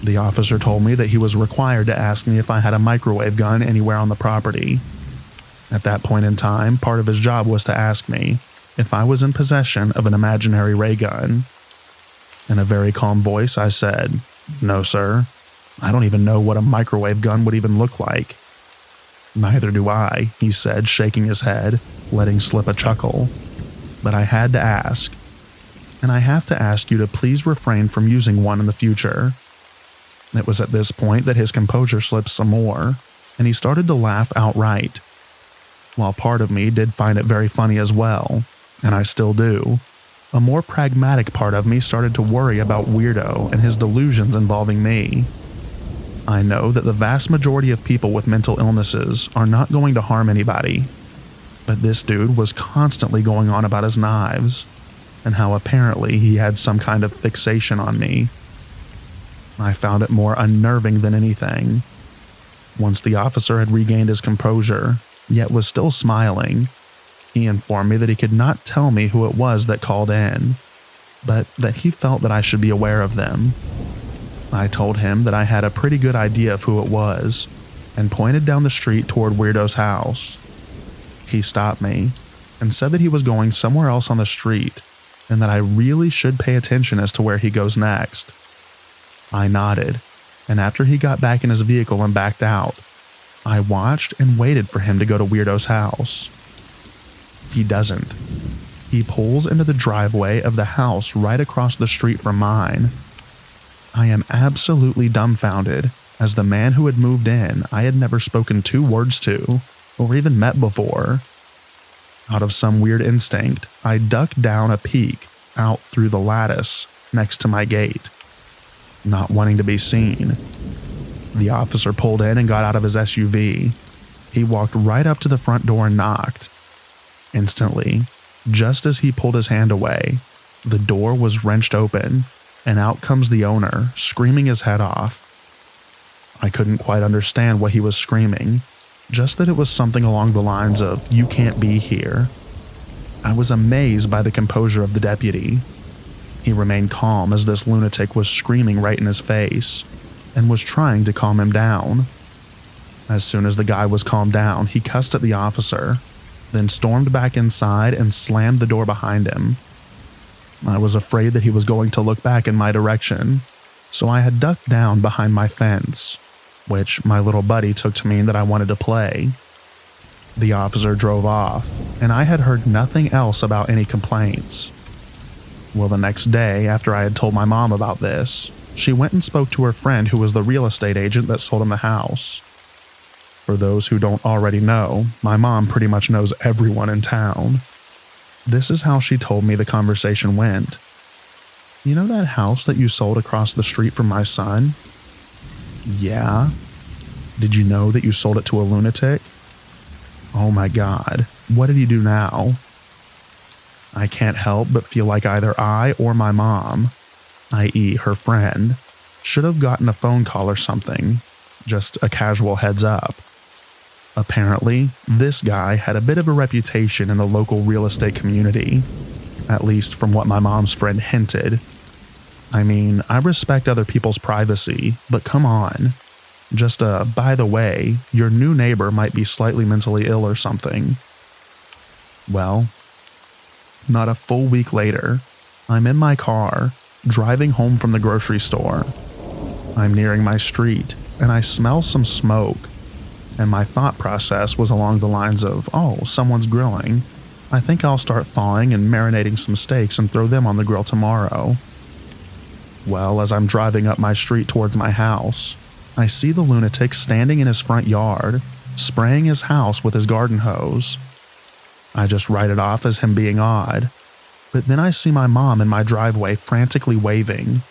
The officer told me that he was required to ask me if I had a microwave gun anywhere on the property. At that point in time, part of his job was to ask me if I was in possession of an imaginary ray gun. In a very calm voice, I said, "No, sir. I don't even know what a microwave gun would even look like." "Neither do I," he said, shaking his head, letting slip a chuckle. "But I had to ask. And I have to ask you to please refrain from using one in the future." It was at this point that his composure slipped some more, and he started to laugh outright. While part of me did find it very funny as well, and I still do, a more pragmatic part of me started to worry about Weirdo and his delusions involving me. I know that the vast majority of people with mental illnesses are not going to harm anybody, but this dude was constantly going on about his knives, and how apparently he had some kind of fixation on me. I found it more unnerving than anything. Once the officer had regained his composure, yet was still smiling, he informed me that he could not tell me who it was that called in, but that he felt that I should be aware of them. I told him that I had a pretty good idea of who it was, and pointed down the street toward Weirdo's house. He stopped me, and said that he was going somewhere else on the street, and that I really should pay attention as to where he goes next. I nodded, and after he got back in his vehicle and backed out, I watched and waited for him to go to Weirdo's house. He doesn't. He pulls into the driveway of the house right across the street from mine. I am absolutely dumbfounded, as the man who had moved in I had never spoken 2 words to, or even met before. Out of some weird instinct, I ducked down a peek out through the lattice next to my gate, not wanting to be seen. The officer pulled in and got out of his SUV. He walked right up to the front door and knocked. Instantly, just as he pulled his hand away, the door was wrenched open, and out comes the owner, screaming his head off. I couldn't quite understand what he was screaming, just that it was something along the lines of, "You can't be here." I was amazed by the composure of the deputy. He remained calm as this lunatic was screaming right in his face, and was trying to calm him down. As soon as the guy was calmed down, he cussed at the officer, then stormed back inside and slammed the door behind him. I was afraid that he was going to look back in my direction, so I had ducked down behind my fence, which my little buddy took to mean that I wanted to play. The officer drove off, and I had heard nothing else about any complaints. Well, the next day, after I had told my mom about this, she went and spoke to her friend who was the real estate agent that sold him the house. For those who don't already know, my mom pretty much knows everyone in town. This is how she told me the conversation went. You know that house that you sold across the street from my son? Yeah. Did you know that you sold it to a lunatic? Oh my God, what did he do now? I can't help but feel like either I or my mom, i.e. her friend, should have gotten a phone call or something, just a casual heads up. Apparently, this guy had a bit of a reputation in the local real estate community, at least from what my mom's friend hinted. I mean, I respect other people's privacy, but come on. Just by the way, your new neighbor might be slightly mentally ill or something. Well, not a full week later, I'm in my car, driving home from the grocery store. I'm nearing my street, and I smell some smoke, and my thought process was along the lines of, oh, someone's grilling. I think I'll start thawing and marinating some steaks and throw them on the grill tomorrow. Well, as I'm driving up my street towards my house, I see the lunatic standing in his front yard, spraying his house with his garden hose. I just write it off as him being odd, but then I see my mom in my driveway frantically waving.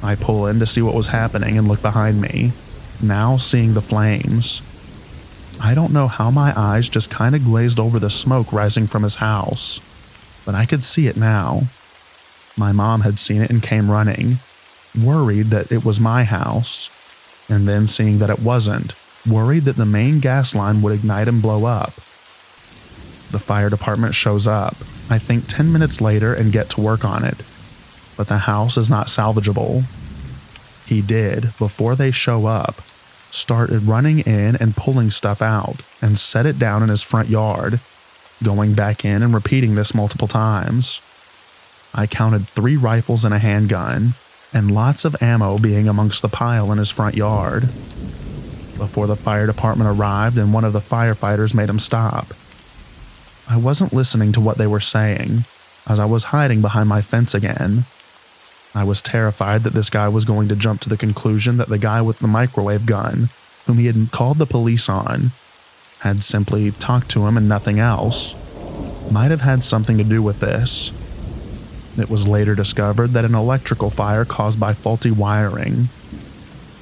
I pull in to see what was happening and look behind me, now seeing the flames. I don't know how my eyes just kind of glazed over the smoke rising from his house, but I could see it now. My mom had seen it and came running, worried that it was my house, and then seeing that it wasn't, worried that the main gas line would ignite and blow up. The fire department shows up, I think 10 minutes later, and get to work on it, but the house is not salvageable. He did, before they show up, started running in and pulling stuff out and set it down in his front yard, going back in and repeating this multiple times. I counted 3 rifles and a handgun, and lots of ammo being amongst the pile in his front yard. Before the fire department arrived and one of the firefighters made him stop. I wasn't listening to what they were saying, as I was hiding behind my fence again. I was terrified that this guy was going to jump to the conclusion that the guy with the microwave gun, whom he had called the police on, had simply talked to him and nothing else, might have had something to do with this. It was later discovered that an electrical fire caused by faulty wiring.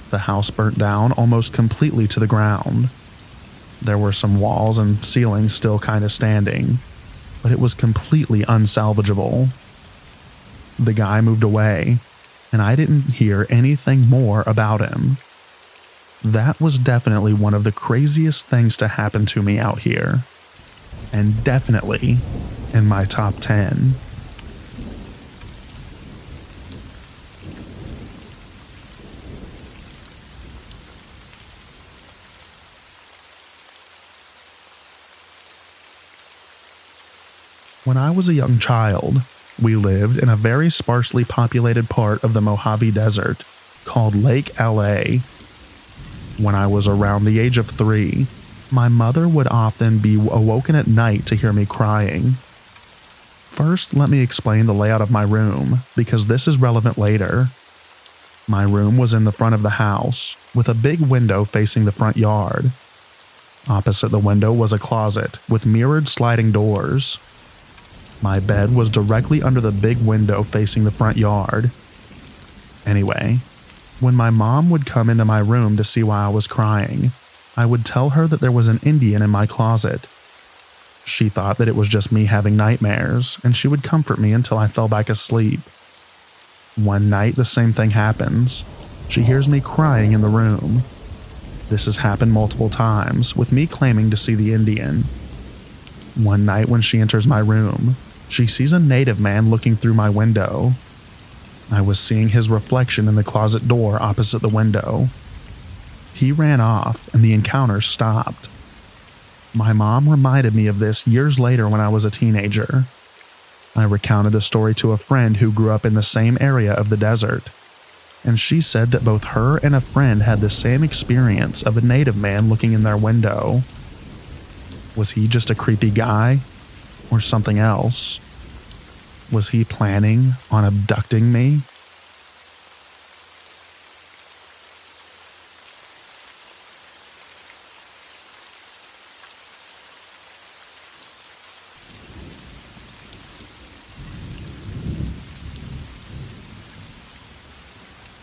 The house burnt down almost completely to the ground. There were some walls and ceilings still kind of standing, but it was completely unsalvageable. The guy moved away, and I didn't hear anything more about him. That was definitely one of the craziest things to happen to me out here, and definitely in my top 10. When I was a young child, we lived in a very sparsely populated part of the Mojave Desert called Lake LA. When I was around the age of 3, my mother would often be awoken at night to hear me crying. First, let me explain the layout of my room, because this is relevant later. My room was in the front of the house, with a big window facing the front yard. Opposite the window was a closet with mirrored sliding doors. My bed was directly under the big window facing the front yard. Anyway, when my mom would come into my room to see why I was crying, I would tell her that there was an Indian in my closet. She thought that it was just me having nightmares, and she would comfort me until I fell back asleep. One night, the same thing happens. She hears me crying in the room. This has happened multiple times, with me claiming to see the Indian. One night when she enters my room, she sees a native man looking through my window. I was seeing his reflection in the closet door opposite the window. He ran off and the encounter stopped. My mom reminded me of this years later when I was a teenager. I recounted the story to a friend who grew up in the same area of the desert, and she said that both her and a friend had the same experience of a native man looking in their window. Was he just a creepy guy, or something else? Was he planning on abducting me?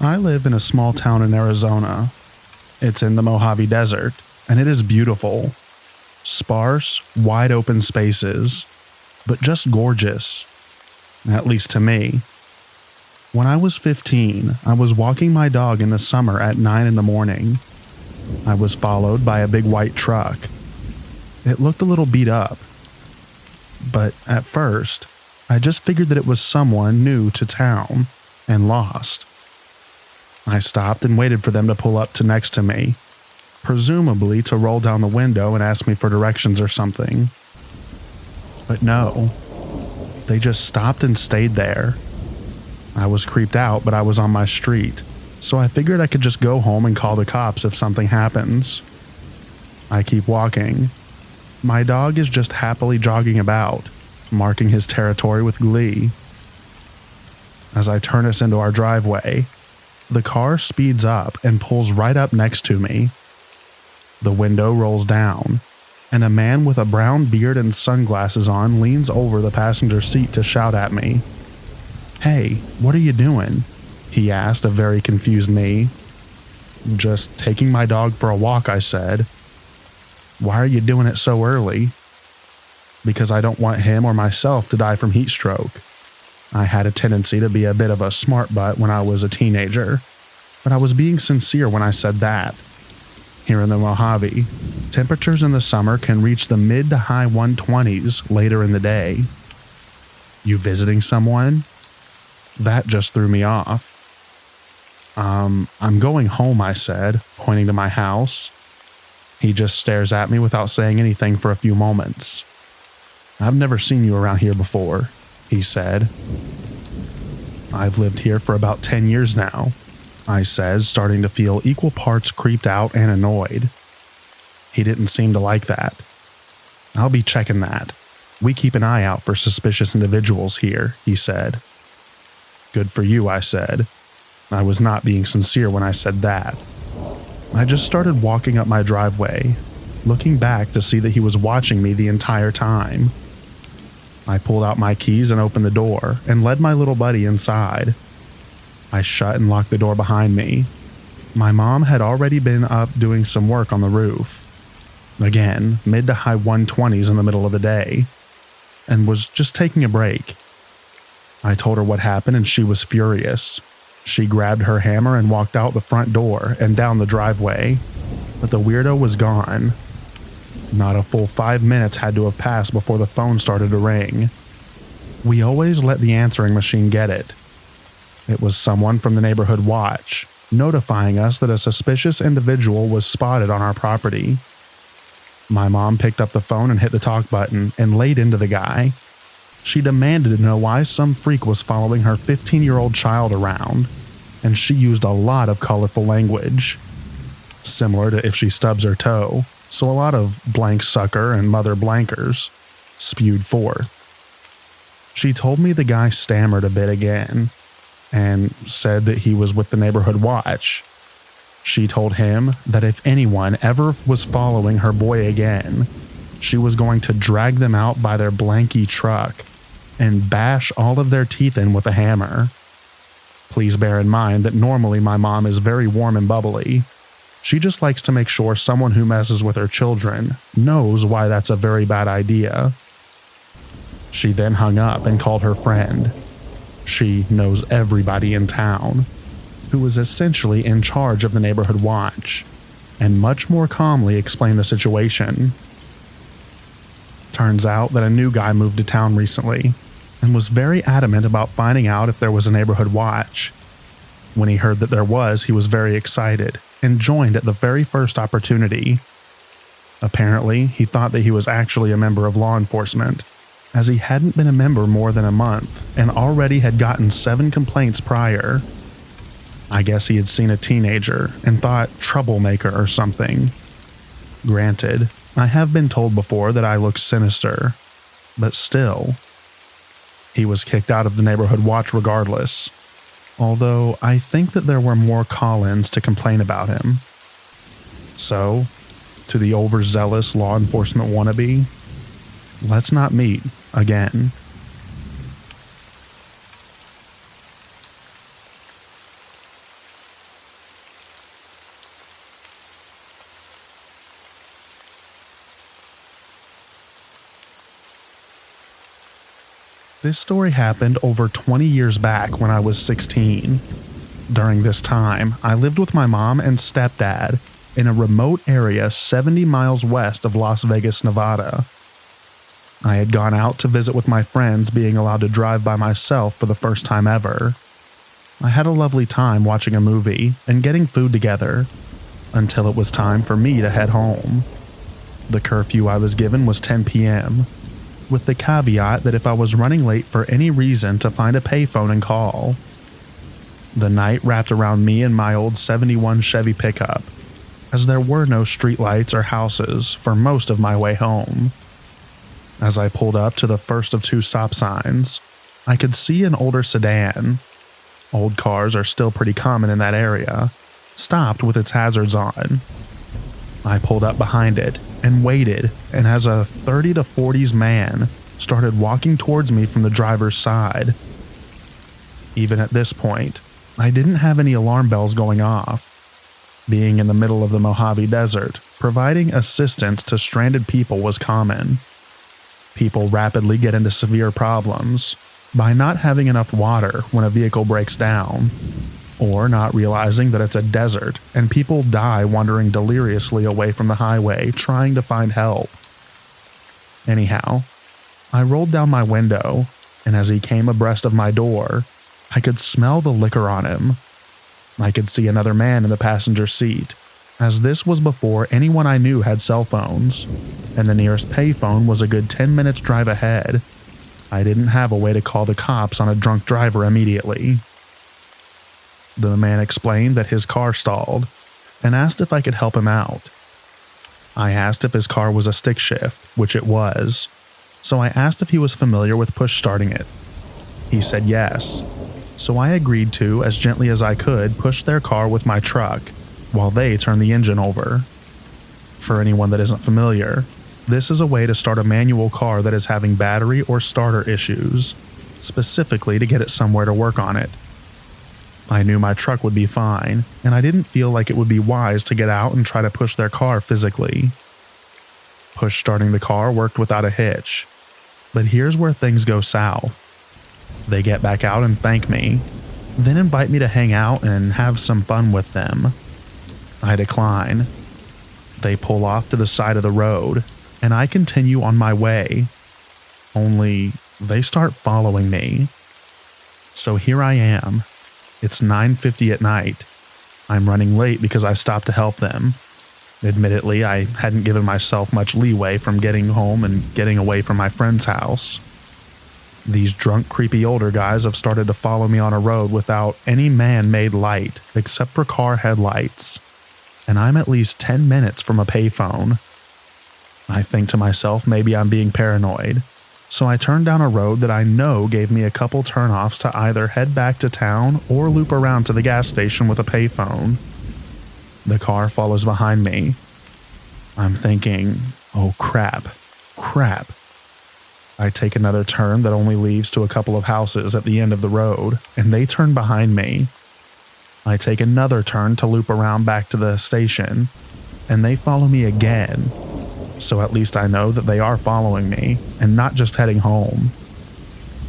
I live in a small town in Arizona. It's in the Mojave Desert, and it is beautiful. Sparse, wide open spaces, but just gorgeous. At least to me. When I was 15, I was walking my dog in the summer at 9 in the morning. I was followed by a big white truck. It looked a little beat up. But at first, I just figured that it was someone new to town and lost. I stopped and waited for them to pull up to next to me, presumably to roll down the window and ask me for directions or something. But no, they just stopped and stayed there. I was creeped out, but I was on my street, so I figured I could just go home and call the cops if something happens. I keep walking. My dog is just happily jogging about, marking his territory with glee. As I turn us into our driveway, the car speeds up and pulls right up next to me. The window rolls down, and a man with a brown beard and sunglasses on leans over the passenger seat to shout at me. "Hey, what are you doing?" he asked a very confused me. "Just taking my dog for a walk," I said. "Why are you doing it so early?" "Because I don't want him or myself to die from heat stroke. I had a tendency to be a bit of a smart butt when I was a teenager, but I was being sincere when I said that. Here in the Mojave, temperatures in the summer can reach the mid to high 120s later in the day." "You visiting someone?" That just threw me off. I'm going home," I said, pointing to my house. He just stares at me without saying anything for a few moments. "I've never seen you around here before," he said. "I've lived here for about 10 years now," I said, starting to feel equal parts creeped out and annoyed. He didn't seem to like that. "I'll be checking that. We keep an eye out for suspicious individuals here," he said. "Good for you," I said. I was not being sincere when I said that. I just started walking up my driveway, looking back to see that he was watching me the entire time. I pulled out my keys and opened the door and led my little buddy inside. I shut and locked the door behind me. My mom had already been up doing some work on the roof. Again, mid to high 120s in the middle of the day, and was just taking a break. I told her what happened and she was furious. She grabbed her hammer and walked out the front door and down the driveway, but the weirdo was gone. Not a full 5 minutes had to have passed before the phone started to ring. We always let the answering machine get it. It was someone from the neighborhood watch, notifying us that a suspicious individual was spotted on our property. My mom picked up the phone and hit the talk button and laid into the guy. She demanded to know why some freak was following her 15-year-old child around, and she used a lot of colorful language, similar to If She Stubs Her Toe, so a lot of blank sucker and mother blankers spewed forth. She told me the guy stammered a bit again, and said that he was with the neighborhood watch. She told him that if anyone ever was following her boy again, she was going to drag them out by their blanky truck and bash all of their teeth in with a hammer. Please bear in mind that normally my mom is very warm and bubbly. She just likes to make sure someone who messes with her children knows why that's a very bad idea. She then hung up and called her friend. She knows everybody in town, who is essentially in charge of the neighborhood watch, and much more calmly explained the situation. Turns out that a new guy moved to town recently and was very adamant about finding out if there was a neighborhood watch. When he heard that there was, he was very excited and joined at the very first opportunity. Apparently, he thought that he was actually a member of law enforcement, as he hadn't been a member more than a month and already had gotten 7 complaints prior. I guess he had seen a teenager and thought troublemaker or something. Granted, I have been told before that I look sinister, but still. He was kicked out of the neighborhood watch regardless, although I think that there were more call-ins to complain about him. So, to the overzealous law enforcement wannabe, let's not meet again. This story happened over 20 years back when I was 16. During this time, I lived with my mom and stepdad in a remote area 70 miles west of Las Vegas, Nevada. I had gone out to visit with my friends, being allowed to drive by myself for the first time ever. I had a lovely time watching a movie and getting food together, until it was time for me to head home. The curfew I was given was 10 p.m., with the caveat that if I was running late for any reason to find a payphone and call. The night wrapped around me and my old 71 Chevy pickup, as there were no streetlights or houses for most of my way home. As I pulled up to the first of 2 stop signs, I could see an older sedan. Old cars are still pretty common in that area, stopped with its hazards on. I pulled up behind it and waited, and as a 30 to 40s man started walking towards me from the driver's side. Even at this point, I didn't have any alarm bells going off. Being in the middle of the Mojave Desert, providing assistance to stranded people was common. People rapidly get into severe problems by not having enough water when a vehicle breaks down, or not realizing that it's a desert and people die wandering deliriously away from the highway trying to find help. Anyhow, I rolled down my window, and as he came abreast of my door, I could smell the liquor on him. I could see another man in the passenger seat, as this was before anyone I knew had cell phones, and the nearest payphone was a good 10 minutes drive ahead. I didn't have a way to call the cops on a drunk driver immediately. The man explained that his car stalled and asked if I could help him out. I asked if his car was a stick shift, which it was, so I asked if he was familiar with push starting it. He said yes, so I agreed to, as gently as I could, push their car with my truck while they turned the engine over. For anyone that isn't familiar, this is a way to start a manual car that is having battery or starter issues, specifically to get it somewhere to work on it. I knew my truck would be fine, and I didn't feel like it would be wise to get out and try to push their car physically. Push starting the car worked without a hitch, but here's where things go south. They get back out and thank me, then invite me to hang out and have some fun with them. I decline. They pull off to the side of the road, and I continue on my way. Only, they start following me. So here I am. It's 9:50 at night. I'm running late because I stopped to help them. Admittedly, I hadn't given myself much leeway from getting home and getting away from my friend's house. These drunk, creepy older guys have started to follow me on a road without any man-made light except for car headlights, and I'm at least 10 minutes from a payphone. I think to myself maybe I'm being paranoid, so I turn down a road that I know gave me a couple turnoffs to either head back to town or loop around to the gas station with a payphone. The car follows behind me. I'm thinking, oh crap. I take another turn that only leads to a couple of houses at the end of the road, and they turn behind me. I take another turn to loop around back to the station, and they follow me again. So at least I know that they are following me and not just heading home.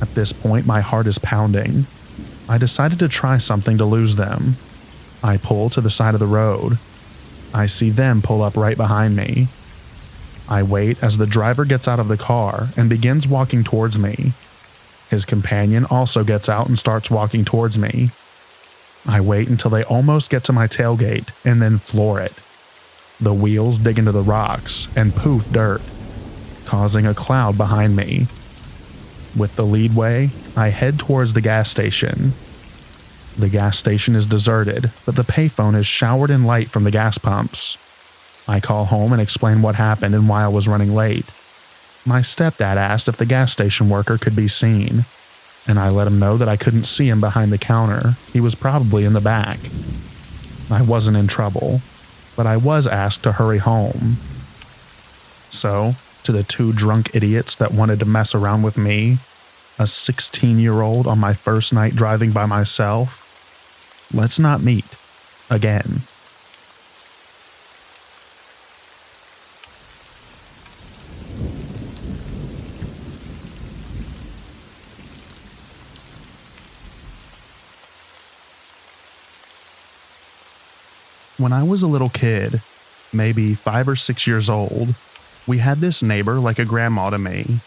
At this point, my heart is pounding. I decided to try something to lose them. I pull to the side of the road. I see them pull up right behind me. I wait as the driver gets out of the car and begins walking towards me. His companion also gets out and starts walking towards me. I wait until they almost get to my tailgate and then floor it. The wheels dig into the rocks and poof dirt, causing a cloud behind me. With the leadway, I head towards the gas station. The gas station is deserted, but the payphone is showered in light from the gas pumps. I call home and explain what happened and why I was running late. My stepdad asked if the gas station worker could be seen, and I let him know that I couldn't see him behind the counter. He was probably in the back. I wasn't in trouble, but I was asked to hurry home. So, to the two drunk idiots that wanted to mess around with me, a 16-year-old on my first night driving by myself, let's not meet again. When I was a little kid, maybe 5 or 6 years old, we had this neighbor like a grandma to me.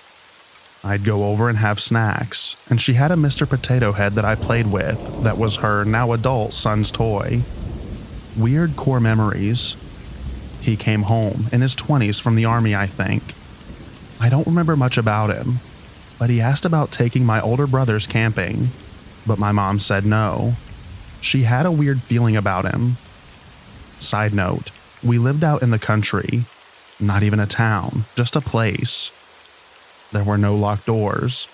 I'd go over and have snacks, and she had a Mr. Potato Head that I played with that was her now adult son's toy. Weird core memories. He came home in his 20s from the army, I think. I don't remember much about him, but he asked about taking my older brothers camping, but my mom said no. She had a weird feeling about him. Side note, we lived out in the country, not even a town, just a place. There were no locked doors.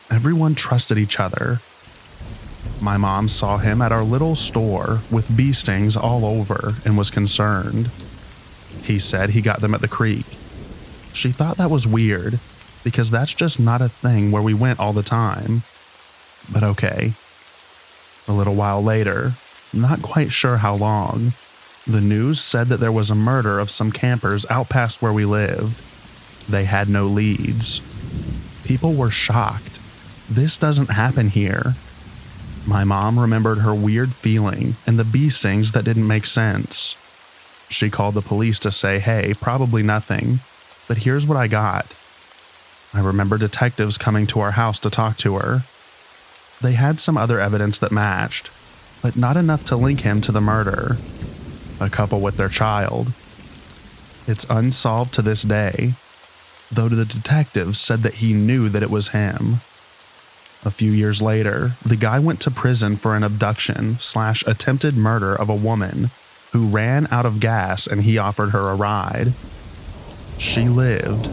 Everyone trusted each other. My mom saw him at our little store with bee stings all over and was concerned. He said he got them at the creek. She thought that was weird because that's just not a thing where we went all the time. But okay. A little while later, not quite sure how long, the news said that there was a murder of some campers out past where we lived. They had no leads. People were shocked. This doesn't happen here. My mom remembered her weird feeling and the bee stings that didn't make sense. She called the police to say, hey, probably nothing, but here's what I got. I remember detectives coming to our house to talk to her. They had some other evidence that matched, but not enough to link him to the murder. A couple with their child. It's unsolved to this day, though the detectives said that he knew that it was him. A few years later, the guy went to prison for an abduction/attempted murder of a woman who ran out of gas and he offered her a ride. She lived,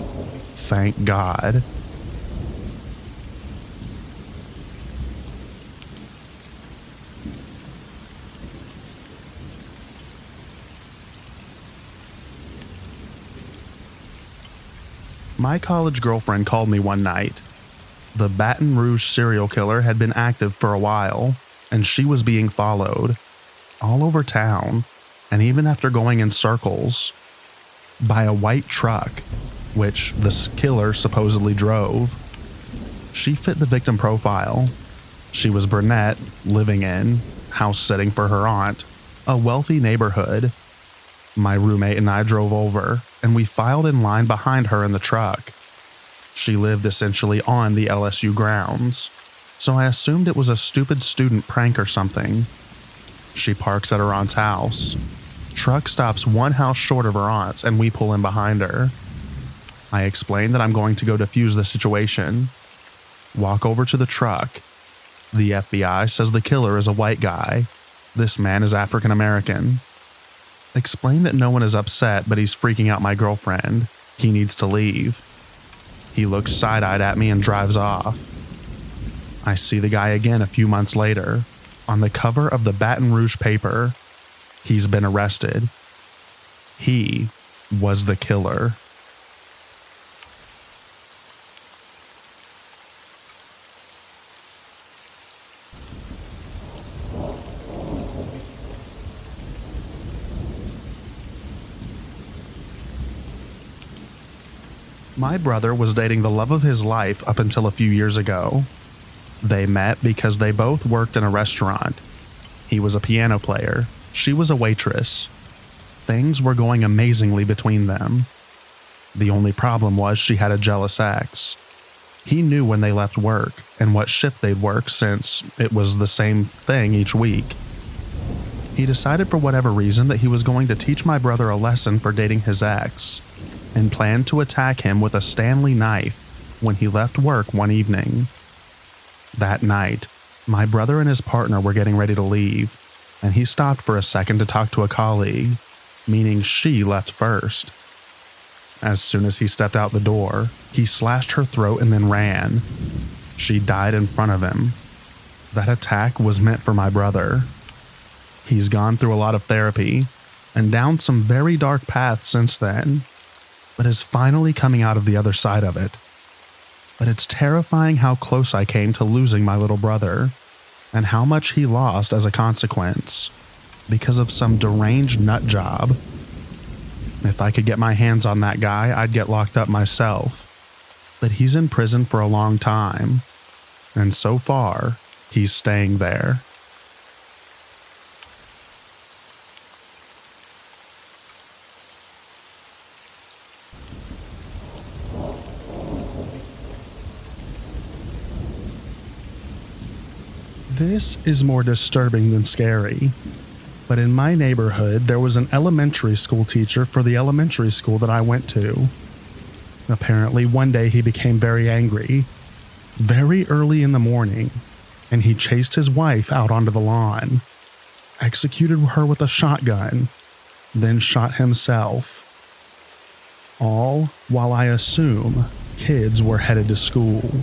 thank God. My college girlfriend called me one night. The Baton Rouge serial killer had been active for a while, and she was being followed all over town, and even after going in circles, by a white truck, which the killer supposedly drove. She fit the victim profile. She was brunette, living in, house sitting for her aunt, a wealthy neighborhood. My roommate and I drove over, and we filed in line behind her in the truck. She lived essentially on the LSU grounds, so I assumed it was a stupid student prank or something. She parks at her aunt's house. Truck stops one house short of her aunt's, and we pull in behind her. I explain that I'm going to go defuse the situation. Walk over to the truck. The FBI says the killer is a white guy. This man is African American. Explain that no one is upset, but he's freaking out my girlfriend. He needs to leave. He looks side-eyed at me and drives off. I see the guy again a few months later, on the cover of the Baton Rouge paper. He's been arrested. He was the killer. My brother was dating the love of his life up until a few years ago. They met because they both worked in a restaurant. He was a piano player. She was a waitress. Things were going amazingly between them. The only problem was she had a jealous ex. He knew when they left work and what shift they'd work since it was the same thing each week. He decided for whatever reason that he was going to teach my brother a lesson for dating his ex, and planned to attack him with a Stanley knife when he left work one evening. That night, my brother and his partner were getting ready to leave, and he stopped for a second to talk to a colleague, meaning she left first. As soon as he stepped out the door, he slashed her throat and then ran. She died in front of him. That attack was meant for my brother. He's gone through a lot of therapy and down some very dark paths since then, but is finally coming out of the other side of it. But it's terrifying how close I came to losing my little brother, and how much he lost as a consequence, because of some deranged nut job. If I could get my hands on that guy, I'd get locked up myself. But he's in prison for a long time, and so far, he's staying there. This is more disturbing than scary, but in my neighborhood there was an elementary school teacher for the elementary school that I went to. Apparently one day he became very angry, very early in the morning, and he chased his wife out onto the lawn, executed her with a shotgun, then shot himself. All while I assume kids were headed to school.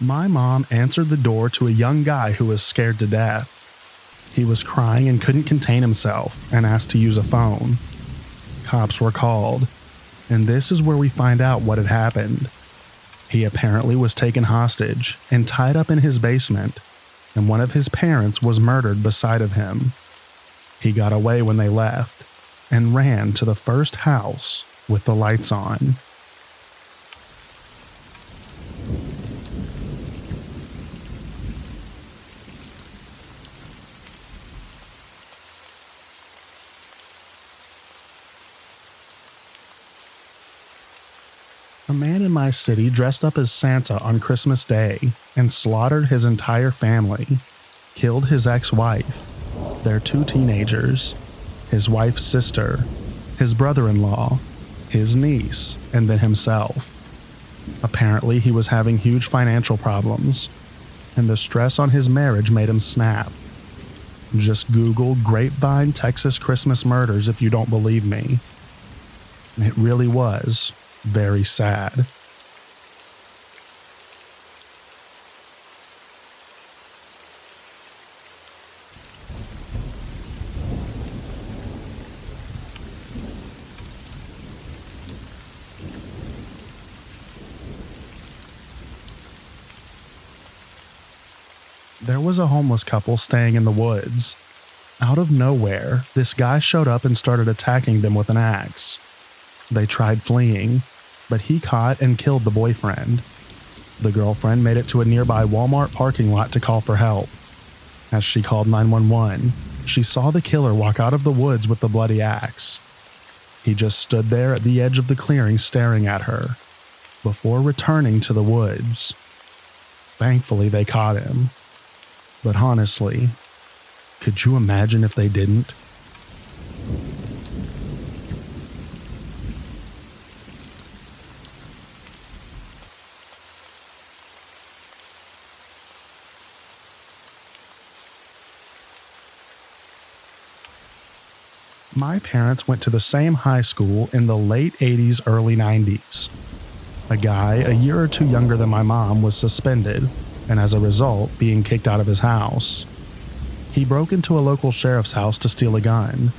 My mom answered the door to a young guy who was scared to death. He was crying and couldn't contain himself and asked to use a phone. Cops were called, and this is where we find out what had happened. He apparently was taken hostage and tied up in his basement, and one of his parents was murdered beside of him. He got away when they left and ran to the first house with the lights on. A man in my city dressed up as Santa on Christmas Day and slaughtered his entire family, killed his ex-wife, their 2 teenagers, his wife's sister, his brother-in-law, his niece, and then himself. Apparently he was having huge financial problems, and the stress on his marriage made him snap. Just Google Grapevine, Texas Christmas murders if you don't believe me. It really was very sad. There was a homeless couple staying in the woods. Out of nowhere, this guy showed up and started attacking them with an axe. They tried fleeing, but he caught and killed the boyfriend. The girlfriend made it to a nearby Walmart parking lot to call for help. As she called 911, she saw the killer walk out of the woods with the bloody axe. He just stood there at the edge of the clearing staring at her, before returning to the woods. Thankfully, they caught him. But honestly, could you imagine if they didn't? My parents went to the same high school in the late 80s, early 90s. A guy a year or 2 younger than my mom was suspended, and as a result, being kicked out of his house. He broke into a local sheriff's house to steal a gun,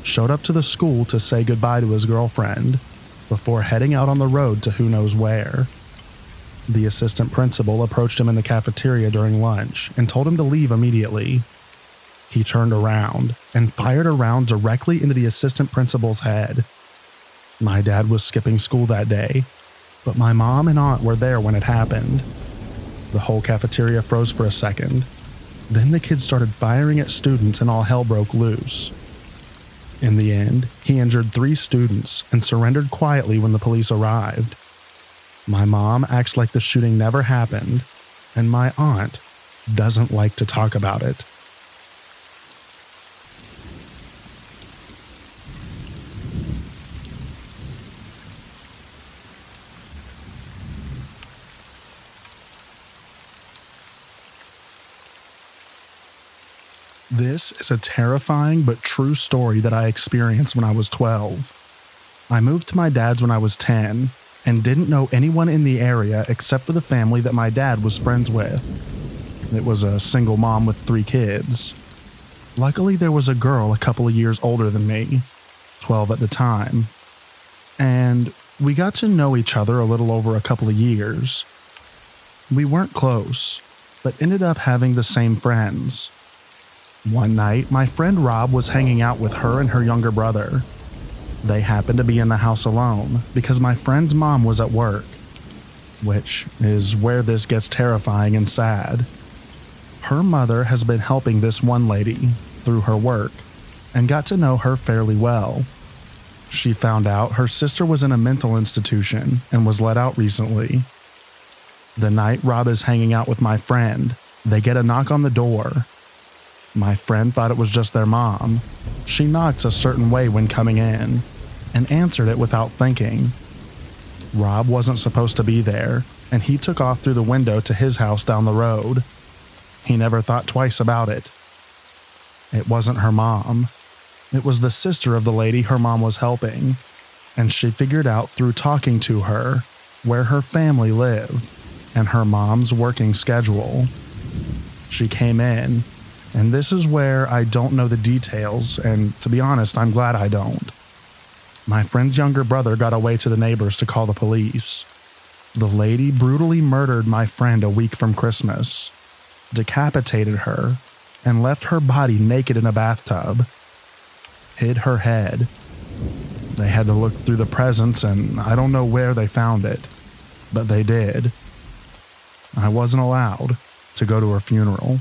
showed up to the school to say goodbye to his girlfriend, before heading out on the road to who knows where. The assistant principal approached him in the cafeteria during lunch and told him to leave immediately. He turned around and fired a round directly into the assistant principal's head. My dad was skipping school that day, but my mom and aunt were there when it happened. The whole cafeteria froze for a second, Then the kid started firing at students and all hell broke loose. In the end, he injured 3 students and surrendered quietly when the police arrived. My mom acts like the shooting never happened, and my aunt doesn't like to talk about it. This is a terrifying but true story that I experienced when I was 12. I moved to my dad's when I was 10 and didn't know anyone in the area except for the family that my dad was friends with. It was a single mom with 3 kids. Luckily, there was a girl a couple of years older than me, 12 at the time, and we got to know each other a little over a couple of years. We weren't close, but ended up having the same friends. One night, my friend Rob was hanging out with her and her younger brother. They happened to be in the house alone because my friend's mom was at work, which is where this gets terrifying and sad. Her mother has been helping this one lady through her work and got to know her fairly well. She found out her sister was in a mental institution and was let out recently. The night Rob is hanging out with my friend, they get a knock on the door. My friend thought it was just their mom. She knocked a certain way when coming in and answered it without thinking. Rob wasn't supposed to be there, and he took off through the window to his house down the road. He never thought twice about it. It wasn't her mom. It was the sister of the lady her mom was helping, and she figured out through talking to her where her family lived and her mom's working schedule. She came in, and this is where I don't know the details, and to be honest, I'm glad I don't. My friend's younger brother got away to the neighbors to call the police. The lady brutally murdered my friend a week from Christmas, decapitated her, and left her body naked in a bathtub. Hid her head. They had to look through the presents, and I don't know where they found it, but they did. I wasn't allowed to go to her funeral.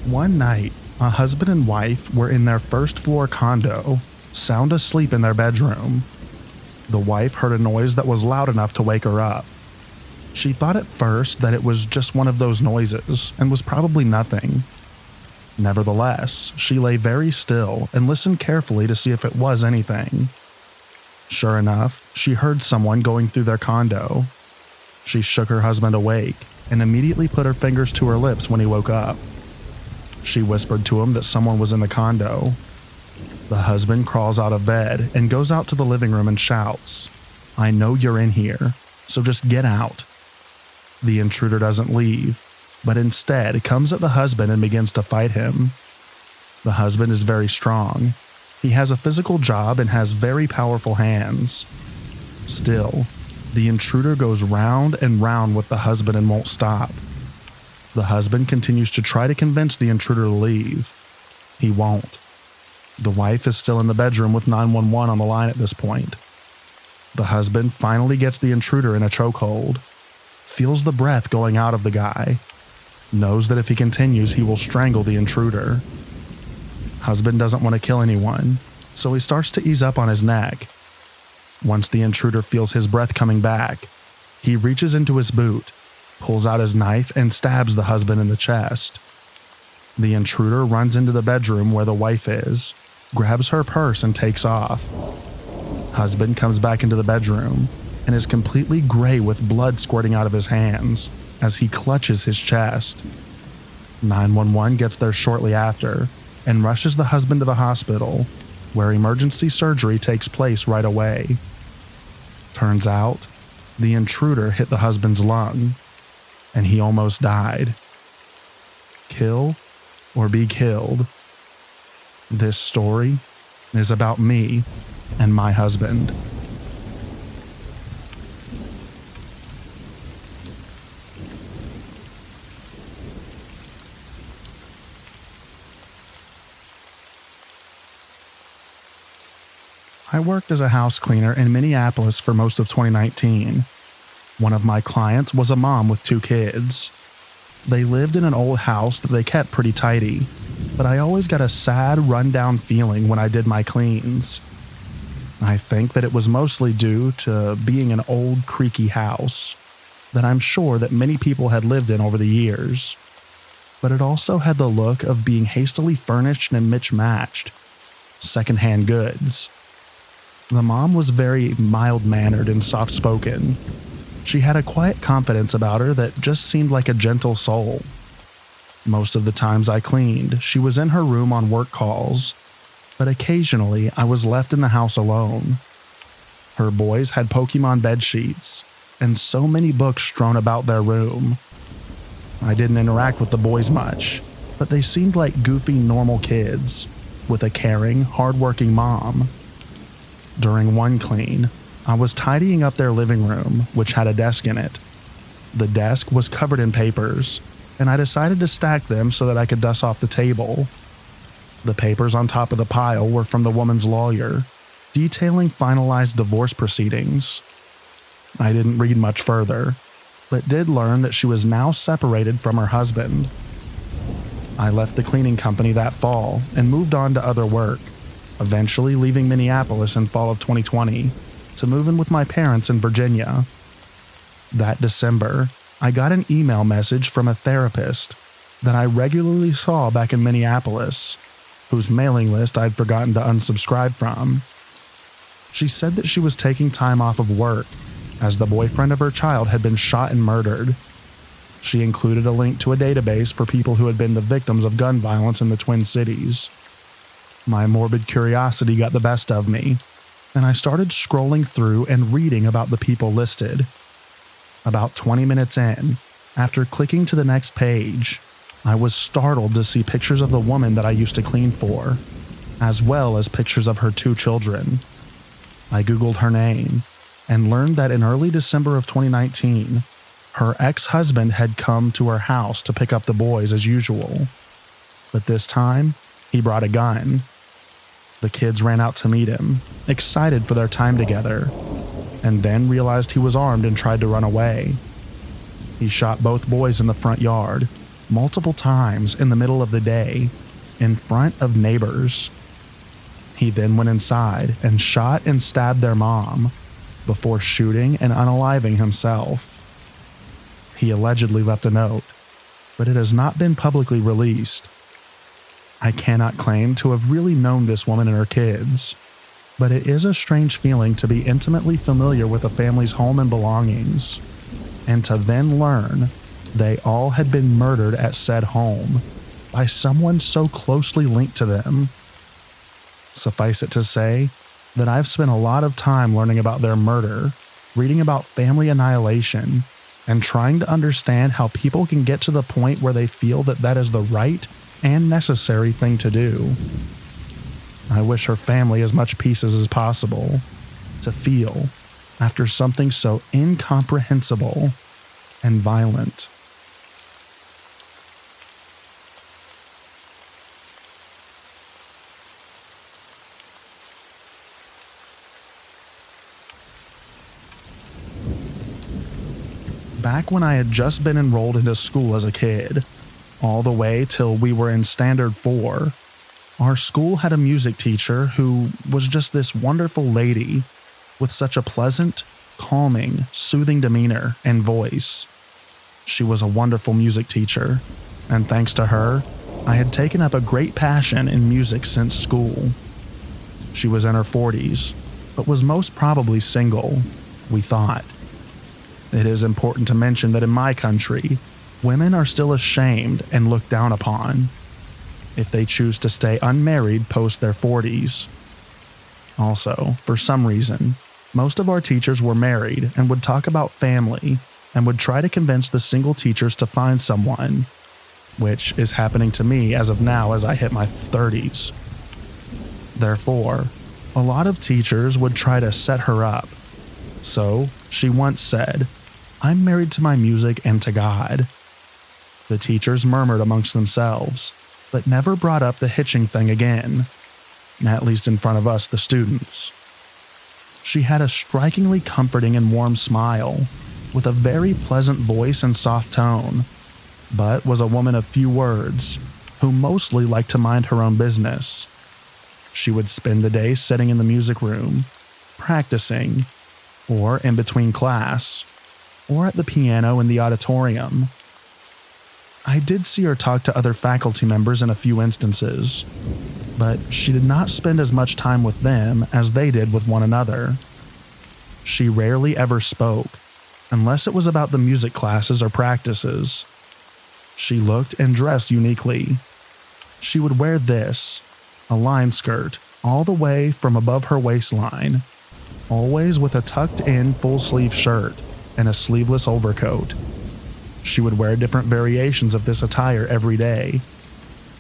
One night, a husband and wife were in their first-floor condo, sound asleep in their bedroom. The wife heard a noise that was loud enough to wake her up. She thought at first that it was just one of those noises and was probably nothing. Nevertheless, she lay very still and listened carefully to see if it was anything. Sure enough, she heard someone going through their condo. She shook her husband awake and immediately put her fingers to her lips when he woke up. She whispered to him that someone was in the condo. The husband crawls out of bed and goes out to the living room and shouts, "I know you're in here, so just get out." The intruder doesn't leave, but instead comes at the husband and begins to fight him. The husband is very strong. He has a physical job and has very powerful hands. Still, the intruder goes round and round with the husband and won't stop. The husband continues to try to convince the intruder to leave. He won't. The wife is still in the bedroom with 911 on the line at this point. The husband finally gets the intruder in a chokehold, feels the breath going out of the guy, knows that if he continues, he will strangle the intruder. Husband doesn't want to kill anyone, so he starts to ease up on his neck. Once the intruder feels his breath coming back, he reaches into his boot, pulls out his knife, and stabs the husband in the chest. The intruder runs into the bedroom where the wife is, grabs her purse, and takes off. Husband comes back into the bedroom and is completely gray with blood squirting out of his hands as he clutches his chest. 911 gets there shortly after and rushes the husband to the hospital, where emergency surgery takes place right away. Turns out, the intruder hit the husband's lung, and he almost died. Kill or be killed. This story is about me and my husband. I worked as a house cleaner in Minneapolis for most of 2019. One of my clients was a mom with 2 kids. They lived in an old house that they kept pretty tidy, but I always got a sad, rundown feeling when I did my cleans. I think that it was mostly due to being an old, creaky house that I'm sure that many people had lived in over the years, but it also had the look of being hastily furnished and mismatched, secondhand goods. The mom was very mild-mannered and soft-spoken. She had a quiet confidence about her that just seemed like a gentle soul. Most of the times I cleaned, she was in her room on work calls, but occasionally I was left in the house alone. Her boys had Pokemon bed sheets and so many books strewn about their room. I didn't interact with the boys much, but they seemed like goofy, normal kids with a caring, hardworking mom. During one clean, I was tidying up their living room, which had a desk in it. The desk was covered in papers, and I decided to stack them so that I could dust off the table. The papers on top of the pile were from the woman's lawyer, detailing finalized divorce proceedings. I didn't read much further, but did learn that she was now separated from her husband. I left the cleaning company that fall and moved on to other work, eventually leaving Minneapolis in fall of 2020 to move in with my parents in Virginia. That December, I got an email message from a therapist that I regularly saw back in Minneapolis, whose mailing list I'd forgotten to unsubscribe from. She said that she was taking time off of work as the boyfriend of her child had been shot and murdered. She included a link to a database for people who had been the victims of gun violence in the Twin Cities. My morbid curiosity got the best of me, and I started scrolling through and reading about the people listed. About 20 minutes in, after clicking to the next page, I was startled to see pictures of the woman that I used to clean for, as well as pictures of her 2 children. I Googled her name and learned that in early December of 2019, her ex-husband had come to her house to pick up the boys as usual. But this time, he brought a gun. The kids ran out to meet him, excited for their time together, and then realized he was armed and tried to run away. He shot both boys in the front yard, multiple times in the middle of the day, in front of neighbors. He then went inside and shot and stabbed their mom, before shooting and unaliving himself. He allegedly left a note, but it has not been publicly released. I cannot claim to have really known this woman and her kids, but it is a strange feeling to be intimately familiar with a family's home and belongings, and to then learn they all had been murdered at said home by someone so closely linked to them. Suffice it to say that I've spent a lot of time learning about their murder, reading about family annihilation, and trying to understand how people can get to the point where they feel that that is the right and necessary thing to do. I wish her family as much peace as possible to feel after something so incomprehensible and violent. Back when I had just been enrolled into school as a kid, all the way till we were in Standard 4, our school had a music teacher who was just this wonderful lady with such a pleasant, calming, soothing demeanor and voice. She was a wonderful music teacher, and thanks to her, I had taken up a great passion in music since school. She was in her 40s, but was most probably single, we thought. It is important to mention that in my country, women are still ashamed and looked down upon if they choose to stay unmarried post their 40s. Also, for some reason, most of our teachers were married and would talk about family and would try to convince the single teachers to find someone, which is happening to me as of now as I hit my 30s. Therefore, a lot of teachers would try to set her up. So, she once said, "I'm married to my music and to God." The teachers murmured amongst themselves, but never brought up the hitching thing again, at least in front of us, the students. She had a strikingly comforting and warm smile, with a very pleasant voice and soft tone, but was a woman of few words, who mostly liked to mind her own business. She would spend the day sitting in the music room, practicing, or in between class, or at the piano in the auditorium. I did see her talk to other faculty members in a few instances, but she did not spend as much time with them as they did with one another. She rarely ever spoke, unless it was about the music classes or practices. She looked and dressed uniquely. She would wear this, a line skirt, all the way from above her waistline, always with a tucked-in full-sleeve shirt and a sleeveless overcoat. She would wear different variations of this attire every day.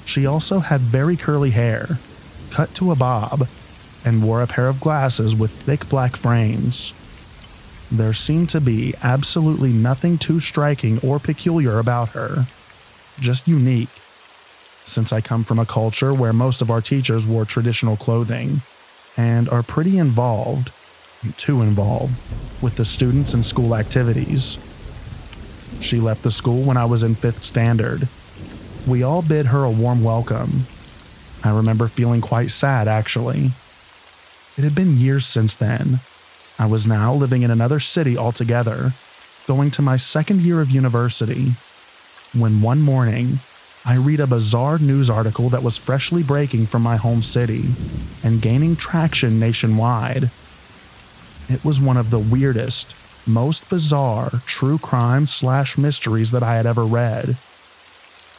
She also had very curly hair, cut to a bob, and wore a pair of glasses with thick black frames. There seemed to be absolutely nothing too striking or peculiar about her, just unique, since I come from a culture where most of our teachers wore traditional clothing and are pretty involved, too involved, with the students and school activities. She left the school when I was in 5th standard. We all bid her a warm welcome. I remember feeling quite sad, actually. It had been years since then. I was now living in another city altogether, going to my 2nd year of university, when one morning, I read a bizarre news article that was freshly breaking from my home city and gaining traction nationwide. It was one of the weirdest, most bizarre true crime/mysteries that I had ever read.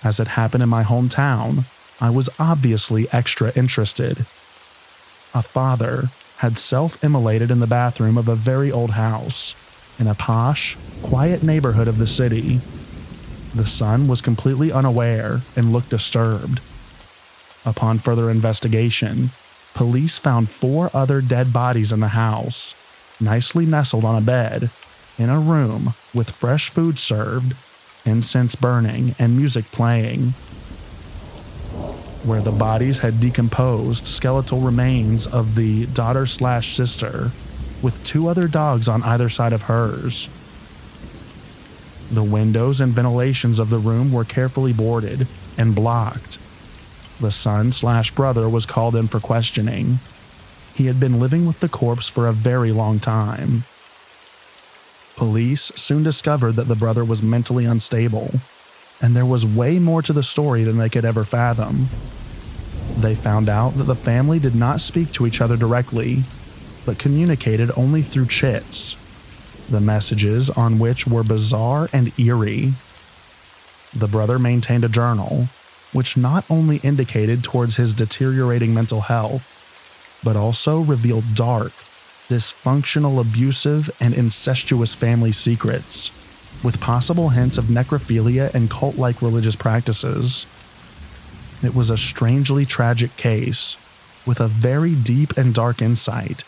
As it happened in my hometown, I was obviously extra interested. A father had self-immolated in the bathroom of a very old house in a posh, quiet neighborhood of the city. The son was completely unaware and looked disturbed. Upon further investigation, police found 4 other dead bodies in the house, nicely nestled on a bed, in a room with fresh food served, incense burning, and music playing. Where the bodies had decomposed skeletal remains of the daughter/sister, with 2 other dogs on either side of hers. The windows and ventilations of the room were carefully boarded and blocked. The son/brother was called in for questioning. He had been living with the corpse for a very long time. Police soon discovered that the brother was mentally unstable, and there was way more to the story than they could ever fathom. They found out that the family did not speak to each other directly, but communicated only through chits, the messages on which were bizarre and eerie. The brother maintained a journal, which not only indicated towards his deteriorating mental health, but also revealed dark, dysfunctional, abusive, and incestuous family secrets, with possible hints of necrophilia and cult-like religious practices. It was a strangely tragic case, with a very deep and dark insight.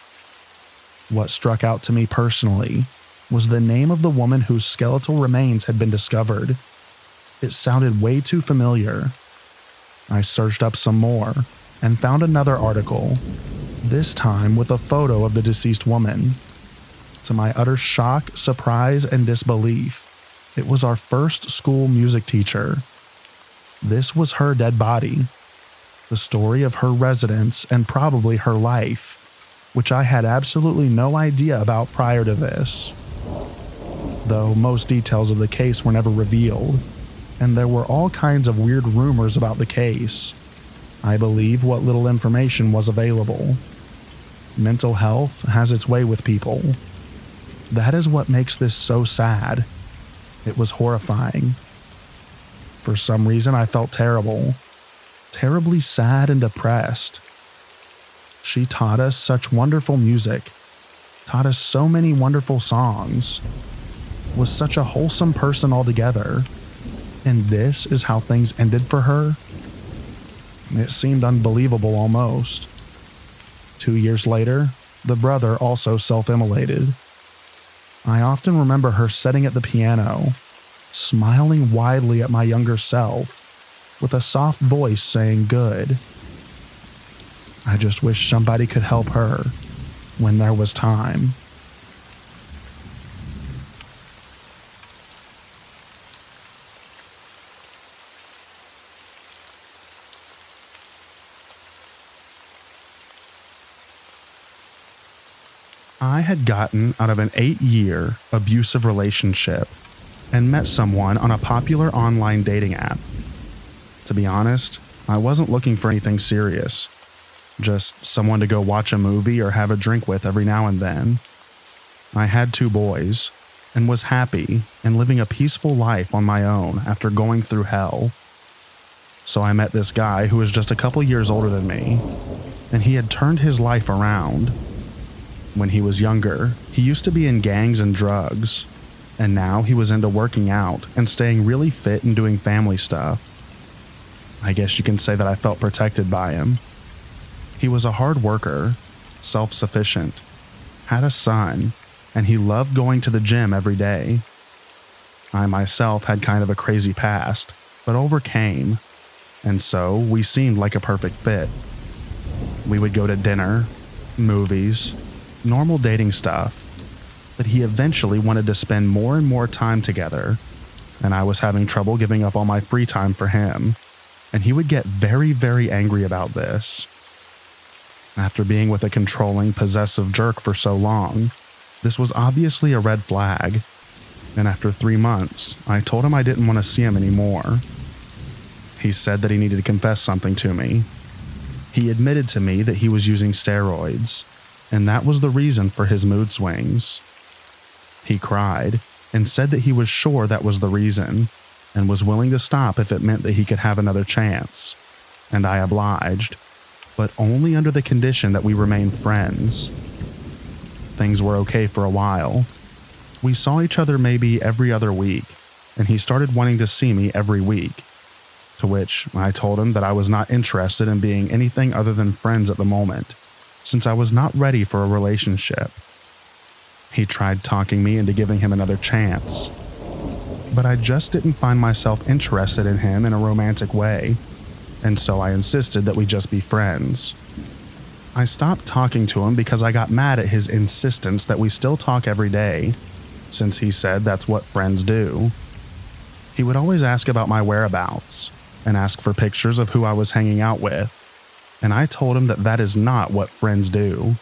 What struck out to me personally was the name of the woman whose skeletal remains had been discovered. It sounded way too familiar. I searched up some more and found another article, this time with a photo of the deceased woman. To my utter shock, surprise, and disbelief, it was our first school music teacher. This was her dead body, the story of her residence and probably her life, which I had absolutely no idea about prior to this. Though most details of the case were never revealed, and there were all kinds of weird rumors about the case, I believe what little information was available. Mental health has its way with people. That is what makes this so sad. It was horrifying. For some reason, I felt terrible, terribly sad and depressed. She taught us such wonderful music, taught us so many wonderful songs, was such a wholesome person altogether, and this is how things ended for her? It seemed unbelievable almost. 2 years later, the brother also self-immolated. I often remember her sitting at the piano, smiling widely at my younger self, with a soft voice saying good. I just wish somebody could help her, when there was time. I had gotten out of an 8-year abusive relationship and met someone on a popular online dating app. To be honest, I wasn't looking for anything serious, just someone to go watch a movie or have a drink with every now and then. I had 2 boys and was happy and living a peaceful life on my own after going through hell. So I met this guy who was just a couple years older than me, and he had turned his life around. When he was younger, he used to be in gangs and drugs, and now he was into working out and staying really fit and doing family stuff. I guess you can say that I felt protected by him. He was a hard worker, self-sufficient, had a son, and he loved going to the gym every day. I myself had kind of a crazy past, but overcame, and so we seemed like a perfect fit. We would go to dinner, movies, normal dating stuff, but he eventually wanted to spend more and more time together, and I was having trouble giving up all my free time for him, and he would get very, very angry about this. After being with a controlling, possessive jerk for so long, this was obviously a red flag, and after 3 months, I told him I didn't want to see him anymore. He said that he needed to confess something to me. He admitted to me that he was using steroids, and that was the reason for his mood swings. He cried and said that he was sure that was the reason, and was willing to stop if it meant that he could have another chance, and I obliged, but only under the condition that we remain friends. Things were okay for a while. We saw each other maybe every other week, and he started wanting to see me every week, to which I told him that I was not interested in being anything other than friends at the moment, since I was not ready for a relationship. He tried talking me into giving him another chance, but I just didn't find myself interested in him in a romantic way, and so I insisted that we just be friends. I stopped talking to him because I got mad at his insistence that we still talk every day, since he said that's what friends do. He would always ask about my whereabouts, and ask for pictures of who I was hanging out with, and I told him that that is not what friends do,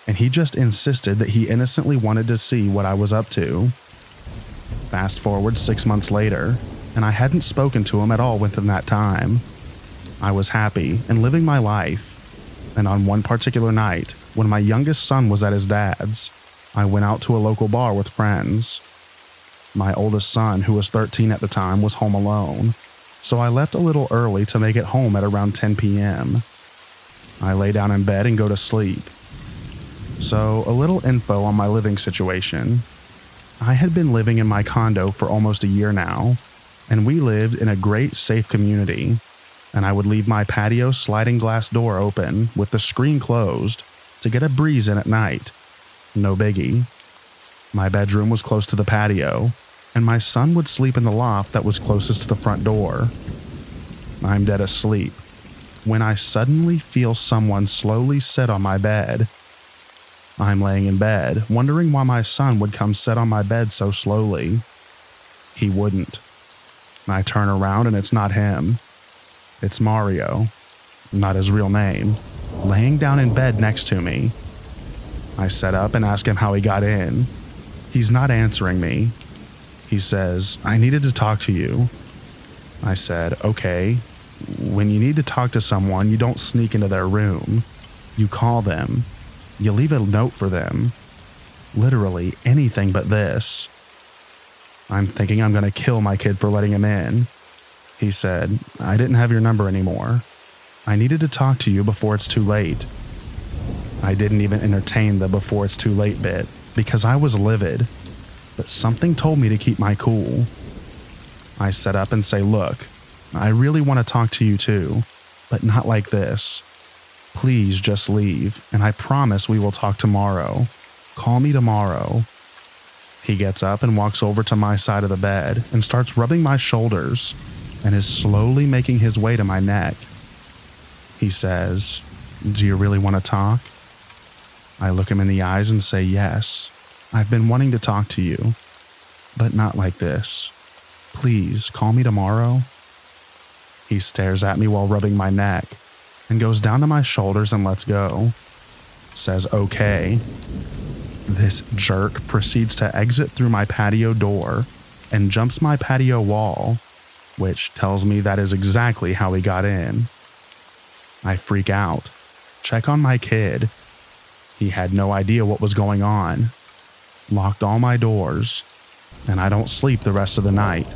and he just insisted that he innocently wanted to see what I was up to. Fast forward 6 months later, and I hadn't spoken to him at all within that time. I was happy and living my life, and on one particular night, when my youngest son was at his dad's, I went out to a local bar with friends. My oldest son, who was 13 at the time, was home alone, so I left a little early to make it home at around 10 p.m. I lay down in bed and go to sleep. So, a little info on my living situation. I had been living in my condo for almost a year now, and we lived in a great, safe community, and I would leave my patio sliding glass door open with the screen closed to get a breeze in at night. No biggie. My bedroom was close to the patio, and my son would sleep in the loft that was closest to the front door. I'm dead asleep when I suddenly feel someone slowly sit on my bed. I'm laying in bed, wondering why my son would come sit on my bed so slowly. He wouldn't. I turn around and it's not him. It's Mario, not his real name, laying down in bed next to me. I sit up and ask him how he got in. He's not answering me. He says, "I needed to talk to you." I said, "Okay. When you need to talk to someone, you don't sneak into their room. You call them. You leave a note for them. Literally anything but this." I'm thinking I'm going to kill my kid for letting him in. He said, "I didn't have your number anymore. I needed to talk to you before it's too late." I didn't even entertain the "before it's too late" bit because I was livid, but something told me to keep my cool. I sit up and say, "Look, I really want to talk to you too, but not like this. Please just leave, and I promise we will talk tomorrow. Call me tomorrow." He gets up and walks over to my side of the bed and starts rubbing my shoulders and is slowly making his way to my neck. He says, "Do you really want to talk?" I look him in the eyes and say, "Yes, I've been wanting to talk to you, but not like this. Please call me tomorrow." He stares at me while rubbing my neck and goes down to my shoulders and lets go. Says, "Okay." This jerk proceeds to exit through my patio door and jumps my patio wall, which tells me that is exactly how he got in. I freak out, check on my kid. He had no idea what was going on, locked all my doors, and I don't sleep the rest of the night.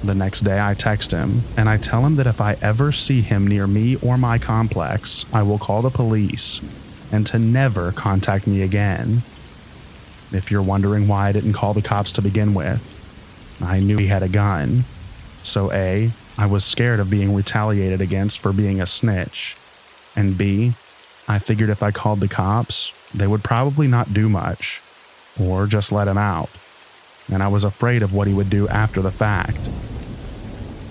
The next day I text him and I tell him that if I ever see him near me or my complex, I will call the police and to never contact me again. If you're wondering why I didn't call the cops to begin with, I knew he had a gun. So A, I was scared of being retaliated against for being a snitch, and B, I figured if I called the cops, they would probably not do much, or just let him out, and I was afraid of what he would do after the fact.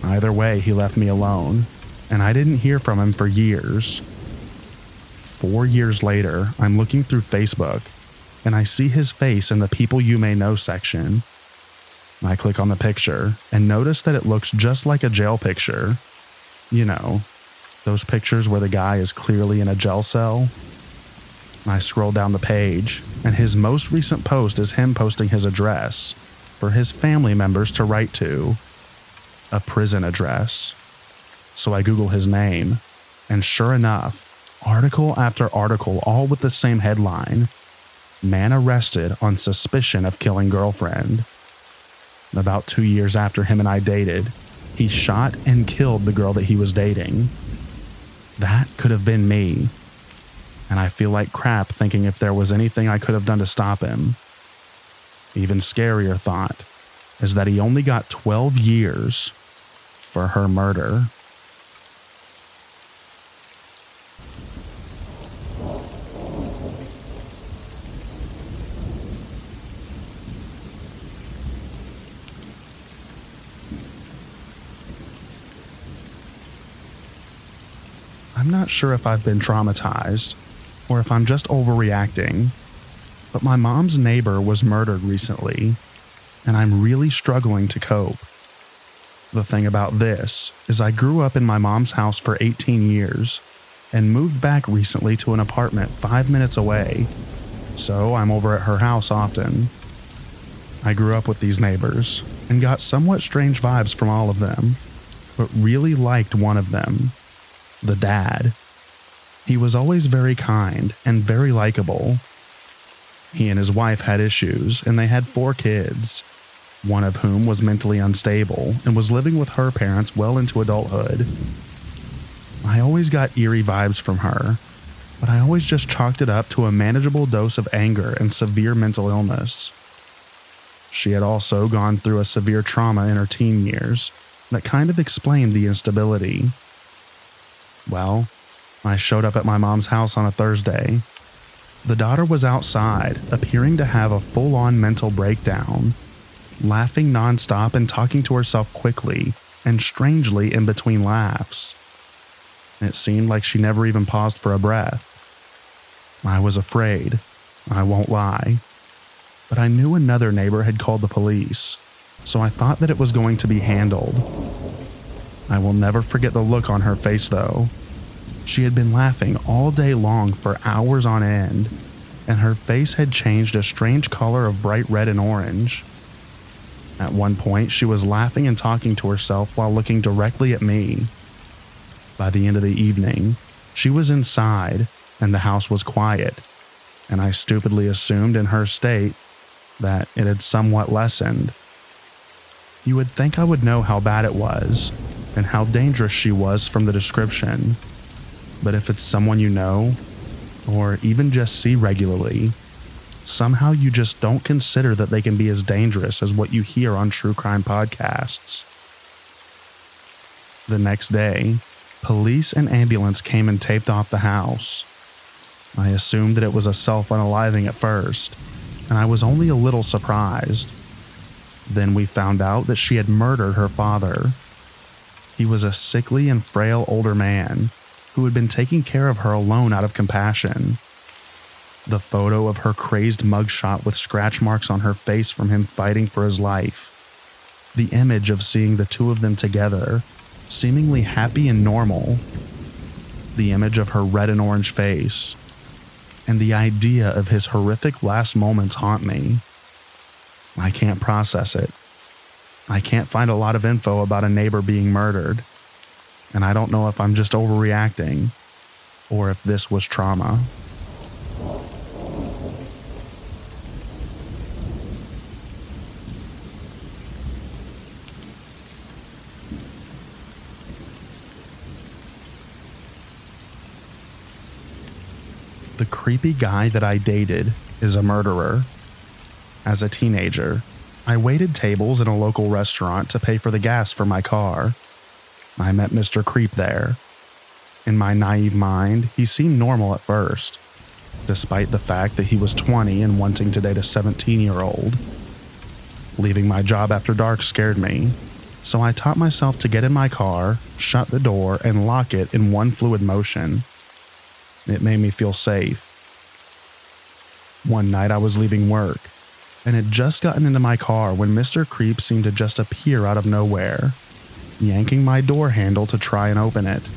Either way, he left me alone, and I didn't hear from him for years. 4 years later, I'm looking through Facebook, and I see his face in the People You May Know section. I click on the picture and notice that it looks just like a jail picture. You know, those pictures where the guy is clearly in a jail cell. I scroll down the page, and his most recent post is him posting his address for his family members to write to. A prison address. So I Google his name, and sure enough, article after article, all with the same headline: "Man arrested on suspicion of killing girlfriend." About 2 years after him and I dated, he shot and killed the girl that he was dating. That could have been me. And I feel like crap thinking if there was anything I could have done to stop him. Even scarier thought is that he only got 12 years for her murder. I'm not sure if I've been traumatized or if I'm just overreacting, but my mom's neighbor was murdered recently, and I'm really struggling to cope. The thing about this is I grew up in my mom's house for 18 years and moved back recently to an apartment 5 minutes away, so I'm over at her house often. I grew up with these neighbors and got somewhat strange vibes from all of them, but really liked one of them. The dad. He was always very kind and very likable. He and his wife had issues, and they had 4 kids, one of whom was mentally unstable and was living with her parents well into adulthood. I always got eerie vibes from her, but I always just chalked it up to a manageable dose of anger and severe mental illness. She had also gone through a severe trauma in her teen years that kind of explained the instability. Well, I showed up at my mom's house on a Thursday. The daughter was outside, appearing to have a full-on mental breakdown, laughing nonstop and talking to herself quickly and strangely in between laughs. It seemed like she never even paused for a breath. I was afraid, I won't lie, but I knew another neighbor had called the police, so I thought that it was going to be handled. I will never forget the look on her face, though. She had been laughing all day long for hours on end, and her face had changed a strange color of bright red and orange. At one point, she was laughing and talking to herself while looking directly at me. By the end of the evening, she was inside, and the house was quiet, and I stupidly assumed in her state that it had somewhat lessened. You would think I would know how bad it was, and how dangerous she was from the description. But if it's someone you know, or even just see regularly, somehow you just don't consider that they can be as dangerous as what you hear on true crime podcasts. The next day, police and ambulance came and taped off the house. I assumed that it was a self-unaliving at first, and I was only a little surprised. Then we found out that she had murdered her father. He was a sickly and frail older man who had been taking care of her alone out of compassion. The photo of her crazed mugshot with scratch marks on her face from him fighting for his life. The image of seeing the two of them together, seemingly happy and normal. The image of her red and orange face. And the idea of his horrific last moments haunt me. I can't process it. I can't find a lot of info about a neighbor being murdered. And I don't know if I'm just overreacting or if this was trauma. The creepy guy that I dated is a murderer. As a teenager, I waited tables in a local restaurant to pay for the gas for my car. I met Mr. Creep there. In my naive mind, he seemed normal at first, despite the fact that he was 20 and wanting to date a 17-year-old. Leaving my job after dark scared me, so I taught myself to get in my car, shut the door, and lock it in one fluid motion. It made me feel safe. One night I was leaving work, and had just gotten into my car when Mr. Creep seemed to just appear out of nowhere, yanking my door handle to try and open it.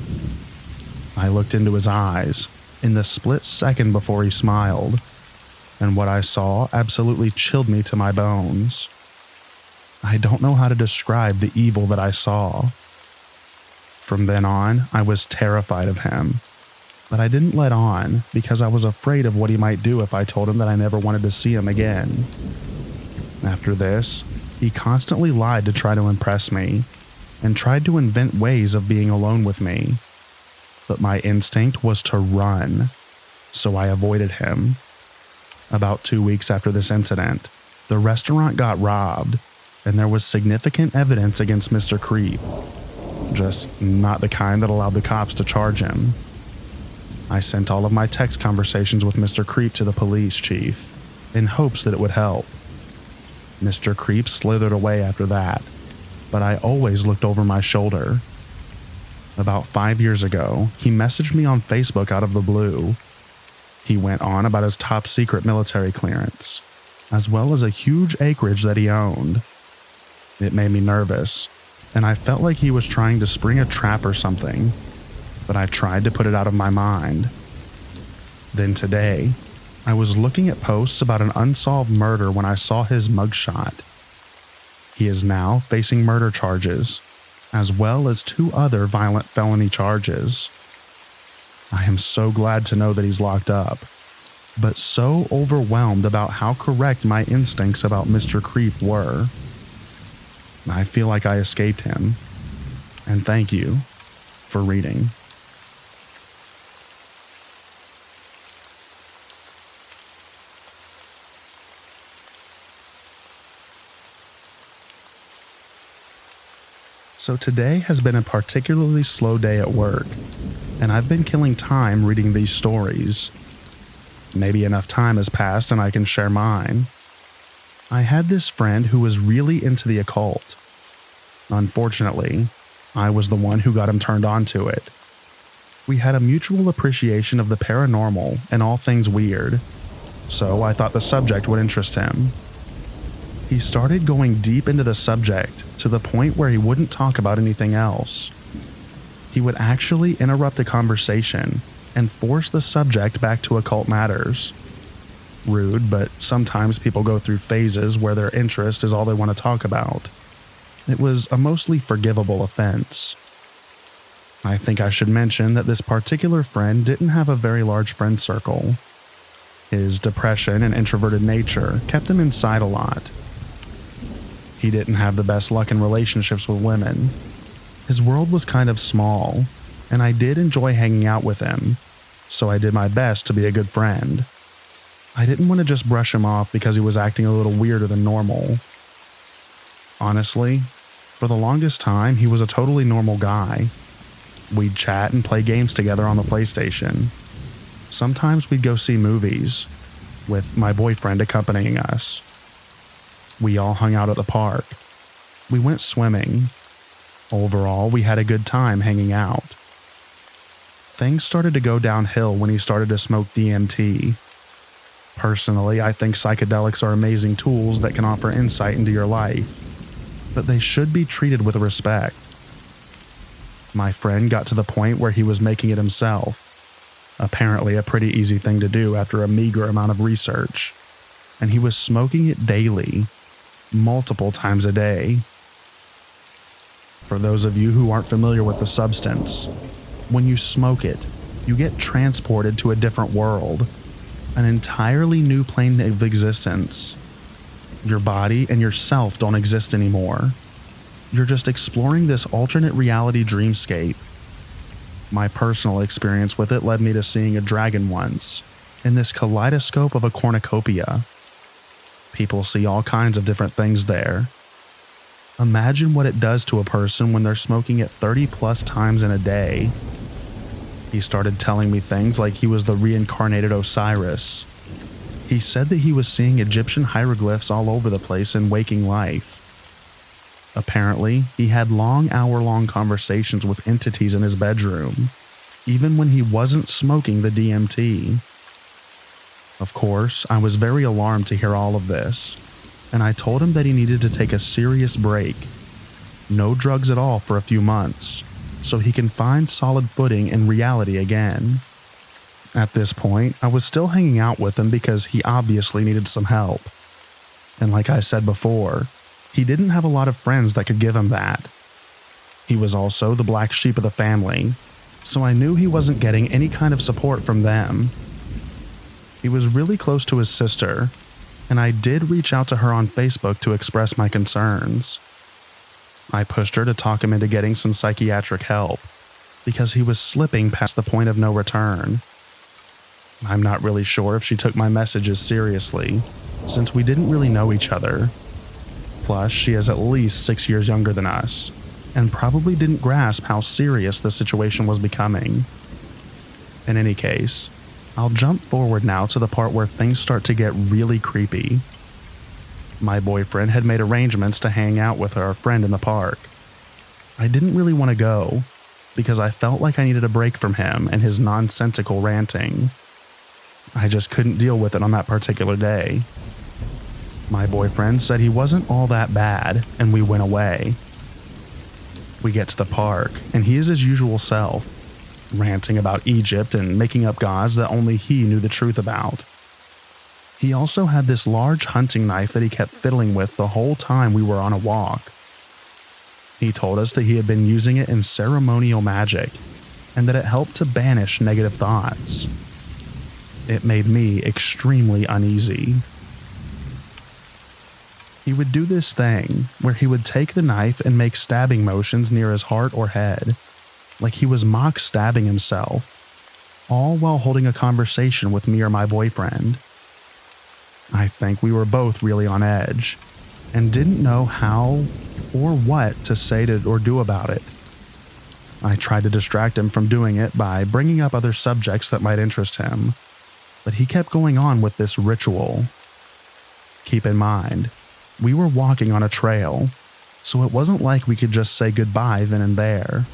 I looked into his eyes in the split second before he smiled, and what I saw absolutely chilled me to my bones. I don't know how to describe the evil that I saw. From then on, I was terrified of him. But I didn't let on because I was afraid of what he might do if I told him that I never wanted to see him again. After this, he constantly lied to try to impress me and tried to invent ways of being alone with me. But my instinct was to run, so I avoided him. About 2 weeks after this incident, the restaurant got robbed, and there was significant evidence against Mr. Creep, just not the kind that allowed the cops to charge him. I sent all of my text conversations with Mr. Creep to the police chief, in hopes that it would help. Mr. Creep slithered away after that, but I always looked over my shoulder. About 5 years ago, he messaged me on Facebook out of the blue. He went on about his top secret military clearance, as well as a huge acreage that he owned. It made me nervous, and I felt like he was trying to spring a trap or something, but I tried to put it out of my mind. Then today, I was looking at posts about an unsolved murder when I saw his mugshot. He is now facing murder charges, as well as 2 other violent felony charges. I am so glad to know that he's locked up, but so overwhelmed about how correct my instincts about Mr. Creep were. I feel like I escaped him, and thank you for reading. So today has been a particularly slow day at work, and I've been killing time reading these stories. Maybe enough time has passed and I can share mine. I had this friend who was really into the occult. Unfortunately, I was the one who got him turned on to it. We had a mutual appreciation of the paranormal and all things weird, so I thought the subject would interest him. He started going deep into the subject to the point where he wouldn't talk about anything else. He would actually interrupt a conversation and force the subject back to occult matters. Rude, but sometimes people go through phases where their interest is all they want to talk about. It was a mostly forgivable offense. I think I should mention that this particular friend didn't have a very large friend circle. His depression and introverted nature kept him inside a lot. He didn't have the best luck in relationships with women. His world was kind of small, and I did enjoy hanging out with him, so I did my best to be a good friend. I didn't want to just brush him off because he was acting a little weirder than normal. Honestly, for the longest time, he was a totally normal guy. We'd chat and play games together on the PlayStation. Sometimes we'd go see movies, with my boyfriend accompanying us. We all hung out at the park. We went swimming. Overall, we had a good time hanging out. Things started to go downhill when he started to smoke DMT. Personally, I think psychedelics are amazing tools that can offer insight into your life, but they should be treated with respect. My friend got to the point where he was making it himself, apparently a pretty easy thing to do after a meager amount of research, and he was smoking it daily, multiple times a day. For those of you who aren't familiar with the substance, when you smoke it, you get transported to a different world, an entirely new plane of existence. Your body and yourself don't exist anymore. You're just exploring this alternate reality dreamscape. My personal experience with it led me to seeing a dragon once, in this kaleidoscope of a cornucopia. People see all kinds of different things there. Imagine what it does to a person when they're smoking it 30 plus times in a day. He started telling me things like he was the reincarnated Osiris. He said that he was seeing Egyptian hieroglyphs all over the place in waking life. Apparently, he had long hour-long conversations with entities in his bedroom, even when he wasn't smoking the DMT. Of course, I was very alarmed to hear all of this, and I told him that he needed to take a serious break. No drugs at all for a few months, so he can find solid footing in reality again. At this point, I was still hanging out with him because he obviously needed some help. And like I said before, he didn't have a lot of friends that could give him that. He was also the black sheep of the family, so I knew he wasn't getting any kind of support from them. He was really close to his sister, and I did reach out to her on Facebook to express my concerns. I pushed her to talk him into getting some psychiatric help, because he was slipping past the point of no return. I'm not really sure if she took my messages seriously, since we didn't really know each other. Plus, she is at least 6 years younger than us, and probably didn't grasp how serious the situation was becoming. In any case, I'll jump forward now to the part where things start to get really creepy. My boyfriend had made arrangements to hang out with our friend in the park. I didn't really want to go, because I felt like I needed a break from him and his nonsensical ranting. I just couldn't deal with it on that particular day. My boyfriend said he wasn't all that bad, and we went away. We get to the park, and he is his usual self, ranting about Egypt and making up gods that only he knew the truth about. He also had this large hunting knife that he kept fiddling with the whole time we were on a walk. He told us that he had been using it in ceremonial magic, and that it helped to banish negative thoughts. It made me extremely uneasy. He would do this thing where he would take the knife and make stabbing motions near his heart or head, like he was mock stabbing himself, all while holding a conversation with me or my boyfriend. I think we were both really on edge, and didn't know how or what to say to or do about it. I tried to distract him from doing it by bringing up other subjects that might interest him, but he kept going on with this ritual. Keep in mind, we were walking on a trail, so it wasn't like we could just say goodbye then and there.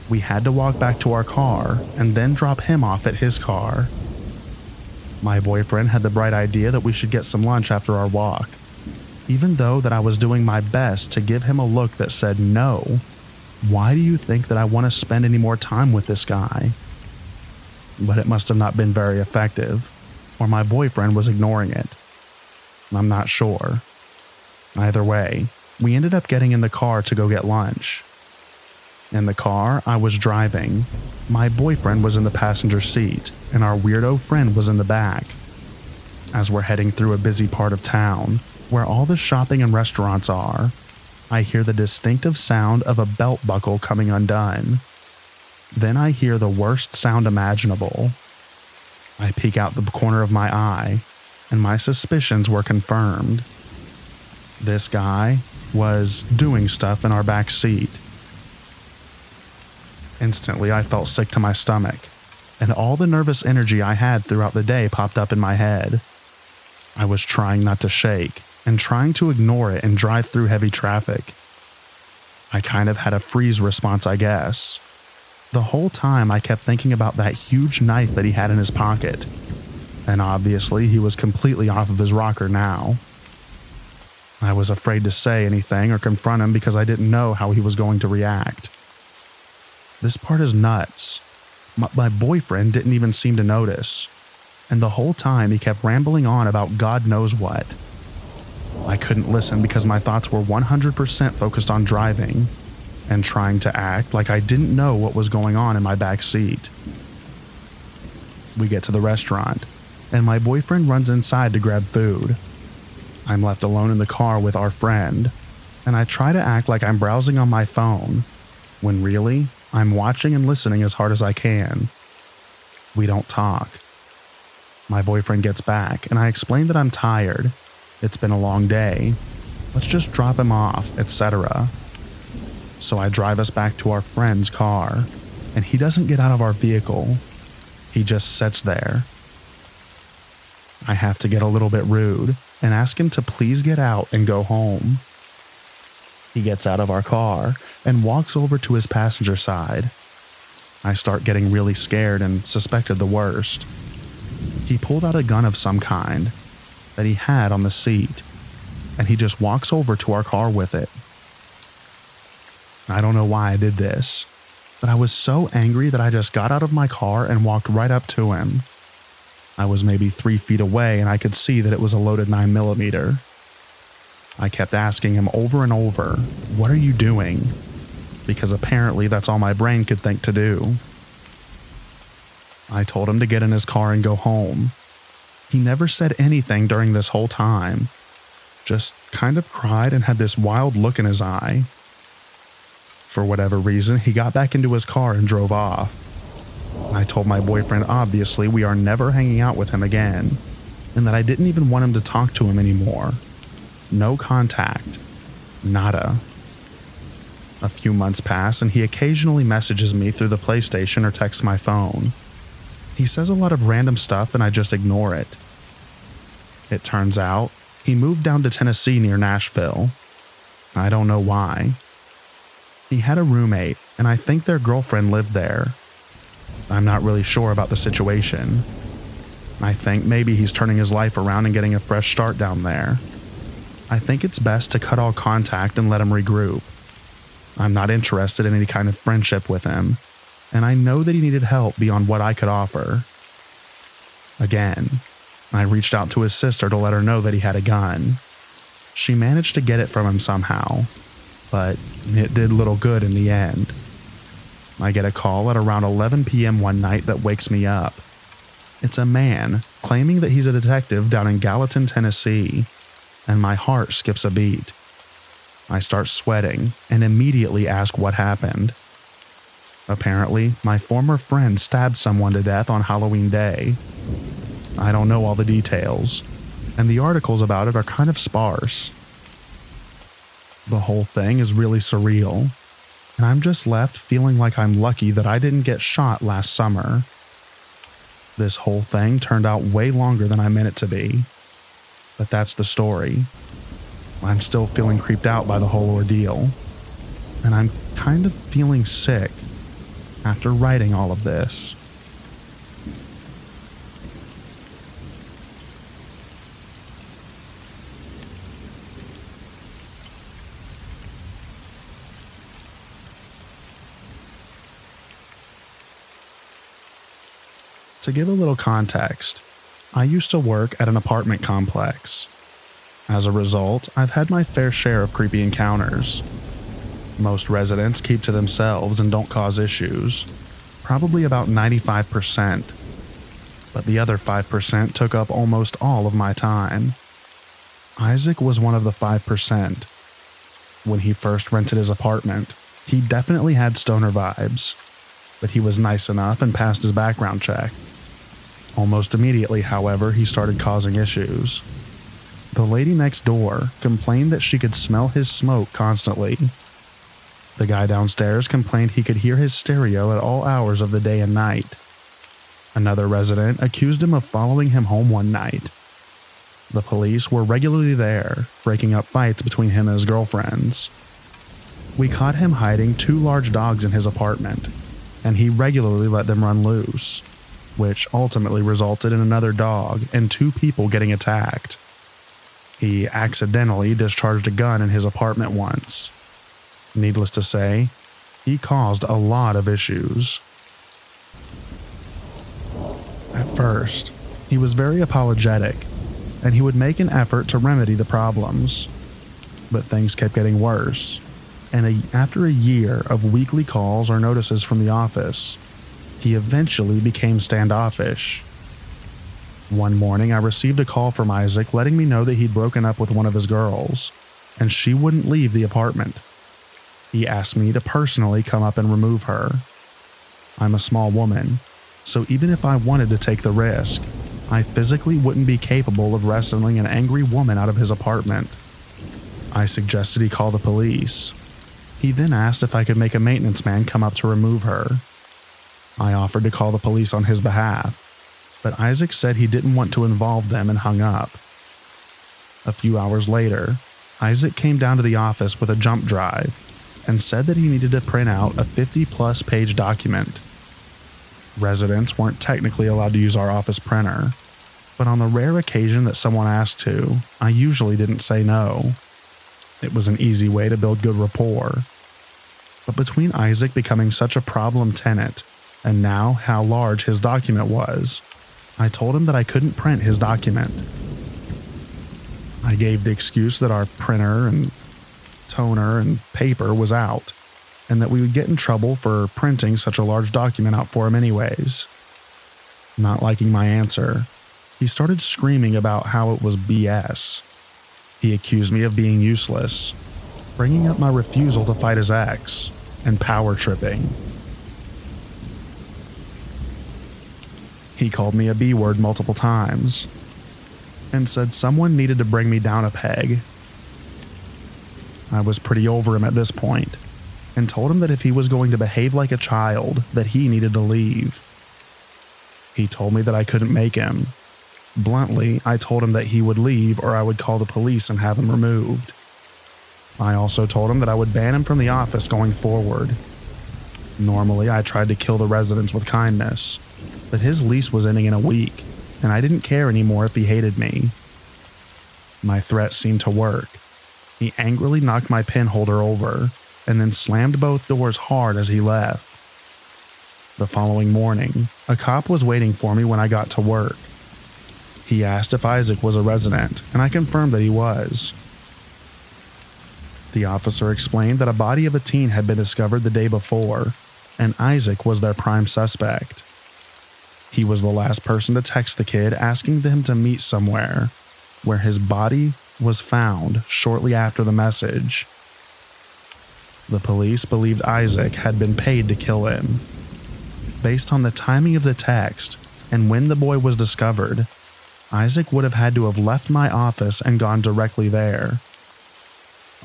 We had to walk back to our car and then drop him off at his car. My boyfriend had the bright idea that we should get some lunch after our walk, even though that I was doing my best to give him a look that said, "No, why do you think that I want to spend any more time with this guy?" But it must have not been very effective, or my boyfriend was ignoring it. I'm not sure. Either way, we ended up getting in the car to go get lunch. In the car, I was driving. My boyfriend was in the passenger seat, and our weirdo friend was in the back. As we're heading through a busy part of town, where all the shopping and restaurants are, I hear the distinctive sound of a belt buckle coming undone. Then I hear the worst sound imaginable. I peek out the corner of my eye, and my suspicions were confirmed. This guy was doing stuff in our back seat. Instantly, I felt sick to my stomach, and all the nervous energy I had throughout the day popped up in my head. I was trying not to shake, and trying to ignore it and drive through heavy traffic. I kind of had a freeze response, I guess. The whole time I kept thinking about that huge knife that he had in his pocket, and obviously he was completely off of his rocker now. I was afraid to say anything or confront him because I didn't know how he was going to react. This part is nuts. My boyfriend didn't even seem to notice, and the whole time he kept rambling on about God knows what. I couldn't listen because my thoughts were 100% focused on driving and trying to act like I didn't know what was going on in my back seat. We get to the restaurant, and my boyfriend runs inside to grab food. I'm left alone in the car with our friend, and I try to act like I'm browsing on my phone, when really, I'm watching and listening as hard as I can. We don't talk. My boyfriend gets back, and I explain that I'm tired. It's been a long day. Let's just drop him off, etc. So I drive us back to our friend's car, and he doesn't get out of our vehicle. He just sits there. I have to get a little bit rude and ask him to please get out and go home. He gets out of our car and walks over to his passenger side. I start getting really scared and suspected the worst. He pulled out a gun of some kind that he had on the seat, and he just walks over to our car with it. I don't know why I did this, but I was so angry that I just got out of my car and walked right up to him. I was maybe 3 feet away, and I could see that it was a loaded 9mm. I kept asking him over and over, "What are you doing?" Because apparently that's all my brain could think to do. I told him to get in his car and go home. He never said anything during this whole time, just kind of cried and had this wild look in his eye. For whatever reason, he got back into his car and drove off. I told my boyfriend obviously we are never hanging out with him again, and that I didn't even want him to talk to him anymore. No contact. Nada. A few months pass and he occasionally messages me through the PlayStation or texts my phone. He says a lot of random stuff and I just ignore it. It turns out he moved down to Tennessee near Nashville. I don't know why. He had a roommate and I think their girlfriend lived there. I'm not really sure about the situation. I think maybe he's turning his life around and getting a fresh start down there. I think it's best to cut all contact and let him regroup. I'm not interested in any kind of friendship with him, and I know that he needed help beyond what I could offer. Again, I reached out to his sister to let her know that he had a gun. She managed to get it from him somehow, but it did little good in the end. I get a call at around 11 p.m. one night that wakes me up. It's a man claiming that he's a detective down in Gallatin, Tennessee, and my heart skips a beat. I start sweating and immediately ask what happened. Apparently, my former friend stabbed someone to death on Halloween Day. I don't know all the details, and the articles about it are kind of sparse. The whole thing is really surreal, and I'm just left feeling like I'm lucky that I didn't get shot last summer. This whole thing turned out way longer than I meant it to be, but that's the story. I'm still feeling creeped out by the whole ordeal, and I'm kind of feeling sick after writing all of this. To give a little context, I used to work at an apartment complex. As a result, I've had my fair share of creepy encounters. Most residents keep to themselves and don't cause issues, probably about 95%. But the other 5% took up almost all of my time. Isaac was one of the 5%. When he first rented his apartment, he definitely had stoner vibes, but he was nice enough and passed his background check. Almost immediately, however, he started causing issues. The lady next door complained that she could smell his smoke constantly. The guy downstairs complained he could hear his stereo at all hours of the day and night. Another resident accused him of following him home one night. The police were regularly there, breaking up fights between him and his girlfriends. We caught him hiding 2 large dogs in his apartment, and he regularly let them run loose. which ultimately resulted in another dog and 2 people getting attacked. He accidentally discharged a gun in his apartment once. Needless to say, he caused a lot of issues. At first, he was very apologetic, and he would make an effort to remedy the problems. But things kept getting worse, and after a year of weekly calls or notices from the office, he eventually became standoffish. One morning, I received a call from Isaac letting me know that he'd broken up with one of his girls, and she wouldn't leave the apartment. He asked me to personally come up and remove her. I'm a small woman, so even if I wanted to take the risk, I physically wouldn't be capable of wrestling an angry woman out of his apartment. I suggested he call the police. He then asked if I could make a maintenance man come up to remove her. I offered to call the police on his behalf, but Isaac said he didn't want to involve them and hung up. A few hours later, Isaac came down to the office with a jump drive and said that he needed to print out a 50-plus page document. Residents weren't technically allowed to use our office printer, but on the rare occasion that someone asked to, I usually didn't say no. It was an easy way to build good rapport. But between Isaac becoming such a problem tenant and now how large his document was, I told him that I couldn't print his document. I gave the excuse that our printer and toner and paper was out, and that we would get in trouble for printing such a large document out for him anyways. Not liking my answer, he started screaming about how it was BS. He accused me of being useless, bringing up my refusal to fight his ex, and power tripping. He called me a B-word multiple times, and said someone needed to bring me down a peg. I was pretty over him at this point, and told him that if he was going to behave like a child, that he needed to leave. He told me that I couldn't make him. Bluntly, I told him that he would leave or I would call the police and have him removed. I also told him that I would ban him from the office going forward. Normally, I tried to kill the residents with kindness, but his lease was ending in a week, and I didn't care anymore if he hated me. My threat seemed to work. He angrily knocked my pen holder over, and then slammed both doors hard as he left. The following morning, a cop was waiting for me when I got to work. He asked if Isaac was a resident, and I confirmed that he was. The officer explained that a body of a teen had been discovered the day before, and Isaac was their prime suspect. He was the last person to text the kid asking him to meet somewhere, where his body was found shortly after the message. The police believed Isaac had been paid to kill him. Based on the timing of the text and when the boy was discovered, Isaac would have had to have left my office and gone directly there.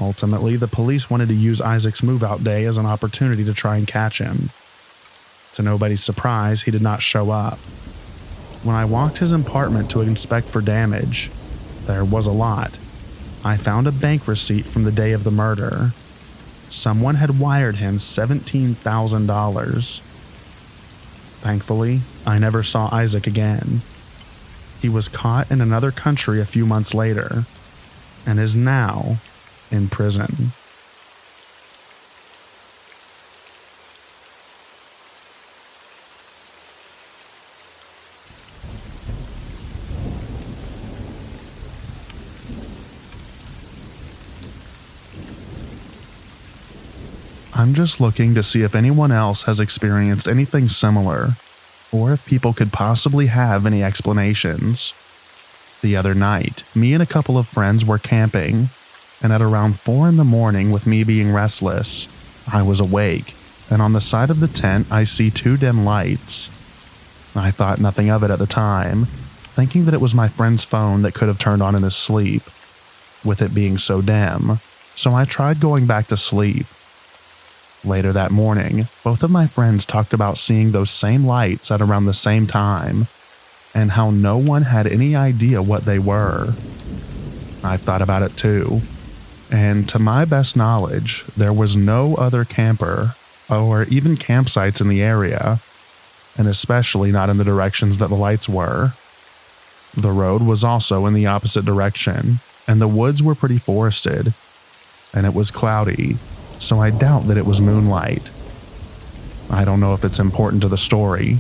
Ultimately, the police wanted to use Isaac's move-out day as an opportunity to try and catch him. To nobody's surprise, he did not show up. When I walked his apartment to inspect for damage, there was a lot. I found a bank receipt from the day of the murder. Someone had wired him $17,000. Thankfully, I never saw Isaac again. He was caught in another country a few months later, and is now in prison. I'm just looking to see if anyone else has experienced anything similar, or if people could possibly have any explanations. The other night, me and a couple of friends were camping, and at around 4 a.m, with me being restless, I was awake, and on the side of the tent I see 2 dim lights. I thought nothing of it at the time, thinking that it was my friend's phone that could have turned on in his sleep, with it being so dim, so I tried going back to sleep. Later that morning, both of my friends talked about seeing those same lights at around the same time, and how no one had any idea what they were. I've thought about it too, and to my best knowledge, there was no other camper or even campsites in the area. and especially not in the directions that the lights were. The road was also in the opposite direction, and the woods were pretty forested, and it was cloudy, so I doubt that it was moonlight. I don't know if it's important to the story,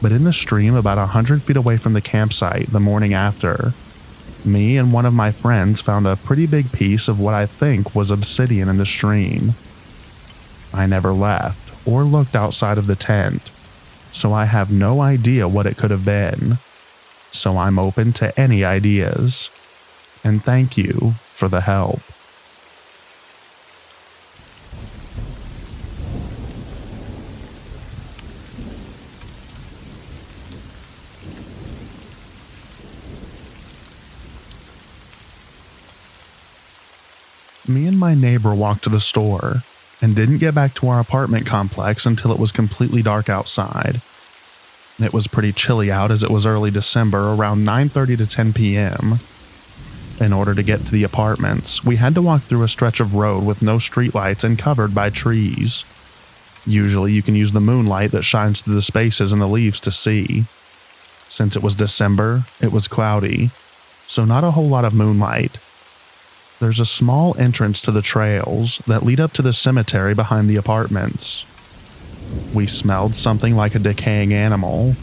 but in the stream about 100 feet away from the campsite the morning after, me and one of my friends found a pretty big piece of what I think was obsidian in the stream. I never left or looked outside of the tent, so I have no idea what it could have been. So I'm open to any ideas. And thank you for the help. Me and my neighbor walked to the store and didn't get back to our apartment complex until it was completely dark outside. It was pretty chilly out as it was early December, around 9:30 to 10 p.m. In order to get to the apartments, we had to walk through a stretch of road with no streetlights and covered by trees. Usually you can use the moonlight that shines through the spaces in the leaves to see. Since it was December, it was cloudy, so not a whole lot of moonlight. There's a small entrance to the trails that lead up to the cemetery behind the apartments. We smelled something like a decaying animal.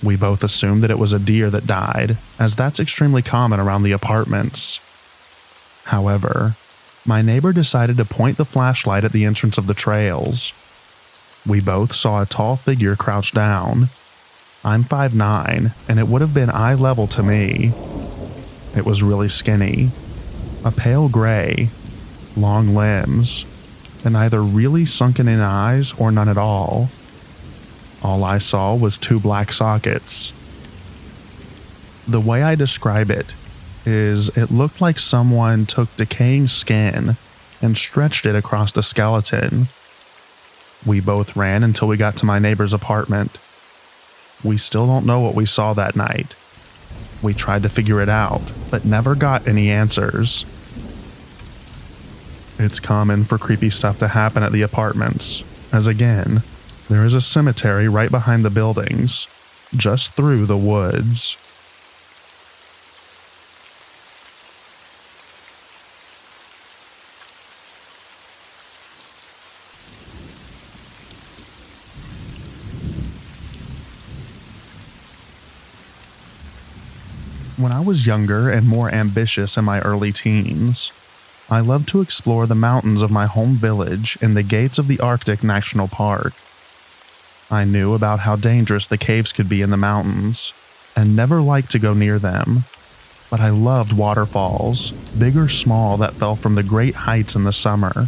We both assumed that it was a deer that died, as that's extremely common around the apartments. However, my neighbor decided to point the flashlight at the entrance of the trails. We both saw a tall figure crouched down. I'm 5'9", and it would have been eye level to me. It was really skinny. A pale gray, long limbs, and either really sunken in eyes or none at all. All I saw was 2 black sockets. The way I describe it is it looked like someone took decaying skin and stretched it across the skeleton. We both ran until we got to my neighbor's apartment. We still don't know what we saw that night. We tried to figure it out, but never got any answers. It's common for creepy stuff to happen at the apartments, as again, there is a cemetery right behind the buildings, just through the woods. When I was younger and more ambitious in my early teens, I loved to explore the mountains of my home village and the gates of the Arctic National Park. I knew about how dangerous the caves could be in the mountains, and never liked to go near them. But I loved waterfalls, big or small, that fell from the great heights in the summer.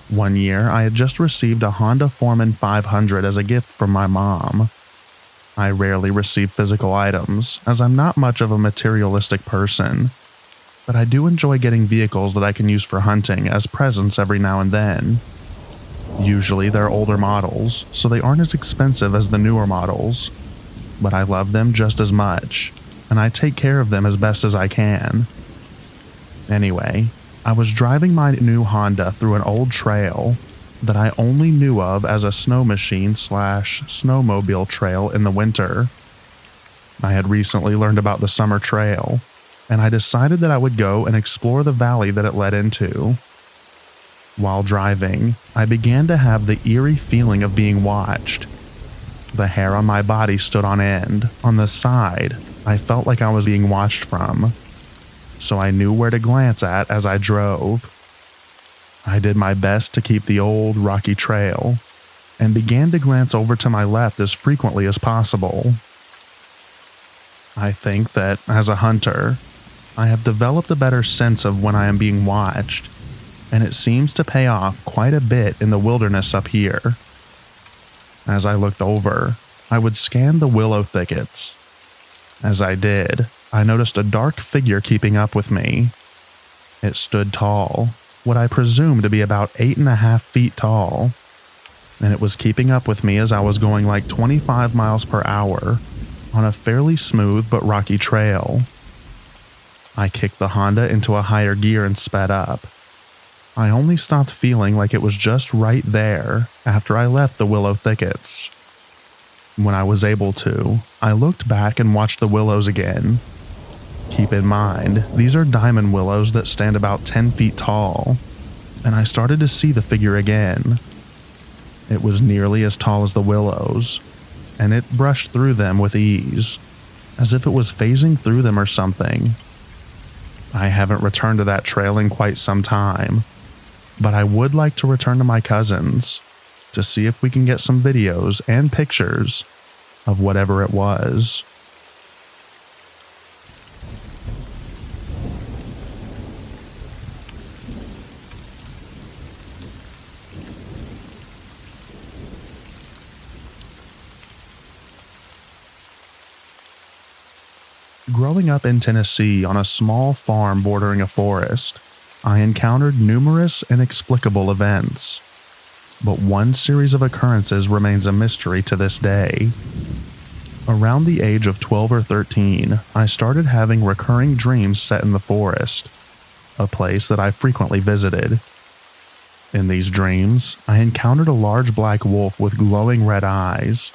One year, I had just received a Honda Foreman 500 as a gift from my mom. I rarely receive physical items, as I'm not much of a materialistic person, but I do enjoy getting vehicles that I can use for hunting as presents every now and then. Usually they're older models, so they aren't as expensive as the newer models, but I love them just as much, and I take care of them as best as I can. Anyway, I was driving my new Honda through an old trail that I only knew of as a snow machine / snowmobile trail in the winter. I had recently learned about the summer trail, and I decided that I would go and explore the valley that it led into. While driving, I began to have the eerie feeling of being watched. The hair on my body stood on end. On the side, I felt like I was being watched from, so I knew where to glance at as I drove. I did my best to keep the old, rocky trail, and began to glance over to my left as frequently as possible. I think that, as a hunter, I have developed a better sense of when I am being watched, and it seems to pay off quite a bit in the wilderness up here. As I looked over, I would scan the willow thickets. As I did, I noticed a dark figure keeping up with me. It stood tall, what I presume to be about 8.5 feet tall, and it was keeping up with me as I was going like 25 miles per hour on a fairly smooth but rocky trail. I kicked the Honda into a higher gear and sped up. I only stopped feeling like it was just right there after I left the willow thickets. When I was able to, I looked back and watched the willows again. Keep in mind, these are diamond willows that stand about 10 feet tall, and I started to see the figure again. It was nearly as tall as the willows, and it brushed through them with ease, as if it was phasing through them or something. I haven't returned to that trail in quite some time, but I would like to return to my cousin's to see if we can get some videos and pictures of whatever it was. Growing up in Tennessee on a small farm bordering a forest, I encountered numerous inexplicable events. But one series of occurrences remains a mystery to this day. Around the age of 12 or 13, I started having recurring dreams set in the forest, a place that I frequently visited. In these dreams, I encountered a large black wolf with glowing red eyes.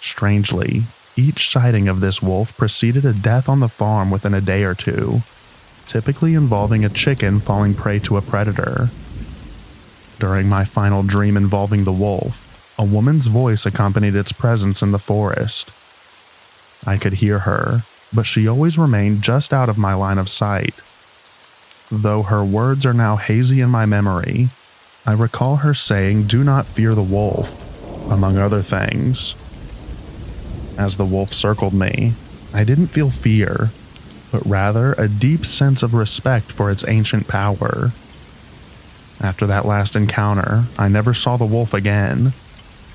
Strangely, each sighting of this wolf preceded a death on the farm within a day or two, typically involving a chicken falling prey to a predator. During my final dream involving the wolf, a woman's voice accompanied its presence in the forest. I could hear her, but she always remained just out of my line of sight. Though her words are now hazy in my memory, I recall her saying, "Do not fear the wolf," among other things. As the wolf circled me, I didn't feel fear, but rather a deep sense of respect for its ancient power. After that last encounter, I never saw the wolf again,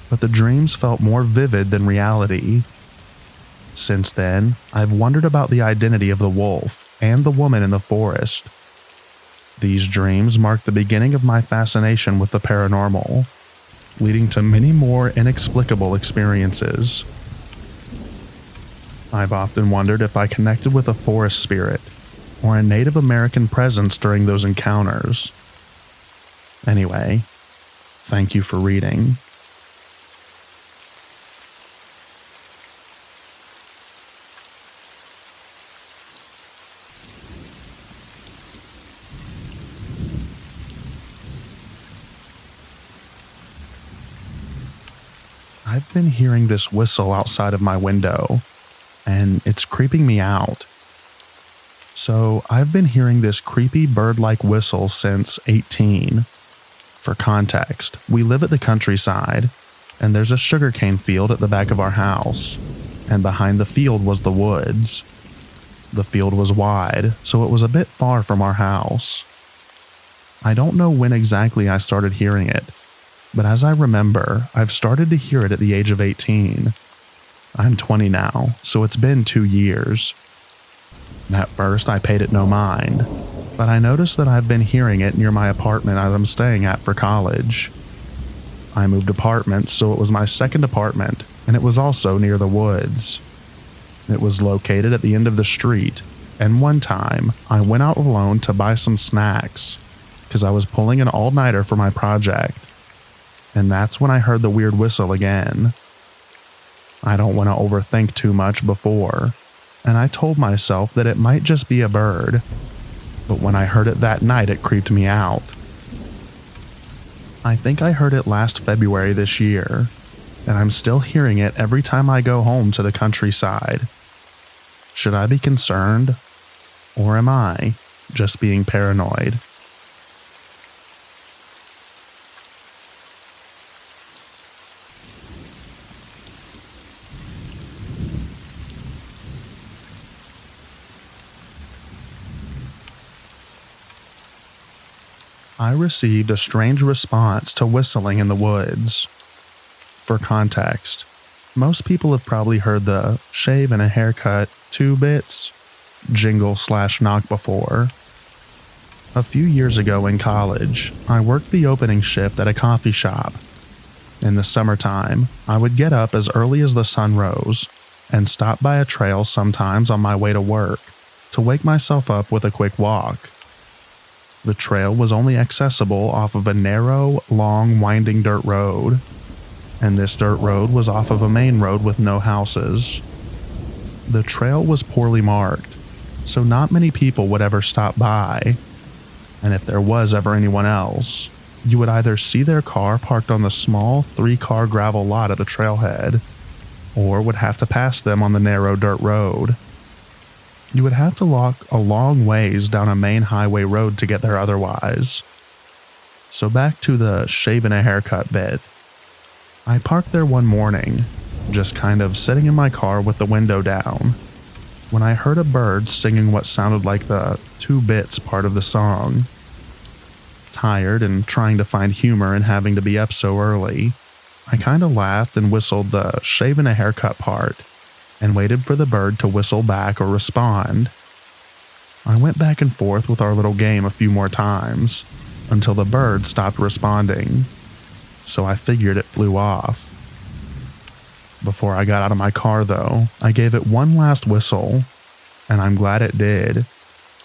but the dreams felt more vivid than reality. Since then, I've wondered about the identity of the wolf and the woman in the forest. These dreams marked the beginning of my fascination with the paranormal, leading to many more inexplicable experiences. I've often wondered if I connected with a forest spirit or a Native American presence during those encounters. Anyway, thank you for reading. I've been hearing this whistle outside of my window, and it's creeping me out. So I've been hearing this creepy bird-like whistle since 18. For context, we live at the countryside, and there's a sugarcane field at the back of our house, and behind the field was the woods. The field was wide, so it was a bit far from our house. I don't know when exactly I started hearing it, but as I remember, I've started to hear it at the age of 18. I'm 20 now, so it's been 2 years. At first, I paid it no mind, but I noticed that I've been hearing it near my apartment I'm staying at for college. I moved apartments, so it was my second apartment, and it was also near the woods. It was located at the end of the street, and one time, I went out alone to buy some snacks, because I was pulling an all-nighter for my project. And that's when I heard the weird whistle again. I don't want to overthink too much before, and I told myself that it might just be a bird. But when I heard it that night, it creeped me out. I think I heard it last February this year, and I'm still hearing it every time I go home to the countryside. Should I be concerned? Or am I just being paranoid? I received a strange response to whistling in the woods. For context, most people have probably heard the shave and a haircut 2 bits jingle/knock before. A few years ago in college, I worked the opening shift at a coffee shop. In the summertime, I would get up as early as the sun rose and stop by a trail sometimes on my way to work to wake myself up with a quick walk. The trail was only accessible off of a narrow, long, winding dirt road. and this dirt road was off of a main road with no houses. The trail was poorly marked, so not many people would ever stop by, and if there was ever anyone else, you would either see their car parked on the small 3-car gravel lot at the trailhead, or would have to pass them on the narrow dirt road. You would have to walk a long ways down a main highway road to get there otherwise. So back to the shaving a haircut bit. I parked there one morning, just kind of sitting in my car with the window down, when I heard a bird singing what sounded like the 2 bits part of the song. Tired and trying to find humor in having to be up so early, I kind of laughed and whistled the shaving a haircut part and waited for the bird to whistle back or respond. I went back and forth with our little game a few more times until the bird stopped responding, so I figured it flew off. Before I got out of my car, though, I gave it one last whistle, and I'm glad it did,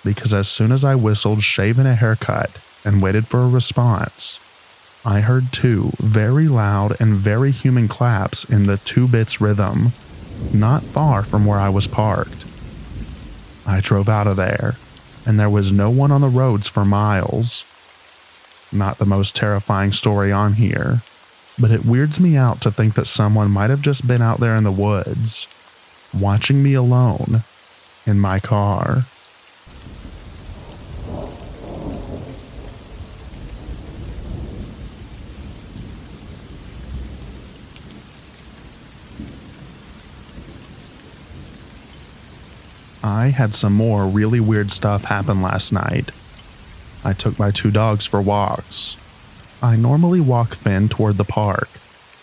because as soon as I whistled shaving a haircut and waited for a response, I heard 2 very loud and very human claps in the 2 bits rhythm, not far from where I was parked. I drove out of there, and there was no one on the roads for miles. Not the most terrifying story on here, but it weirds me out to think that someone might have just been out there in the woods, watching me alone in my car. I had some more really weird stuff happen last night. I took my 2 dogs for walks. I normally walk Finn toward the park,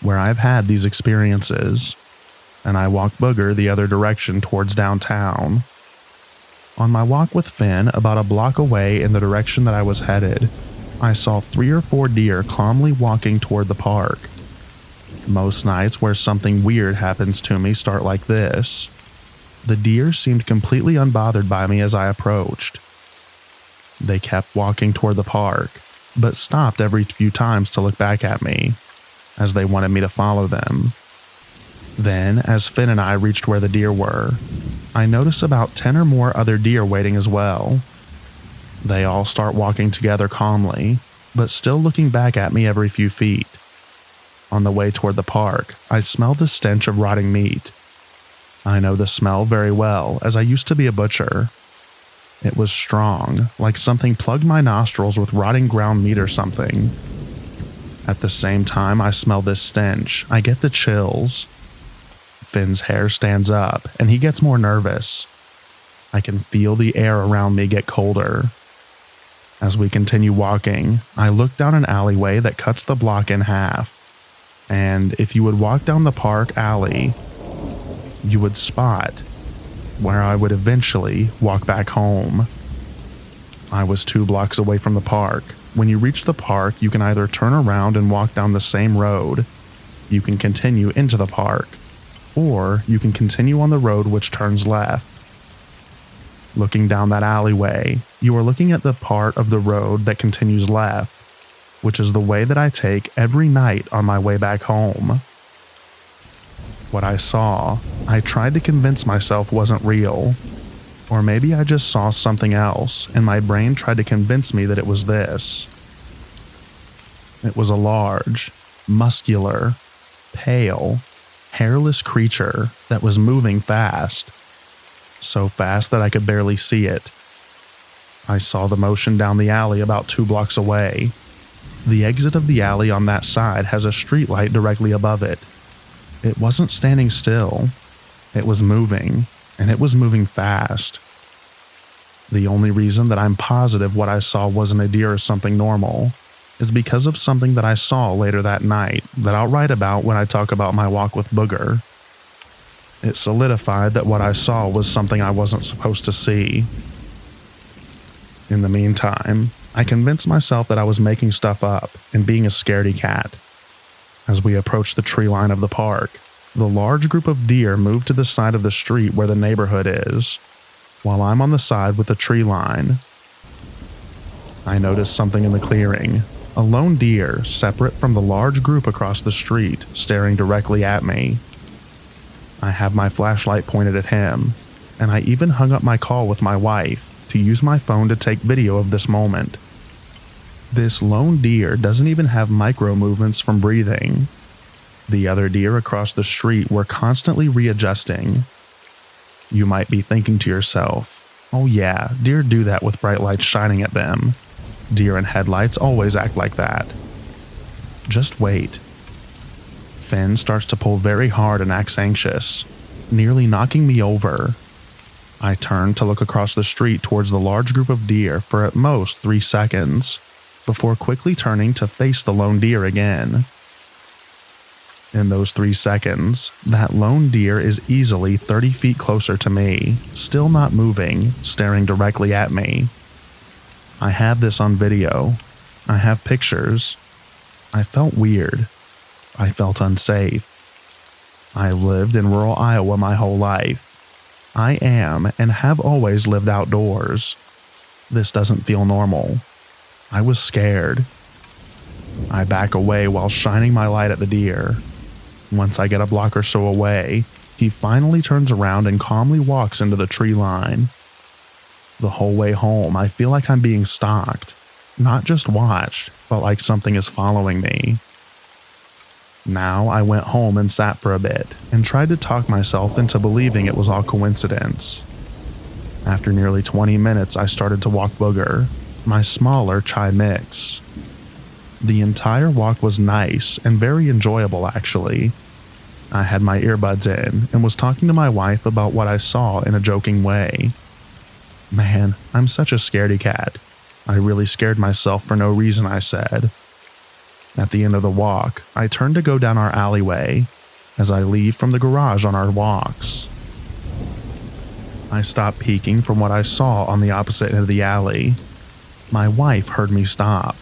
where I've had these experiences, and I walk Booger the other direction towards downtown. On my walk with Finn, about a block away in the direction that I was headed, I saw 3 or 4 deer calmly walking toward the park. Most nights where something weird happens to me start like this. The deer seemed completely unbothered by me as I approached. They kept walking toward the park, but stopped every few times to look back at me, as they wanted me to follow them. Then, as Finn and I reached where the deer were, I noticed about 10 or more other deer waiting as well. They all start walking together calmly, but still looking back at me every few feet. On the way toward the park, I smelled the stench of rotting meat. I know the smell very well, as I used to be a butcher. It was strong, like something plugged my nostrils with rotting ground meat or something. At the same time I smell this stench, I get the chills. Finn's hair stands up, and he gets more nervous. I can feel the air around me get colder. As we continue walking, I look down an alleyway that cuts the block in half. And if you would walk down the park alley, you would spot where I would eventually walk back home. I was 2 blocks away from the park. When you reach the park, you can either turn around and walk down the same road, you can continue into the park, or you can continue on the road which turns left. Looking down that alleyway, you are looking at the part of the road that continues left, which is the way that I take every night on my way back home. What I saw, I tried to convince myself wasn't real. Or maybe I just saw something else, and my brain tried to convince me that it was this. It was a large, muscular, pale, hairless creature that was moving fast. So fast that I could barely see it. I saw the motion down the alley about 2 blocks away. The exit of the alley on that side has a streetlight directly above it. It wasn't standing still. It was moving, and it was moving fast. The only reason that I'm positive what I saw wasn't a deer or something normal is because of something that I saw later that night that I'll write about when I talk about my walk with Booger. It solidified that what I saw was something I wasn't supposed to see. In the meantime, I convinced myself that I was making stuff up and being a scaredy cat. As we approached the tree line of the park, the large group of deer moved to the side of the street where the neighborhood is, while I'm on the side with the tree line. I noticed something in the clearing, a lone deer separate from the large group across the street staring directly at me. I have my flashlight pointed at him, and I even hung up my call with my wife to use my phone to take video of this moment. This lone deer doesn't even have micro movements from breathing. The other deer across the street were constantly readjusting. You might be thinking to yourself, oh yeah, deer do that with bright lights shining at them. Deer in headlights always act like that. Just wait. Finn starts to pull very hard and acts anxious, nearly knocking me over. I turn to look across the street towards the large group of deer for at most 3 seconds, before quickly turning to face the lone deer again. In those 3 seconds, that lone deer is easily 30 feet closer to me, still not moving, staring directly at me. I have this on video. I have pictures. I felt weird. I felt unsafe. I've lived in rural Iowa my whole life. I am and have always lived outdoors. This doesn't feel normal. I was scared. I back away while shining my light at the deer. Once I get a block or so away, he finally turns around and calmly walks into the tree line. The whole way home, I feel like I'm being stalked. Not just watched, but like something is following me. Now I went home and sat for a bit and tried to talk myself into believing it was all coincidence. After nearly 20 minutes, I started to walk Booger, my smaller chai mix. The entire walk was nice and very enjoyable, actually. I had my earbuds in and was talking to my wife about what I saw in a joking way. Man, I'm such a scaredy cat. I really scared myself for no reason, I said. At the end of the walk, I turned to go down our alleyway as I leave from the garage on our walks. I stopped peeking from what I saw on the opposite end of the alley. My wife heard me stop.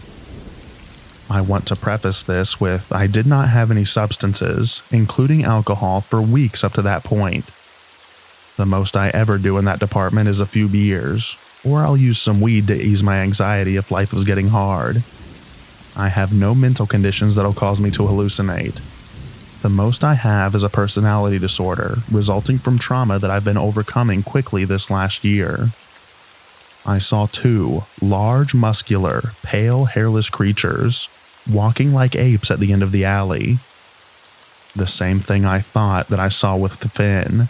I want to preface this with I did not have any substances, including alcohol, for weeks up to that point. The most I ever do in that department is a few beers, or I'll use some weed to ease my anxiety if life is getting hard. I have no mental conditions that'll cause me to hallucinate. The most I have is a personality disorder resulting from trauma that I've been overcoming quickly this last year. I saw 2 large, muscular, pale, hairless creatures walking like apes at the end of the alley. The same thing I thought that I saw with Finn.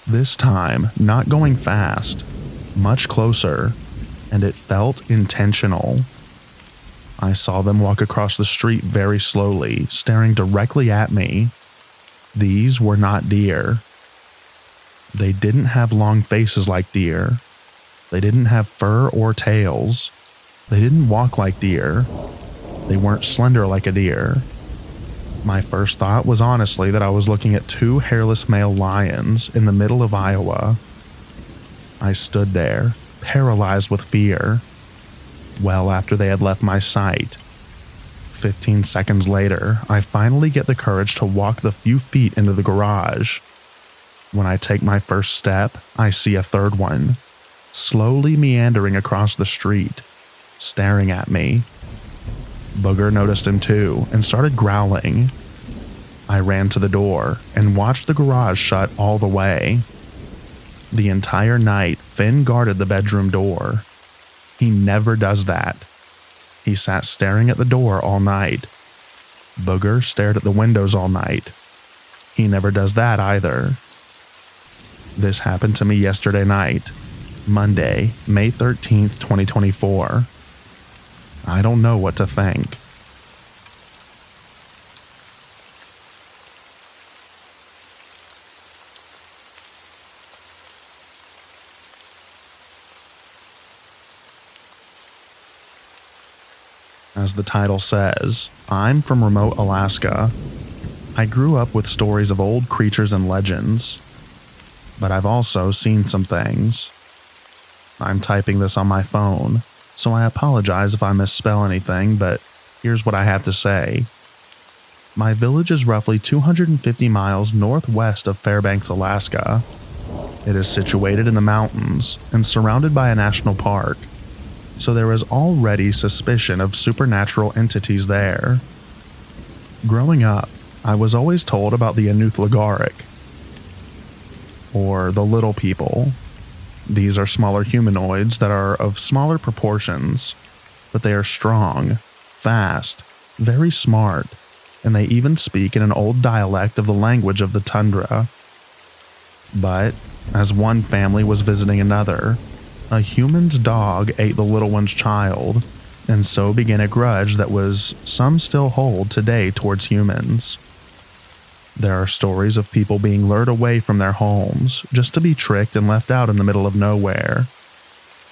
This time, not going fast, much closer, and it felt intentional. I saw them walk across the street very slowly, staring directly at me. These were not deer. They didn't have long faces like deer. They didn't have fur or tails. They didn't walk like deer. They weren't slender like a deer. My first thought was honestly that I was looking at 2 hairless male lions in the middle of Iowa. I stood there, paralyzed with fear. Well after they had left my sight. 15 seconds later, I finally get the courage to walk the few feet into the garage. When I take my first step, I see a third one, slowly meandering across the street, staring at me. Booger noticed him too and started growling. I ran to the door and watched the garage shut all the way. The entire night, Finn guarded the bedroom door. He never does that. He sat staring at the door all night. Booger stared at the windows all night. He never does that either. This happened to me yesterday night, Monday, May 13th, 2024. I don't know what to think. As the title says, I'm from remote Alaska. I grew up with stories of old creatures and legends, but I've also seen some things. I'm typing this on my phone, so I apologize if I misspell anything, but here's what I have to say. My village is roughly 250 miles northwest of Fairbanks, Alaska. It is situated in the mountains and surrounded by a national park. so there was already suspicion of supernatural entities there. Growing up, I was always told about the Anuth-Lagaric, or the Little People. These are smaller humanoids that are of smaller proportions, but they are strong, fast, very smart, and they even speak in an old dialect of the language of the tundra. But, as one family was visiting another, a human's dog ate the little one's child, and so began a grudge that some still hold today towards humans. There are stories of people being lured away from their homes just to be tricked and left out in the middle of nowhere.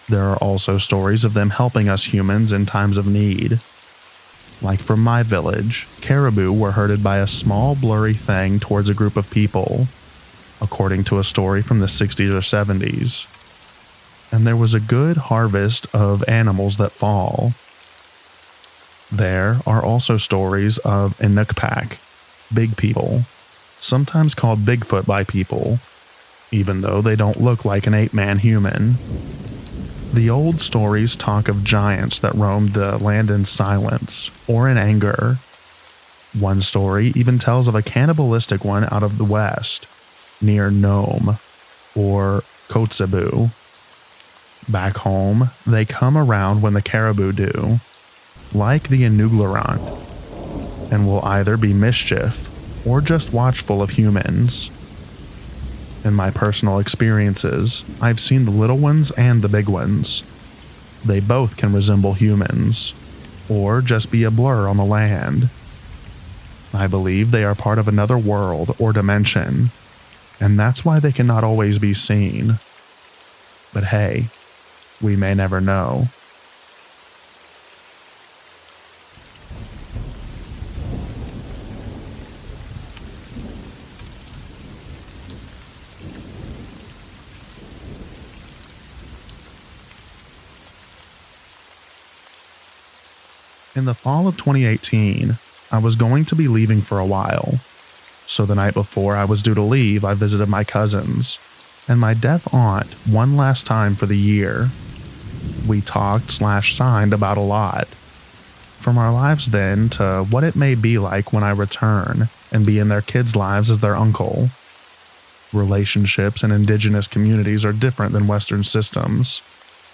There are also stories of them helping us humans in times of need. Like from my village, caribou were herded by a small blurry thing towards a group of people, according to a story from the 60s or 70s. And there was a good harvest of animals that fall. There are also stories of Inukpak, big people, sometimes called Bigfoot by people, even though they don't look like an 8-man human. The old stories talk of giants that roamed the land in silence or in anger. One story even tells of a cannibalistic one out of the west, near Nome, or Kotzebue. Back home, they come around when the caribou do, like the Inuglerant, and will either be mischief or just watchful of humans. In my personal experiences, I've seen the little ones and the big ones. They both can resemble humans, or just be a blur on the land. I believe they are part of another world or dimension, and that's why they cannot always be seen. But hey, we may never know. In the fall of 2018, I was going to be leaving for a while. So the night before I was due to leave, I visited my cousins and my deaf aunt one last time for the year. We talked/signed about a lot. From our lives then to what it may be like when I return and be in their kids' lives as their uncle. Relationships in indigenous communities are different than Western systems,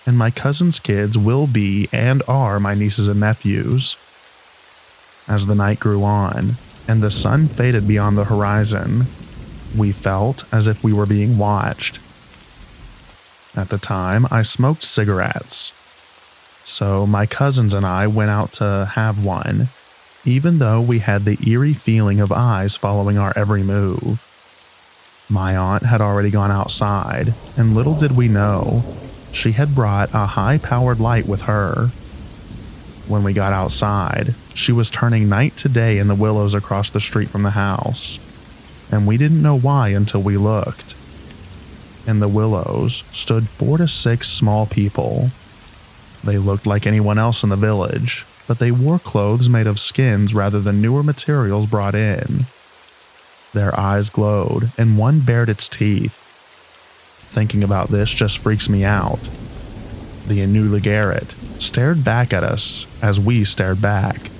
and my cousins' kids will be and are my nieces and nephews. As the night grew on, and the sun faded beyond the horizon, we felt as if we were being watched. At the time, I smoked cigarettes, so my cousins and I went out to have one, even though we had the eerie feeling of eyes following our every move. My aunt had already gone outside, and little did we know, she had brought a high-powered light with her. When we got outside, she was turning night to day in the willows across the street from the house, and we didn't know why until we looked. In the willows stood 4 to 6 small people. They looked like anyone else in the village, but they wore clothes made of skins rather than newer materials brought in. Their eyes glowed, and one bared its teeth. Thinking about this just freaks me out. The Anuth-Lagaric stared back at us as we stared back.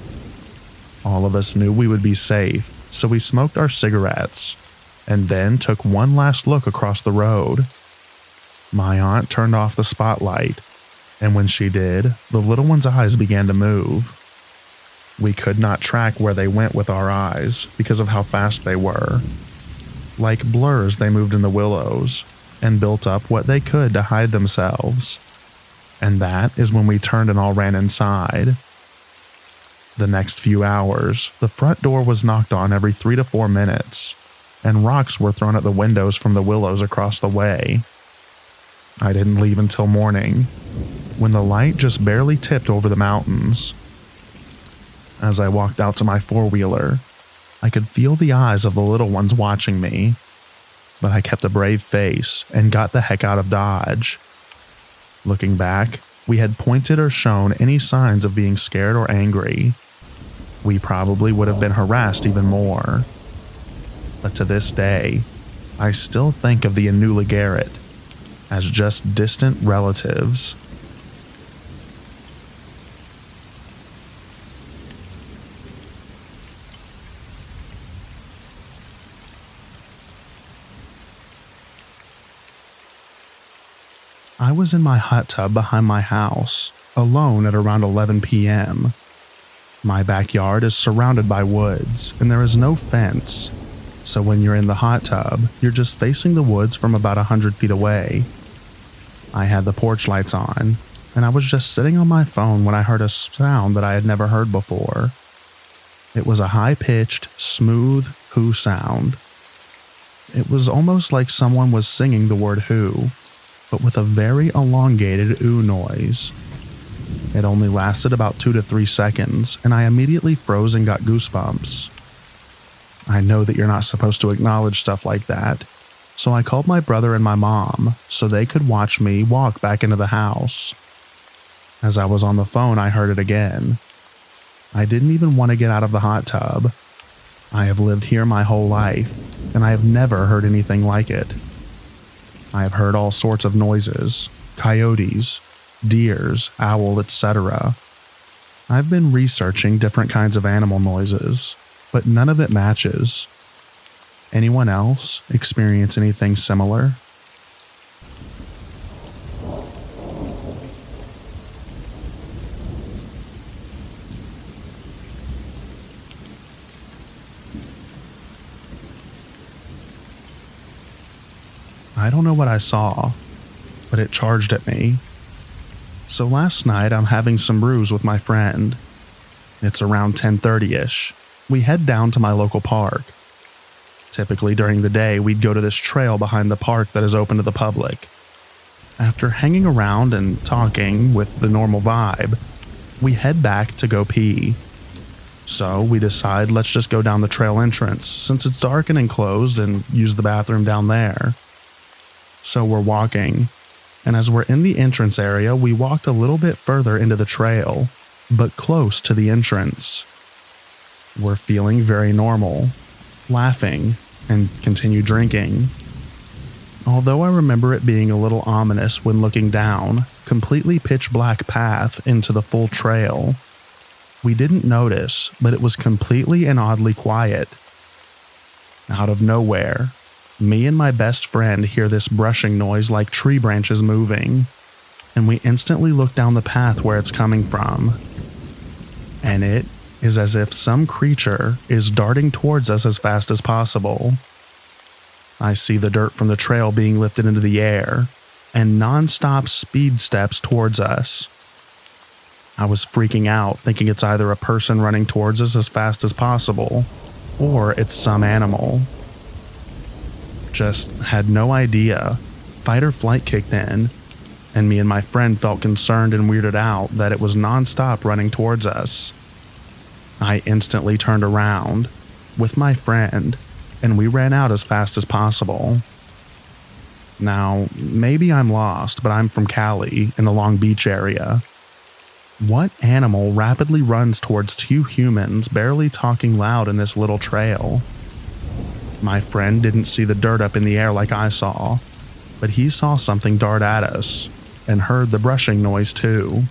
All of us knew we would be safe, so we smoked our cigarettes, and then took one last look across the road. My aunt turned off the spotlight, and when she did, the little one's eyes began to move. We could not track where they went with our eyes because of how fast they were. Like blurs, they moved in the willows, and built up what they could to hide themselves. And that is when we turned and all ran inside. The next few hours, the front door was knocked on every 3 to 4 minutes, and rocks were thrown at the windows from the willows across the way. I didn't leave until morning, when the light just barely tipped over the mountains. As I walked out to my four-wheeler, I could feel the eyes of the little ones watching me, but I kept a brave face and got the heck out of Dodge. Looking back, we had pointed or shown any signs of being scared or angry. We probably would have been harassed even more. But to this day, I still think of the Anuth-Lagaric as just distant relatives. I was in my hot tub behind my house, alone at around 11 p.m. My backyard is surrounded by woods, and there is no fence, so when you're in the hot tub, you're just facing the woods from about 100 feet away. I had the porch lights on, and I was just sitting on my phone when I heard a sound that I had never heard before. It was a high-pitched, smooth who sound. It was almost like someone was singing the word who, but with a very elongated ooh noise. It only lasted about 2 to 3 seconds, and I immediately froze and got goosebumps. I know that you're not supposed to acknowledge stuff like that, so I called my brother and my mom so they could watch me walk back into the house. As I was on the phone, I heard it again. I didn't even want to get out of the hot tub. I have lived here my whole life, and I have never heard anything like it. I have heard all sorts of noises, coyotes, deers, owl, etc. I've been researching different kinds of animal noises, but none of it matches. Anyone else experience anything similar? I don't know what I saw, but it charged at me. So last night I'm having some brews with my friend. It's around 10:30-ish. We head down to my local park. Typically during the day we'd go to this trail behind the park that is open to the public. After hanging around and talking with the normal vibe, we head back to go pee. So we decide let's just go down the trail entrance since it's dark and enclosed and use the bathroom down there. So we're walking, and as we're in the entrance area, we walked a little bit further into the trail, but close to the entrance. We're feeling very normal, laughing, and continue drinking. Although I remember it being a little ominous when looking down, completely pitch black path into the full trail. We didn't notice, but it was completely and oddly quiet. Out of nowhere, me and my best friend hear this brushing noise like tree branches moving, and we instantly look down the path where it's coming from. And it is as if some creature is darting towards us as fast as possible. I see the dirt from the trail being lifted into the air, and non-stop speed steps towards us. I was freaking out, thinking it's either a person running towards us as fast as possible, or it's some animal. Just had no idea. Fight or flight kicked in, and me and my friend felt concerned and weirded out that it was non-stop running towards us. I instantly turned around with my friend, and we ran out as fast as possible. Now, maybe I'm lost, but I'm from Cali in the Long Beach area. What animal rapidly runs towards two humans barely talking loud in this little trail? My friend didn't see the dirt up in the air like I saw, but he saw something dart at us and heard the brushing noise too.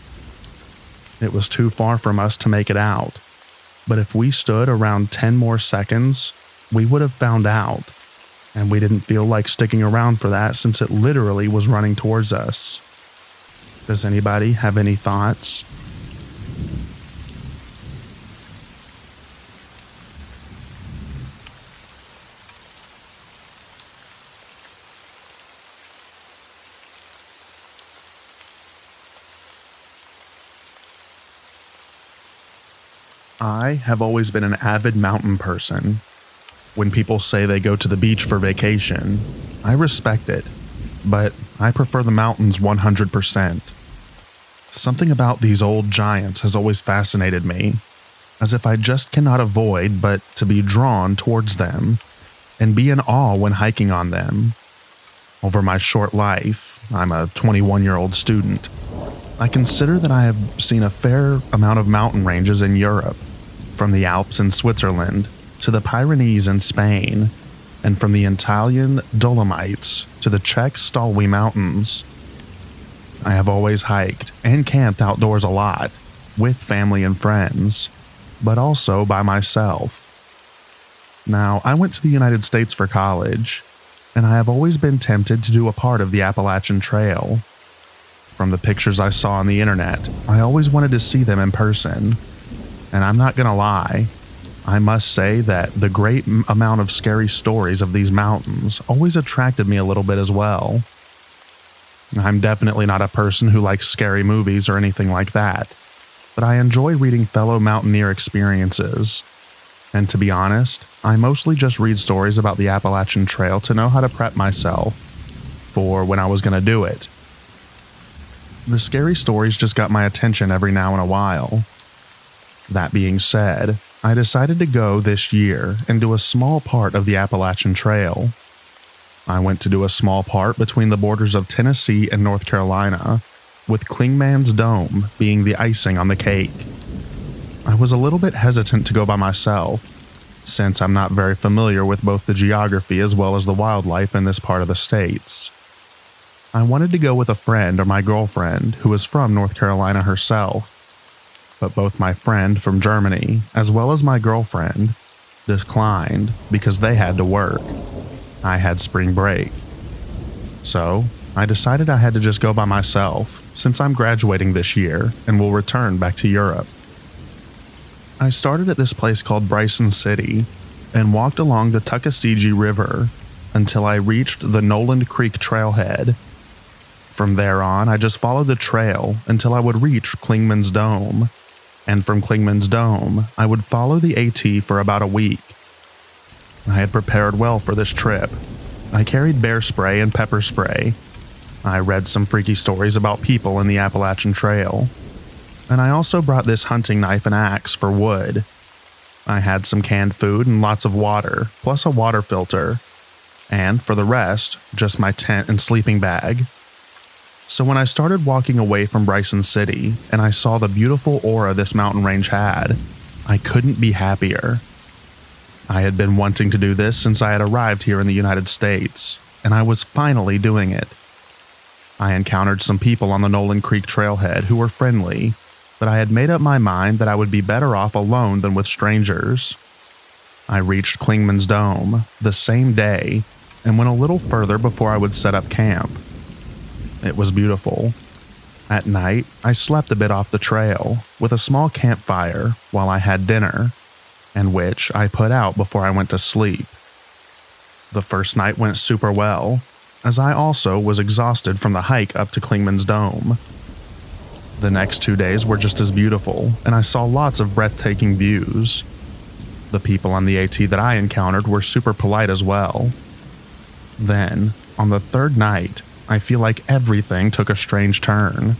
It was too far from us to make it out, but if we stood around 10 more seconds, we would have found out, and we didn't feel like sticking around for that since it literally was running towards us. Does anybody have any thoughts? I have always been an avid mountain person. When people say they go to the beach for vacation, I respect it, but I prefer the mountains 100%. Something about these old giants has always fascinated me, as if I just cannot avoid but to be drawn towards them and be in awe when hiking on them. Over my short life, I'm a 21-year-old student, I consider that I have seen a fair amount of mountain ranges in Europe, from the Alps in Switzerland to the Pyrenees in Spain, and from the Italian Dolomites to the Czech Stolwy Mountains. I have always hiked and camped outdoors a lot, with family and friends, but also by myself. Now, I went to the United States for college, and I have always been tempted to do a part of the Appalachian Trail. From the pictures I saw on the internet, I always wanted to see them in person. And I'm not gonna lie, I must say that the great amount of scary stories of these mountains always attracted me a little bit as well. I'm definitely not a person who likes scary movies or anything like that, but I enjoy reading fellow mountaineer experiences. And to be honest, I mostly just read stories about the Appalachian Trail to know how to prep myself for when I was going to do it. The scary stories just got my attention every now and a while. That being said, I decided to go this year and do a small part of the Appalachian Trail. I went to do a small part between the borders of Tennessee and North Carolina, with Clingman's Dome being the icing on the cake. I was a little bit hesitant to go by myself, since I'm not very familiar with both the geography as well as the wildlife in this part of the states. I wanted to go with a friend or my girlfriend who is from North Carolina herself, but both my friend from Germany as well as my girlfriend declined because they had to work. I had spring break. So, I decided I had to just go by myself since I'm graduating this year and will return back to Europe. I started at this place called Bryson City and walked along the Tuckasegee River until I reached the Noland Creek trailhead. From there on, I just followed the trail until I would reach Clingman's Dome, and from Clingman's Dome, I would follow the AT for about a week. I had prepared well for this trip. I carried bear spray and pepper spray. I read some freaky stories about people in the Appalachian Trail. And I also brought this hunting knife and axe for wood. I had some canned food and lots of water, plus a water filter. And for the rest, just my tent and sleeping bag. So when I started walking away from Bryson City and I saw the beautiful aura this mountain range had, I couldn't be happier. I had been wanting to do this since I had arrived here in the United States, and I was finally doing it. I encountered some people on the Noland Creek trailhead who were friendly, but I had made up my mind that I would be better off alone than with strangers. I reached Clingman's Dome the same day and went a little further before I would set up camp. It was beautiful. At night, I slept a bit off the trail with a small campfire while I had dinner, and which I put out before I went to sleep. The first night went super well, as I also was exhausted from the hike up to Clingman's Dome. The next 2 days were just as beautiful, and I saw lots of breathtaking views. The people on the AT that I encountered were super polite as well. Then, on the third night, I feel like everything took a strange turn.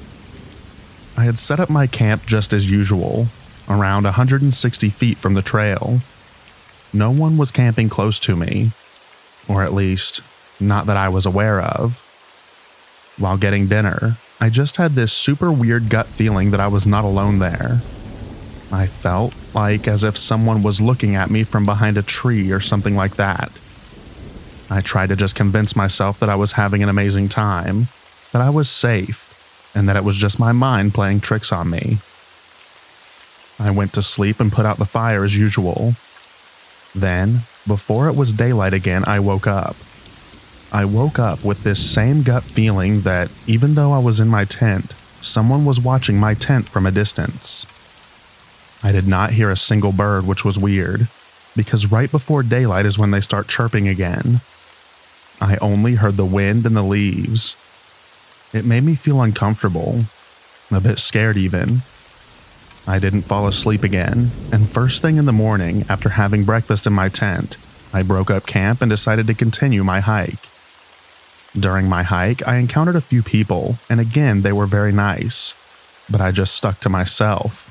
I had set up my camp just as usual, around 160 feet from the trail. No one was camping close to me, or at least, not that I was aware of. While getting dinner, I just had this super weird gut feeling that I was not alone there. I felt like as if someone was looking at me from behind a tree or something like that. I tried to just convince myself that I was having an amazing time, that I was safe, and that it was just my mind playing tricks on me. I went to sleep and put out the fire as usual. Then, before it was daylight again, I woke up. I woke up with this same gut feeling that even though I was in my tent, someone was watching my tent from a distance. I did not hear a single bird, which was weird, because right before daylight is when they start chirping again. I only heard the wind and the leaves. It made me feel uncomfortable, a bit scared even. I didn't fall asleep again, and first thing in the morning, after having breakfast in my tent, I broke up camp and decided to continue my hike. During my hike, I encountered a few people, and again they were very nice, but I just stuck to myself.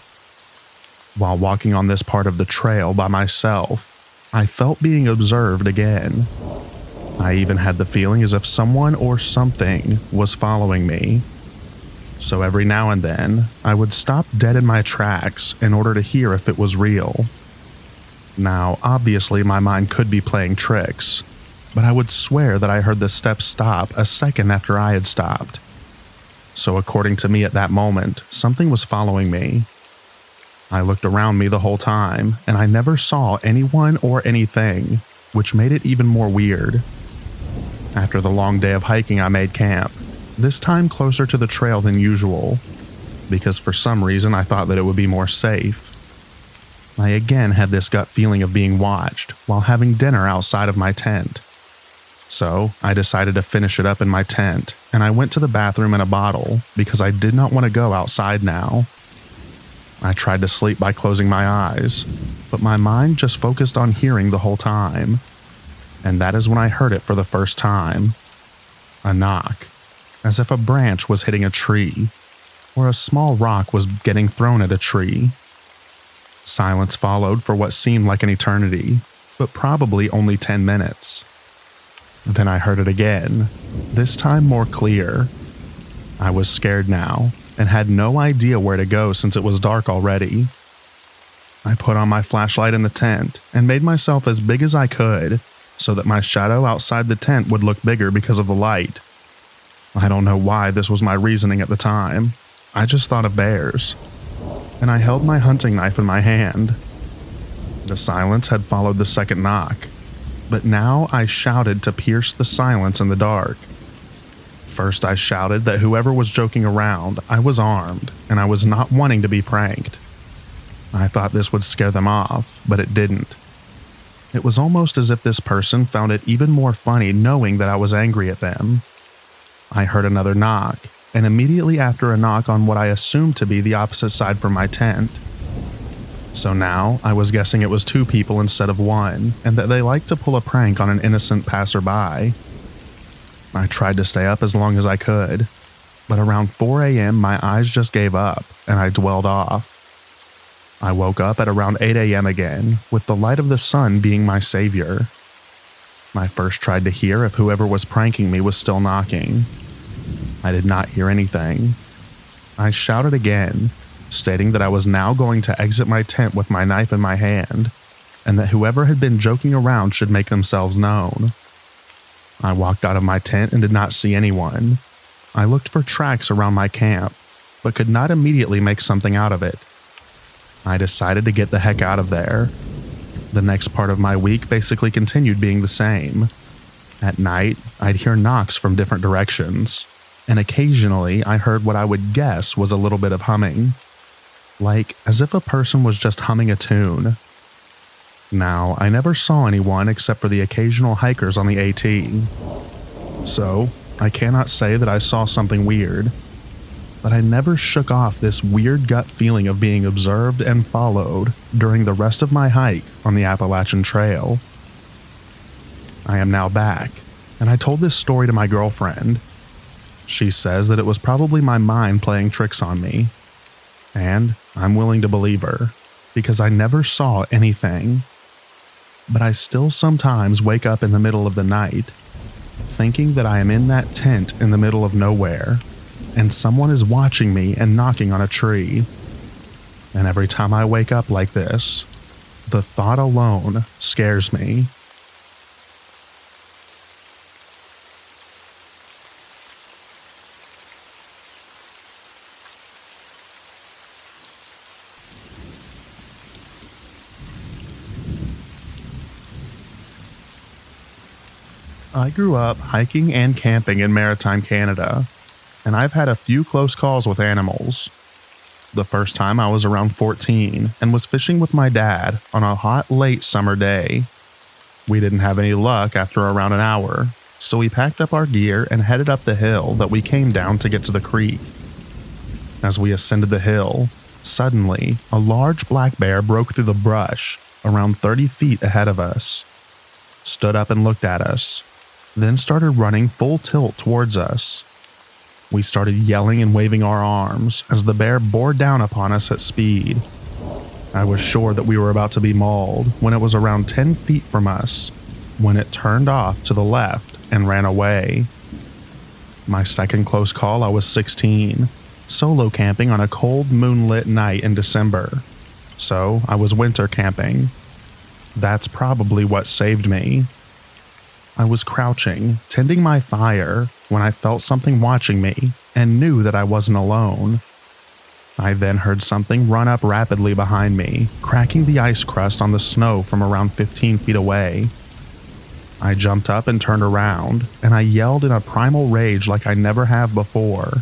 While walking on this part of the trail by myself, I felt being observed again. I even had the feeling as if someone or something was following me. So every now and then, I would stop dead in my tracks in order to hear if it was real. Now, obviously my mind could be playing tricks, but I would swear that I heard the steps stop a second after I had stopped. So according to me at that moment, something was following me. I looked around me the whole time, and I never saw anyone or anything, which made it even more weird. After the long day of hiking, I made camp. this time closer to the trail than usual, because for some reason I thought that it would be more safe. I again had this gut feeling of being watched while having dinner outside of my tent. So I decided to finish it up in my tent, and I went to the bathroom in a bottle because I did not want to go outside now. I tried to sleep by closing my eyes, but my mind just focused on hearing the whole time. And that is when I heard it for the first time. A knock, as if a branch was hitting a tree, or a small rock was getting thrown at a tree. Silence followed for what seemed like an eternity, but probably only 10 minutes. Then I heard it again, this time more clear. I was scared now, and had no idea where to go since it was dark already. I put on my flashlight in the tent and made myself as big as I could so that my shadow outside the tent would look bigger because of the light. I don't know why this was my reasoning at the time. I just thought of bears. And I held my hunting knife in my hand. The silence had followed the second knock, but now I shouted to pierce the silence in the dark. First I shouted that whoever was joking around, I was armed, and I was not wanting to be pranked. I thought this would scare them off, but it didn't. It was almost as if this person found it even more funny knowing that I was angry at them. I heard another knock, and immediately after a knock on what I assumed to be the opposite side from my tent. So now I was guessing it was 2 people instead of 1, and that they liked to pull a prank on an innocent passerby. I tried to stay up as long as I could, but around 4 a.m. my eyes just gave up, and I dwelled off. I woke up at around 8 a.m. again, with the light of the sun being my savior. I first tried to hear if whoever was pranking me was still knocking. I did not hear anything. I shouted again, stating that I was now going to exit my tent with my knife in my hand, and that whoever had been joking around should make themselves known. I walked out of my tent and did not see anyone. I looked for tracks around my camp, but could not immediately make something out of it. I decided to get the heck out of there. The next part of my week basically continued being the same. At night, I'd hear knocks from different directions, and occasionally I heard what I would guess was a little bit of humming. Like as if a person was just humming a tune. Now, I never saw anyone except for the occasional hikers on the AT. So, I cannot say that I saw something weird, but I never shook off this weird gut feeling of being observed and followed during the rest of my hike on the Appalachian Trail. I am now back, and I told this story to my girlfriend. She says that it was probably my mind playing tricks on me, and I'm willing to believe her, because I never saw anything. But I still sometimes wake up in the middle of the night, thinking that I am in that tent in the middle of nowhere, and someone is watching me and knocking on a tree. And every time I wake up like this, the thought alone scares me. I grew up hiking and camping in maritime Canada, and I've had a few close calls with animals. The first time I was around 14 and was fishing with my dad on a hot, late summer day. We didn't have any luck after around an hour, so we packed up our gear and headed up the hill that we came down to get to the creek. As we ascended the hill, suddenly a large black bear broke through the brush around 30 feet ahead of us, stood up and looked at us, then started running full tilt towards us. We started yelling and waving our arms as the bear bore down upon us at speed. I was sure that we were about to be mauled when it was around 10 feet from us, when it turned off to the left and ran away. My second close call, I was 16, solo camping on a cold moonlit night in December. So I was winter camping. That's probably what saved me. I was crouching, tending my fire, when I felt something watching me and knew that I wasn't alone. I then heard something run up rapidly behind me, cracking the ice crust on the snow from around 15 feet away. I jumped up and turned around, and I yelled in a primal rage like I never have before,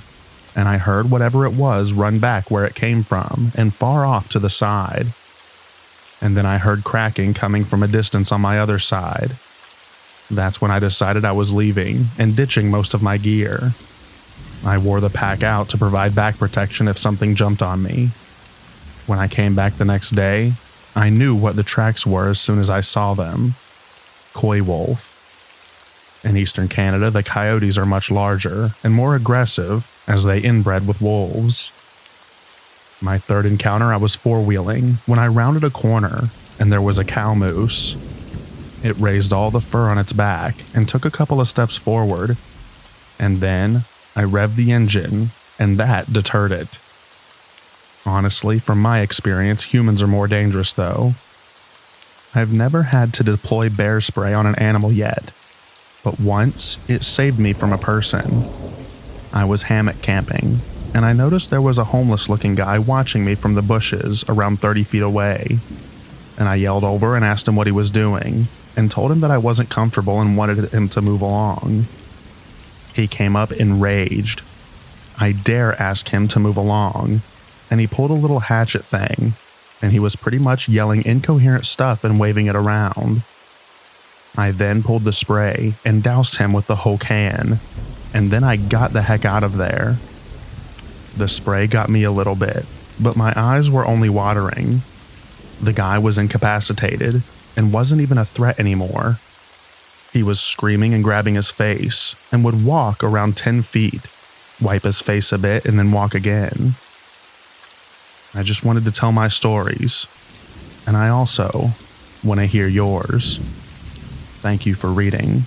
and I heard whatever it was run back where it came from and far off to the side. And then I heard cracking coming from a distance on my other side. That's when I decided I was leaving and ditching most of my gear. I wore the pack out to provide back protection if something jumped on me. When I came back the next day, I knew what the tracks were as soon as I saw them. Coy wolf. In eastern Canada, the coyotes are much larger and more aggressive as they inbred with wolves. My third encounter, I was four-wheeling when I rounded a corner and there was a cow moose. It raised all the fur on its back and took a couple of steps forward, and then I revved the engine and that deterred it. Honestly, from my experience, humans are more dangerous though. I've never had to deploy bear spray on an animal yet, but once it saved me from a person. I was hammock camping, and I noticed there was a homeless-looking guy watching me from the bushes around 30 feet away, and I yelled over and asked him what he was doing, and told him that I wasn't comfortable and wanted him to move along. He came up enraged. I dare ask him to move along, and he pulled a little hatchet thing, and he was pretty much yelling incoherent stuff and waving it around. I then pulled the spray and doused him with the whole can, and then I got the heck out of there. The spray got me a little bit, but my eyes were only watering. The guy was incapacitated and wasn't even a threat anymore. He was screaming and grabbing his face and would walk around 10 feet, wipe his face a bit, and then walk again. I just wanted to tell my stories, and I also want to hear yours. Thank you for reading.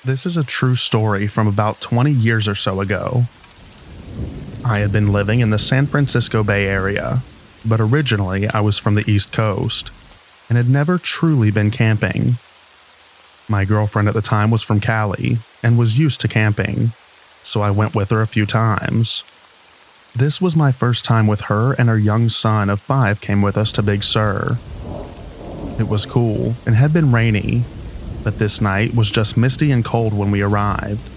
This is a true story from about 20 years or so ago. I had been living in the San Francisco Bay Area, but originally I was from the East Coast and had never truly been camping. My girlfriend at the time was from Cali and was used to camping, so I went with her a few times. This was my first time with her, and her young son of 5 came with us to Big Sur. It was cool and had been rainy, but this night was just misty and cold when we arrived.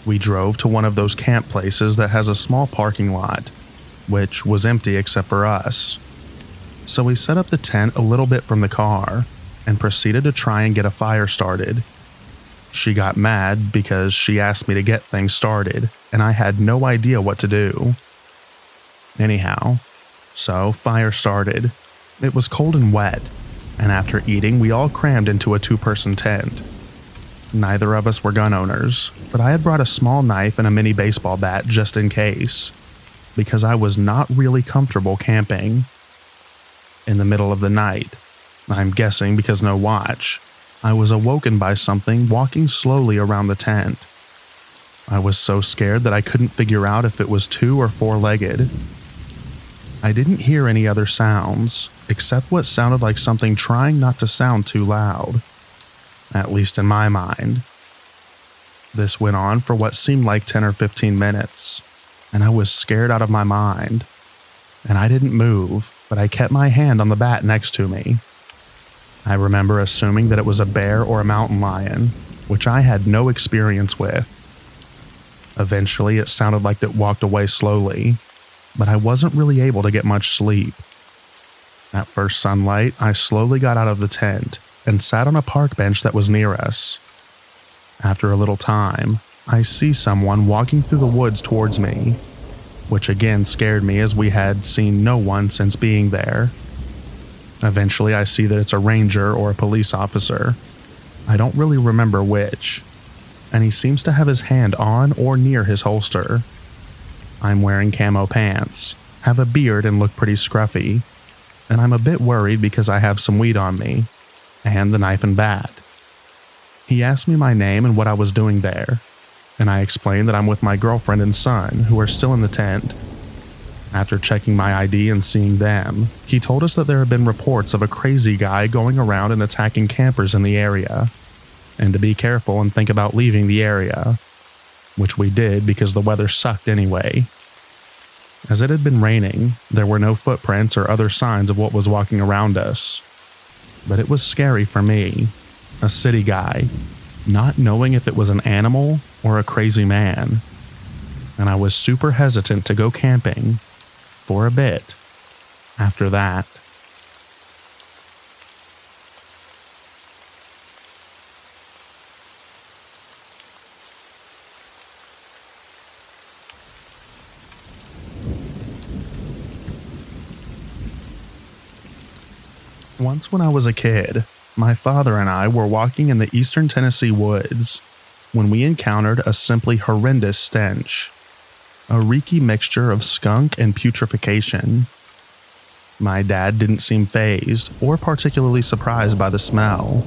We drove to one of those camp places that has a small parking lot, which was empty except for us. So we set up the tent a little bit from the car and proceeded to try and get a fire started. She got mad because she asked me to get things started, and I had no idea what to do. Anyhow, so fire started. It was cold and wet, and after eating, we all crammed into a 2-person tent. Neither of us were gun owners, but I had brought a small knife and a mini baseball bat just in case, because I was not really comfortable camping. In the middle of the night, I'm guessing because no watch, I was awoken by something walking slowly around the tent. I was so scared that I couldn't figure out if it was 2 or 4-legged. I didn't hear any other sounds, except what sounded like something trying not to sound too loud, at least in my mind. This went on for what seemed like 10 or 15 minutes, and I was scared out of my mind. And I didn't move, but I kept my hand on the bat next to me. I remember assuming that it was a bear or a mountain lion, which I had no experience with. Eventually, it sounded like it walked away slowly, but I wasn't really able to get much sleep. At first sunlight, I slowly got out of the tent and sat on a park bench that was near us. After a little time, I see someone walking through the woods towards me, which again scared me as we had seen no one since being there. Eventually, I see that it's a ranger or a police officer. I don't really remember which, and he seems to have his hand on or near his holster. I'm wearing camo pants, have a beard, and look pretty scruffy, and I'm a bit worried because I have some weed on me, and the knife and bat. He asked me my name and what I was doing there, and I explained that I'm with my girlfriend and son, who are still in the tent. After checking my ID and seeing them, he told us that there had been reports of a crazy guy going around and attacking campers in the area. and to be careful and think about leaving the area, which we did because the weather sucked anyway. As it had been raining, there were no footprints or other signs of what was walking around us. But it was scary for me, a city guy, not knowing if it was an animal or a crazy man. And I was super hesitant to go camping for a bit after that. Once when I was a kid, my father and I were walking in the eastern Tennessee woods when we encountered a simply horrendous stench, a reeky mixture of skunk and putrefaction. My dad didn't seem fazed or particularly surprised by the smell,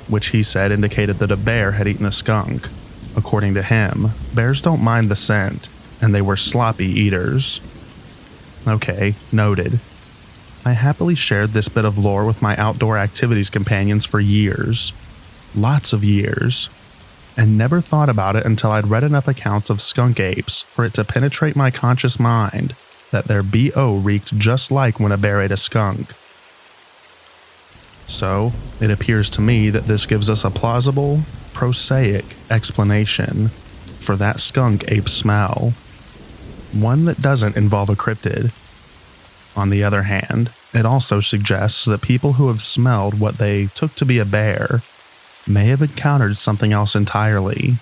which he said indicated that a bear had eaten a skunk. According to him, bears don't mind the scent, and they were sloppy eaters. Okay, noted. I happily shared this bit of lore with my outdoor activities companions for years, lots of years, and never thought about it until I'd read enough accounts of skunk apes for it to penetrate my conscious mind that their BO reeked just like when a bear ate a skunk. So, it appears to me that this gives us a plausible, prosaic explanation for that skunk ape smell, one that doesn't involve a cryptid. On the other hand, it also suggests that people who have smelled what they took to be a bear may have encountered something else entirely.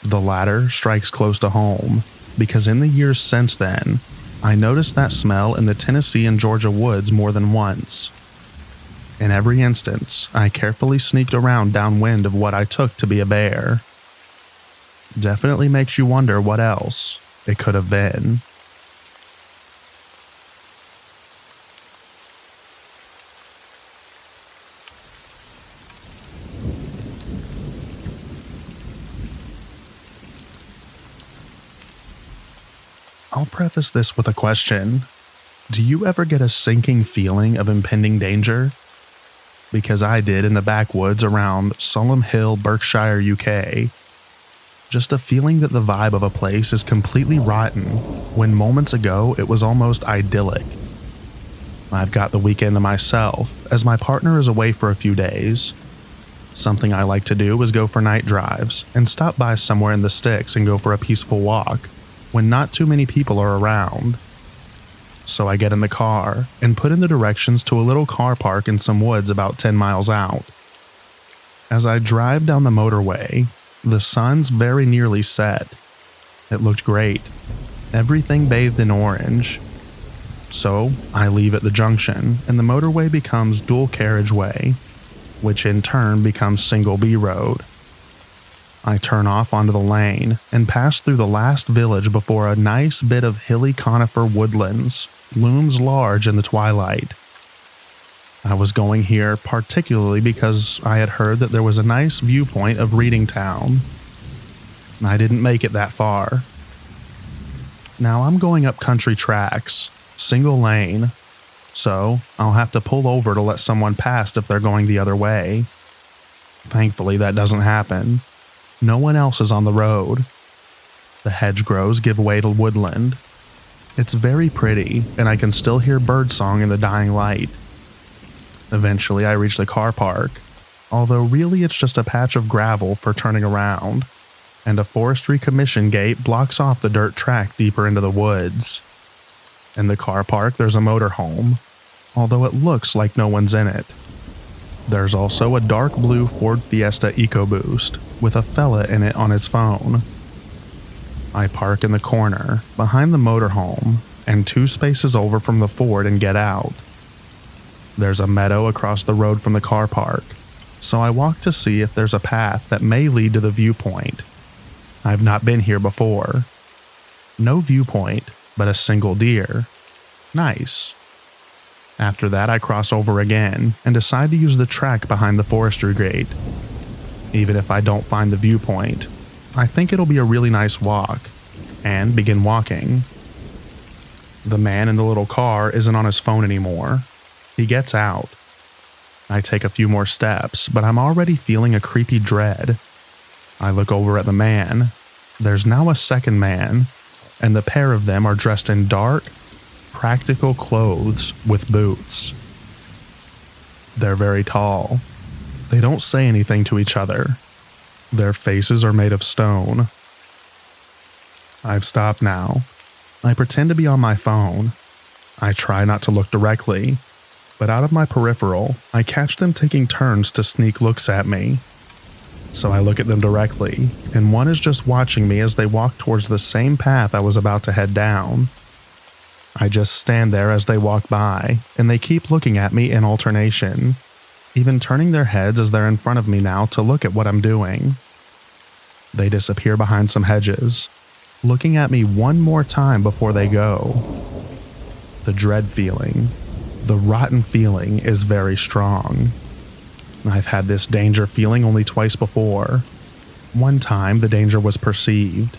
The latter strikes close to home, because in the years since then, I noticed that smell in the Tennessee and Georgia woods more than once. In every instance, I carefully sneaked around downwind of what I took to be a bear. Definitely makes you wonder what else it could have been. I'll preface this with a question. Do you ever get a sinking feeling of impending danger? Because I did in the backwoods around Sulham Hill, Berkshire, UK. Just a feeling that the vibe of a place is completely rotten when moments ago it was almost idyllic. I've got the weekend to myself as my partner is away for a few days. Something I like to do is go for night drives and stop by somewhere in the sticks and go for a peaceful walk when not too many people are around. So I get in the car and put in the directions to a little car park in some woods about 10 miles out. As I drive down the motorway, the sun's very nearly set. It looked great, everything bathed in orange. So I leave at the junction and the motorway becomes dual carriageway, which in turn becomes single B road. I turn off onto the lane and pass through the last village before a nice bit of hilly conifer woodlands looms large in the twilight. I was going here particularly because I had heard that there was a nice viewpoint of Reading Town. I didn't make it that far. Now I'm going up country tracks, single lane, so I'll have to pull over to let someone pass if they're going the other way. Thankfully that doesn't happen. No one else is on the road. The hedgerows give way to woodland. It's very pretty, and I can still hear birdsong in the dying light. Eventually I reach the car park, although really it's just a patch of gravel for turning around, and a forestry commission gate blocks off the dirt track deeper into the woods. In the car park there's a motorhome, although it looks like no one's in it. There's also a dark blue Ford Fiesta EcoBoost with a fella in it on his phone. I park in the corner, behind the motorhome, and 2 spaces over from the Ford and get out. There's a meadow across the road from the car park, so I walk to see if there's a path that may lead to the viewpoint. I've not been here before. No viewpoint, but a single deer. Nice. After that, I cross over again and decide to use the track behind the forestry gate. Even if I don't find the viewpoint, I think it'll be a really nice walk, and begin walking. The man in the little car isn't on his phone anymore. He gets out. I take a few more steps, but I'm already feeling a creepy dread. I look over at the man. There's now a second man, and the pair of them are dressed in dark, practical clothes with boots. They're very tall. They don't say anything to each other. Their faces are made of stone. I've stopped now. I pretend to be on my phone. I try not to look directly, but out of my peripheral, I catch them taking turns to sneak looks at me. So I look at them directly, and one is just watching me as they walk towards the same path I was about to head down. I just stand there as they walk by, and they keep looking at me in alternation, even turning their heads as they're in front of me now to look at what I'm doing. They disappear behind some hedges, looking at me one more time before they go. The dread feeling, the rotten feeling, is very strong. I've had this danger feeling only twice before. One time, the danger was perceived.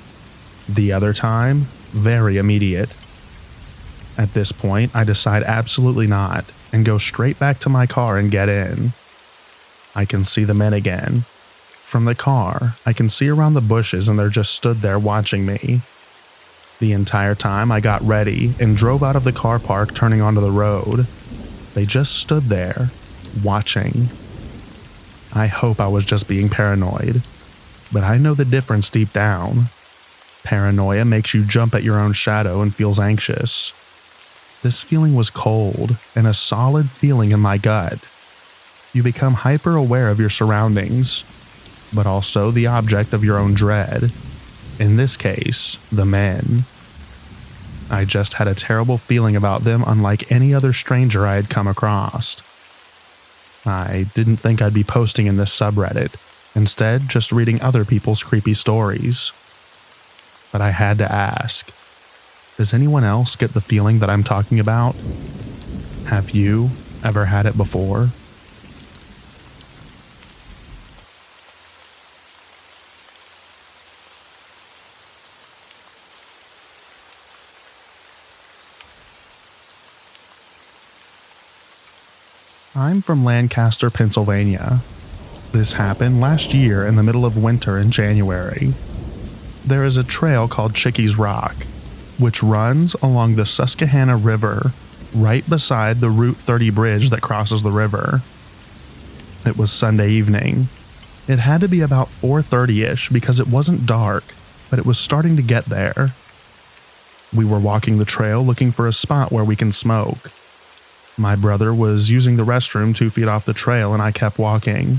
The other time, very immediate. At this point, I decide absolutely not, and go straight back to my car and get in. I can see the men again. From the car, I can see around the bushes and they're just stood there watching me. The entire time I got ready and drove out of the car park turning onto the road. They just stood there, watching. I hope I was just being paranoid, but I know the difference deep down. Paranoia makes you jump at your own shadow and feels anxious. This feeling was cold and a solid feeling in my gut. You become hyper aware of your surroundings, but also the object of your own dread. In this case, the men. I just had a terrible feeling about them unlike any other stranger I had come across. I didn't think I'd be posting in this subreddit, instead just reading other people's creepy stories. But I had to ask, does anyone else get the feeling that I'm talking about? Have you ever had it before? I'm from Lancaster, Pennsylvania. This happened last year in the middle of winter in January. There is a trail called Chickies Rock, which runs along the Susquehanna River right beside the Route 30 bridge that crosses the river. It was Sunday evening. It had to be about 4:30-ish because it wasn't dark, but it was starting to get there. We were walking the trail looking for a spot where we can smoke. My brother was using the restroom 2 feet off the trail and I kept walking.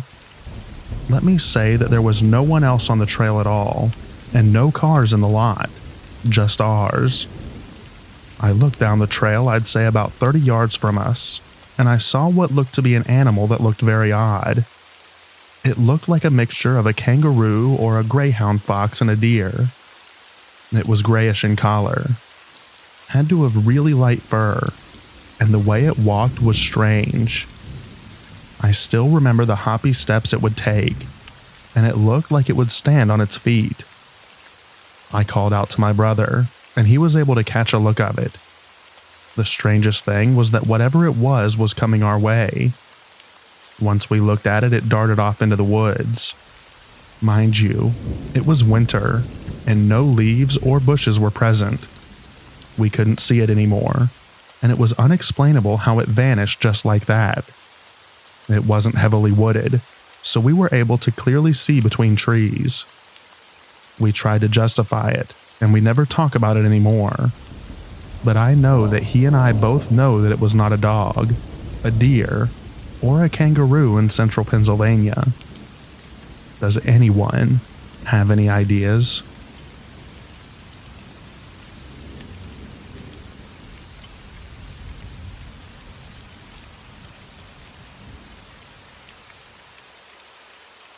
Let me say that there was no one else on the trail at all, and no cars in the lot, just ours. I looked down the trail, I'd say about 30 yards from us, and I saw what looked to be an animal that looked very odd. It looked like a mixture of a kangaroo or a greyhound fox and a deer. It was grayish in color, had to have really light fur, and the way it walked was strange. I still remember the hoppy steps it would take, and it looked like it would stand on its feet. I called out to my brother, and he was able to catch a look of it. The strangest thing was that whatever it was coming our way. Once we looked at it, it darted off into the woods. Mind you, it was winter, and no leaves or bushes were present. We couldn't see it anymore, and it was unexplainable how it vanished just like that. It wasn't heavily wooded, so we were able to clearly see between trees. We tried to justify it, and we never talk about it anymore. But I know that he and I both know that it was not a dog, a deer, or a kangaroo in central Pennsylvania. Does anyone have any ideas?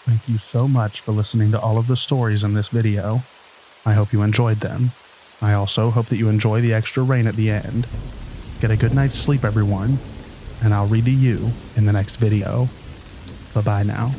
Thank you so much for listening to all of the stories in this video. I hope you enjoyed them. I also hope that you enjoy the extra rain at the end. Get a good night's sleep, everyone, and I'll read to you in the next video. Bye-bye now.